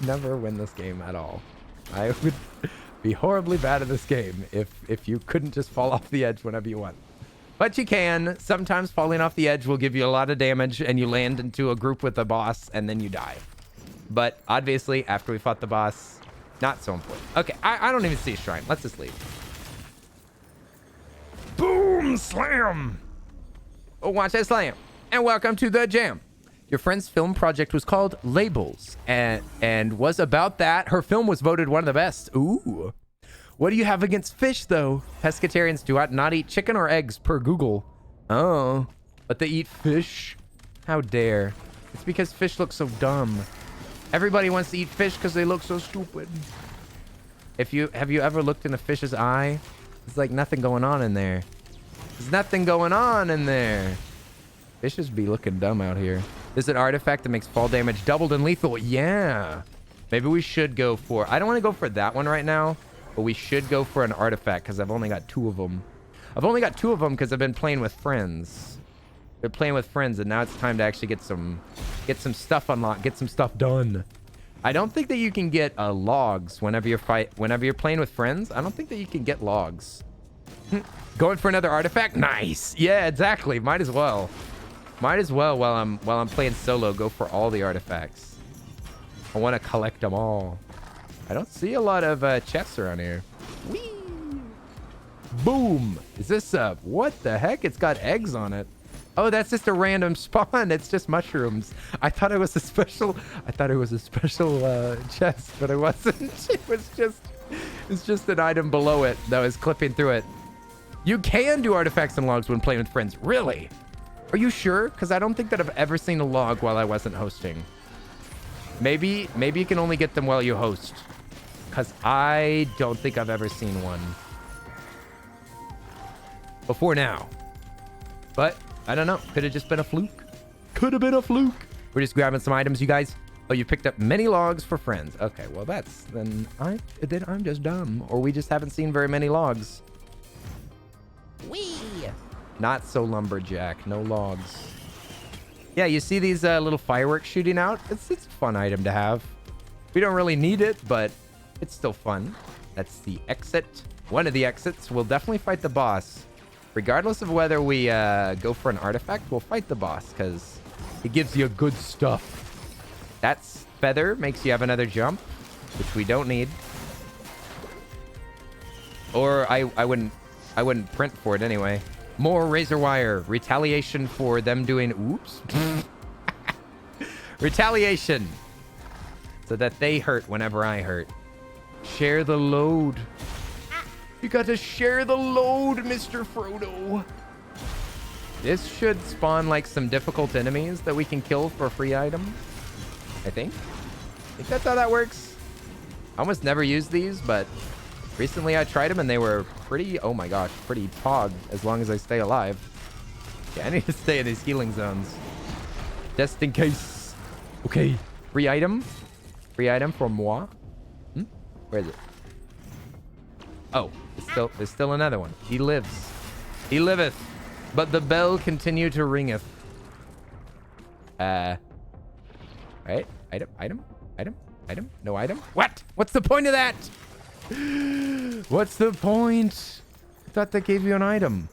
never win this game at all. I would be horribly bad at this game if you couldn't just fall off the edge whenever you want. But you can. Sometimes falling off the edge will give you a lot of damage, and you land into a group with a boss, and then you die. But obviously, after we fought the boss, not so important. Okay, I don't even see a shrine. Let's just leave. Boom! Slam! Oh, watch that slam. And welcome to the jam. Your friend's film project was called Labels, and was about that. Her film was voted one of the best. Ooh. What do you have against fish, though? Pescatarians do not eat chicken or eggs per Google. Oh, but they eat fish? How dare. It's because fish look so dumb. Everybody wants to eat fish because they look so stupid. Have you ever looked in a fish's eye? There's like nothing going on in there. There's nothing going on in there. Fishes be looking dumb out here. There's an artifact that makes fall damage doubled and lethal. Yeah. Maybe we should go for... I don't want to go for that one right now. But we should go for an artifact because I've only got 2 of them. I've only got 2 of them because I've been playing with friends. They're playing with friends, and now it's time to actually get some stuff unlocked, get some stuff done. I don't think that you can get logs whenever you're playing with friends. I don't think that you can get logs. Going for another artifact? Nice. Yeah, exactly. Might as well. Might as well while I'm playing solo go for all the artifacts. I want to collect them all. I don't see a lot of chests around here. Whee! Boom! Is this what the heck? It's got eggs on it. Oh, that's just a random spawn. It's just mushrooms. I thought it was a special. Chest, but it wasn't. It's just an item below it that was clipping through it. You can do artifacts and logs when playing with friends. Really? Are you sure? Because I don't think that I've ever seen a log while I wasn't hosting. Maybe you can only get them while you host. Because I don't think I've ever seen one before now. But I don't know. Could have just been a fluke. Could have been a fluke. We're just grabbing some items, you guys. Oh, you picked up many logs for friends. Okay, well then I'm just dumb, or we just haven't seen very many logs. Whee! Not so lumberjack. No logs. Yeah, you see these little fireworks shooting out? It's a fun item to have. We don't really need it, but it's still fun. That's the exit. One of the exits. We'll definitely fight the boss. Regardless of whether we go for an artifact, we'll fight the boss because it gives you good stuff. That feather makes you have another jump, which we don't need. Or I wouldn't print for it anyway. More razor wire. Retaliation for them doing... Oops. Retaliation. So that they hurt whenever I hurt. Share the load. You got to share the load, Mr. Frodo. This should spawn like some difficult enemies that we can kill for a free item. I think that's how that works. I almost never use these, but recently I tried them and they were pretty, oh my gosh, pretty pog as long as I stay alive. Yeah, I need to stay in these healing zones. Just in case. Okay, free item. Free item for moi. Where is it? Oh, there's still another one. He lives. He liveth. But the bell continue to ringeth. Right? Item? No item? What? What's the point of that? What's the point? I thought that gave you an item.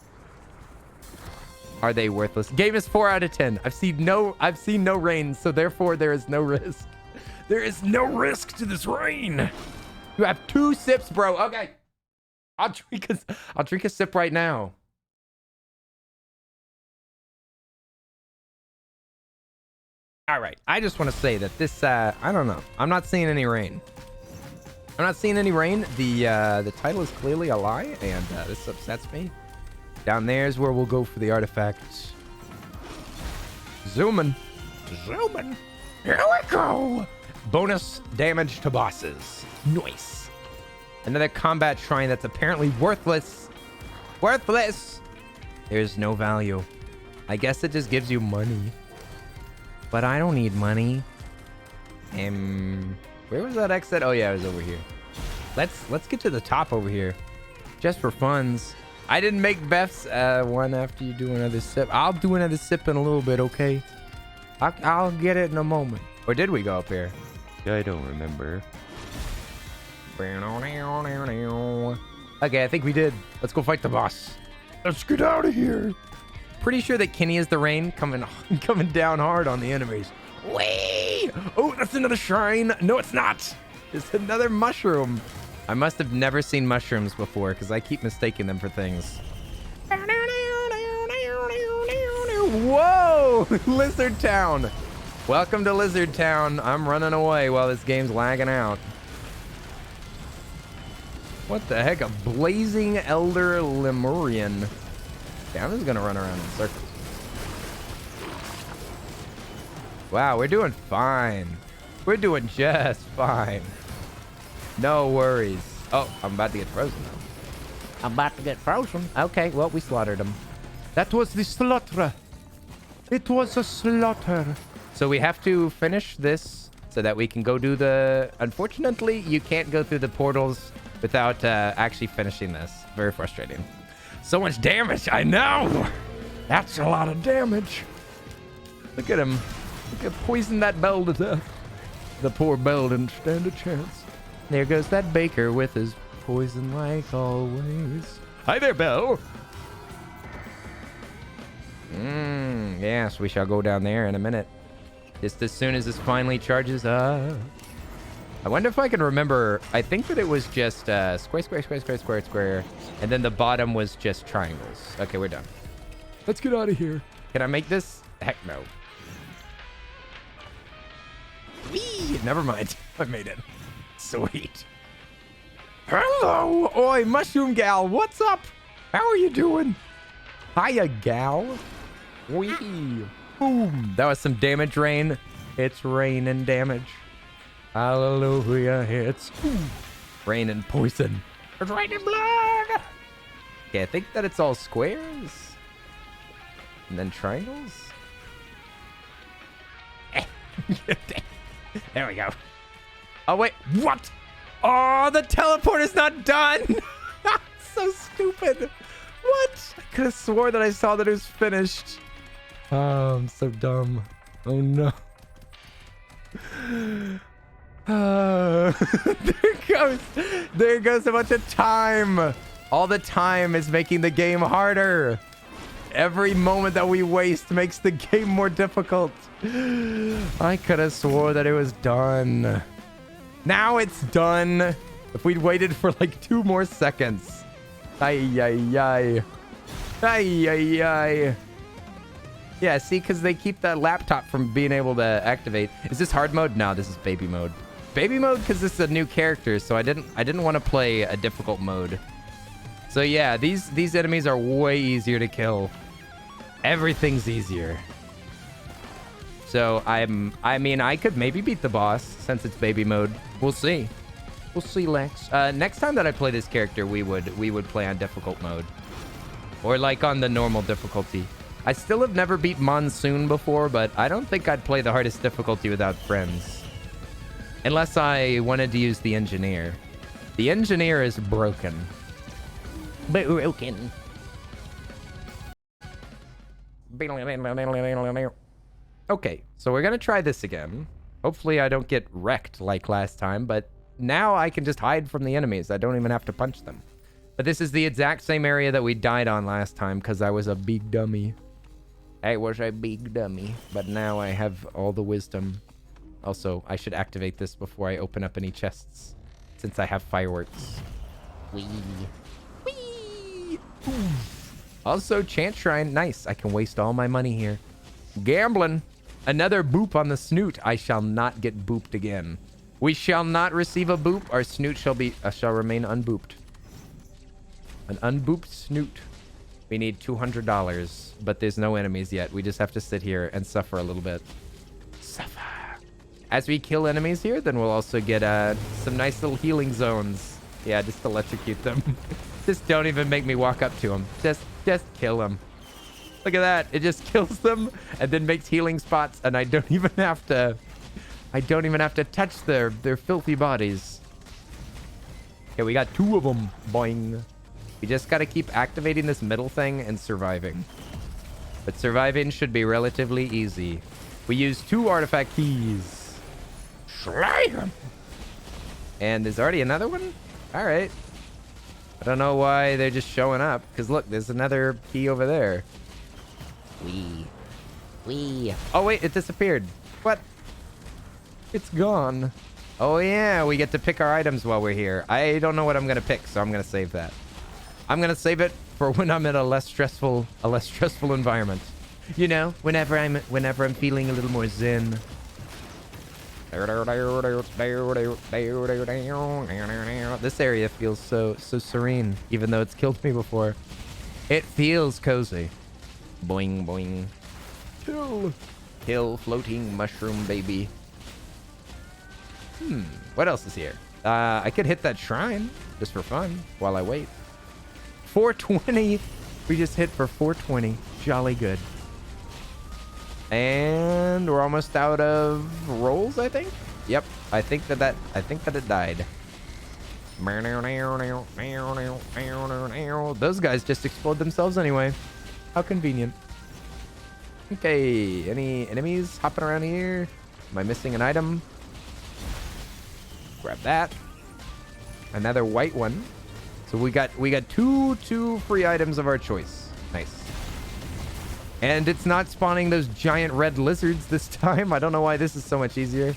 Are they worthless? Game is 4 out of 10. I've seen no rain, so therefore there is no risk. There is no risk to this rain. You have 2 sips, bro. Okay. I'll drink a sip right now. All right. I just want to say that this, I don't know. I'm not seeing any rain. I'm not seeing any rain. The title is clearly a lie, and this upsets me. Down there is where we'll go for the artifacts. Zooming. Here we go. Bonus damage to bosses. Nice. Another combat shrine that's apparently worthless. Worthless. There's no value. I guess it just gives you money. But I don't need money. Where was that exit? Oh yeah, it was over here. Let's get to the top over here. Just for funs. I didn't make Beth's one after you do another sip. I'll do another sip in a little bit, okay? I'll get it in a moment. Or did we go up here? I don't remember. Okay, I think we did. Let's go fight the boss. Let's get out of here. Pretty sure that Kenny is the rain coming down hard on the enemies. Whee! Oh, that's another shrine. No, it's not. It's another mushroom. I must have never seen mushrooms before because I keep mistaking them for things. Whoa! Lizard Town. Welcome to Lizard Town. I'm running away while this game's lagging out. What the heck? A blazing elder Lemurian. Okay, I'm just gonna run around in circles. Wow, we're doing fine. We're doing just fine. No worries. Oh, I'm about to get frozen now. I'm about to get frozen. Okay, well, we slaughtered him. That was the slaughter. It was a slaughter. So we have to finish this so that we can go do the... Unfortunately, you can't go through the portals without actually finishing this. Very frustrating. So much damage, I know. That's a lot of damage. Look at him. Look at poison that bell to death. The poor bell didn't stand a chance. There goes that baker with his poison like always. Hi there, Bell. Yes, we shall go down there in a minute. Just as soon as this finally charges up. I wonder if I can remember. I think that it was just square, square, square, square, square, square. And then the bottom was just triangles. Okay, we're done. Let's get out of here. Can I make this? Heck no. Whee! Never mind. I made it. Sweet. Hello! Oi, Mushroom Gal. What's up? How are you doing? Hiya, gal. Whee! Boom! That was some damage rain. It's raining damage. Hallelujah, it's rain and poison. It's raining blood! Okay, I think that it's all squares. And then triangles. There we go. Oh, wait. What? Oh, the teleport is not done! So stupid. What? I could have swore that I saw that it was finished. Oh, I'm so dumb. Oh, no. There goes a bunch of time. All the time is making the game harder. Every moment that we waste makes the game more difficult. I could have swore that it was done. Now it's done. If we'd waited for like 2 more seconds. Ay, ay, ay. Ay, ay, ay. Yeah, see, because they keep that laptop from being able to activate. Is this hard mode? No, this is baby mode. Baby mode because this is a new character, so I didn't want to play a difficult mode. So yeah, these enemies are way easier to kill. Everything's easier. So I mean, I could maybe beat the boss since it's baby mode. We'll see. We'll see, Lex. Next time that I play this character, we would play on difficult mode. Or like on the normal difficulty. I still have never beat Monsoon before, but I don't think I'd play the hardest difficulty without friends. Unless I wanted to use the Engineer. The Engineer is broken. Broken. Okay, so we're gonna try this again. Hopefully I don't get wrecked like last time, but now I can just hide from the enemies. I don't even have to punch them. But this is the exact same area that we died on last time because I was a big dummy. I was a big dummy, but now I have all the wisdom. Also, I should activate this before I open up any chests, since I have fireworks. Whee! Whee! Also, Chant Shrine. Nice. I can waste all my money here. Gambling. Another boop on the snoot. I shall not get booped again. We shall not receive a boop. Our snoot shall remain unbooped. An unbooped snoot. We need $200, but there's no enemies yet. We just have to sit here and suffer a little bit. Suffer. As we kill enemies here, then we'll also get some nice little healing zones. Yeah, just electrocute them. Just don't even make me walk up to them. Just kill them. Look at that. It just kills them and then makes healing spots, and I don't even have to touch their filthy bodies. Okay, we got 2 of them. Boing. We just got to keep activating this middle thing and surviving. But surviving should be relatively easy. We use 2 artifact keys. Slay him. And there's already another one? All right. I don't know why they're just showing up. Because look, there's another key over there. Wee. Oh, wait, it disappeared. What? It's gone. Oh, yeah, we get to pick our items while we're here. I don't know what I'm going to pick, so I'm going to save that. I'm going to save it for when I'm in a less stressful environment. You know, whenever I'm feeling a little more zen. This area feels so serene, even though it's killed me before. It feels cozy. Boing, boing. Kill floating mushroom baby. What else is here? I could hit that shrine just for fun while I wait. 420. We just hit for 420. Jolly good. And we're almost out of rolls, I think. Yep. I think that it died. Those guys just explode themselves anyway. How convenient. Okay, any enemies hopping around here? Am I missing an item? Grab that. Another white one. So we got two free items of our choice. Nice. And it's not spawning those giant red lizards this time. I don't know why this is so much easier.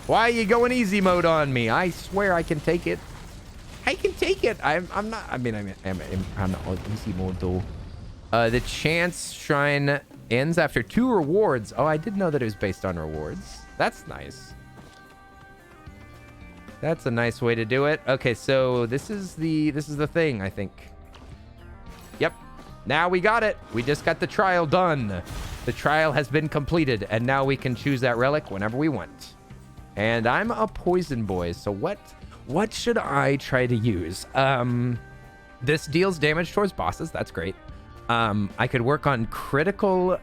Why are you going easy mode on me? I swear I can take it. I can take it. I'm not. I mean, I'm not on easy mode though. The chance shrine ends after 2 rewards. Oh, I did know that it was based on rewards. That's nice. That's a nice way to do it. Okay, so this is the thing, I think. Yep. Now we got it. We just got the trial done. The trial has been completed, and now we can choose that relic whenever we want. And I'm a poison boy, so what should I try to use? This deals damage towards bosses. That's great. I could work on critical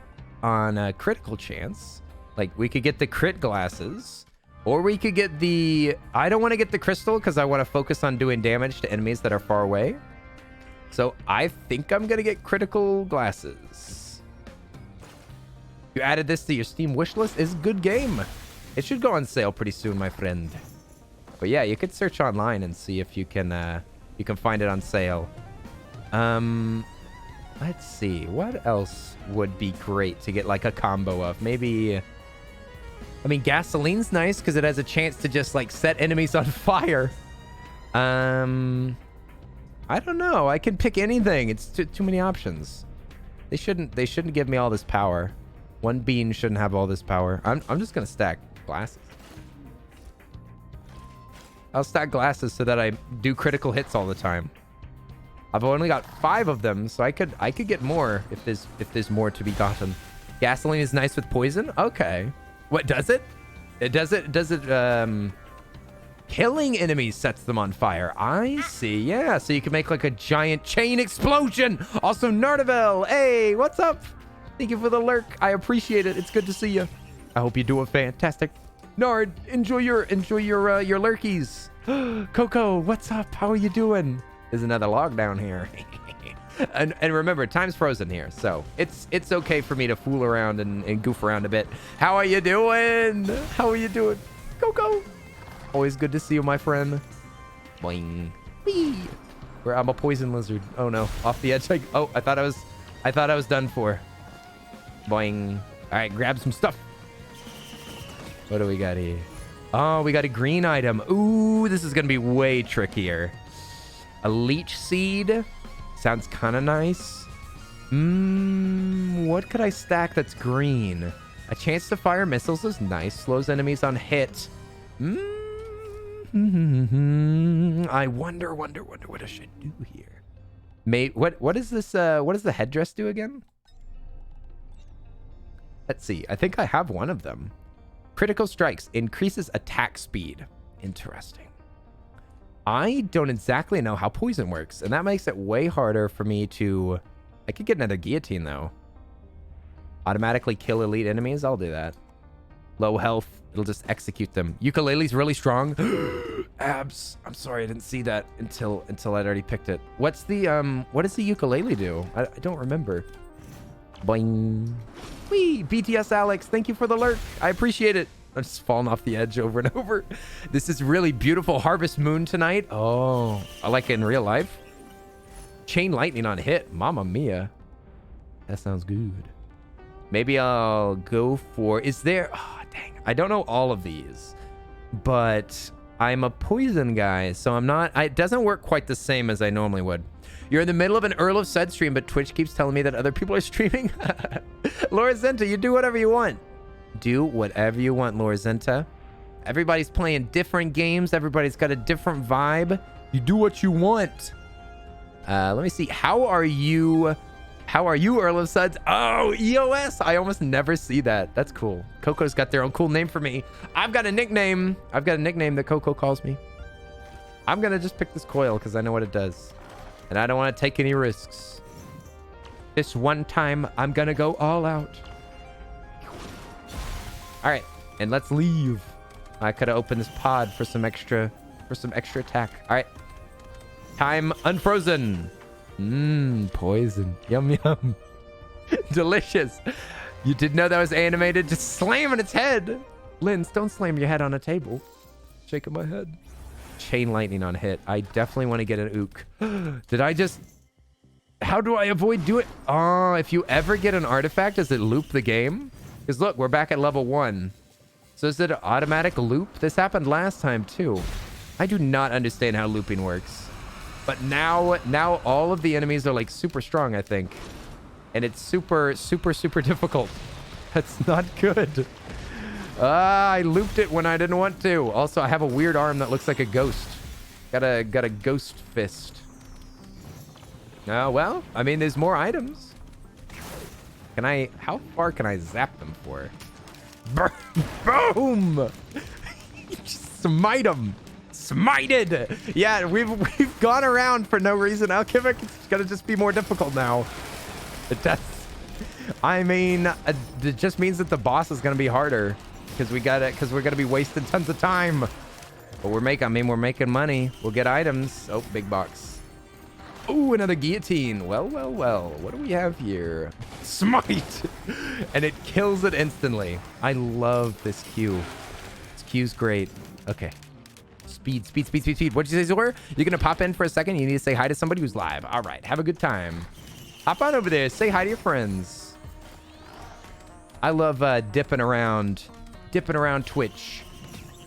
chance. Like we could get the crit glasses, or we could get the, I don't want to get the crystal because I want to focus on doing damage to enemies that are far away. So I think I'm going to get critical glasses. You added this to your Steam wishlist. It's a good game. It should go on sale pretty soon, my friend. But yeah, you could search online and see if you can find it on sale. Let's see. What else would be great to get like a combo of? Maybe, I mean, gasoline's nice because it has a chance to just like set enemies on fire. I don't know. I can pick anything. It's too many options. They shouldn't give me all this power. One bean shouldn't have all this power. I'm just gonna stack glasses. I'll stack glasses so that I do critical hits all the time. I've only got 5 of them, so I could get more if there's more to be gotten. Gasoline is nice with poison. Okay. What does it? Does it killing enemies sets them on fire. I see. Yeah, so you can make like a giant chain explosion. Also, Nardavel. Hey, what's up? Thank you for the lurk. I appreciate it. It's good to see you. I hope you're doing fantastic. Nard, enjoy your lurkies. Coco, what's up? How are you doing? There's another log down here. and remember, time's frozen here, so it's okay for me to fool around and goof around a bit. How are you doing? How are you doing? Coco. Always good to see you, my friend. Boing. Whee. Where I'm a poison lizard. Oh no, off the edge. I thought I was done for. Boing. All right, grab some stuff. What do we got here? Oh, we got a green item. Ooh, this is gonna be way trickier. A leech seed. Sounds kind of nice. What could I stack that's green? A chance to fire missiles is nice. Slows enemies on hit. I wonder what I should do here. What is this? What does the headdress do again? Let's see. I think I have one of them. Critical strikes increases attack speed. Interesting. I don't exactly know how poison works, and that makes it way harder for me to... I could get another guillotine, though. Automatically kill elite enemies? I'll do that. Low health. It'll just execute them. Ukulele's really strong. Abs. I'm sorry, I didn't see that until I'd already picked it. What's the, what does the ukulele do? I don't remember. Boing. Whee! BTS Alex, thank you for the lurk. I appreciate it. I'm just falling off the edge over and over. This is really beautiful harvest moon tonight. Oh, I like it in real life. Chain lightning on hit. Mamma mia. That sounds good. Maybe I'll go for... Is there... Oh, dang. I don't know all of these. But I'm a poison guy, so I'm not... It doesn't work quite the same as I normally would. You're in the middle of an Earl of Sud stream, but Twitch keeps telling me that other people are streaming. Laura Zenta, you do whatever you want. Do whatever you want, Laura Zenta. Everybody's playing different games. Everybody's got a different vibe. You do what you want. Let me see. How are you, Earl of Suds? Oh, EOS. I almost never see that. That's cool. Coco's got their own cool name for me. I've got a nickname that Coco calls me. I'm going to just pick this coil because I know what it does. And I don't want to take any risks. This one time, I'm going to go all out. All right, and let's leave. I could have opened this pod for some extra attack. All right, time unfrozen. Poison. Yum yum. Delicious. You didn't know that was animated? Just slamming its head. Linz, don't slam your head on a table. Shaking my head. Chain lightning on hit. I definitely want to get an ook. Did I just How do I avoid doing? Oh, if you ever get an artifact, does it loop the game? Because look, we're back at level 1. So is it an automatic loop? This happened last time too. I do not understand how looping works. But now all of the enemies are like super strong, I think. And it's super difficult. That's not good. I looped it when I didn't want to. Also, I have a weird arm that looks like a ghost. Got a ghost fist. Oh, well, I mean, there's more items. How far can I zap them for? Boom! Smite them. Smited. Yeah, we've gone around for no reason. Alchemic, it's gonna just be more difficult now. I mean, it just means that the boss is gonna be harder because we're gonna be wasting tons of time. But we're making money. We'll get items. Oh, big box. Oh, another guillotine. Well. What do we have here? Smite! And it kills it instantly. I love this Q. This Q's great. Okay. Speed. What'd you say, Zor? You're going to pop in for a second? You need to say hi to somebody who's live. All right. Have a good time. Hop on over there. Say hi to your friends. I love dipping around Twitch.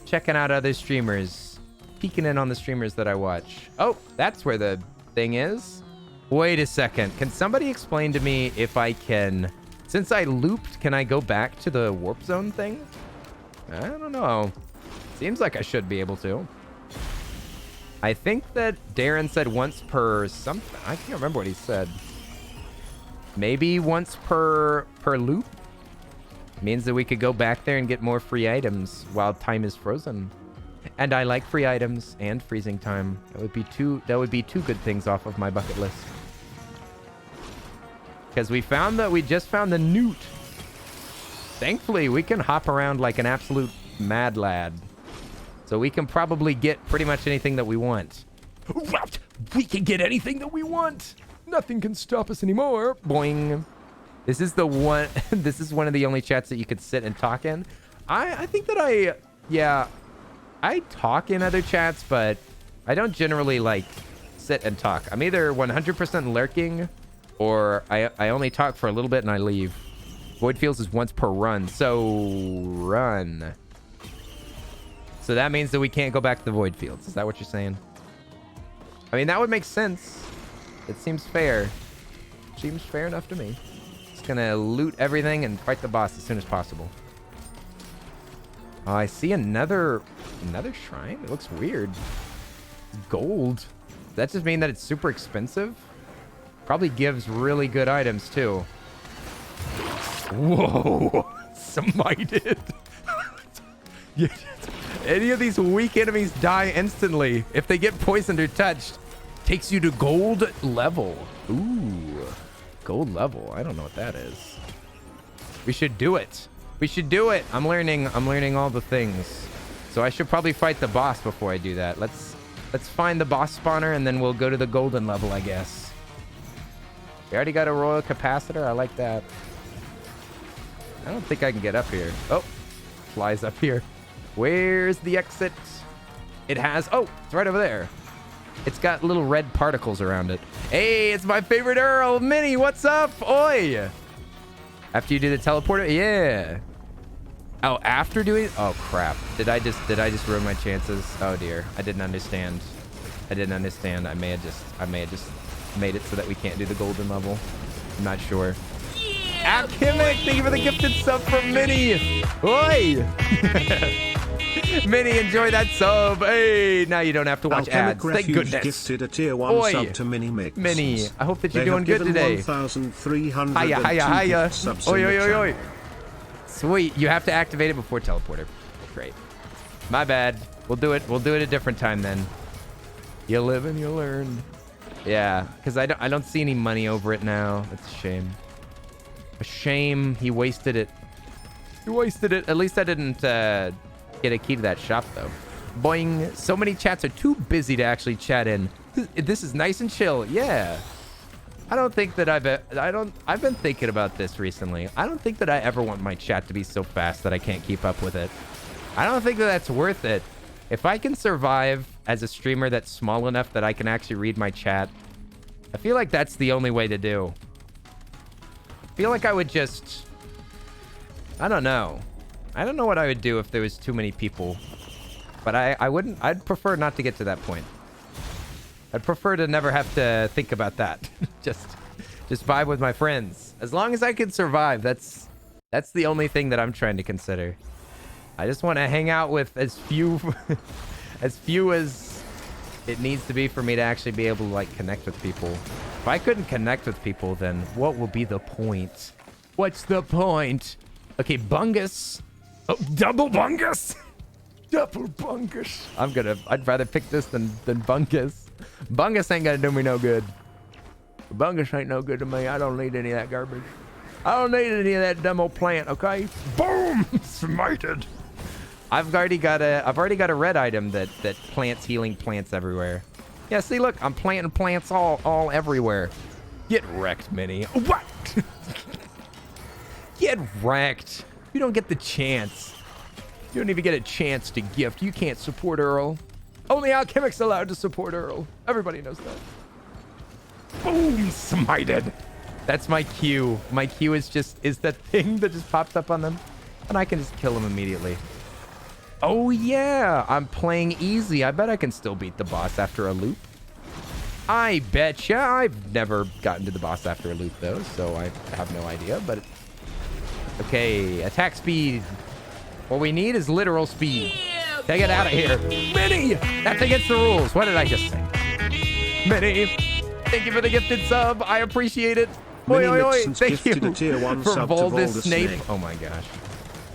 Checking out other streamers. Peeking in on the streamers that I watch. Oh, that's where the thing is. Wait a second. Can somebody explain to me if I can, since I looped, can I go back to the warp zone thing? I don't know. Seems like I should be able to. I think that Darren said once per something. I can't remember what he said. Maybe once per loop means that we could go back there and get more free items while time is frozen. And I like free items and freezing time. That would be two good things off of my bucket list. Because we just found the newt. Thankfully, we can hop around like an absolute mad lad. So we can probably get pretty much anything that we want. We can get anything that we want. Nothing can stop us anymore. Boing. This is one of the only chats that you could sit and talk in. I think that I talk in other chats, but I don't generally like sit and talk. I'm either 100% lurking or I only talk for a little bit and I leave. Void Fields is once per run. So run. So that means that we can't go back to the Void Fields. Is that what you're saying? I mean, that would make sense. It seems fair. Seems fair enough to me. Just gonna loot everything and fight the boss as soon as possible. Oh, I see another shrine. It looks weird. It's gold. Does that just mean that it's super expensive? Probably gives really good items too. Whoa! Smited. Any of these weak enemies die instantly if they get poisoned or touched. Takes you to gold level. Ooh, gold level. I don't know what that is. We should do it. We should do it. I'm learning all the things. So I should probably fight the boss before I do that. Let's find the boss spawner and then we'll go to the golden level, I guess. We already got a royal capacitor. I like that. I don't think I can get up here. Oh, flies up here. Where's the exit? It has, oh, it's right over there. It's got little red particles around it. Hey, it's my favorite Earl, Minnie. What's up? Oi. After you do the teleporter? Yeah. Oh, after doing, oh crap. Did I just ruin my chances? Oh dear. I didn't understand. I may have just made it so that we can't do the golden level. I'm not sure. Yeah, Alchemic, thank you for the gifted sub from Minnie. Oi. Minnie, enjoy that sub. Hey, now you don't have to watch ads. Thank goodness. Gifted a tier 1 sub to Minnie Mix. Minnie, I hope that you're doing good today. 1,302 Hiya. subs Oi. Sweet. You have to activate it before teleporter. Great. My bad. We'll do it a different time then. You live and you learn. Yeah, because I don't see any money over it now. That's a shame. A shame. He wasted it. At least I didn't get a key to that shop though. Boing. So many chats are too busy to actually chat in. This is nice and chill. Yeah. I don't think that I've been thinking about this recently. I don't think that I ever want my chat to be so fast that I can't keep up with it. I don't think that that's worth it. If I can survive as a streamer that's small enough that I can actually read my chat I feel like that's the only way to do. I feel like I would just... I don't know. I don't know what I would do if there was too many people. But I wouldn't... I'd prefer not to get to that point. I'd prefer to never have to think about that. just vibe with my friends. As long as I can survive, that's the only thing that I'm trying to consider. I just want to hang out with as few... as few as it needs to be for me to actually be able to, like, connect with people. If I couldn't connect with people, then what will be the point? What's the point? Okay, Bungus. Oh, double Bungus. Double Bungus. I'd rather pick this than Bungus. Bungus ain't gonna do me no good. Bungus ain't no good to me. I don't need any of that garbage. I don't need any of that dumb old plant, okay? Boom! Smited. I've already got a red item that plants healing plants everywhere. Yeah, see, look, I'm planting plants all everywhere. Get wrecked, Minnie. What? Get wrecked. You don't get the chance. You don't even get a chance to gift. You can't support Earl. Only Alchemic's allowed to support Earl. Everybody knows that. Boom! Smited. That's my Q. My Q is that thing that just pops up on them. And I can just kill them immediately. Oh, yeah. I'm playing easy. I bet I can still beat the boss after a loop. I betcha. I've never gotten to the boss after a loop, though, so I have no idea. But okay, attack speed. What we need is literal speed. Take it out of here. Minnie! That's against the rules. What did I just say? Minnie, thank you for the gifted sub. I appreciate it. Oi, oi, oi. Thank you for VODS Snape. Oh, my gosh.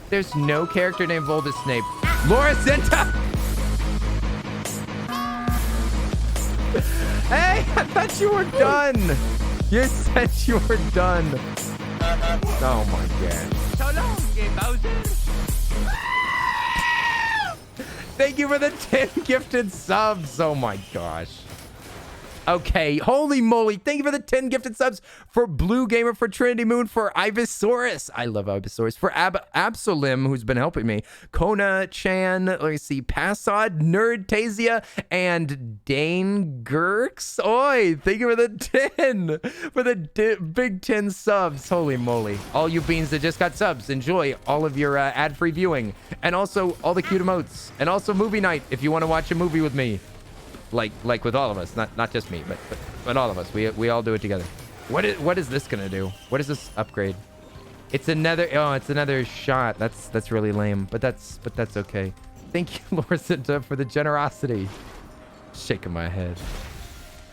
There's no character named VODS Snape. Laura Senta! Hey, I thought you were done. You said you were done. Oh my god. So long, Game Bowser. Thank you for the 10 gifted subs. Oh my gosh. Okay, holy moly. Thank you for the 10 gifted subs for Blue Gamer, for Trinity Moon, for Ivysaurus. I love Ivysaurus. For Absolim, who's been helping me. Kona Chan, let me see, Passod, Nerd Tasia, and Dane Gurks. Oi, thank you for the 10. For the big 10 subs. Holy moly. All you beans that just got subs, enjoy all of your ad-free viewing. And also all the cute emotes. And also movie night if you want to watch a movie with me. Like with all of us, not just me, but all of us. We all do it together. What is this gonna do? What is this upgrade? It's another shot. That's really lame, but that's okay. Thank you, Lorcinta, for the generosity. Shaking my head.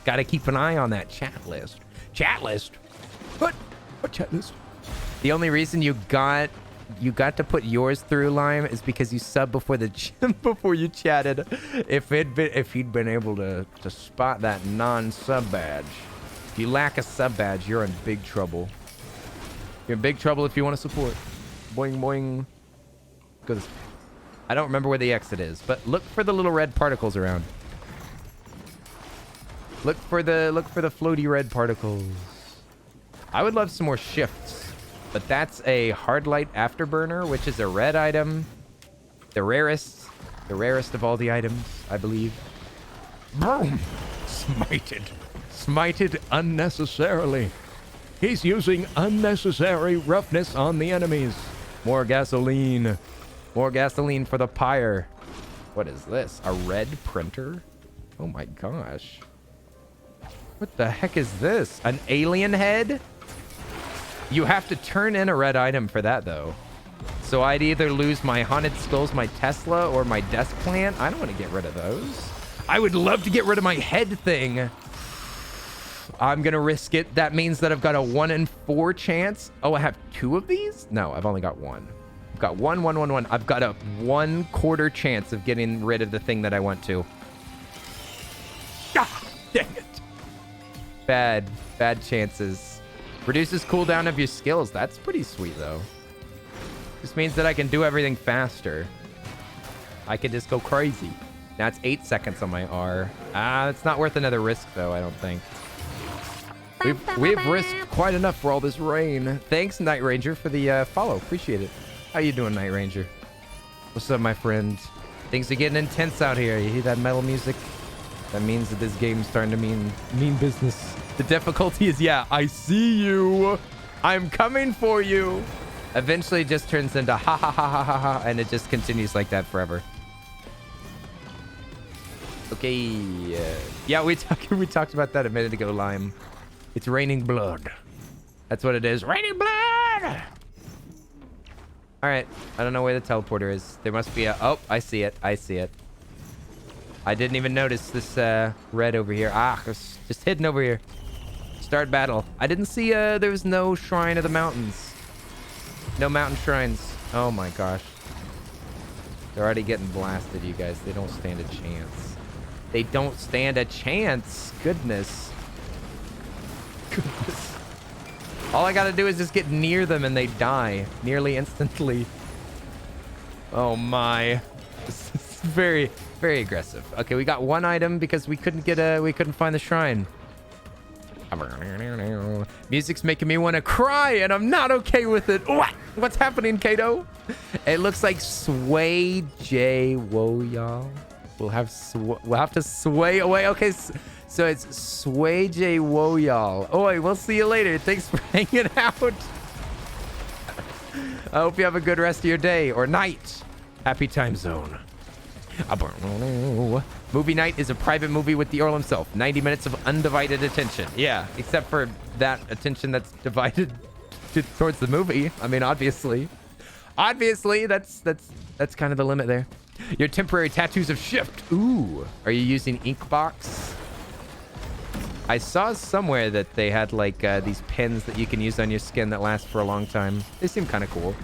Gotta keep an eye on that chat list. Chat list. What chat list? The only reason you got to put yours through, Lime, is because you subbed before before you chatted. If he'd been able to spot that non-sub badge. If you lack a sub badge, you're in big trouble. You're in big trouble if you want to support. Boing boing. Because I don't remember where the exit is, but look for the little red particles around. Look for the floaty red particles. I would love some more shifts. But that's a hard light afterburner, which is a red item. The rarest of all the items, I believe. Boom! Smited unnecessarily. He's using unnecessary roughness on the enemies. More gasoline. More gasoline for the pyre. What is this? A red printer? Oh my gosh. What the heck is this? An alien head? You have to turn in a red item for that, though. So I'd either lose my Haunted Skulls, my Tesla, or my Desk Plant. I don't want to get rid of those. I would love to get rid of my head thing. I'm going to risk it. That means that I've got a 1 in 4 chance. Oh, I have 2 of these? No, I've only got 1. I've got 1, 1, 1, 1. I've got a 1/4 chance of getting rid of the thing that I want to. Ah, dang it. Bad chances. Reduces cooldown of your skills. That's pretty sweet, though. This means that I can do everything faster. I can just go crazy. Now it's 8 seconds on my R. It's not worth another risk, though, I don't think. We've risked quite enough for all this rain. Thanks, Night Ranger, for the follow. Appreciate it. How you doing, Night Ranger? What's up, my friend? Things are getting intense out here. You hear that metal music? That means that this game's starting to mean business. The difficulty is, yeah, I see you. I'm coming for you. Eventually it just turns into ha ha ha ha ha ha, and it just continues like that forever. Okay. Yeah, we talked about that a minute ago, Lime. It's raining blood. That's what it is. Raining blood! All right. I don't know where the teleporter is. There must be a... Oh, I see it. I see it. I didn't even notice this red over here. Ah, it's just hidden over here. Start battle. I didn't see... there was no Shrine of the Mountains. No mountain shrines. Oh, my gosh. They're already getting blasted, you guys. They don't stand a chance. They don't stand a chance. Goodness. Goodness. All I gotta do is just get near them and they die nearly instantly. Oh my. This is very, very aggressive. Okay, we got one item because we couldn't find the shrine. Music's making me want to cry and I'm not okay with it. What's happening, Kato? It looks like Sway J. Whoa, y'all. We'll have to sway away. Okay, so it's Sway J. Whoa, y'all. Oi, we'll see you later. Thanks for hanging out. I hope you have a good rest of your day or night. Happy time zone. Movie night is a private movie with the Earl himself. 90 minutes of undivided attention. Yeah, except for that attention that's divided towards the movie. I mean, obviously, that's kind of the limit there. Your temporary tattoos of shift. Ooh, are you using Inkbox? I saw somewhere that they had like these pens that you can use on your skin that last for a long time. They seem kind of cool.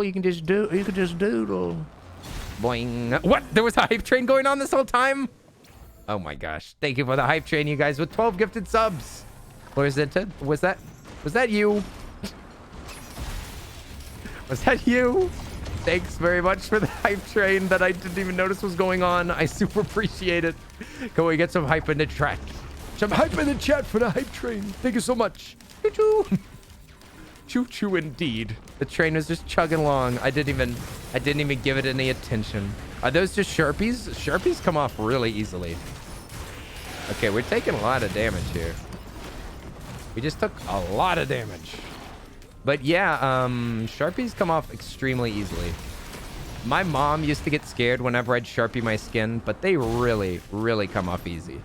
You can just doodle. Boing. What? There was a hype train going on this whole time? Oh my gosh. Thank you for the hype train, you guys, with 12 gifted subs. Or is it? Was that you? Was that you? Thanks very much for the hype train that I didn't even notice was going on. I super appreciate it. Can we get some hype in the chat? Some hype in the chat for the hype train. Thank you so much. Choo-choo. Choo-choo indeed. The train was just chugging along. I didn't even give it any attention. Are those just Sharpies? Sharpies come off really easily. Okay, we're taking a lot of damage here. We just took a lot of damage. But yeah, Sharpies come off extremely easily. My mom used to get scared whenever I'd Sharpie my skin, but they really, really come off easy.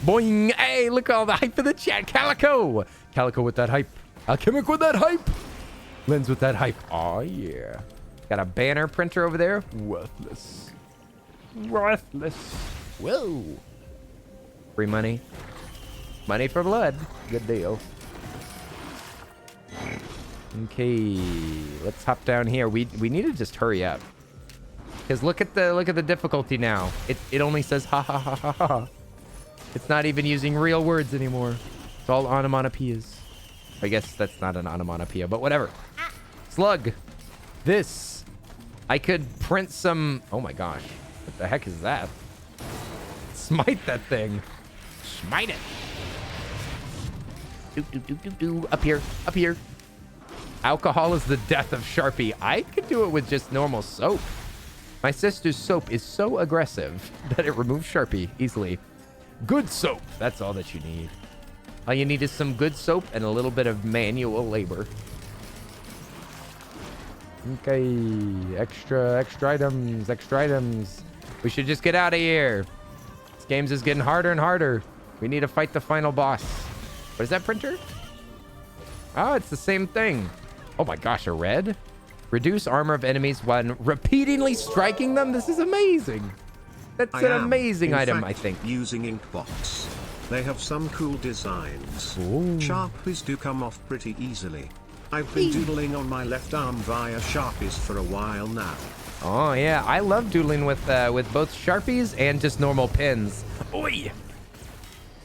Boing! Hey, look at all the hype in the chat. Calico! Calico with that hype. Alchemic with that hype. Lens with that hype. Oh, yeah. Got a banner printer over there. Worthless. Worthless. Whoa. Free money. Money for blood. Good deal. Okay, let's hop down here. We need to just hurry up, because look at the difficulty now. It only says ha ha ha ha ha. It's not even using real words anymore. It's all onomatopoeias. I guess that's not an onomatopoeia, but whatever. Slug. This. I could print some. Oh my gosh, what the heck is that? Smite that thing. Smite it. Up here. Up here. Alcohol is the death of Sharpie. I could do it with just normal soap. My sister's soap is so aggressive that it removes Sharpie easily. Good soap. That's all that you need. All you need is some good soap and a little bit of manual labor. Okay. Extra items. We should just get out of here. This game's is getting harder and harder. We need to fight the final boss. What is that printer? Oh, it's the same thing. Oh my gosh, a red? Reduce armor of enemies when repeatedly striking them? This is amazing. That's an amazing item, I think. Using Inkbox. They have some cool designs. Ooh. Sharpies do come off pretty easily. I've been doodling on my left arm via Sharpies for a while now. Oh yeah, I love doodling with both Sharpies and just normal pens. Oi!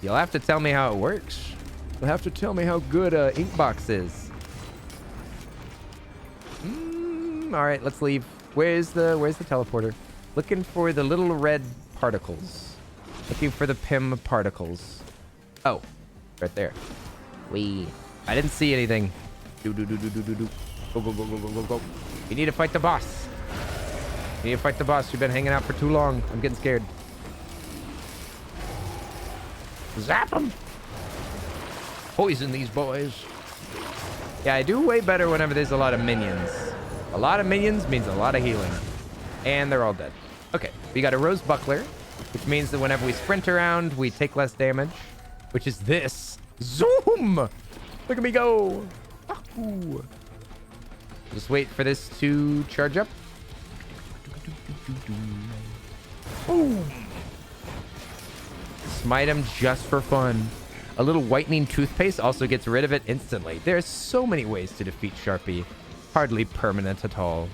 You'll have to tell me how it works. You'll have to tell me how good Inkbox is. All right, let's leave. Where's the teleporter? Looking for the little red particles. Looking for the PIM particles. Oh, right there. I didn't see anything. Do. Go. We need to fight the boss. You've been hanging out for too long. I'm getting scared. Zap them. Poison these boys. Yeah, I do way better whenever there's a lot of minions. A lot of minions means a lot of healing. And they're all dead. Okay, we got a rose buckler, which means that whenever we sprint around, we take less damage, which is this. Zoom! Look at me go. Ooh. Just wait for this to charge up. Ooh. Smite him just for fun. A little whitening toothpaste also gets rid of it instantly. There's so many ways to defeat Sharpie. Hardly permanent at all.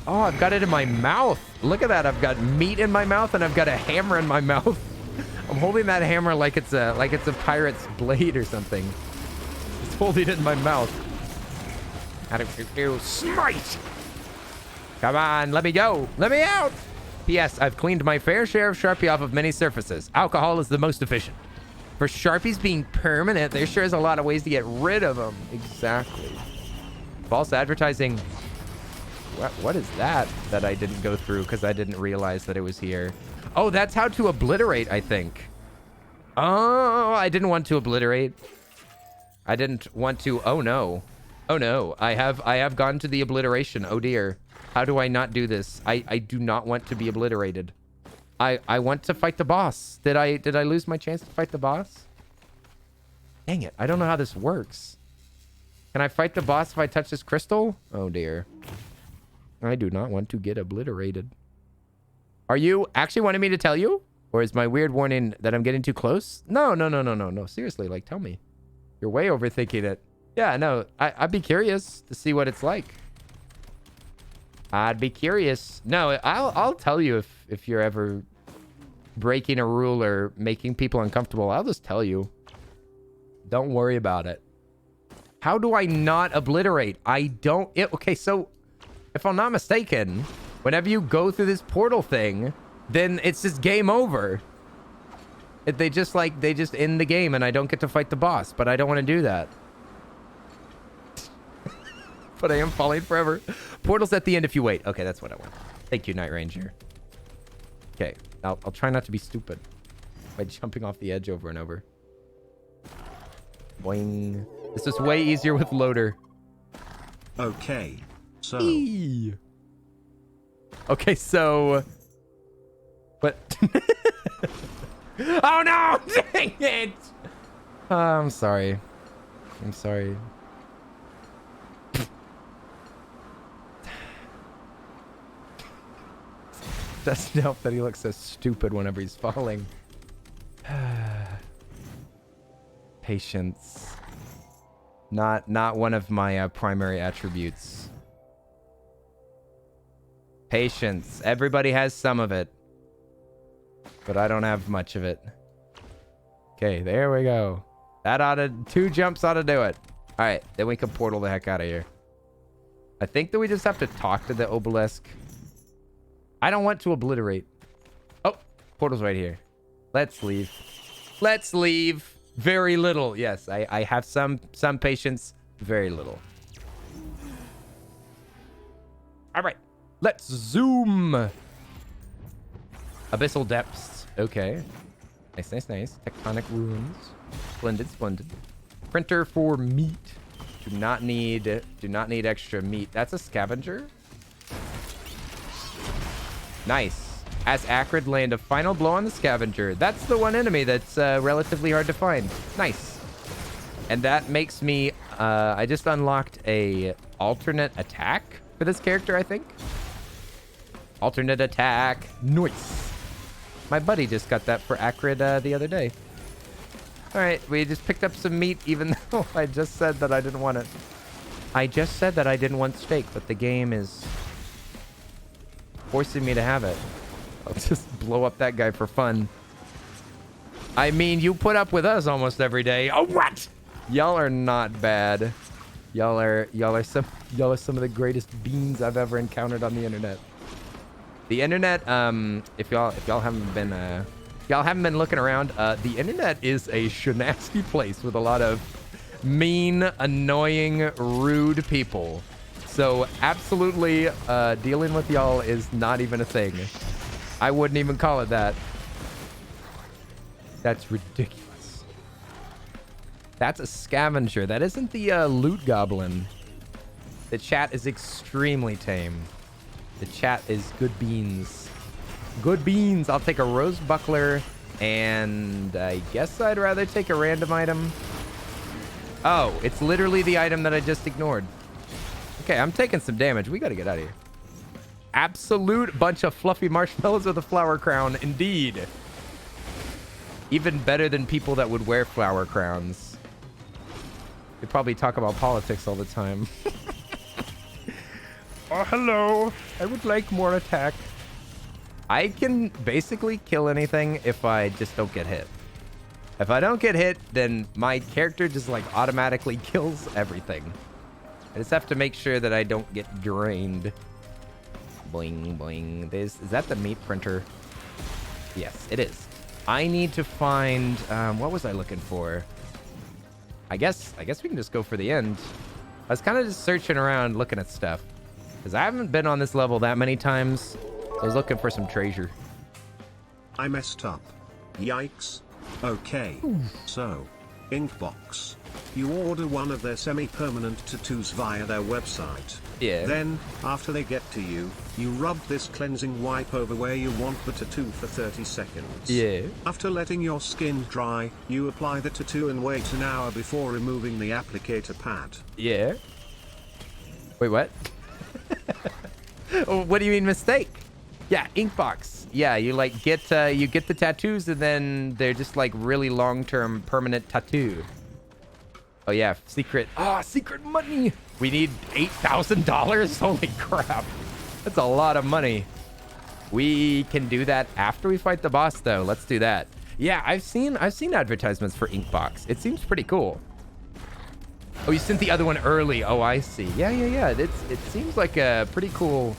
Oh, I've got it in my mouth. Look at that. I've got meat in my mouth and I've got a hammer in my mouth. I'm holding that hammer like it's a pirate's blade or something. Just holding it in my mouth. How do you smite? Come on, let me go. Let me out. P.S. I've cleaned my fair share of Sharpie off of many surfaces. Alcohol is the most efficient. For Sharpies being permanent, there sure is a lot of ways to get rid of them. Exactly. False advertising. What is that I didn't go through because I didn't realize that it was here? Oh, that's how to obliterate, I think. Oh, I didn't want to obliterate. I didn't want to. Oh, no. Oh, no. I have gone to the obliteration. Oh, dear. How do I not do this? I do not want to be obliterated. I want to fight the boss. Did I lose my chance to fight the boss? Dang it. I don't know how this works. Can I fight the boss if I touch this crystal? Oh, dear. I do not want to get obliterated. Are you actually wanting me to tell you? Or is my weird warning that I'm getting too close? No. Seriously, like, tell me. You're way overthinking it. Yeah, no. I'd be curious to see what it's like. I'd be curious. No, I'll tell you if you're ever breaking a rule or making people uncomfortable. I'll just tell you. Don't worry about it. How do I not obliterate? Okay, so if I'm not mistaken, whenever you go through this portal thing, then it's just game over. They just end the game and I don't get to fight the boss, but I don't want to do that. But I am falling forever. Portal's at the end if you wait. Okay, that's what I want. Thank you, Night Ranger. Okay, I'll try not to be stupid by jumping off the edge over and over. Boing. This is way easier with loader. Okay, so... Eee. Okay, so... What? Oh, no! Dang it! I'm sorry. I'm sorry. Doesn't help that he looks so stupid whenever he's falling. Patience. Not one of my primary attributes. Patience. Everybody has some of it. But I don't have much of it. Okay, there we go. Two jumps ought to do it. Alright, then we can portal the heck out of here. I think that we just have to talk to the obelisk. I don't want to obliterate. Oh, portal's right here. Let's leave. Let's leave. Very little. Yes, I have some patience. Very little. All right. Let's zoom. Abyssal depths. Okay. Nice. Tectonic ruins. Splendid. Printer for meat. Do not need extra meat. That's a scavenger. Nice. As Acrid land a final blow on the scavenger. That's the one enemy that's relatively hard to find. Nice. And that makes me... I just unlocked a alternate attack for this character, I think. Alternate attack. Nice. My buddy just got that for Acrid the other day. Alright, we just picked up some meat even though I just said that I didn't want it. I just said that I didn't want steak, but the game is... forcing me to have it. I'll just blow up that guy for fun. I mean, you put up with us almost every day. Oh, what? Y'all are not bad. Y'all are some of the greatest beans I've ever encountered on the internet. The internet, if y'all haven't been looking around, the internet is a shenasty place with a lot of mean, annoying, rude people. So absolutely, dealing with y'all is not even a thing. I wouldn't even call it that. That's ridiculous. That's a scavenger. That isn't the loot goblin. The chat is extremely tame. The chat is good beans. Good beans. I'll take a rose buckler, and I guess I'd rather take a random item. Oh, it's literally the item that I just ignored. Okay, I'm taking some damage. We got to get out of here. Absolute bunch of fluffy marshmallows with a flower crown. Indeed. Even better than people that would wear flower crowns. They probably talk about politics all the time. Oh, hello. I would like more attack. I can basically kill anything if I just don't get hit. If I don't get hit, then my character just like automatically kills everything. I just have to make sure that I don't get drained. Boing, boing. Is that the meat printer? Yes, it is. I need to find... what was I looking for? I guess we can just go for the end. I was kind of just searching around looking at stuff. Because I haven't been on this level that many times. I was looking for some treasure. I messed up. Yikes. Okay. So, Inkbox. You order one of their semi-permanent tattoos via their website. Yeah. Then, after they get to you, you rub this cleansing wipe over where you want the tattoo for 30 seconds. Yeah. After letting your skin dry, you apply the tattoo and wait an hour before removing the applicator pad. Yeah. Wait, what? What do you mean mistake? Yeah, Inkbox. Yeah, you like get the tattoos and then they're just like really long-term permanent tattoo. Oh yeah, secret. Secret money. We need $8,000. Holy crap. That's a lot of money. We can do that after we fight the boss though. Let's do that. Yeah, I've seen advertisements for Inkbox. It seems pretty cool. Oh, you sent the other one early. Oh, I see. Yeah. It seems like a pretty cool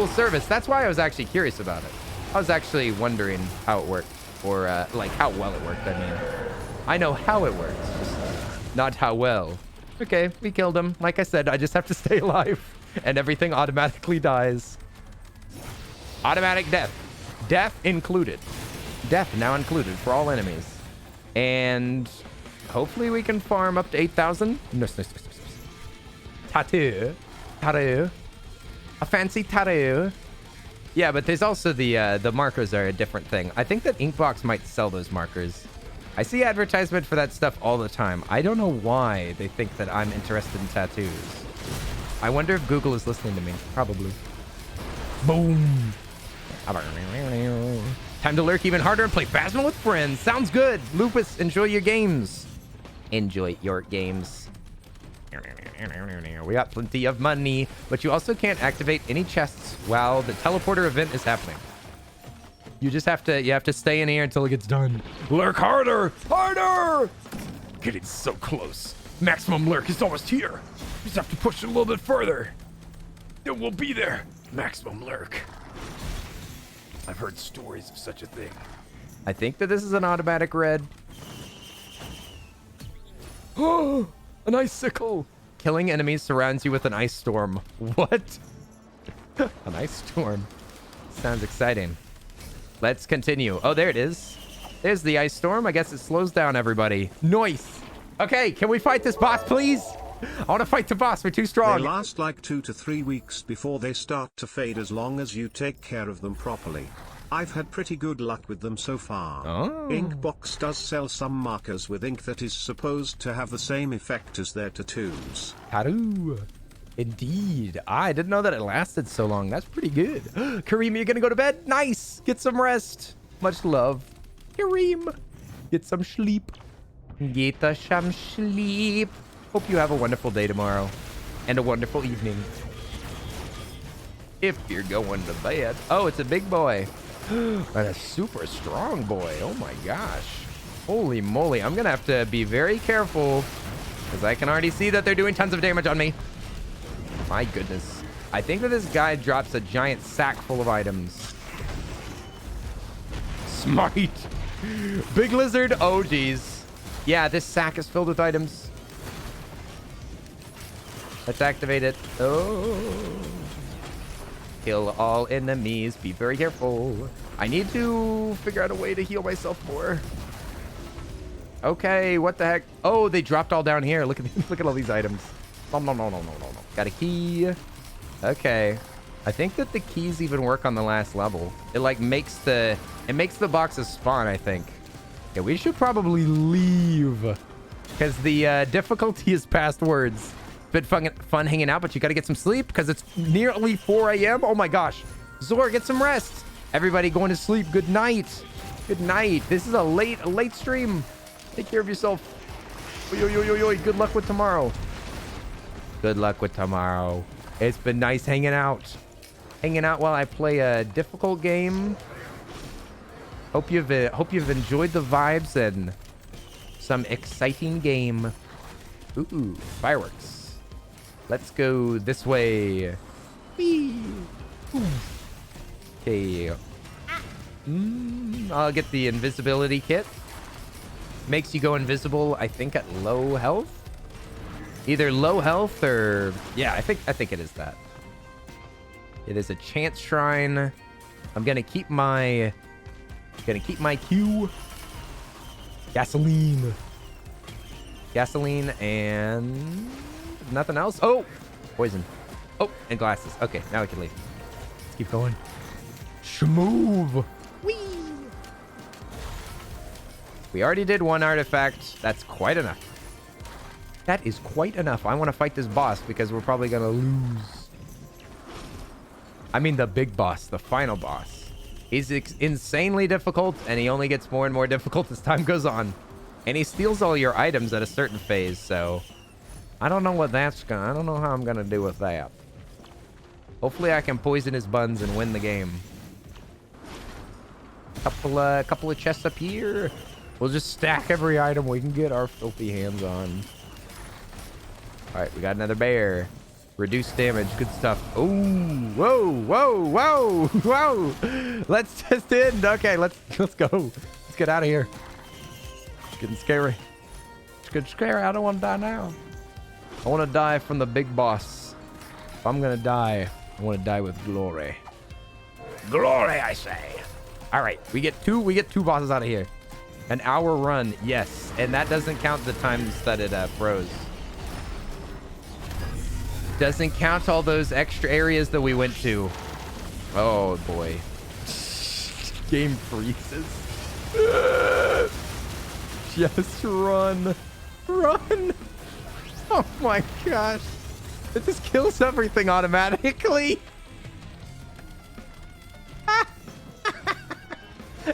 service. That's why I was actually curious about it. I was actually wondering how it worked, or like how well it worked. I mean, I know how it works, just not how well. Okay, we killed him. Like I said, I just have to stay alive, and everything automatically dies. Automatic death. Death included. Death now included for all enemies. And hopefully we can farm up to 8,000. No. Tattoo. A fancy tattoo. Yeah, but there's also the markers are a different thing. I think that Inkbox might sell those markers. I see advertisement for that stuff all the time. I don't know why they think that I'm interested in tattoos. I wonder if Google is listening to me. Probably. Boom. Time to lurk even harder and play Phasma with friends. Sounds good. Lupus, enjoy your games. Enjoy your games. We got plenty of money, but you also can't activate any chests while the teleporter event is happening. You just have to stay in here until it gets done. Lurk harder! Harder! Getting so close. Maximum lurk is almost here. Just have to push it a little bit further. Then we'll be there. Maximum lurk. I've heard stories of such a thing. I think that this is an automatic red. Oh, an icicle. Killing enemies surrounds you with an ice storm. What? An ice storm. Sounds exciting. Let's continue. Oh, there it is. There's the ice storm. I guess it slows down everybody. Nice. Okay, can we fight this boss, please? I want to fight the boss. We're too strong. They last like 2 to 3 weeks before they start to fade as long as you take care of them properly. I've had pretty good luck with them so far. Oh. Inkbox does sell some markers with ink that is supposed to have the same effect as their tattoos. Tattoo. Indeed. I didn't know that it lasted so long. That's pretty good. Kareem, you gonna go to bed? Nice. Get some rest. Much love. Kareem. Get some sleep. Get some sleep. Hope you have a wonderful day tomorrow. And a wonderful evening. If you're going to bed. Oh, it's a big boy. And a super strong boy. Oh my gosh. Holy moly. I'm gonna have to be very careful, because I can already see that they're doing tons of damage on me. My goodness. I think that this guy drops a giant sack full of items. Smite. Big lizard. Oh, geez. Yeah, this sack is filled with items. Let's activate it. Oh. Kill all enemies. Be very careful. I need to figure out a way to heal myself more. Okay, what the heck? Oh, they dropped all down here. Look at look at all these items. No. Got a key. Okay. I think that the keys even work on the last level. It like makes the boxes spawn, I think. Yeah, we should probably leave because the difficulty is past words. Been fun hanging out, but you got to get some sleep because it's nearly 4 a.m. Oh my gosh. Zor, get some rest. Everybody going to sleep. Good night. Good night. This is a late stream. Take care of yourself. Yo. Good luck with tomorrow. Good luck with tomorrow. It's been nice hanging out. Hanging out while I play a difficult game. Hope you've enjoyed the vibes and some exciting game. Ooh, fireworks. Let's go this way. Whee. Okay. I'll get the invisibility kit. Makes you go invisible, I think, at low health. Either low health or... Yeah, I think it is that. It is a chance shrine. I'm gonna keep my Q. Gasoline and nothing else. Oh, poison. Oh, and glasses. Okay, now we can leave. Let's keep going. Shmove. Whee. We already did one artifact. That's quite enough. That is quite enough. I want to fight this boss because we're probably gonna lose. I mean the big boss, the final boss. He's insanely difficult, and he only gets more and more difficult as time goes on. And he steals all your items at a certain phase, so I don't know what that's gonna. I don't know how I'm gonna do with that. Hopefully, I can poison his buns and win the game. Couple of chests up here. We'll just stack every item we can get our filthy hands on. All right, we got another bear. Reduced damage, good stuff. Oh, whoa. Let's just end. Okay, let's go. Let's get out of here. It's getting scary. It's getting scary. I don't want to die now. I want to die from the big boss. If I'm gonna die, I want to die with glory. Glory, I say. All right, we get two bosses out of here. An hour run, yes, and that doesn't count the times that it froze. Doesn't count all those extra areas that we went to. Oh boy. Game freezes. Just run. Run. Oh my gosh. It just kills everything automatically.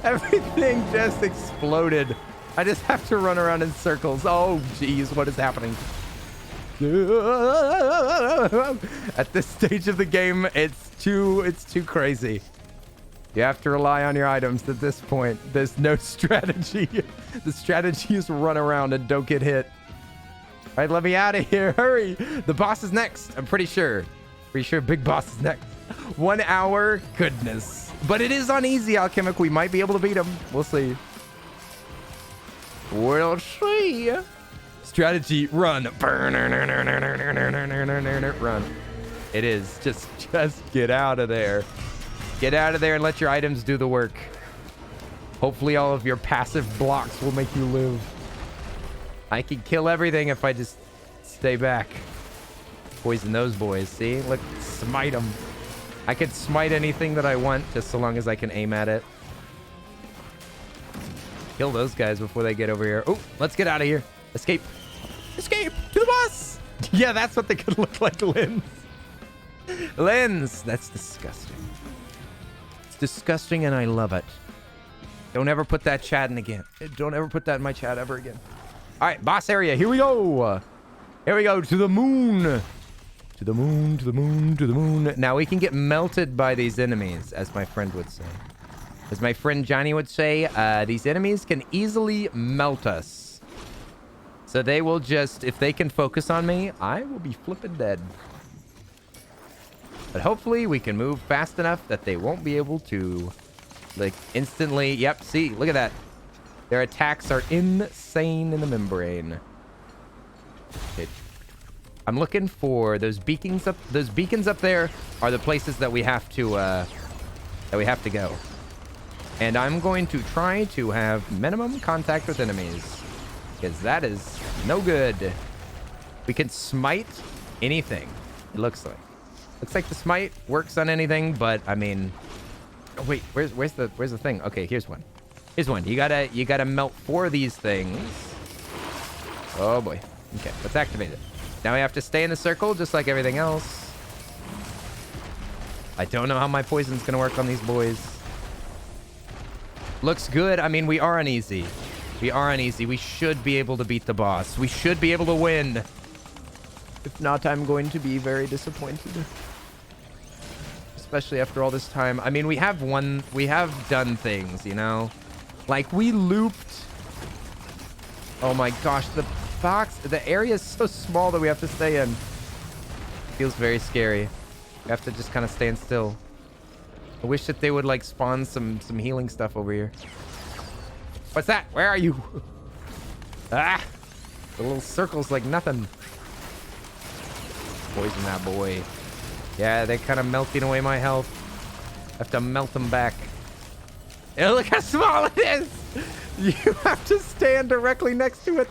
Everything just exploded. I just have to run around in circles. Oh geez, what is happening? At this stage of the game, it's too crazy. You have to rely on your items at this point. There's no strategy. The strategy is run around and don't get hit. All right, let me out of here. Hurry. The boss is next. I'm pretty sure. Big boss is next. 1 hour. Goodness. But it is on easy, Alchemic. We might be able to beat him. We'll see. We'll see. Strategy, run. Run. It is. Just get out of there. Get out of there and let your items do the work. Hopefully all of your passive blocks will make you live. I can kill everything if I just stay back. Poison those boys. See? Look, smite them. I could smite anything that I want just so long as I can aim at it. Kill those guys before they get over here. Oh, let's get out of here. Escape. Escape to the boss. Yeah, that's what they could look like, Lens. Lens. That's disgusting. It's disgusting and I love it. Don't ever put that chat in again. Don't ever put that in my chat ever again. All right, boss area. Here we go. Here we go. To the moon. To the moon, to the moon, to the moon. Now we can get melted by these enemies, as my friend would say. As my friend Johnny would say, these enemies can easily melt us. So they will just, if they can focus on me, I will be flipping dead. But hopefully we can move fast enough that they won't be able to, like, instantly. Yep, see, look at that. Their attacks are insane in the membrane. Okay. I'm looking for those beacons up. Those beacons up there are the places that we have to go. And I'm going to try to have minimum contact with enemies. because that is no good. We can smite anything, it looks like. Looks like the smite works on anything, but I mean... Oh, wait, where's the thing? Okay, here's one. Here's one. You gotta melt 4 of these things. Oh boy. Okay, let's activate it. Now we have to stay in the circle just like everything else. I don't know how my poison's gonna work on these boys. Looks good. I mean, we are on easy. We are on easy. We should be able to beat the boss. We should be able to win. If not, I'm going to be very disappointed. Especially after all this time. I mean, we have done things, you know? Like, we looped. Oh my gosh, the area is so small that we have to stay in. Feels very scary. We have to just kind of stand still. I wish that they would like spawn some healing stuff over here. What's that? Where are you? Ah! The little circle's like nothing. Poison that boy. Yeah, they're kind of melting away my health. I have to melt them back. Oh, look how small it is! You have to stand directly next to it.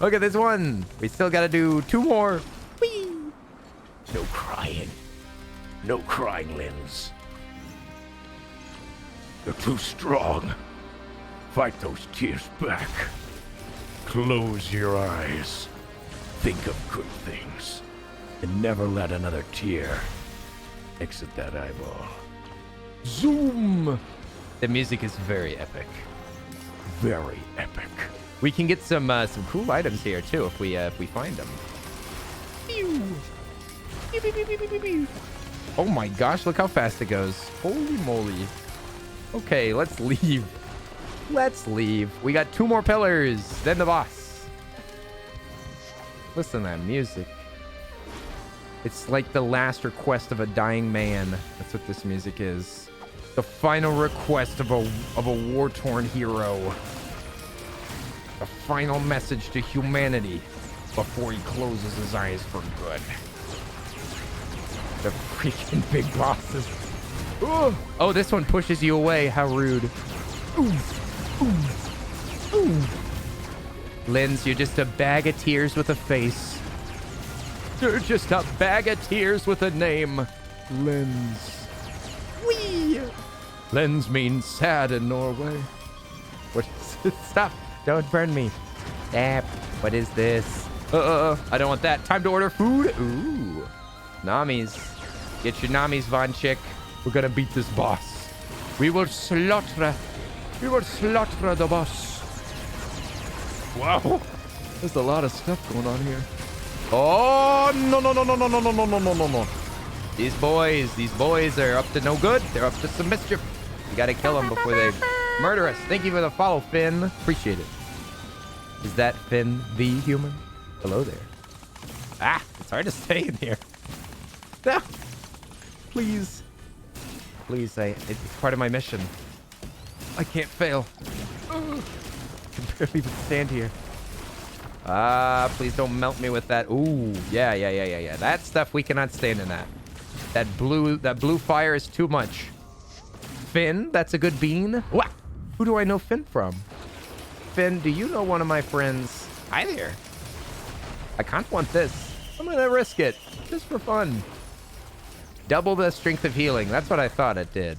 Okay, there's one. We still gotta do 2 more. Whee! No crying. No crying, Lens. You're too strong. Fight those tears back. Close your eyes. Think of good things. And never let another tear exit that eyeball. Zoom! The music is very epic. Very epic. We can get some cool items here too if we find them. Oh my gosh, look how fast it goes. Holy moly. Okay, let's leave. Let's leave. We got 2 more pillars, then the boss. Listen to that music. It's like the last request of a dying man. That's what this music is. The final request of a war-torn hero. The final message to humanity before he closes his eyes for good. The freaking big bosses. Ooh. Oh, this one pushes you away. How rude. Ooh. Ooh. Ooh. Lens, you're just a bag of tears with a face. You're just a bag of tears with a name. Lens. Whee! Lens means sad in Norway. What is it? Stop. Don't burn me. Stop. What is this? I don't want that. Time to order food. Ooh. Namis. Get your namis, Von Chick. We're gonna beat this boss. We will slaughter the boss. Wow. There's a lot of stuff going on here. Oh, no. These boys are up to no good. They're up to some mischief. You gotta kill them before they murder us. Thank you for the follow, Finn. Appreciate it. Is that Finn the human? Hello there. Ah, it's hard to stay in here. No. Please. Please, it's part of my mission. I can't fail. I can barely even stand here. Ah, please don't melt me with that. Ooh, yeah. That stuff, we cannot stand in that. That blue fire is too much. Finn, that's a good bean. What? Who do I know Finn from? Finn, do you know one of my friends? Hi there. I can't want this. I'm gonna risk it, just for fun. Double the strength of healing. That's what I thought it did.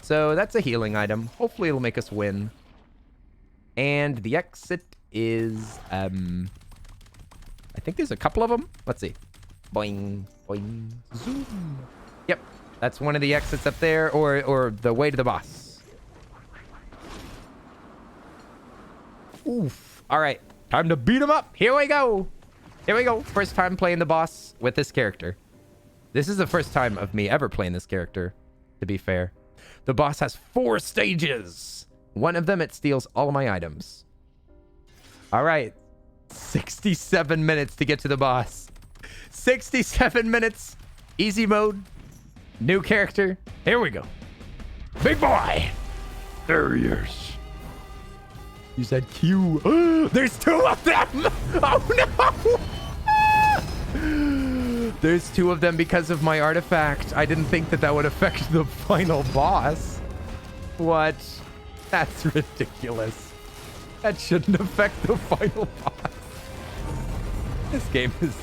So that's a healing item. Hopefully it'll make us win. And the exit is, I think there's a couple of them. Let's see. Boing, boing, zoom. Yep, that's one of the exits up there, or the way to the boss. Oof. All right, time to beat him up. Here we go. Here we go. First time playing the boss with this character. This is the first time of me ever playing this character, to be fair. The boss has 4 stages. One of them, it steals all of my items. All right. 67 minutes to get to the boss. 67 minutes. Easy mode. New character. Here we go. Big boy. There he is. You said Q. There's 2 of them. Oh, no. There's 2 of them because of my artifact. I didn't think that would affect the final boss. What? That's ridiculous. That shouldn't affect the final boss. This game is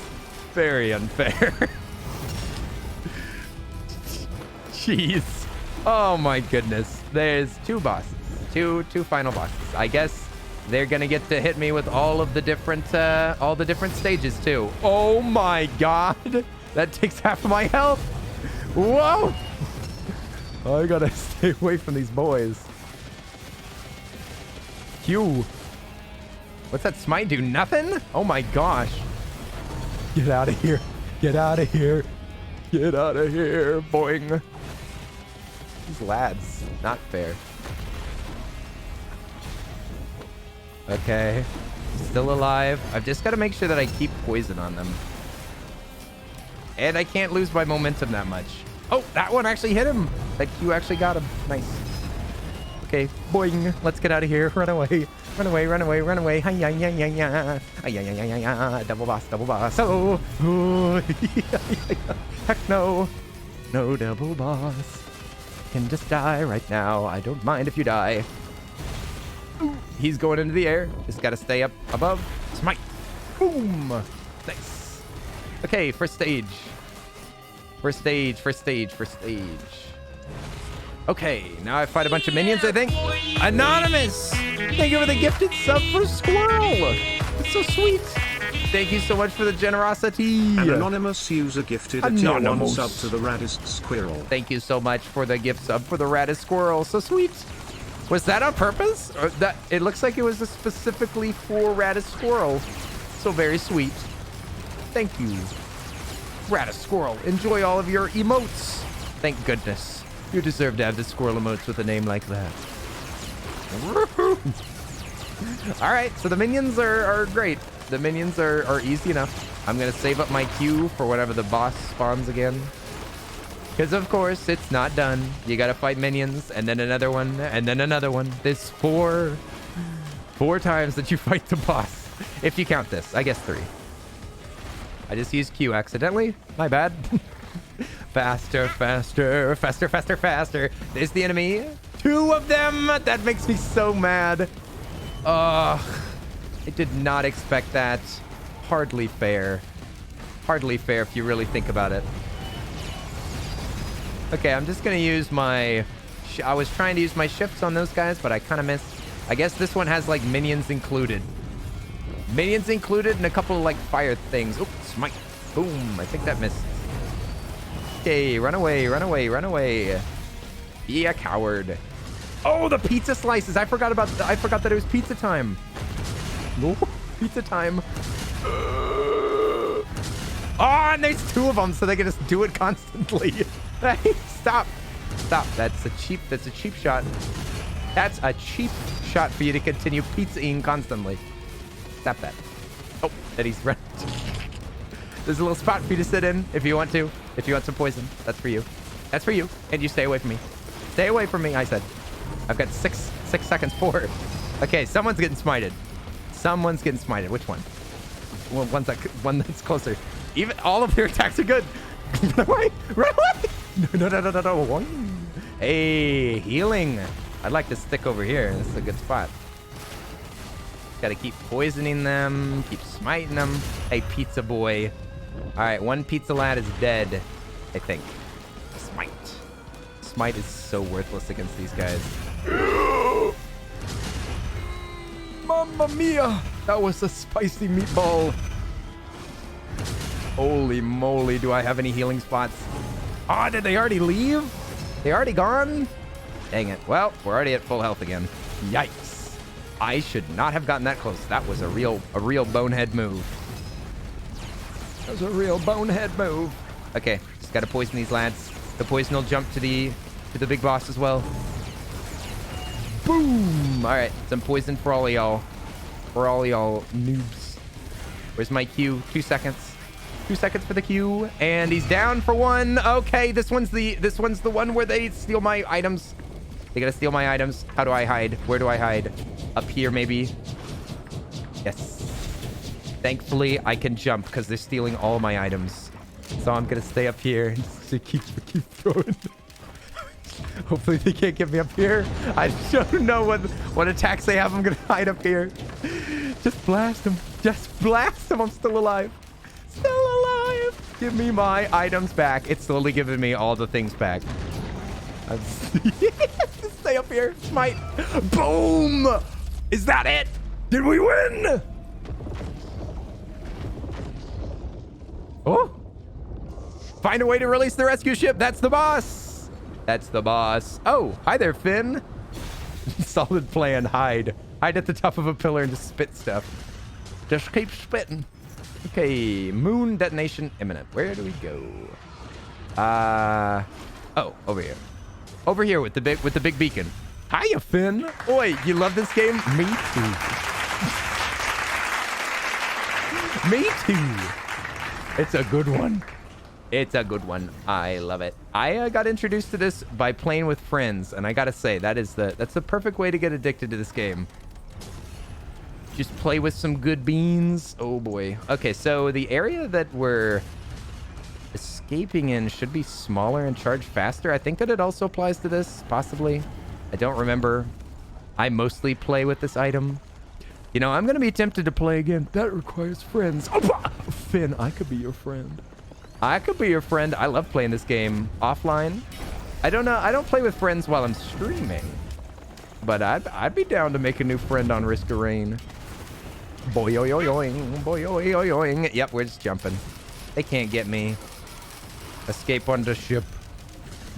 very unfair. Jeez. Oh my goodness. There's two bosses. Two final bosses. I guess they're gonna get to hit me with all the different stages too. Oh my god. That takes half of my health. Whoa. I gotta stay away from these boys. Q. What's that smite do? Nothing? Oh my gosh. Get out of here. Get out of here. Get out of here. Boing. These lads. Not fair. Okay. Still alive. I've just got to make sure that I keep poison on them. And I can't lose my momentum that much. Oh, that one actually hit him. That Q actually got him. Nice. Okay, boing. Let's get out of here. Run away. Run away, run away, run away. Hi-ya-ya-ya-ya. Hi-ya-ya-ya-ya. Double boss, double boss. Oh. Heck no. No double boss. Can just die right now. I don't mind if you die. He's going into the air. Just got to stay up above. Smite. Boom. Nice. Okay, first stage. First stage, first stage, first stage. Okay, now I fight a bunch of minions, I think. Anonymous! Thank you for the gifted sub for Squirrel. It's so sweet. Thank you so much for the generosity. An anonymous user gifted a tier 1 sub to the raddest squirrel. Thank you so much for the gift sub for the raddest squirrel. So sweet. Was that on purpose? Or that it looks like it was specifically for raddest squirrel. So very sweet. Thank you. Raddest squirrel. Enjoy all of your emotes. Thank goodness. You deserve to have the squirrel emotes with a name like that. All right, so the minions are great. The minions are easy enough. I'm going to save up my Q for whenever the boss spawns again. Because, of course, it's not done. You got to fight minions, and then another one, and then another one. There's four times that you fight the boss. If you count this. I guess 3. I just used Q accidentally. My bad. Faster, faster, faster, faster, faster. There's the enemy. 2 of them. That makes me so mad. I did not expect that. Hardly fair. Hardly fair if you really think about it. Okay, I'm just going to use my... I was trying to use my shifts on those guys, but I kind of missed. I guess this one has, like, minions included. Minions included and a couple of, like, fire things. Oops, smite. Boom. I think that missed. Okay, run away, run away, run away. Be a coward. Oh, the pizza slices. I forgot that it was pizza time. Ooh, pizza time. Oh, and there's 2 of them, so they can just do it constantly. Hey, stop. Stop. That's a cheap shot. That's a cheap shot for you to continue pizzaing constantly. Stop that. Oh, and he's running. There's a little spot for you to sit in if you want to. If you want some poison, that's for you. That's for you. And you stay away from me. Stay away from me, I said. I've got 6 seconds forward. Okay, someone's getting smited. Someone's getting smited. Which one? Well, one that's closer. Even all of their attacks are good. Run away! Run away! No. Hey, healing. I'd like to stick over here. This is a good spot. Gotta keep poisoning them. Keep smiting them. Hey, pizza boy. All right, one pizza lad is dead, I think. Smite. Smite is so worthless against these guys. Mamma mia! That was a spicy meatball. Holy moly, do I have any healing spots? Oh, did they already leave? They already gone? Dang it. Well, we're already at full health again. Yikes. I should not have gotten that close. That was a real bonehead move. That was a real bonehead move. Okay, just gotta poison these lads. The poison will jump to the big boss as well. Boom! All right, some poison for all of y'all. For all y'all noobs. Where's my Q? 2 seconds. 2 seconds for the Q, and he's down for 1. Okay, this one's the one where they steal my items. They gotta steal my items. How do I hide? Where do I hide? Up here, maybe. Yes. Thankfully, I can jump because they're stealing all my items. So I'm gonna stay up here and keep throwing. Hopefully they can't get me up here. I don't know what attacks they have. I'm gonna hide up here. Just blast them. Just blast them. I'm still alive. Still alive. Give me my items back. It's slowly giving me all the things back. Just stay up here. Smite. Boom. Is that it? Did we win? Oh. Find a way to release the rescue ship. That's the boss. That's the boss. Oh, hi there, Finn. Solid plan. Hide. Hide at the top of a pillar and just spit stuff. Just keep spitting. Okay, moon detonation imminent. Where do we go? Oh, over here. Over here with the big beacon. Hiya, Finn. Oi, you love this game? Me too. Me too. It's a good one. It's a good one. I love it. I got introduced to this by playing with friends, and I gotta say that's the perfect way to get addicted to this game. Just play with some good beans. Oh boy. Okay, so the area that we're escaping in should be smaller and charge faster. I think that it also applies to this, possibly. I don't remember. I mostly play with this item. You know, I'm gonna be tempted to play again. That requires friends. Oh, Finn, I could be your friend. I could be your friend. I love playing this game offline. I don't know. I don't play with friends while I'm streaming, but I'd be down to make a new friend on Risk of Rain. Boing, boing. Yep, we're just jumping. They can't get me. Escape on the ship.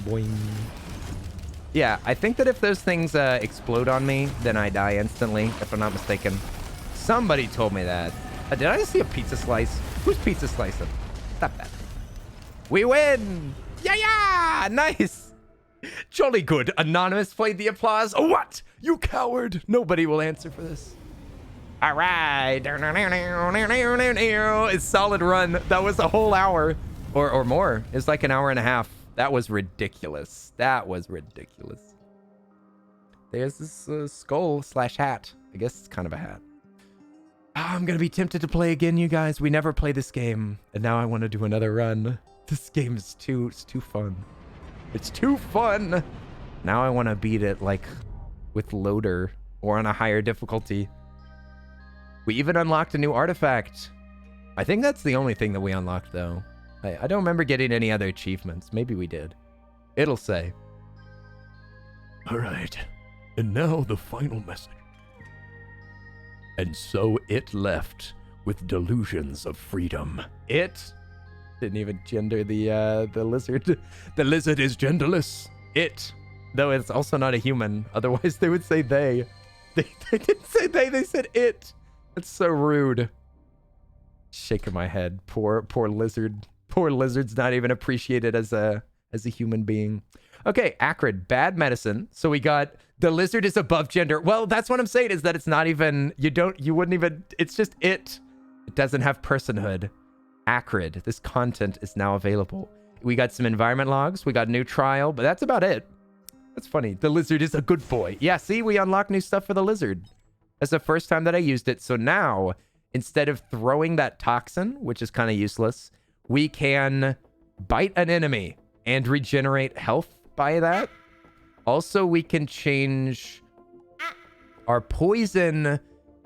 Boing. Yeah, I think that if those things explode on me, then I die instantly, if I'm not mistaken. Somebody told me that. Did I just see a pizza slice? Who's pizza slicing? Stop that. We win! Yeah! Nice! Jolly good. Anonymous played the applause. Oh, what? You coward. Nobody will answer for this. All right. It's solid run. That was a whole hour or more. It's like an hour and a half. That was ridiculous. That was ridiculous. There's this skull / hat. I guess it's kind of a hat. I'm going to be tempted to play again, you guys. We never play this game. And now I want to do another run. This game is it's too fun. It's too fun. Now I want to beat it like with loader or on a higher difficulty. We even unlocked a new artifact. I think that's the only thing that we unlocked, though. I don't remember getting any other achievements. Maybe we did. It'll say. All right. And now the final message. And so it left with delusions of freedom. It didn't even gender the lizard. The lizard is genderless. It, though it's also not a human. Otherwise, they would say they. They didn't say they said it. That's so rude. Shaking my head. Poor lizard. Poor lizard's not even appreciated as a human being. Okay, acrid, bad medicine. So we got the lizard is above gender. Well, that's what I'm saying is that it's not even, you wouldn't even, it's just it. It doesn't have personhood. Acrid, this content is now available. We got some environment logs. We got a new trial, but that's about it. That's funny. The lizard is a good boy. Yeah, see, we unlocked new stuff for the lizard. That's the first time that I used it. So now, instead of throwing that toxin, which is kind of useless, we can bite an enemy and regenerate health by that. Also, we can change our poison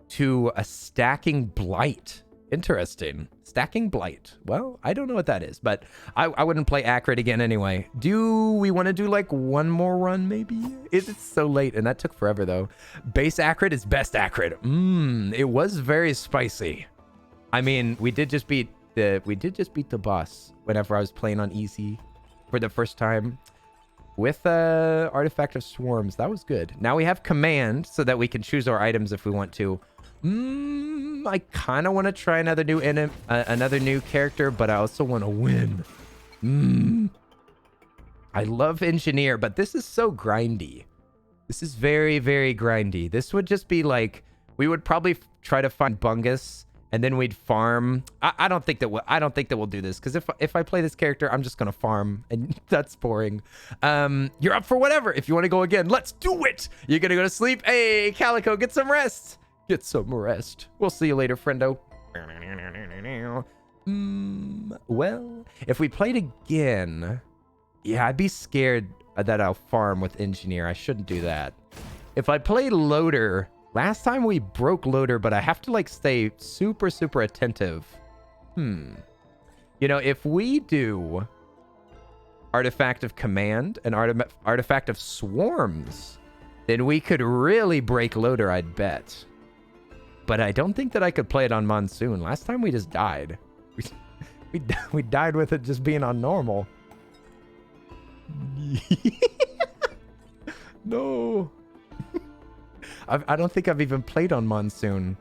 to a stacking blight. Interesting. Stacking blight. Well, I don't know what that is, but I wouldn't play acrid again anyway. Do we want to do like one more run maybe? It's so late and that took forever though. Base acrid is best acrid. It was very spicy. I mean, we did just beat the boss whenever I was playing on easy for the first time with Artifact of Swarms. That was good. Now we have command so that we can choose our items if we want to. I kind of want to try another new character, but I also want to win. I love engineer, but this is so grindy. This is very, very grindy. This would just be like, we would probably try to find Bungus and then we'd farm. I don't think that we'll do this because if I play this character, I'm just gonna farm and that's boring. You're up for whatever. If you want to go again, let's do it. You're gonna go to sleep. Hey, Calico, get some rest. Get some rest. We'll see you later, friendo. Well, if we played again, yeah, I'd be scared. that I'll farm with engineer. I shouldn't do that. If I play loader, last time we broke loader, but I have to like stay super, super attentive. You know, if we do artifact of command and artifact of swarms, then we could really break loader, I'd bet. But I don't think that I could play it on monsoon. Last time we just died. We died with it just being on normal. No. I don't think I've even played on monsoon.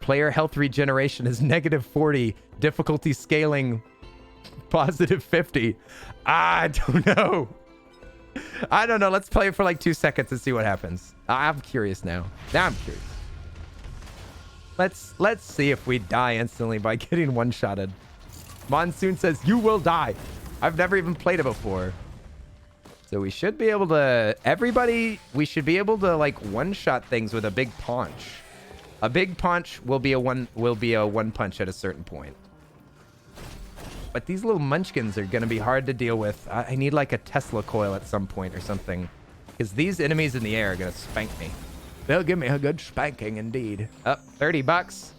Player health regeneration is -40. Difficulty scaling +50. I don't know. I don't know. Let's play it for like 2 seconds and see what happens. I'm curious now. Now I'm curious. Let's see if we die instantly by getting one-shotted. Monsoon says you will die. I've never even played it before. So we should be able to, we should be able to like one-shot things with a big punch. A big punch will be a one punch at a certain point. But these little munchkins are gonna be hard to deal with. I need like a Tesla coil at some point or something. Because these enemies in the air are gonna spank me. They'll give me a good spanking indeed. Up, 30 bucks.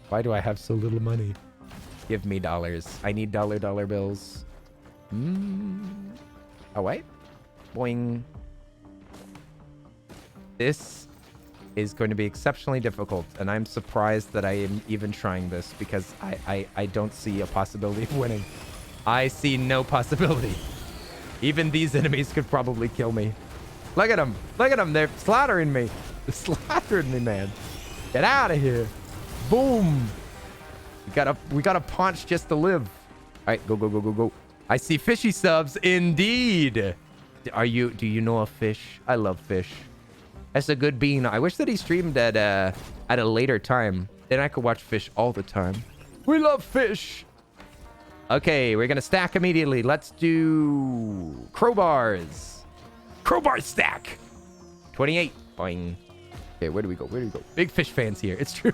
Why do I have so little money? Give me dollars. I need dollar bills. Oh, wait. Boing. This is going to be exceptionally difficult, and I'm surprised that I am even trying this because I don't see a possibility of winning. I see no possibility. Even these enemies could probably kill me. Look at them. Look at them. They're slaughtering me. They're slaughtering me, man. Get out of here. Boom. We gotta punch just to live. All right, go. I see fishy subs indeed. Do you know a fish? I love fish. That's a good bean. I wish that he streamed at a later time. Then I could watch fish all the time. We love fish. Okay, we're gonna stack immediately. Let's do crowbars. Crowbar stack. 28. Boing. Okay, where do we go? Big fish fans here. It's true.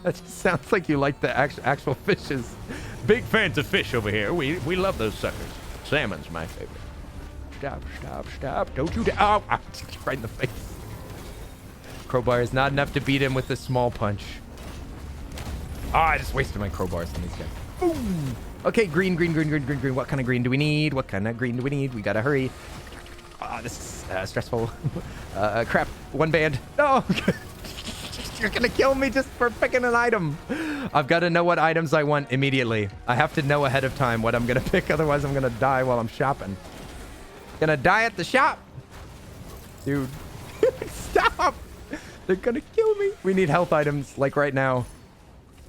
That just sounds like you like the actual fishes. Big fans of fish over here. We love those suckers. Salmon's my favorite. Stop. Don't you... Oh, right in the face. Crowbar is not enough to beat him with a small punch. Oh, I just wasted my crowbars on these guys. Boom. Okay, green. What kind of green do we need? We gotta hurry. Oh, this is stressful. Crap. One band. No. You're gonna kill me just for picking an item. I've got to know what items I want immediately. I have to know ahead of time what I'm gonna pick, otherwise I'm gonna die while I'm shopping. Gonna die at the shop. Dude. Stop. They're gonna kill me. We need health items, like right now.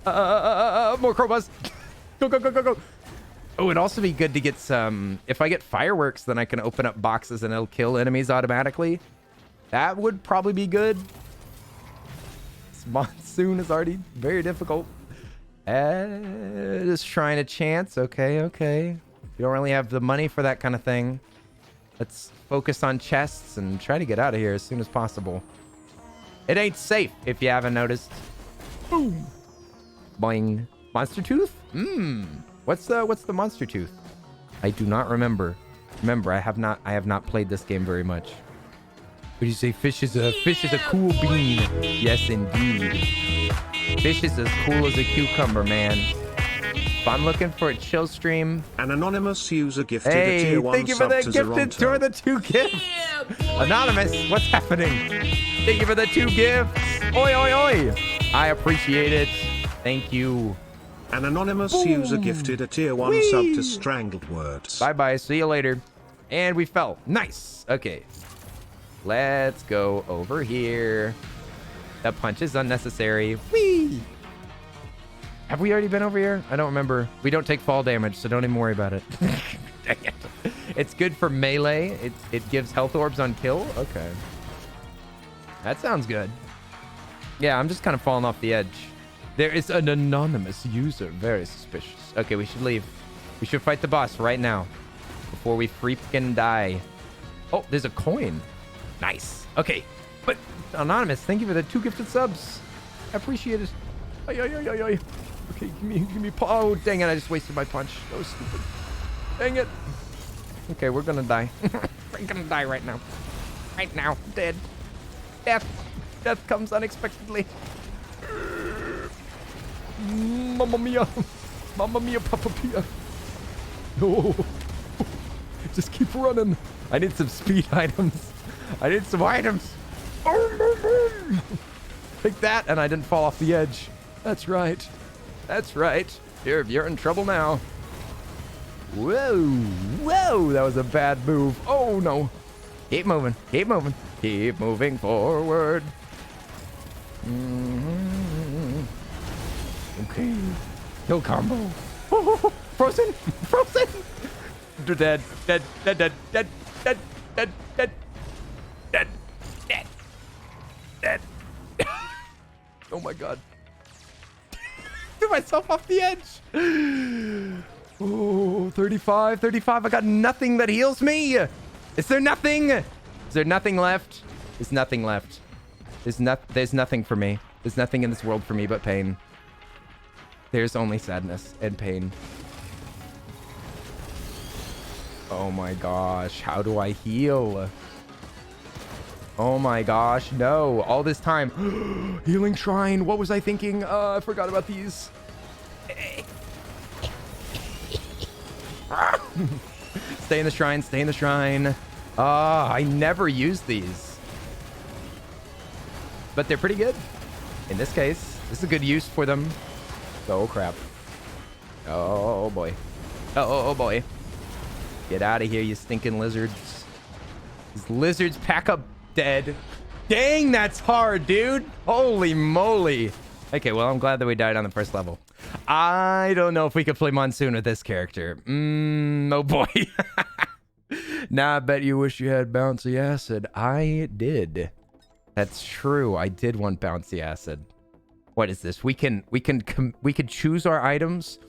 More crowbars. Go. Oh, it'd also be good to get some... If I get fireworks, then I can open up boxes and it'll kill enemies automatically. That would probably be good. This monsoon is already very difficult. Just trying a chance. Okay. You don't really have the money for that kind of thing. Let's focus on chests and try to get out of here as soon as possible. It ain't safe, if you haven't noticed. Boom. Boing. Monster tooth? What's the monster tooth? I do not remember. Remember, I have not played this game very much. What do you say? Fish is a cool bean. Yes, indeed. Fish is as cool as a cucumber, man. If I'm looking for a chill stream. An anonymous user gifted a tier 1 thank you for the gifted tour, the 2 gifts. Anonymous, what's happening? Thank you for the 2 gifts. Oi. I appreciate it. Thank you. An anonymous user gifted a tier 1 sub to Strangled Words. Bye. See you later. And we fell. Nice. Okay. Let's go over here. That punch is unnecessary. Whee! Have we already been over here? I don't remember. We don't take fall damage, so don't even worry about it. Dang it. It's good for melee. It gives health orbs on kill. Okay. That sounds good. Yeah, I'm just kind of falling off the edge. There is an anonymous user. Very suspicious. Okay, we should leave. We should fight the boss right now before we freaking die. Oh, there's a coin. Nice. Okay. But anonymous, thank you for the 2 gifted subs. I appreciate it. Ay. Okay, give me. Oh, dang it. I just wasted my punch. That was stupid. Dang it. Okay, we're gonna die. We're gonna die right now. Right now. Dead. Death. Death comes unexpectedly. Mamma mia. Mamma mia, Papa Pia. No. Just keep running. I need some speed items. I need some items. Take that, and I didn't fall off the edge. That's right. That's right. You're in trouble now. Whoa. Whoa. That was a bad move. Oh, no. Keep moving. Keep moving. Keep moving forward. Okay. No combo. Oh, frozen. Frozen. They're dead. Dead. Dead. Dead. Dead. Dead. Dead. Dead. Dead. Dead. Dead. Oh my god. Threw myself off the edge. Oh, 35. 35. I got nothing that heals me. Is there nothing? Is there nothing left? There's nothing left. There's nothing for me. There's nothing in this world for me but pain. There's only sadness and pain. Oh my gosh. How do I heal? Oh my gosh. No. All this time. Healing shrine. What was I thinking? I forgot about these. Stay in the shrine. Stay in the shrine. I never use these. But they're pretty good. In this case, this is a good use for them. Oh, crap. Oh, boy. Oh, boy. Get out of here, you stinking lizards. These lizards pack up dead. Dang, that's hard, dude. Holy moly. Okay, well, I'm glad that we died on the first level. I don't know if we could play Monsoon with this character. Oh, boy. Nah, I bet you wish you had bouncy acid. I did. That's true. I did want bouncy acid. What is this? We can choose our items.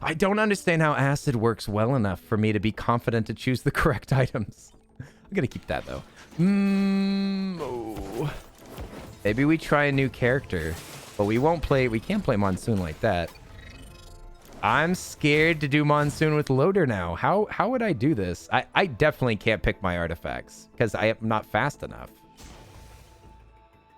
I don't understand how acid works well enough for me to be confident to choose the correct items. I'm gonna keep that though. Oh. Maybe we try a new character, but we can't play Monsoon like that. I'm scared to do Monsoon with Loader now. How would I do this? I definitely can't pick my artifacts because I am not fast enough.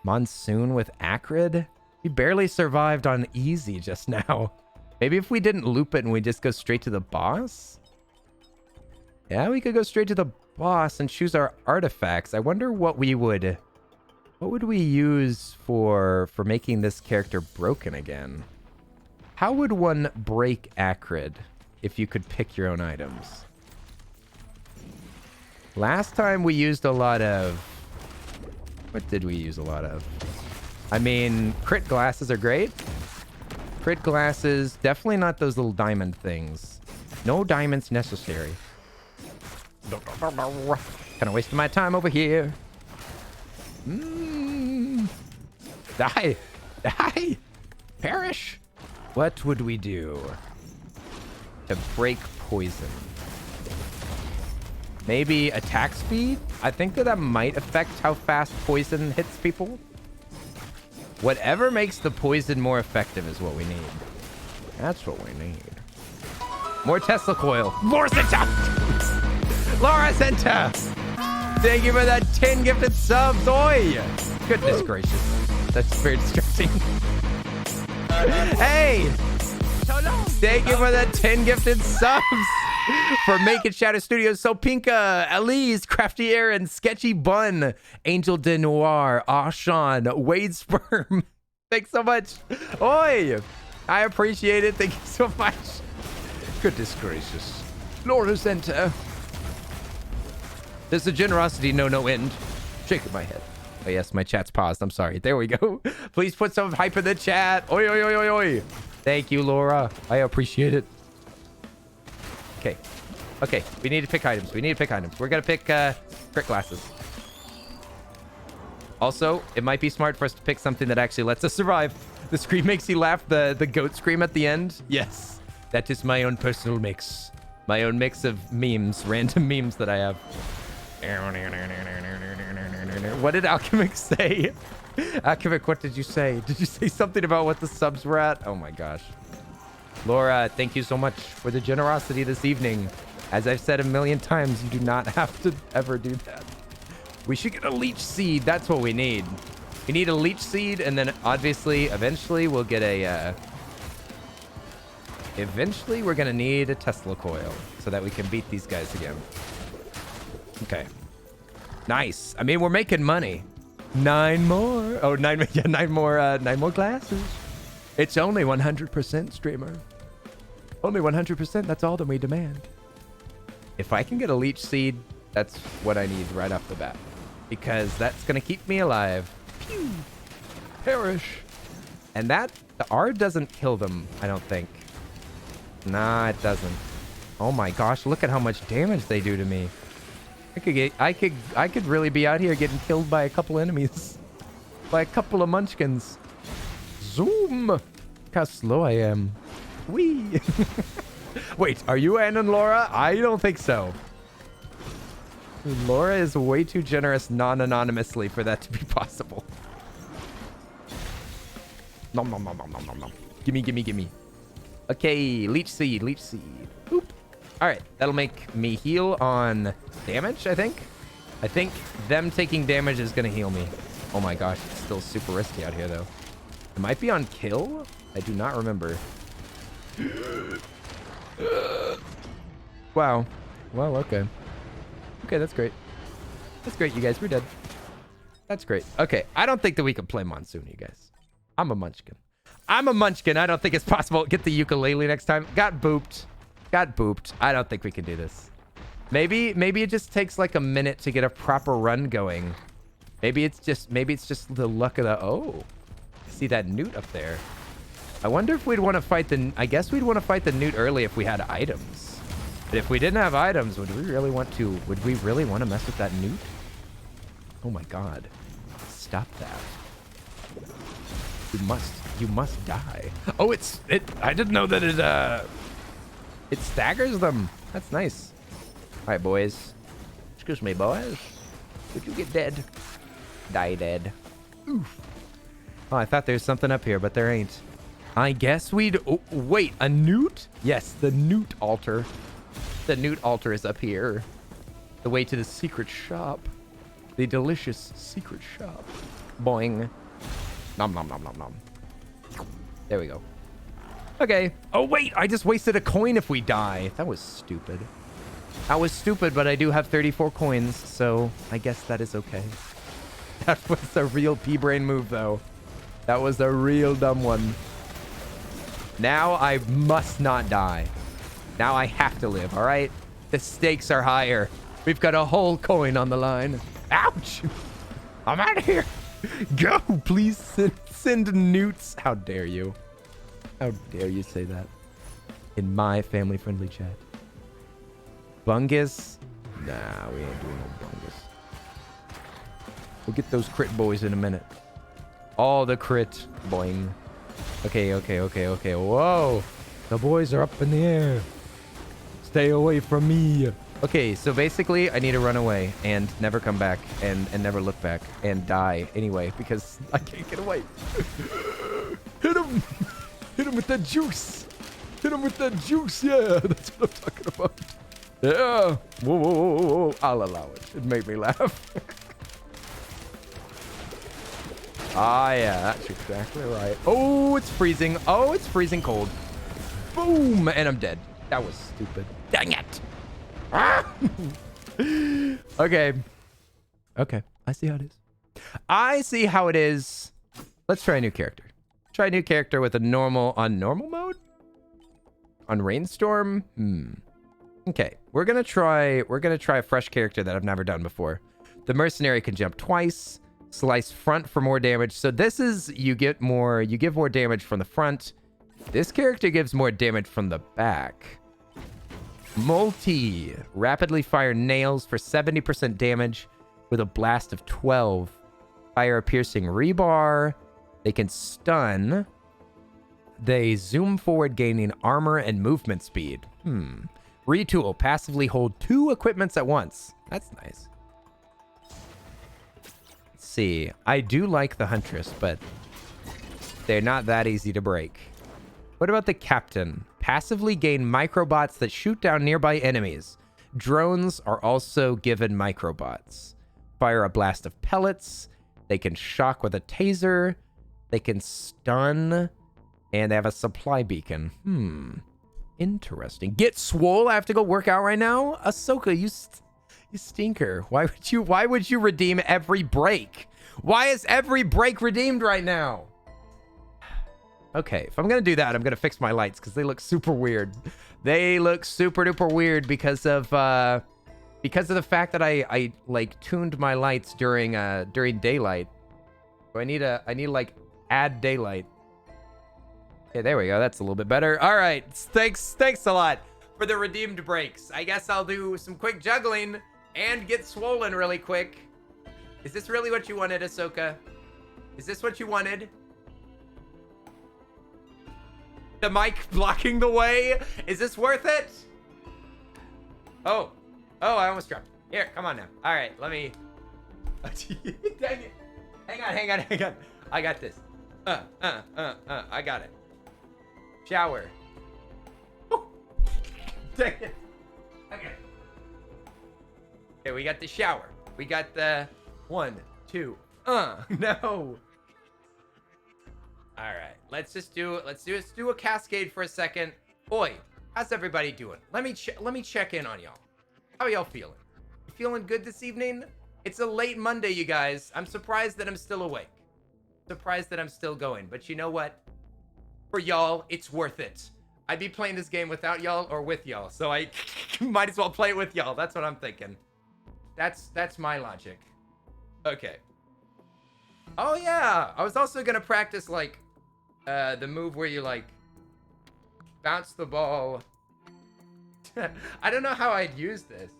Monsoon with Acrid? We barely survived on easy just now. Maybe if we didn't loop it and we just go straight to the boss? Yeah, we could go straight to the boss and choose our artifacts. I wonder what we would... What would we use for making this character broken again? How would one break Acrid if you could pick your own items? Last time we used a lot of... What did we use a lot of? I mean, crit glasses are great. Crit glasses, definitely not those little diamond things. No diamonds necessary. Kind of wasting my time over here. Die. Die. Perish. What would we do to break poison? Maybe attack speed? I think that might affect how fast poison hits people. Whatever makes the poison more effective is what we need. That's what we need. More Tesla coil. More Senta! Laura Senta! Thank you for that 10 gifted subs. Oi! Goodness gracious. That's very distressing. Hey! Thank you for that 10 gifted subs for making Shadow Studios so Pinka, Elise, Crafty Aaron, Sketchy Bun, Angel de Noir, Ashan, Wade Sperm. Thanks so much. Oi! I appreciate it. Thank you so much. Goodness gracious. Laura Center. There's a generosity no end. Shaking my head. Oh yes, my chat's paused. I'm sorry. There we go. Please put some hype in the chat. Oi, oi, oi, oi, oi. Thank you, Laura. I appreciate it. Okay. Okay. We need to pick items. We need to pick items. We're going to pick crit glasses. Also, it might be smart for us to pick something that actually lets us survive. The scream makes you laugh. The goat scream at the end. Yes. That is my own personal mix. My own mix of memes. Random memes that I have. What did Alchemic say? Alchemic, what did you say? Did you say something about what the subs were at? Oh my gosh. Laura, thank you so much for the generosity this evening. As I've said a million times, you do not have to ever do that. We should get a leech seed. That's what we need. We need a leech seed, and then obviously, eventually, we'll get a... Eventually, we're going to need a Tesla coil so that we can beat these guys again. Okay. Nice. I mean, we're making money. 9 more. Oh, 9, yeah, 9 more glasses. It's only 100%, streamer. Only 100%. That's all that we demand. If I can get a leech seed, that's what I need right off the bat. Because that's going to keep me alive. Pew. Perish. And that, the R doesn't kill them, I don't think. Nah, it doesn't. Oh my gosh, look at how much damage they do to me. I could really be out here getting killed by a couple enemies. By a couple of munchkins. Zoom. Look how slow I am. Whee. Wait, are you Ann and Laura? I don't think so. Laura is way too generous non-anonymously for that to be possible. Nom nom nom nom nom nom nom. Gimme, gimme, gimme. Okay, leech seed, leech seed. Boop. All right, that'll make me heal on damage, I think. I think them taking damage is going to heal me. Oh my gosh, it's still super risky out here, though. It might be on kill? I do not remember. Wow. Well, okay. Okay, that's great. That's great, you guys. We're dead. That's great. Okay, I don't think that we can play Monsoon, you guys. I'm a munchkin. I'm a munchkin. I don't think it's possible. Get the ukulele next time. Got booped. Got booped. I don't think we can do this. Maybe it just takes like a minute to get a proper run going. Maybe it's just the luck of the... Oh, see that newt up there. I wonder if we'd want to fight the... I guess we'd want to fight the newt early if we had items. But if we didn't have items, would we really want to mess with that newt? Oh my god. Stop that. You must die. Oh, I didn't know that it staggers them. That's nice. All right, boys. Excuse me, boys. Would you get dead? Die dead. Oof. Oh, I thought there was something up here, but there ain't. I guess we'd... Oh, wait, a newt? Yes, the newt altar. The newt altar is up here. The way to the secret shop. The delicious secret shop. Boing. Nom nom nom nom nom. There we go. Okay. Oh, wait, I just wasted a coin if we die. That was stupid. That was stupid, but I do have 34 coins, so I guess that is okay. That was a real pea-brain move, though. That was a real dumb one. Now I must not die. Now I have to live, all right? The stakes are higher. We've got a whole coin on the line. Ouch! I'm out of here. Go, please send newts. How dare you? How dare you say that in my family-friendly chat? Bungus? Nah, we ain't doing no bungus. We'll get those crit boys in a minute. All the crit. Boing. Okay. Whoa. The boys are up in the air. Stay away from me. Okay, so basically, I need to run away and never come back and never look back and die anyway because I can't get away. Hit him! Hit him with that juice! Hit him with that juice! Yeah, that's what I'm talking about. Yeah! Whoa. I'll allow it. It made me laugh. Ah, yeah, that's exactly right. Oh, it's freezing. Oh, it's freezing cold. Boom! And I'm dead. That was stupid. Dang it! Ah! Okay. I see how it is. Let's try a new character. Try a new character with a normal mode? On Rainstorm? Okay. We're gonna try a fresh character that I've never done before. The mercenary can jump twice, slice front for more damage. So this is you give more damage from the front. This character gives more damage from the back. Multi. Rapidly fire nails for 70% damage with a blast of 12. Fire a piercing rebar. They can stun. They zoom forward, gaining armor and movement speed. Retool. Passively hold 2 equipments at once. That's nice. Let's see. I do like the Huntress, but they're not that easy to break. What about the Captain? passively gain microbots that shoot down nearby enemies. Drones are also given microbots. Fire a blast of pellets. They can shock with a taser. They can stun. And they have a supply beacon. Interesting. Get swole. I have to go work out right now. Ahsoka, you stinker. Why would you redeem every break? Why is every break redeemed right now? Okay, if I'm gonna do that, I'm gonna fix my lights because they look super weird. They look super duper weird because of the fact that I like tuned my lights during daylight. So I need to like add daylight. Okay, there we go. That's a little bit better. All right, thanks a lot for the redeemed breaks. I guess I'll do some quick juggling and get swollen really quick. Is this really what you wanted, Ahsoka? Is this what you wanted? The mic blocking the way? Is this worth it? Oh, I almost dropped it. Here, come on now. All right, let me... Dang it. Hang on. I got this. I got it. Shower. Dang it. Okay. Okay, we got the shower. We got the 1, 2. No. All right, let's do a cascade for a second. Oi, how's everybody doing? Let me check in on y'all. How are y'all feeling? You feeling good this evening? It's a late Monday, you guys. I'm surprised that I'm still awake. Surprised that I'm still going. But you know what? For y'all, it's worth it. I'd be playing this game without y'all or with y'all, so I might as well play it with y'all. That's what I'm thinking. That's my logic. Okay. Oh yeah, I was also gonna practice like the move where you like bounce the ball. I don't know how I'd use this.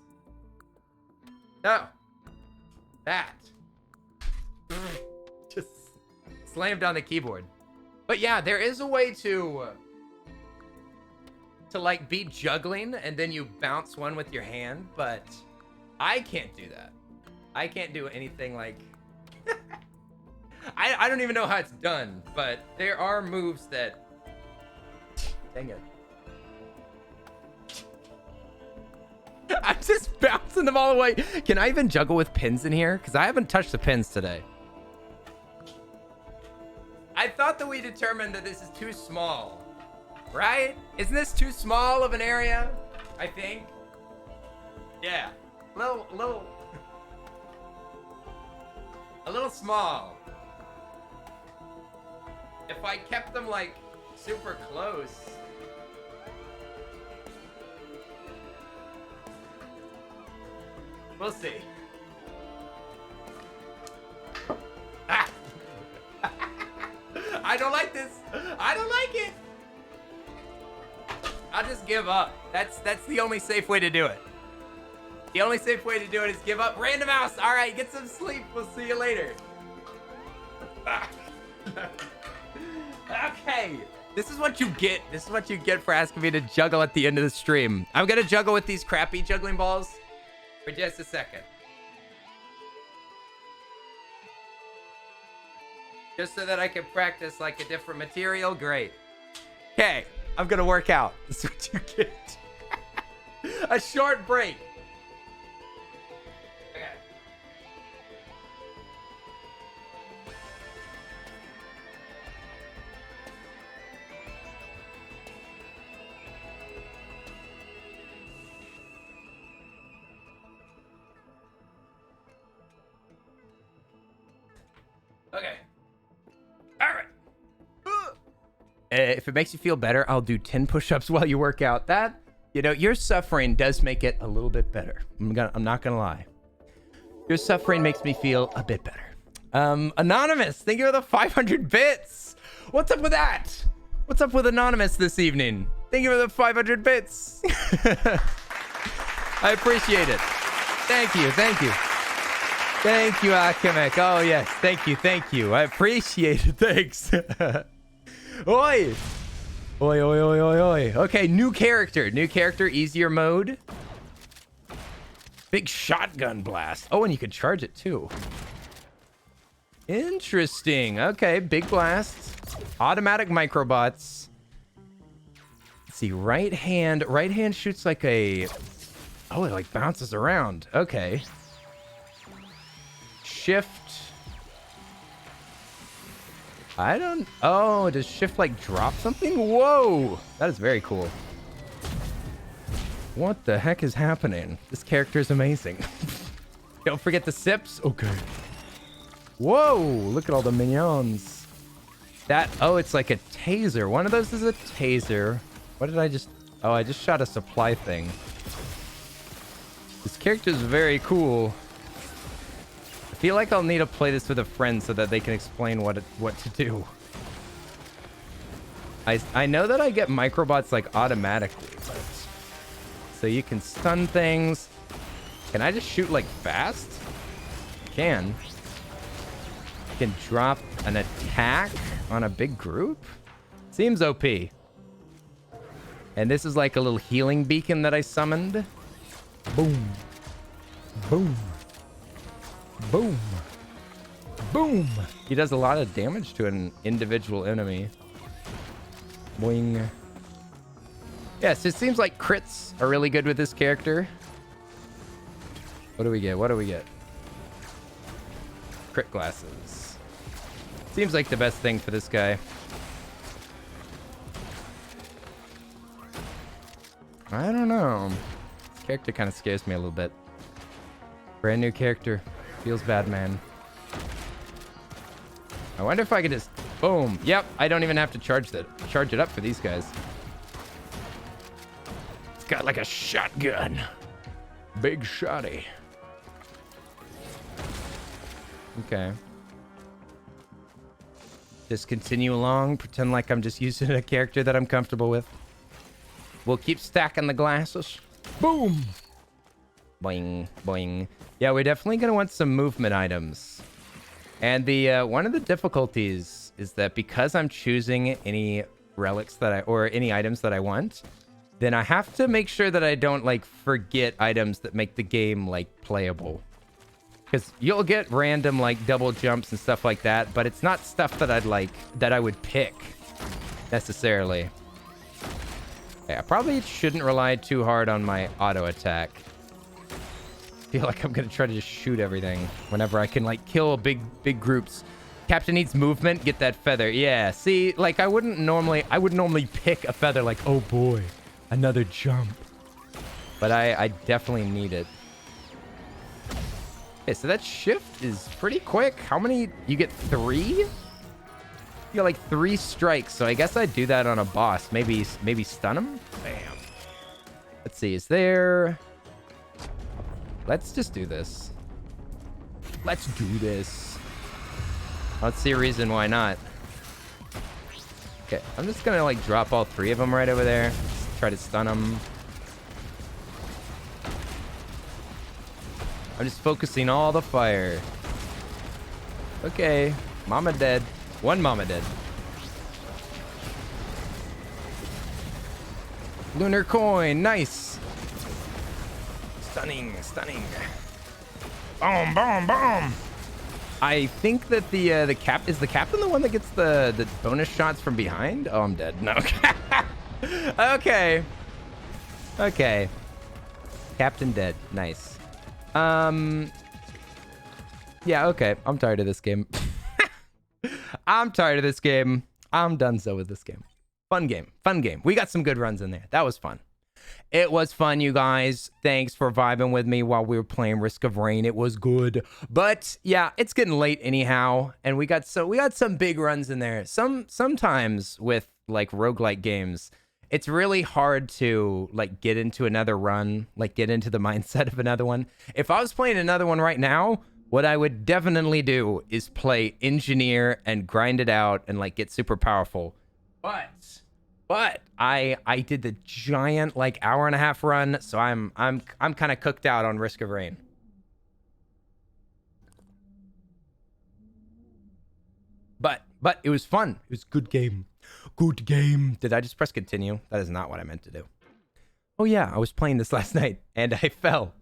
No. That. Just slammed on the keyboard. But yeah, there is a way to like be juggling and then you bounce one with your hand, but I can't do that. I can't do anything like I don't even know how it's done, but there are moves that... Dang it. I'm just bouncing them all away. Can I even juggle with pins in here? Because I haven't touched the pins today. I thought that we determined that this is too small. Right? Isn't this too small of an area? I think. Yeah. A little small. If I kept them like super close. We'll see. Ah. I don't like this. I don't like it. I'll just give up. That's the only safe way to do it. The only safe way to do it is give up. Random mouse. All right, get some sleep. We'll see you later. Okay. This is what you get. This is what you get for asking me to juggle at the end of the stream. I'm going to juggle with these crappy juggling balls for just a second. Just so that I can practice like a different material. Great. Okay. I'm going to work out. This is what you get. A short break. Okay. All right. If it makes you feel better, I'll do 10 push-ups while you work out. That, you know, your suffering does make it a little bit better. I'm not gonna lie. Your suffering makes me feel a bit better. Anonymous, thank you for the 500 bits. What's up with that? What's up with Anonymous this evening? Thank you for the 500 bits. I appreciate it. Thank you. Thank you, Akimik. Oh, yes. Thank you. I appreciate it. Thanks. Oi. Oi. Okay, new character, easier mode. Big shotgun blast. Oh, and you can charge it too. Interesting. Okay, big blast. Automatic microbots. see. Right hand shoots like a... Oh, it like bounces around. Okay. Shift. I don't... Oh, does shift like drop something? Whoa! That is very cool. What the heck is happening? This character is amazing. Don't forget the sips. Okay. Whoa! Look at all the minions. That... Oh, it's like a taser. One of those is a taser. What did I just... Oh, I just shot a supply thing. This character is very cool. I feel like I'll need to play this with a friend so that they can explain what to do. I know that I get microbots like automatically, but... So you can stun things. Can I just shoot like fast? Can. You can drop an attack on a big group? Seems OP. And this is like a little healing beacon that I summoned. Boom. Boom. Boom. Boom. He does a lot of damage to an individual enemy. Boing. Yes, it seems like crits are really good with this character. What do we get? What do we get? Crit glasses. Seems like the best thing for this guy. I don't know. This character kind of scares me a little bit. Brand new character. Feels bad, man. I wonder if I could just... Boom. Yep, I don't even have to charge it up for these guys. It's got like a shotgun. Big shotty. Okay. Just continue along. Pretend like I'm just using a character that I'm comfortable with. We'll keep stacking the glasses. Boom. Boing, boing. Yeah, we're definitely going to want some movement items. And the one of the difficulties is that because I'm choosing any relics or any items that I want, then I have to make sure that I don't like forget items that make the game like playable. Because you'll get random like double jumps and stuff like that, but it's not stuff that I would pick necessarily. Yeah, I probably shouldn't rely too hard on my auto attack. I feel like I'm gonna try to just shoot everything whenever I can like kill big groups. Captain needs movement, get that feather. Yeah, see, like I would normally pick a feather like, oh boy, another jump. But I definitely need it. Okay, so that shift is pretty quick. How many? You get 3? You get like 3 strikes, so I guess I'd do that on a boss. Maybe stun him? Bam. Let's see, is there... Let's just do this. Let's do this. I don't see a reason why not. Okay, I'm just gonna like drop all 3 of them right over there. Just try to stun them. I'm just focusing all the fire. Okay, mama dead. 1 mama dead. Lunar coin, nice. Stunning, stunning. Boom, boom, boom. I think that the captain the one that gets the bonus shots from behind? Oh, I'm dead. No. Okay. Okay. Captain dead. Nice. Yeah, okay. I'm tired of this game. I'm tired of this game. I'm done so with this game. Fun game. Fun game. We got some good runs in there. That was fun. It was fun, you guys. Thanks for vibing with me while we were playing Risk of Rain. It was good. But yeah, it's getting late anyhow. And we got some big runs in there. Sometimes with like roguelike games, it's really hard to like get into another run, like get into the mindset of another one. If I was playing another one right now, what I would definitely do is play Engineer and grind it out and like get super powerful. But I did the giant like hour-and-a-half run, so I'm kind of cooked out on Risk of Rain. But it was fun. It was a good game. Good game. Did I just press continue? That is not what I meant to do. Oh yeah, I was playing this last night and I fell.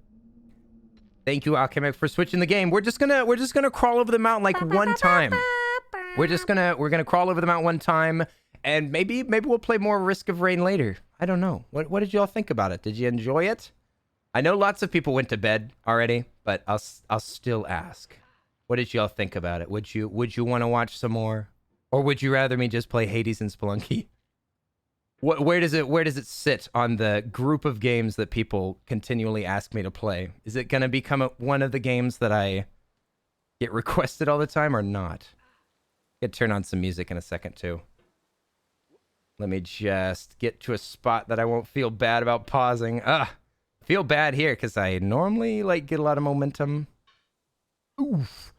Thank you, Alchemic, for switching the game. We're just gonna crawl over the mountain like one time. We're gonna crawl over the mountain one time. And maybe we'll play more Risk of Rain later. I don't know. What did y'all think about it? Did you enjoy it? I know lots of people went to bed already, but I'll still ask. What did y'all think about it? Would you want to watch some more? Or would you rather me just play Hades and Spelunky? Where does it sit on the group of games that people continually ask me to play? Is it going to become one of the games that I get requested all the time or not? I could turn on some music in a second too. Let me just get to a spot that I won't feel bad about pausing. Feel bad here because I normally get a lot of momentum. Oof.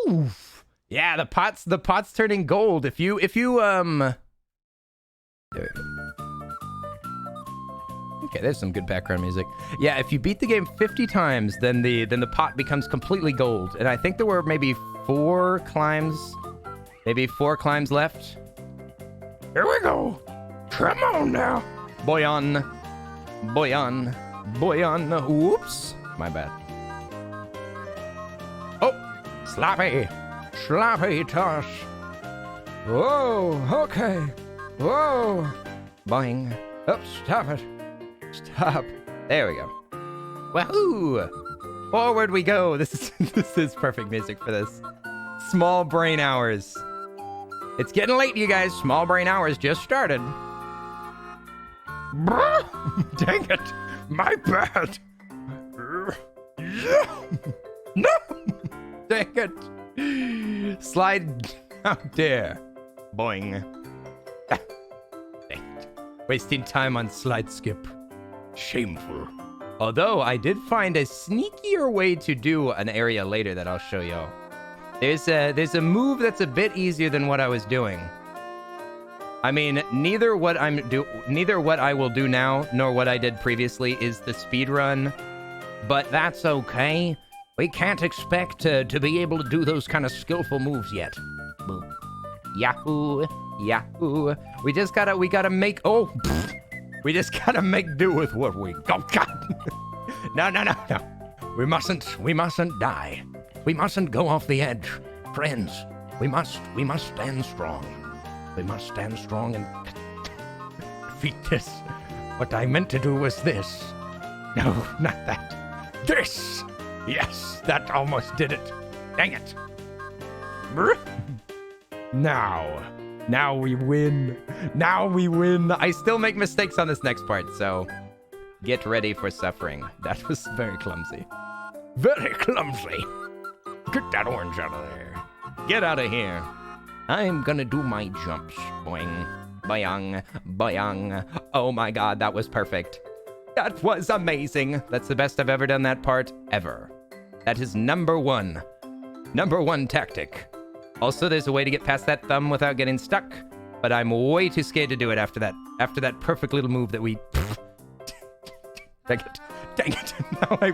Oof. Yeah, the pot's turning gold. If you there we go. Okay, there's some good background music. Yeah, if you beat the game 50 times, then the pot becomes completely gold. And I think there were maybe 4 climbs left. Here we go. Come on now. Boyan. Whoops. My bad. Oh, sloppy toss. Whoa, okay. Whoa. Boing. Oh, stop it. Stop. There we go. Wahoo! Forward we go. This is perfect music for this. Small brain hours. It's getting late, you guys. Small brain hours just started. Dang it. My bad. No! Dang it. Slide out there. Boing. Dang it. Wasting time on slide skip. Shameful. Although I did find a sneakier way to do an area later that I'll show y'all. There's a move that's a bit easier than what I was doing. I mean, neither what I will do now nor what I did previously is the speed run, but that's okay. We can't expect to be able to do those kind of skillful moves yet. Yahoo! We just gotta make we just gotta make do with what we got. No. We mustn't die. We mustn't go off the edge. Friends, we must stand strong. We must stand strong and defeat this. What I meant to do was this. No, not that. This! Yes, that almost did it. Dang it. Now we win. I still make mistakes on this next part, so get ready for suffering. That was very clumsy. Very clumsy. Get that orange out of there. Get out of here. I'm gonna do my jumps. Boing, boing, boing. Oh my god, that was perfect. That was amazing. That's the best I've ever done that part, ever. That is number one. Number one tactic. Also, there's a way to get past that thumb without getting stuck, but I'm way too scared to do it after that perfect little move that we... Dang it. Now I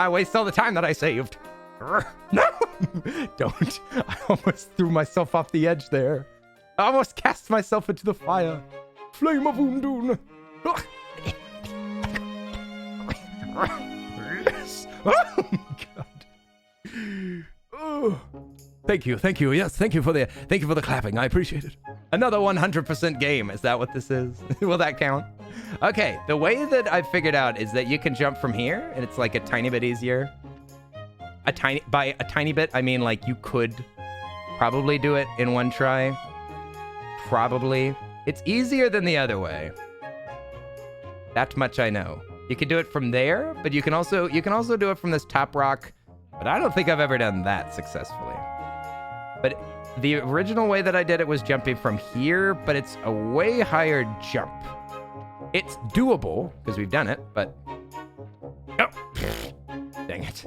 waste all the time that I saved. No! Don't. I almost threw myself off the edge there. I almost cast myself into the fire. Flame of Undun. Yes. Oh, God. Oh. Thank you. Yes, thank you for the clapping. I appreciate it. Another 100% game. Is that what this is? Will that count? Okay, the way that I've figured out is that you can jump from here, and it's like a tiny bit easier. By a tiny bit, I mean like you could probably do it in one try. Probably. It's easier than the other way. That much I know. You can do it from there, but you can also do it from this top rock. But I don't think I've ever done that successfully. But the original way that I did it was jumping from here, but it's a way higher jump. It's doable because we've done it, but oh, dang it.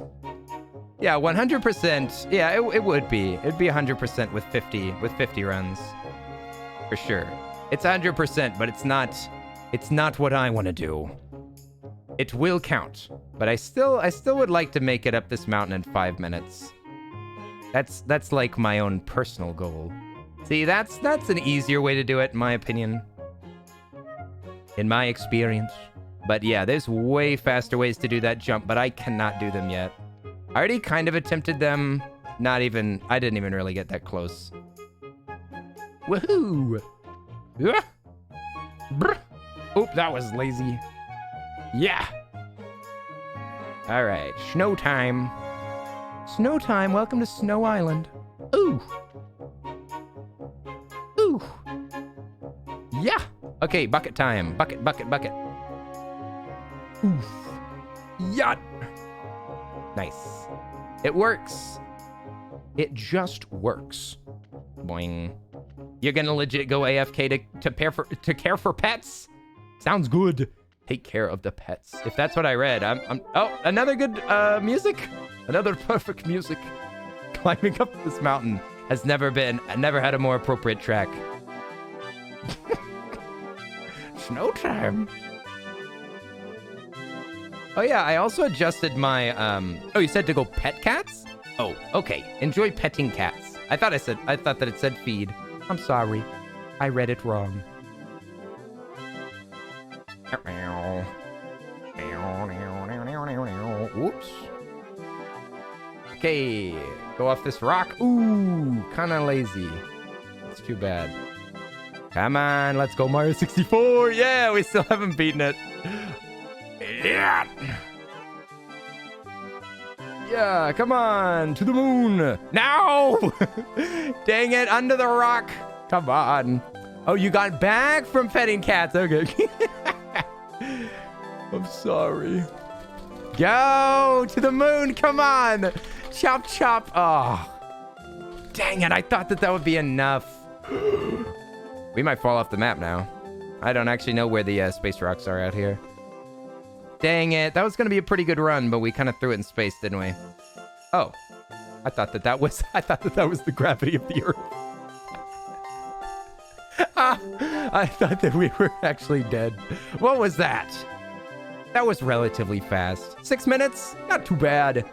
Yeah, 100%. Yeah, it would be. It'd be 100% with 50 runs. For sure. It's 100%, but it's not what I want to do. It will count, but I still would like to make it up this mountain in 5 minutes. That's like my own personal goal. See, that's an easier way to do it, in my opinion. In my experience. But yeah, there's way faster ways to do that jump, but I cannot do them yet. I already kind of attempted them. I didn't even really get that close. Woohoo! Oop, that was lazy. Yeah. All right, snow time. Snow time, welcome to Snow Island. Ooh. Ooh. Yeah. Okay, bucket time. Bucket, bucket, bucket. Oof. Yacht. Nice. It works. It just works. Boing. You're gonna legit go AFK to care for pets? Sounds good. Take care of the pets. If that's what I read, oh, another good music. Another perfect music. Climbing up this mountain has never had a more appropriate track. Snow time. Oh yeah, I also adjusted my oh, you said to go pet cats? Oh, okay. Enjoy petting cats. I thought that it said feed. I'm sorry. I read it wrong. Whoops. Okay, go off this rock. Ooh, kind of lazy. That's too bad. Come on, let's go Mario 64. Yeah, we still haven't beaten it. Yeah. Yeah, come on, to the moon. Now! Dang it, under the rock. Come on. Oh, you got back from petting cats. Okay. I'm sorry. Go to the moon. Come on. Chop, chop. Oh. Dang it, I thought that would be enough. We might fall off the map now. I don't actually know where the space rocks are out here. Dang it. That was going to be a pretty good run, but we kind of threw it in space, didn't we? Oh. I thought that was the gravity of the Earth. I thought that we were actually dead. What was that? That was relatively fast. 6 minutes? Not too bad.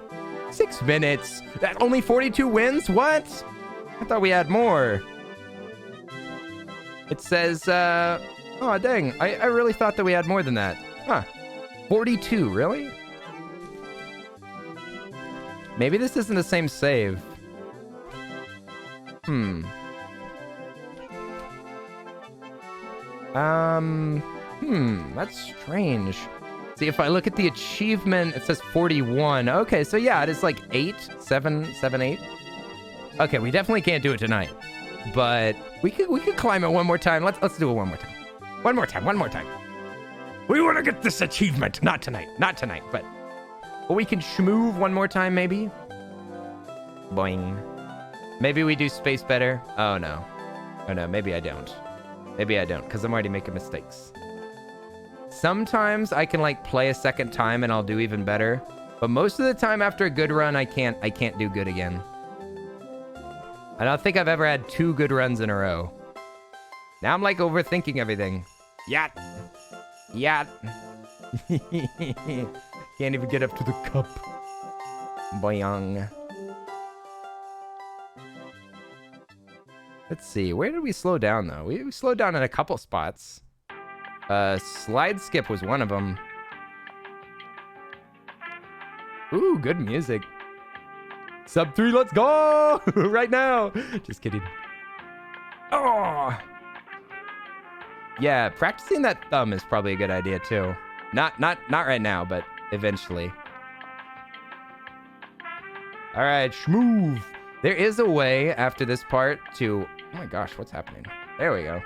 6 minutes. That only 42 wins? What? I thought we had more. It says, oh, dang. I really thought that we had more than that. Huh. 42, really? Maybe this isn't the same save. That's strange. See, if I look at the achievement, it says 41. Okay, so yeah, it is like 8, 7, 8. Okay, we definitely can't do it tonight. But we could climb it one more time. Let's do it one more time. One more time. We want to get this achievement. Not tonight, but we can schmoove one more time, maybe. Boing. Maybe we do space better. Oh no, maybe I don't. Because I'm already making mistakes. Sometimes I can like play a second time and I'll do even better. But most of the time after a good run, I can't do good again. I don't think I've ever had 2 good runs in a row. Now I'm like overthinking everything. Yacht. Can't even get up to the cup. Boing. Let's see. Where did we slow down, though? We slowed down in a couple spots. Slide skip was one of them. Ooh, good music. Sub 3, let's go! Right now! Just kidding. Oh! Yeah, practicing that thumb is probably a good idea, too. Not right now, but eventually. All right, schmoove. There is a way after this part to... Oh my gosh, what's happening? There we go.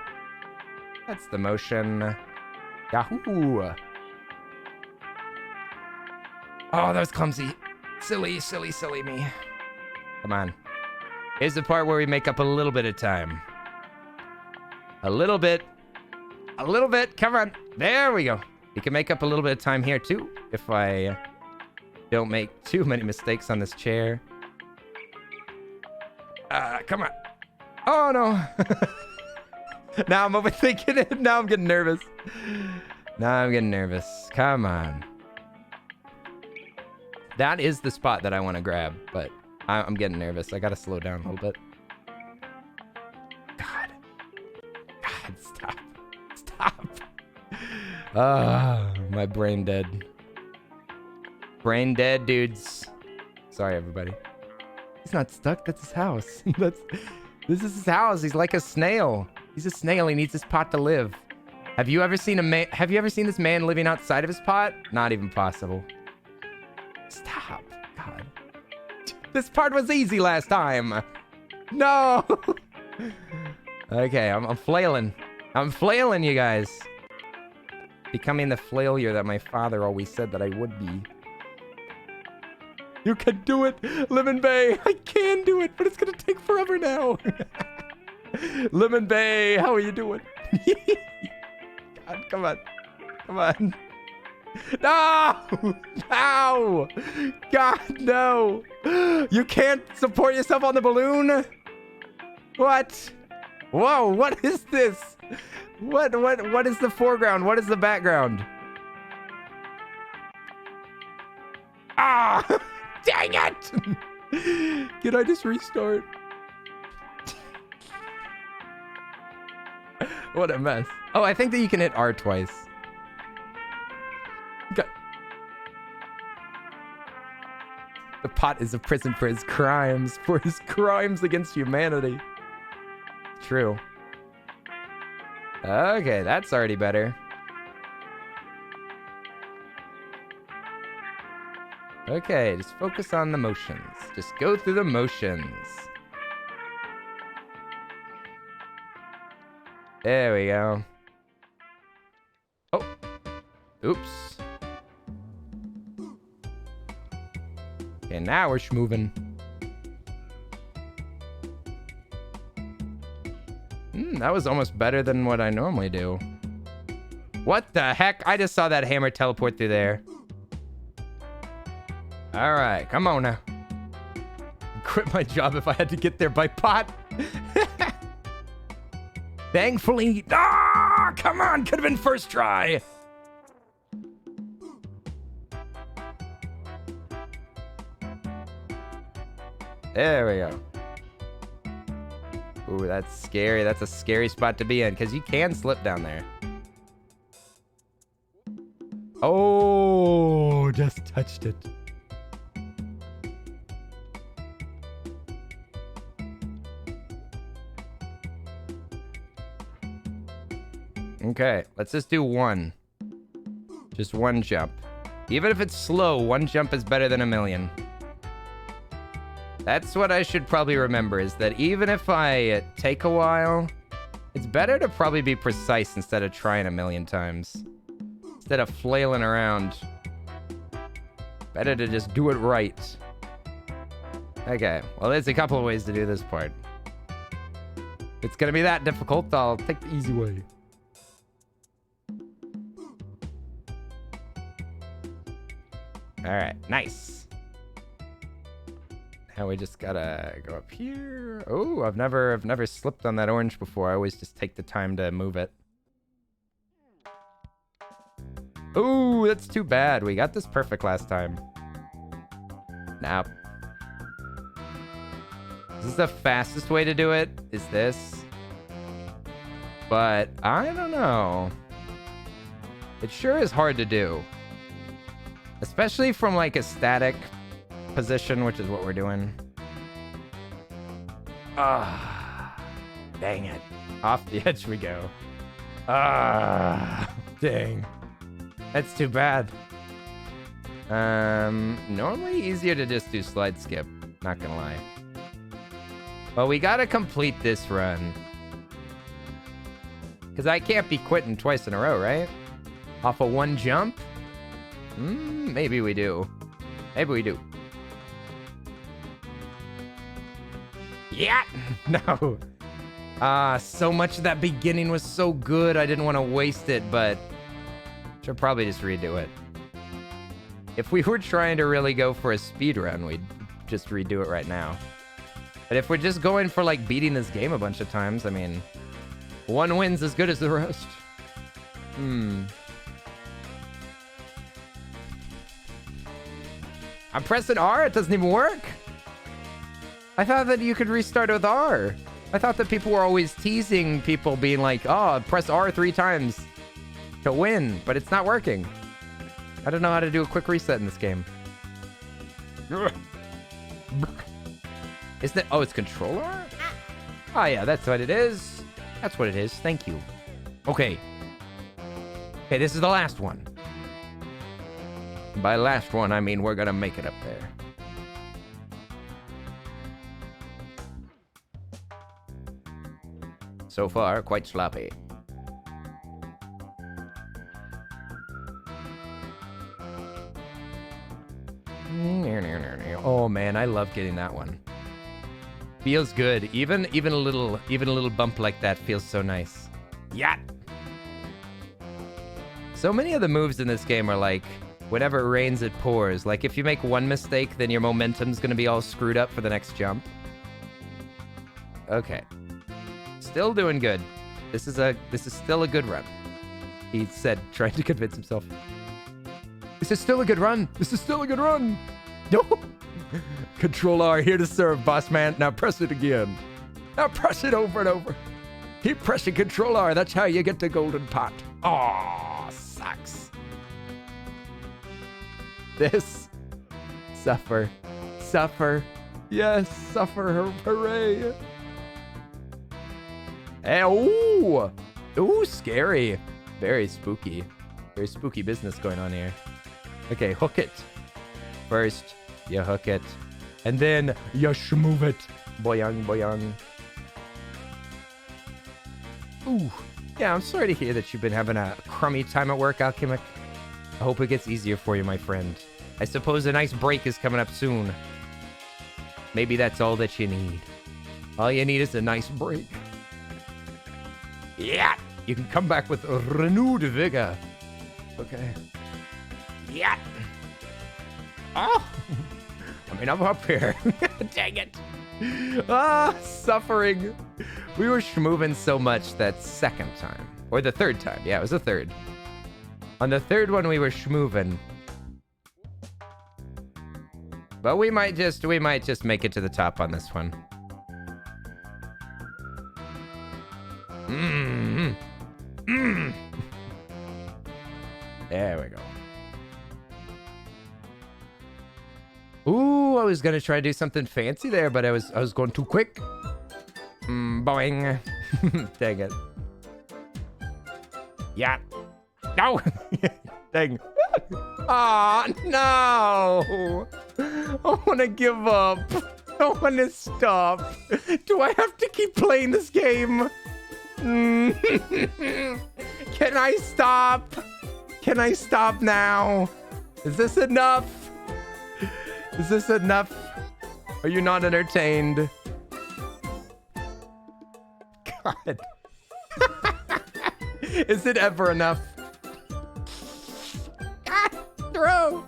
That's the motion. Yahoo! Oh, that was clumsy. Silly me. Come on. Here's the part where we make up a little bit of time. A little bit. Come on. There we go. We can make up a little bit of time here, too, if I don't make too many mistakes on this chair. Come on. Oh, no. Now I'm overthinking it. Now I'm getting nervous. Come on. That is the spot that I want to grab, but I'm getting nervous. I got to slow down a little bit. God, stop. My brain dead. Brain dead, dudes. Sorry, everybody. He's not stuck. That's his house. This is his house. He's like a snail. He's a snail. He needs his pot to live. Have you ever seen this man living outside of his pot? Not even possible. Stop. God. This part was easy last time. No. Okay, I'm flailing. I'm flailing, you guys. Becoming the flailure that my father always said that I would be. You can do it, Lemon Bay. I can do it, but it's gonna take forever now. Lemon Bay, how are you doing? God, come on. Come on. No! No! God, no! You can't support yourself on the balloon? What? Whoa, what is this? What is the foreground? What is the background? Ah! Dang it! Can I just restart? What a mess. Oh, I think that you can hit R twice. Okay. The pot is a prison for his crimes against humanity. True. Okay, that's already better. Okay, just focus on the motions. Just go through the motions. There we go. Oh. Oops. Okay, now we're schmoving. That was almost better than what I normally do. What the heck? I just saw that hammer teleport through there. All right, come on now. Quit my job if I had to get there by pot. Thankfully, come on, could have been first try. There we go. Ooh, that's scary. That's a scary spot to be in because you can slip down there. Oh, just touched it. Okay, let's just do one. Just one jump. Even if it's slow, one jump is better than a million. That's what I should probably remember, is that even if I take a while, it's better to probably be precise instead of trying a million times. Instead of flailing around. Better to just do it right. Okay, well, there's a couple of ways to do this part. If it's gonna be that difficult, I'll take the easy way. Alright, nice. Now we just gotta go up here. Oh, I've never slipped on that orange before. I always just take the time to move it. Oh, that's too bad. We got this perfect last time. Now, this is the fastest way to do it, is this. But I don't know. It sure is hard to do. Especially from like a static position, which is what we're doing. Ah, dang it. Off the edge we go. Ah, dang. That's too bad. Normally easier to just do slide skip, not gonna lie. Well, we gotta complete this run. Because I can't be quitting twice in a row, right? Off of one jump? Maybe we do. Maybe we do. Yeah! No. So much of that beginning was so good, I didn't want to waste it, but should probably just redo it. If we were trying to really go for a speed run, we'd just redo it right now. But if we're just going for like beating this game a bunch of times, I mean, one win's as good as the rest. I'm pressing R, it doesn't even work. I thought that you could restart with R. I thought that people were always teasing people being like, oh, press R 3 times to win, but it's not working. I don't know how to do a quick reset in this game. Isn't it? Oh, it's controller? Oh, yeah, that's what it is. That's what it is. Thank you. Okay. Okay, this is the last one. By last one, I mean we're gonna make it up there. So far, quite sloppy. Oh man, I love getting that one. Feels good. Even a little bump like that feels so nice. Yeah. So many of the moves in this game are like, whenever it rains, it pours. Like if you make one mistake, then your momentum's gonna be all screwed up for the next jump. Okay. Still doing good. This is still a good run. He said, trying to convince himself. This is still a good run. This is still a good run. No. Control R, here to serve, boss man. Now press it again. Now press it over and over. Keep pressing Control R. That's how you get the golden pot. Aw, sucks. This. Suffer. Suffer. Yes, suffer. Hooray. Hey, ooh. Ooh, scary. Very spooky. Very spooky business going on here. Okay, hook it. First, you hook it. And then you shmove it. Boyang, boyang. Ooh. Yeah, I'm sorry to hear that you've been having a crummy time at work, Alchemic. I hope it gets easier for you, my friend. I suppose a nice break is coming up soon. Maybe that's all that you need. All you need is a nice break. Yeah! You can come back with renewed vigor. Okay. Yeah! Oh! I mean, I'm up here. Dang it. Ah, suffering. We were schmoving so much that second time. Or the third time. Yeah, it was the third. On the third one, we were schmoving. But we might just make it to the top on this one. There we go. Ooh, I was gonna try to do something fancy there, but I was going too quick. Boing. Dang it. Yeah. No. Dang. Aw, no. I want to give up. I want to stop. Do I have to keep playing this game? Can I stop? Can I stop now? Is this enough? Is this enough? Are you not entertained? God. Is it ever enough? Ah, throw.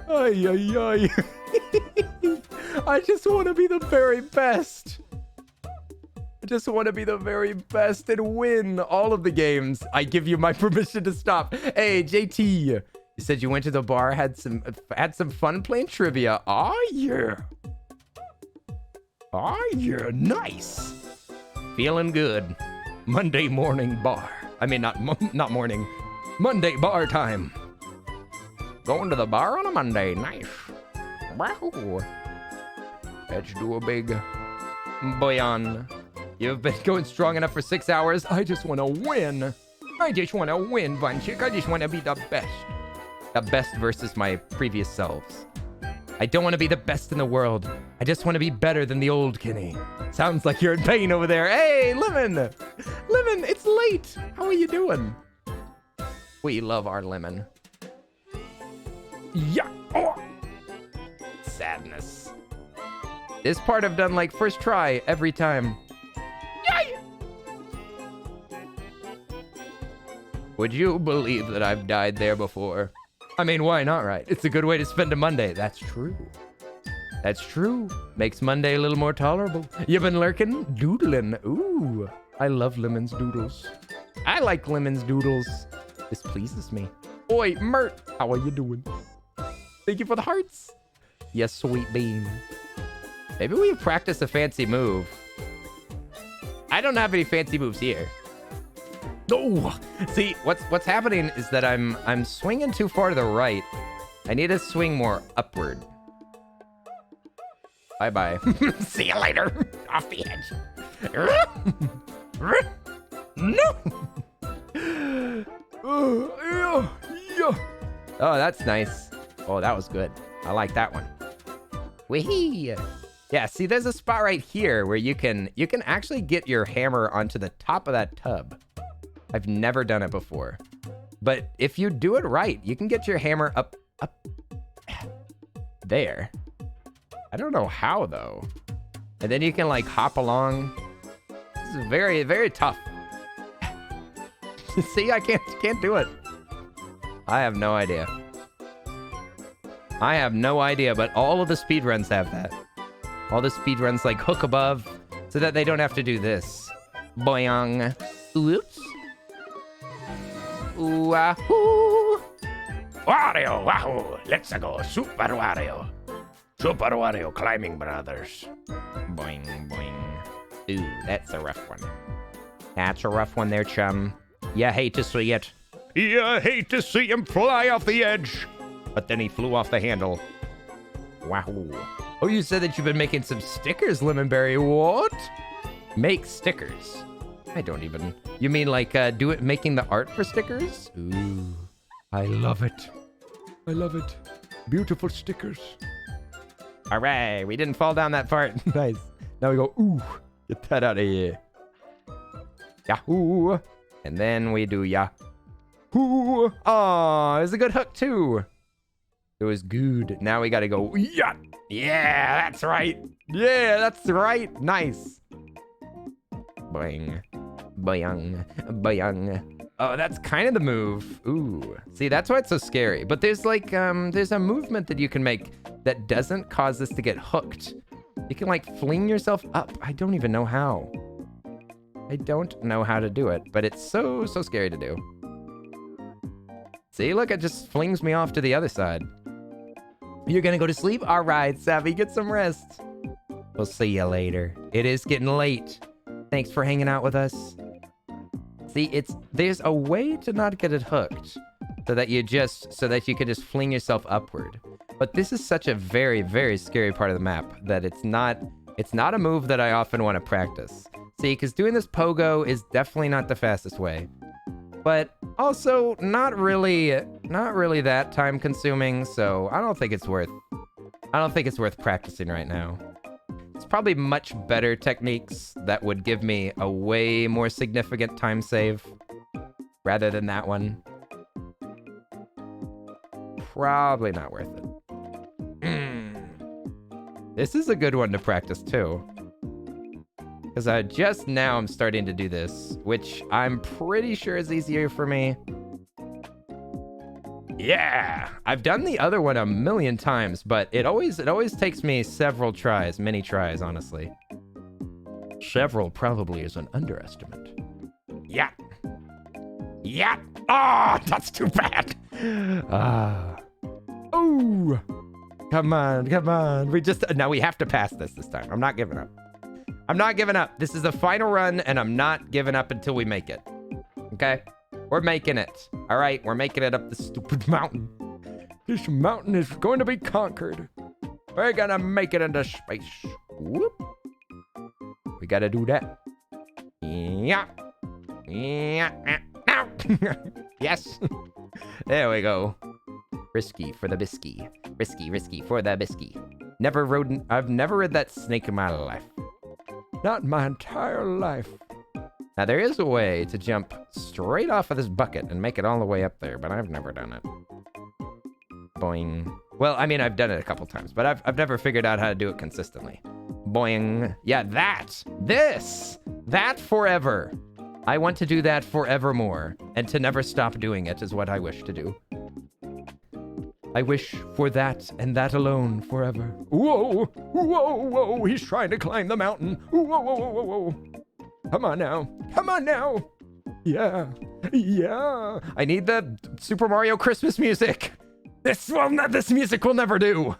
Ay, ay, ay. I just want to be the very best. I just want to be the very best and win all of the games. I give you my permission to stop. Hey, JT, you said you went to the bar, had some fun playing trivia. Oh yeah. Oh yeah, nice. Feeling good. Monday morning bar. I mean, not morning. Monday bar time. Going to the bar on a Monday. Nice. Wow. Let's do a big boyan. You've been going strong enough for 6 hours. I just want to win. I just want to win, Bunchick. I just want to be the best. The best versus my previous selves. I don't want to be the best in the world. I just want to be better than the old Kenny. Sounds like you're in pain over there. Hey, Lemon! Lemon, it's late. How are you doing? We love our Lemon. Yeah. Oh. Sadness. This part I've done like first try every time. Yay! Would you believe that I've died there before? I mean, why not, right? It's a good way to spend a Monday. That's true. That's true. Makes Monday a little more tolerable. You been lurking? Doodling. Ooh, I love Lemon's doodles. I like Lemon's doodles. This pleases me. Oi, Mert, how are you doing? Thank you for the hearts. Yes, sweet bean. Maybe we practice a fancy move. I don't have any fancy moves here. Oh, see, what's happening is that I'm swinging too far to the right. I need to swing more upward. Bye-bye. See you later. Off the edge. No! Oh, that's nice. Oh, that was good. I like that one. Wee! Yeah, see, there's a spot right here where you can actually get your hammer onto the top of that tub. I've never done it before. But if you do it right, you can get your hammer up there. I don't know how, though. And then you can, like, hop along. This is very, very tough. See, I can't do it. I have no idea. I have no idea, but all of the speedruns have that. All the speedruns, like, hook above so that they don't have to do this. Boing. Oops. Wahoo! Wario, wahoo! Let's go, Super Wario. Super Wario Climbing Brothers. Boing, boing. Ooh, that's a rough one. That's a rough one there, chum. You hate to see it. You hate to see him fly off the edge. But then he flew off the handle. Wahoo. Oh, you said that you've been making some stickers, Lemonberry. What? Make stickers? I don't even... You mean like making the art for stickers? Ooh, I love it. I love it. Beautiful stickers. All right, we didn't fall down that part. Nice. Now we go, ooh, get that out of here. Yahoo. And then we do yahoo. Oh, it's a good hook too. It was good. Now we got to go, yeah. Yeah, that's right. Yeah, that's right. Nice. Boing. Boing. Boing. Oh, that's kind of the move. Ooh. See, that's why it's so scary. But there's like, there's a movement that you can make that doesn't cause this to get hooked. You can like fling yourself up. I don't even know how. I don't know how to do it, but it's so scary to do. See, look, it just flings me off to the other side. You're gonna go to sleep? All right, Savvy, get some rest. We'll see you later. It is getting late. Thanks for hanging out with us. See, there's a way to not get it hooked so that you can just fling yourself upward. But this is such a very, very scary part of the map that it's not a move that I often want to practice. See, because doing this pogo is definitely not the fastest way. But also not really that time consuming, so I don't think it's worth practicing right now. It's probably much better techniques that would give me a way more significant time save rather than that one. Probably not worth it. This is a good one to practice too. Because just now I'm starting to do this, which I'm pretty sure is easier for me. Yeah, I've done the other one a million times, but it always takes me several tries, many tries, honestly. Several probably is an underestimate. Yeah. Yeah. Oh, that's too bad. Oh, come on. Now we have to pass this time. I'm not giving up. I'm not giving up. This is the final run, and I'm not giving up until we make it. Okay? We're making it. All right, we're making it up the stupid mountain. This mountain is going to be conquered. We're gonna make it into space. Whoop. We gotta do that. Yeah. Yeah. Now. Yes. There we go. Risky for the bisky. Risky for the bisky. I've never ridden that snake in my life. Not my entire life. Now, there is a way to jump straight off of this bucket and make it all the way up there, but I've never done it. Boing. Well, I mean, I've done it a couple times, but I've never figured out how to do it consistently. Boing. Yeah, that forever. I want to do that forevermore, and to never stop doing it is what I wish to do. I wish for that and that alone forever. Whoa, whoa, whoa, he's trying to climb the mountain. Whoa, whoa, whoa, whoa, whoa. Come on now. Yeah. I need the Super Mario Christmas music. This music will never do.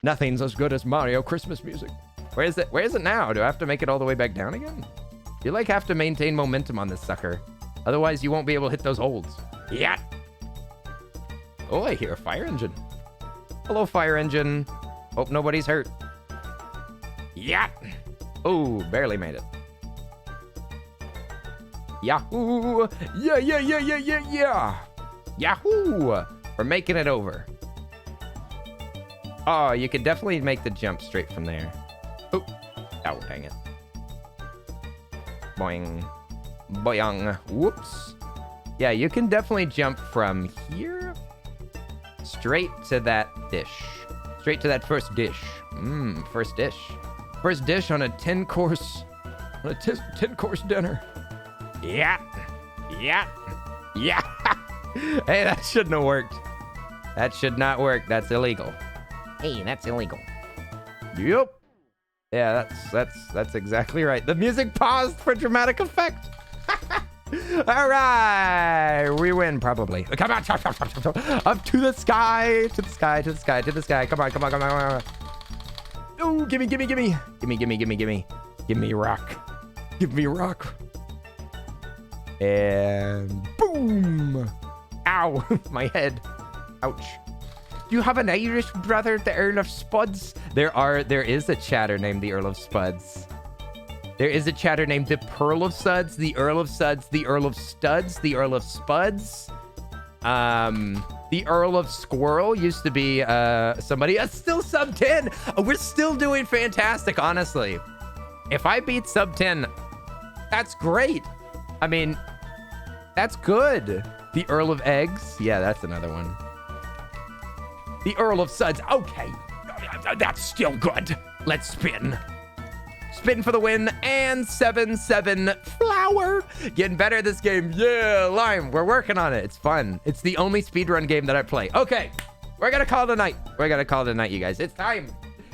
Nothing's as good as Mario Christmas music. Where is it now? Do I have to make it all the way back down again? You like have to maintain momentum on this sucker. Otherwise you won't be able to hit those holds. Yeah. Oh, I hear a fire engine. Hello, fire engine. Hope nobody's hurt. Yeah. Oh, barely made it. Yahoo! Yeah, yeah, yeah, yeah, yeah, yeah! Yahoo! We're making it over. Oh, you can definitely make the jump straight from there. Oh, dang it. Boing. Boing. Whoops. Yeah, you can definitely jump from here straight to that dish. Straight to that first dish. First dish. First dish on a 10-course... On a 10-course dinner. Yeah. Yeah. Yeah. Hey, that shouldn't have worked. That should not work. That's illegal. Hey, that's illegal. Yep. Yeah, that's exactly right. The music paused for dramatic effect. All right, we win probably. Come on, up to the sky, to the sky, to the sky, to the sky. Come on, come on, come on, come on. Oh, gimme, gimme, gimme, gimme, gimme, gimme, gimme, give me rock, give me rock, and boom! Ow, my head. Ouch. Do you have an Irish brother, the Earl of Spuds? There is a chatter named the Earl of Spuds. There is a chatter named the Pearl of Suds, the Earl of Suds, the Earl of Studs, the Earl of Spuds. The Earl of Squirrel used to be somebody. Still sub 10. We're still doing fantastic, honestly. If I beat sub 10, that's great. I mean, that's good. The Earl of Eggs. Yeah, that's another one. The Earl of Suds. Okay. That's still good. Let's spin. Spin for the win, and 7-7 flower. Getting better at this game. Yeah, Lime, we're working on it. It's fun. It's the only speedrun game that I play. Okay, we're gonna call it a night. We're gonna call it a night, you guys. It's time.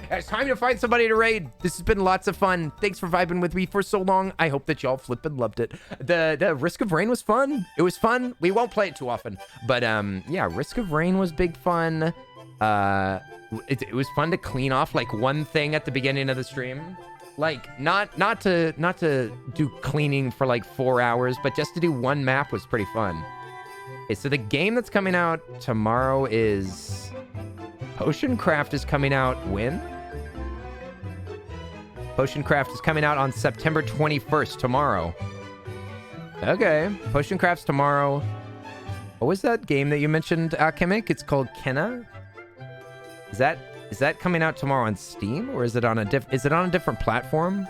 It's time to find somebody to raid. This has been lots of fun. Thanks for vibing with me for so long. I hope that y'all flippin' loved it. The Risk of Rain was fun. It was fun. We won't play it too often, but yeah, Risk of Rain was big fun. It was fun to clean off like one thing at the beginning of the stream. Like, not to do cleaning for like 4 hours, but just to do one map was pretty fun. Okay, so the game that's coming out tomorrow is... Potion Craft is coming out when? Potion Craft is coming out on September 21st, tomorrow. Okay, Potion Craft's tomorrow. What was that game that you mentioned, Alchemic? It's called Kenna? Is that coming out tomorrow on Steam, or is it on a different platform?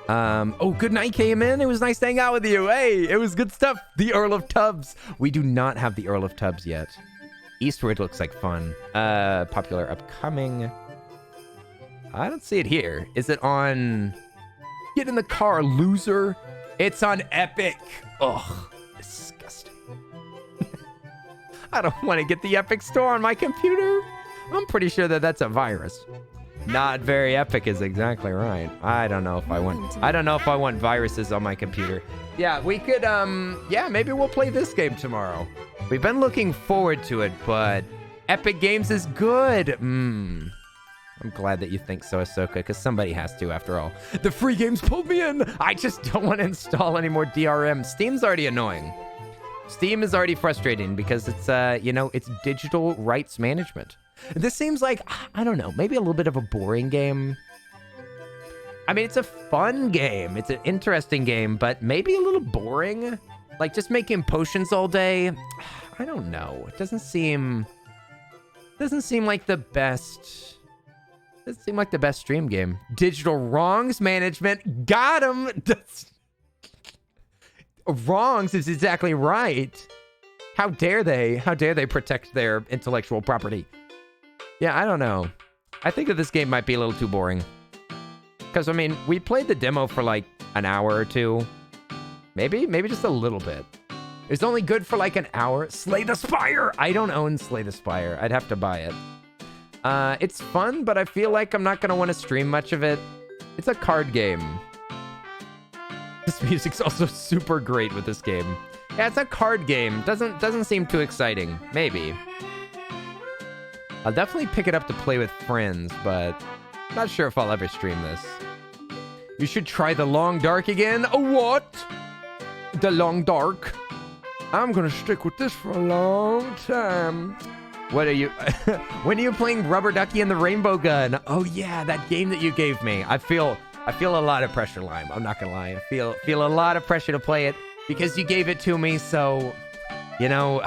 Oh, good night, came in. It was nice to hang out with you. Hey, it was good stuff. The Earl of Tubbs. We do not have the Earl of Tubbs yet. Eastward looks like fun. Popular upcoming. I don't see it here. Is it on... Get in the car, loser. It's on Epic. Ugh, disgusting. I don't want to get the Epic Store on my computer. I'm pretty sure that that's a virus. Not very epic is exactly right. I don't know if I want viruses on my computer. Yeah, we could yeah, maybe we'll play this game tomorrow. We've been looking forward to it, but Epic Games is good. I'm glad that you think so, Ahsoka, because somebody has to, after all. The free games pulled me in. I just don't want to install any more DRM. Steam's already annoying. Steam is already frustrating because it's, you know, it's digital rights management. This seems like, I don't know, maybe a little bit of a boring game. I mean, it's a fun game. It's an interesting game, but maybe a little boring. Like, just making potions all day. I don't know. It doesn't seem like the best... Doesn't seem like the best stream game. Digital wrongs management. Got him! Wrongs is exactly right. How dare they? How dare they protect their intellectual property? Yeah, I don't know. I think that this game might be a little too boring. Because, I mean, we played the demo for like an hour or two. Maybe just a little bit. It's only good for like an hour. Slay the Spire! I don't own Slay the Spire. I'd have to buy it. It's fun, but I feel like I'm not going to want to stream much of it. It's a card game. This music's also super great with this game. Yeah, it's a card game. Doesn't seem too exciting. Maybe. I'll definitely pick it up to play with friends, but not sure if I'll ever stream this. You should try The Long Dark again. Oh, what? The Long Dark? I'm gonna stick with this for a long time. What are you... When are you playing Rubber Ducky and the Rainbow Gun? Oh, yeah, that game that you gave me. I feel I feel a lot of pressure, Lime. I'm not gonna lie. I feel a lot of pressure to play it because you gave it to me. So, you know,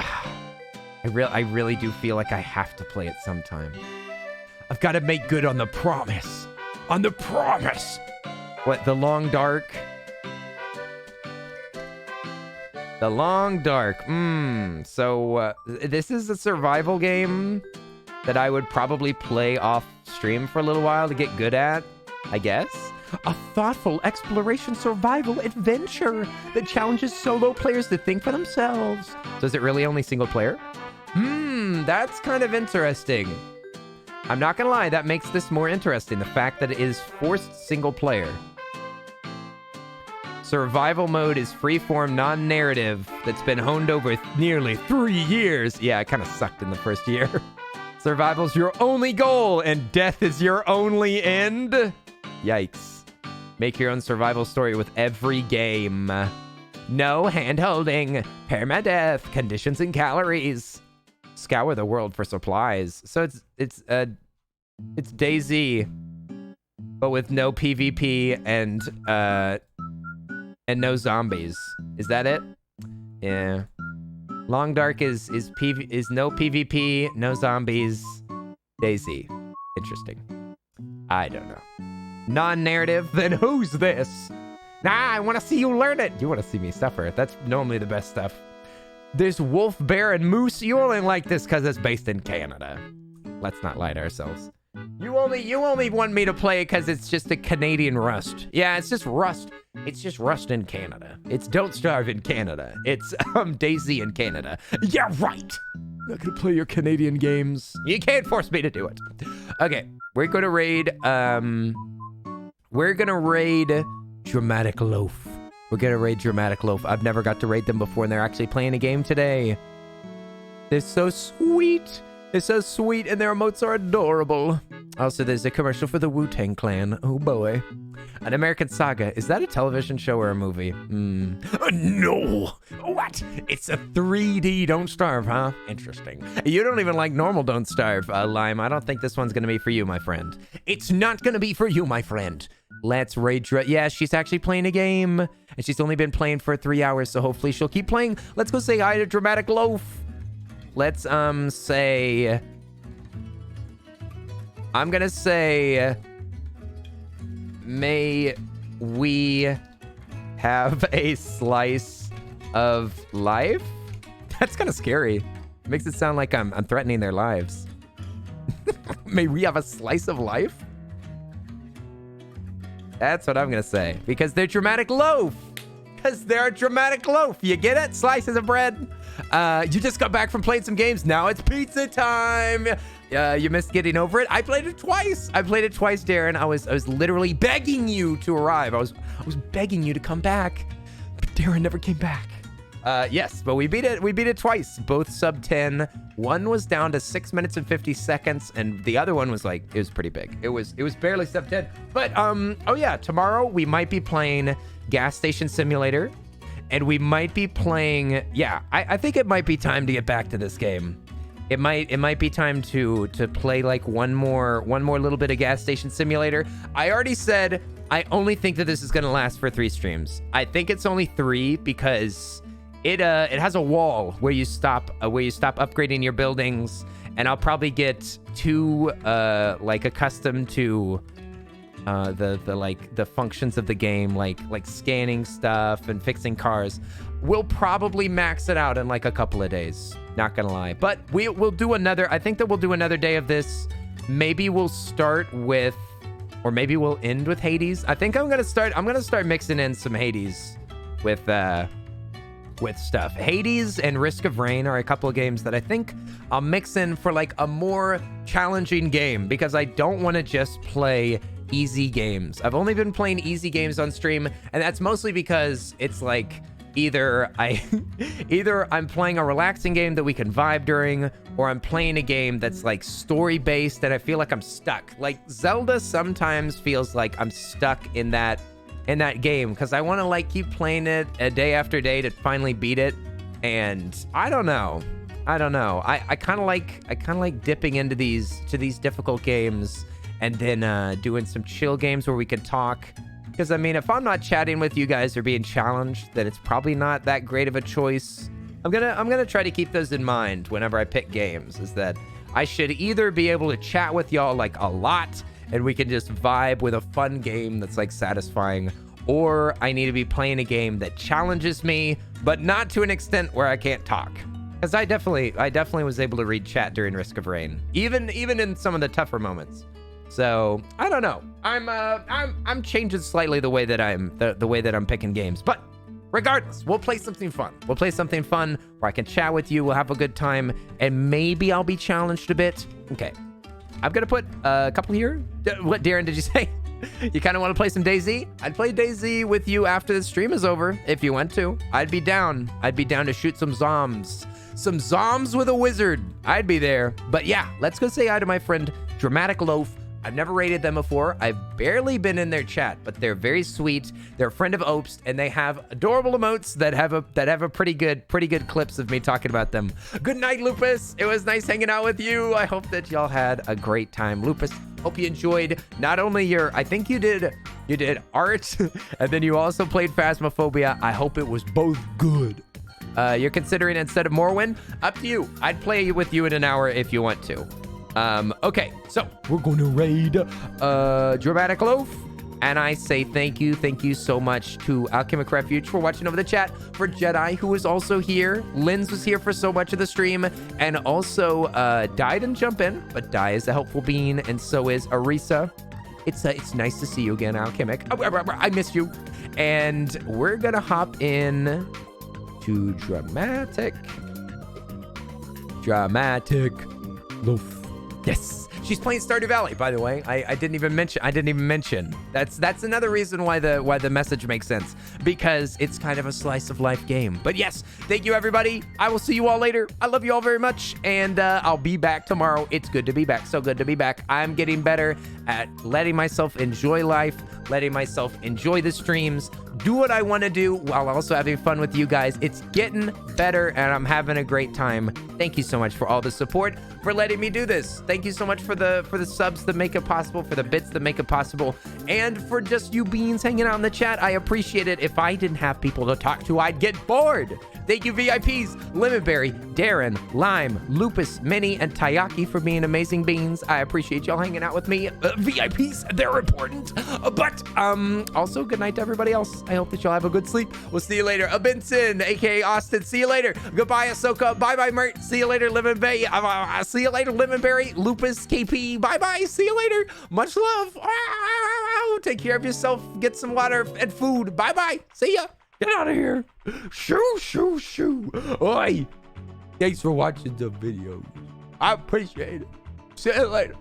I really do feel like I have to play it sometime. I've got to make good on the promise. On the promise. What, the Long Dark? The Long Dark. So this is a survival game that I would probably play off stream for a little while to get good at, I guess. A thoughtful exploration survival adventure that challenges solo players to think for themselves. So is it really only single player? That's kind of interesting. I'm not gonna lie, that makes this more interesting. The fact that it is forced single player. Survival mode is freeform, non-narrative that's been honed over nearly 3 years. Yeah, it kind of sucked in the first year. Survival's your only goal and death is your only end. Yikes. Make your own survival story with every game. No hand-holding, permadeath, conditions and calories. Scour the world for supplies. So it's DayZ, but with no PvP and no zombies. Is that it? Yeah. Long Dark is no PvP, no zombies. DayZ. Interesting. I don't know. Non-narrative, then who's this? Nah, I want to see you learn it. You want to see me suffer. That's normally the best stuff. There's wolf, bear, and moose. You only like this because it's based in Canada. Let's not lie to ourselves. You only want me to play it because it's just a Canadian Rust. Yeah, it's just Rust. It's just Rust in Canada. It's Don't Starve in Canada. It's DayZ in Canada. Yeah, right. I'm not gonna play your Canadian games. You can't force me to do it. Okay, we're gonna raid. We're gonna raid Dramatic Loaf. We're gonna raid Dramatic Loaf. I've never got to raid them before, and they're actually playing a game today. They're so sweet. They're so sweet, and their emotes are adorable. Also, there's a commercial for the Wu-Tang Clan. Oh, boy. An American Saga. Is that a television show or a movie? No. What? It's a 3D Don't Starve, huh? Interesting. You don't even like normal Don't Starve, Lime. I don't think this one's going to be for you, my friend. It's not going to be for you, my friend. Let's raid. Yeah, she's actually playing a game, and she's only been playing for 3 hours, so hopefully she'll keep playing. Let's go say hi to Dramatic Loaf. Let's, say... I'm gonna say... May we have a slice of life? That's kind of scary. It makes it sound like I'm threatening their lives. May we have a slice of life? That's what I'm gonna say. Because they're Dramatic Loaf. Because they're a Dramatic Loaf. You get it? Slices of bread. You just got back from playing some games. Now it's pizza time. You missed getting over it. I played it twice. Darren. I was literally begging you to arrive. I was begging you to come back. But Darren never came back. Yes, but we beat it. We beat it twice. Both sub 10. One was down to 6 minutes and 50 seconds, and the other one was like, it was pretty big. It was barely sub 10. But oh yeah, tomorrow we might be playing Gas Station Simulator. And we might be playing, yeah, I think it might be time to get back to this game. It might be time to play like one more little bit of Gas Station Simulator. I already said I only think that this is gonna last for 3 streams. I think it's only 3 because it has a wall where you stop upgrading your buildings, and I'll probably get too like accustomed to the functions of the game, like scanning stuff and fixing cars. We'll probably max it out in like a couple of days, not gonna lie. But we'll do another, I think that we'll do another day of this. Maybe we'll start with, or maybe we'll end with Hades. I think I'm gonna start mixing in some Hades with stuff. Hades and Risk of Rain are a couple of games that I think I'll mix in for like a more challenging game, because I don't want to just play easy games. I've only been playing easy games on stream, and that's mostly because it's like either I'm playing a relaxing game that we can vibe during, or I'm playing a game that's like story based and I feel like I'm stuck. Like Zelda sometimes feels like I'm stuck in that game because I want to like keep playing it a day after day to finally beat it. And I don't know. I kind of like dipping into these difficult games and then doing some chill games where we can talk. Because, I mean, if I'm not chatting with you guys or being challenged, then it's probably not that great of a choice. I'm gonna try to keep those in mind whenever I pick games, is that I should either be able to chat with y'all like a lot and we can just vibe with a fun game that's like satisfying, or I need to be playing a game that challenges me, but not to an extent where I can't talk. Because I definitely was able to read chat during Risk of Rain, even in some of the tougher moments. So I don't know. I'm changing slightly the way that the way that I'm picking games, but regardless, we'll play something fun. We'll play something fun where I can chat with you. We'll have a good time, and maybe I'll be challenged a bit. Okay, I'm gonna put a couple here. What, Darren, did you say? You kind of want to play some DayZ? I'd play DayZ with you after the stream is over if you want to. I'd be down. I'd be down to shoot some zombs. Some zombs with a wizard. I'd be there. But yeah, let's go say hi to my friend Dramatic Loaf. I've never rated them before. I've barely been in their chat, but they're very sweet. They're a friend of Opes, and they have adorable emotes that have a pretty good clips of me talking about them. Good night, Lupus. It was nice hanging out with you. I hope that y'all had a great time. Lupus, hope you enjoyed not only your, I think you did art, and then you also played Phasmophobia. I hope it was both good. You're considering instead of Morrowind? Up to you. I'd play with you in an hour if you want to. Okay, so we're going to raid Dramatic Loaf, and I say thank you so much to Alchemic Refuge for watching over the chat, for Jedi, who was also here. Linz was here for so much of the stream, and also Di didn't jump in, but Di is a helpful being, and so is Arisa. It's nice to see you again, Alchemic. I missed you. And we're gonna hop in to Dramatic Loaf. Yes, she's playing Stardew Valley, by the way. I didn't even mention. That's another reason why the message makes sense, because it's kind of a slice of life game. But yes, thank you, everybody. I will see you all later. I love you all very much, and I'll be back tomorrow. It's good to be back. So good to be back. I'm getting better at letting myself enjoy life, letting myself enjoy the streams, do what I want to do while also having fun with you guys. It's getting better, and I'm having a great time. Thank you so much for all the support, for letting me do this. Thank you so much for the subs that make it possible, for the bits that make it possible, and for just you beings hanging out in the chat. I appreciate it. If I didn't have people to talk to, I'd get bored. Thank you, VIPs, Lemonberry, Darren, Lime, Lupus, Minnie, and Tayaki for being amazing beings. I appreciate y'all hanging out with me. VIPs, they're important. But also, good night to everybody else. I hope that y'all have a good sleep. We'll see you later. Benson, aka Austin. See you later. Goodbye, Ahsoka. Bye-bye, Mert. See you later, Lemonberry. See you later, Lemonberry. Lupus, KP. Bye-bye. See you later. Much love. Take care of yourself. Get some water and food. Bye-bye. See ya. Get out of here. Shoo. Oi. Thanks for watching the video. I appreciate it. See you later.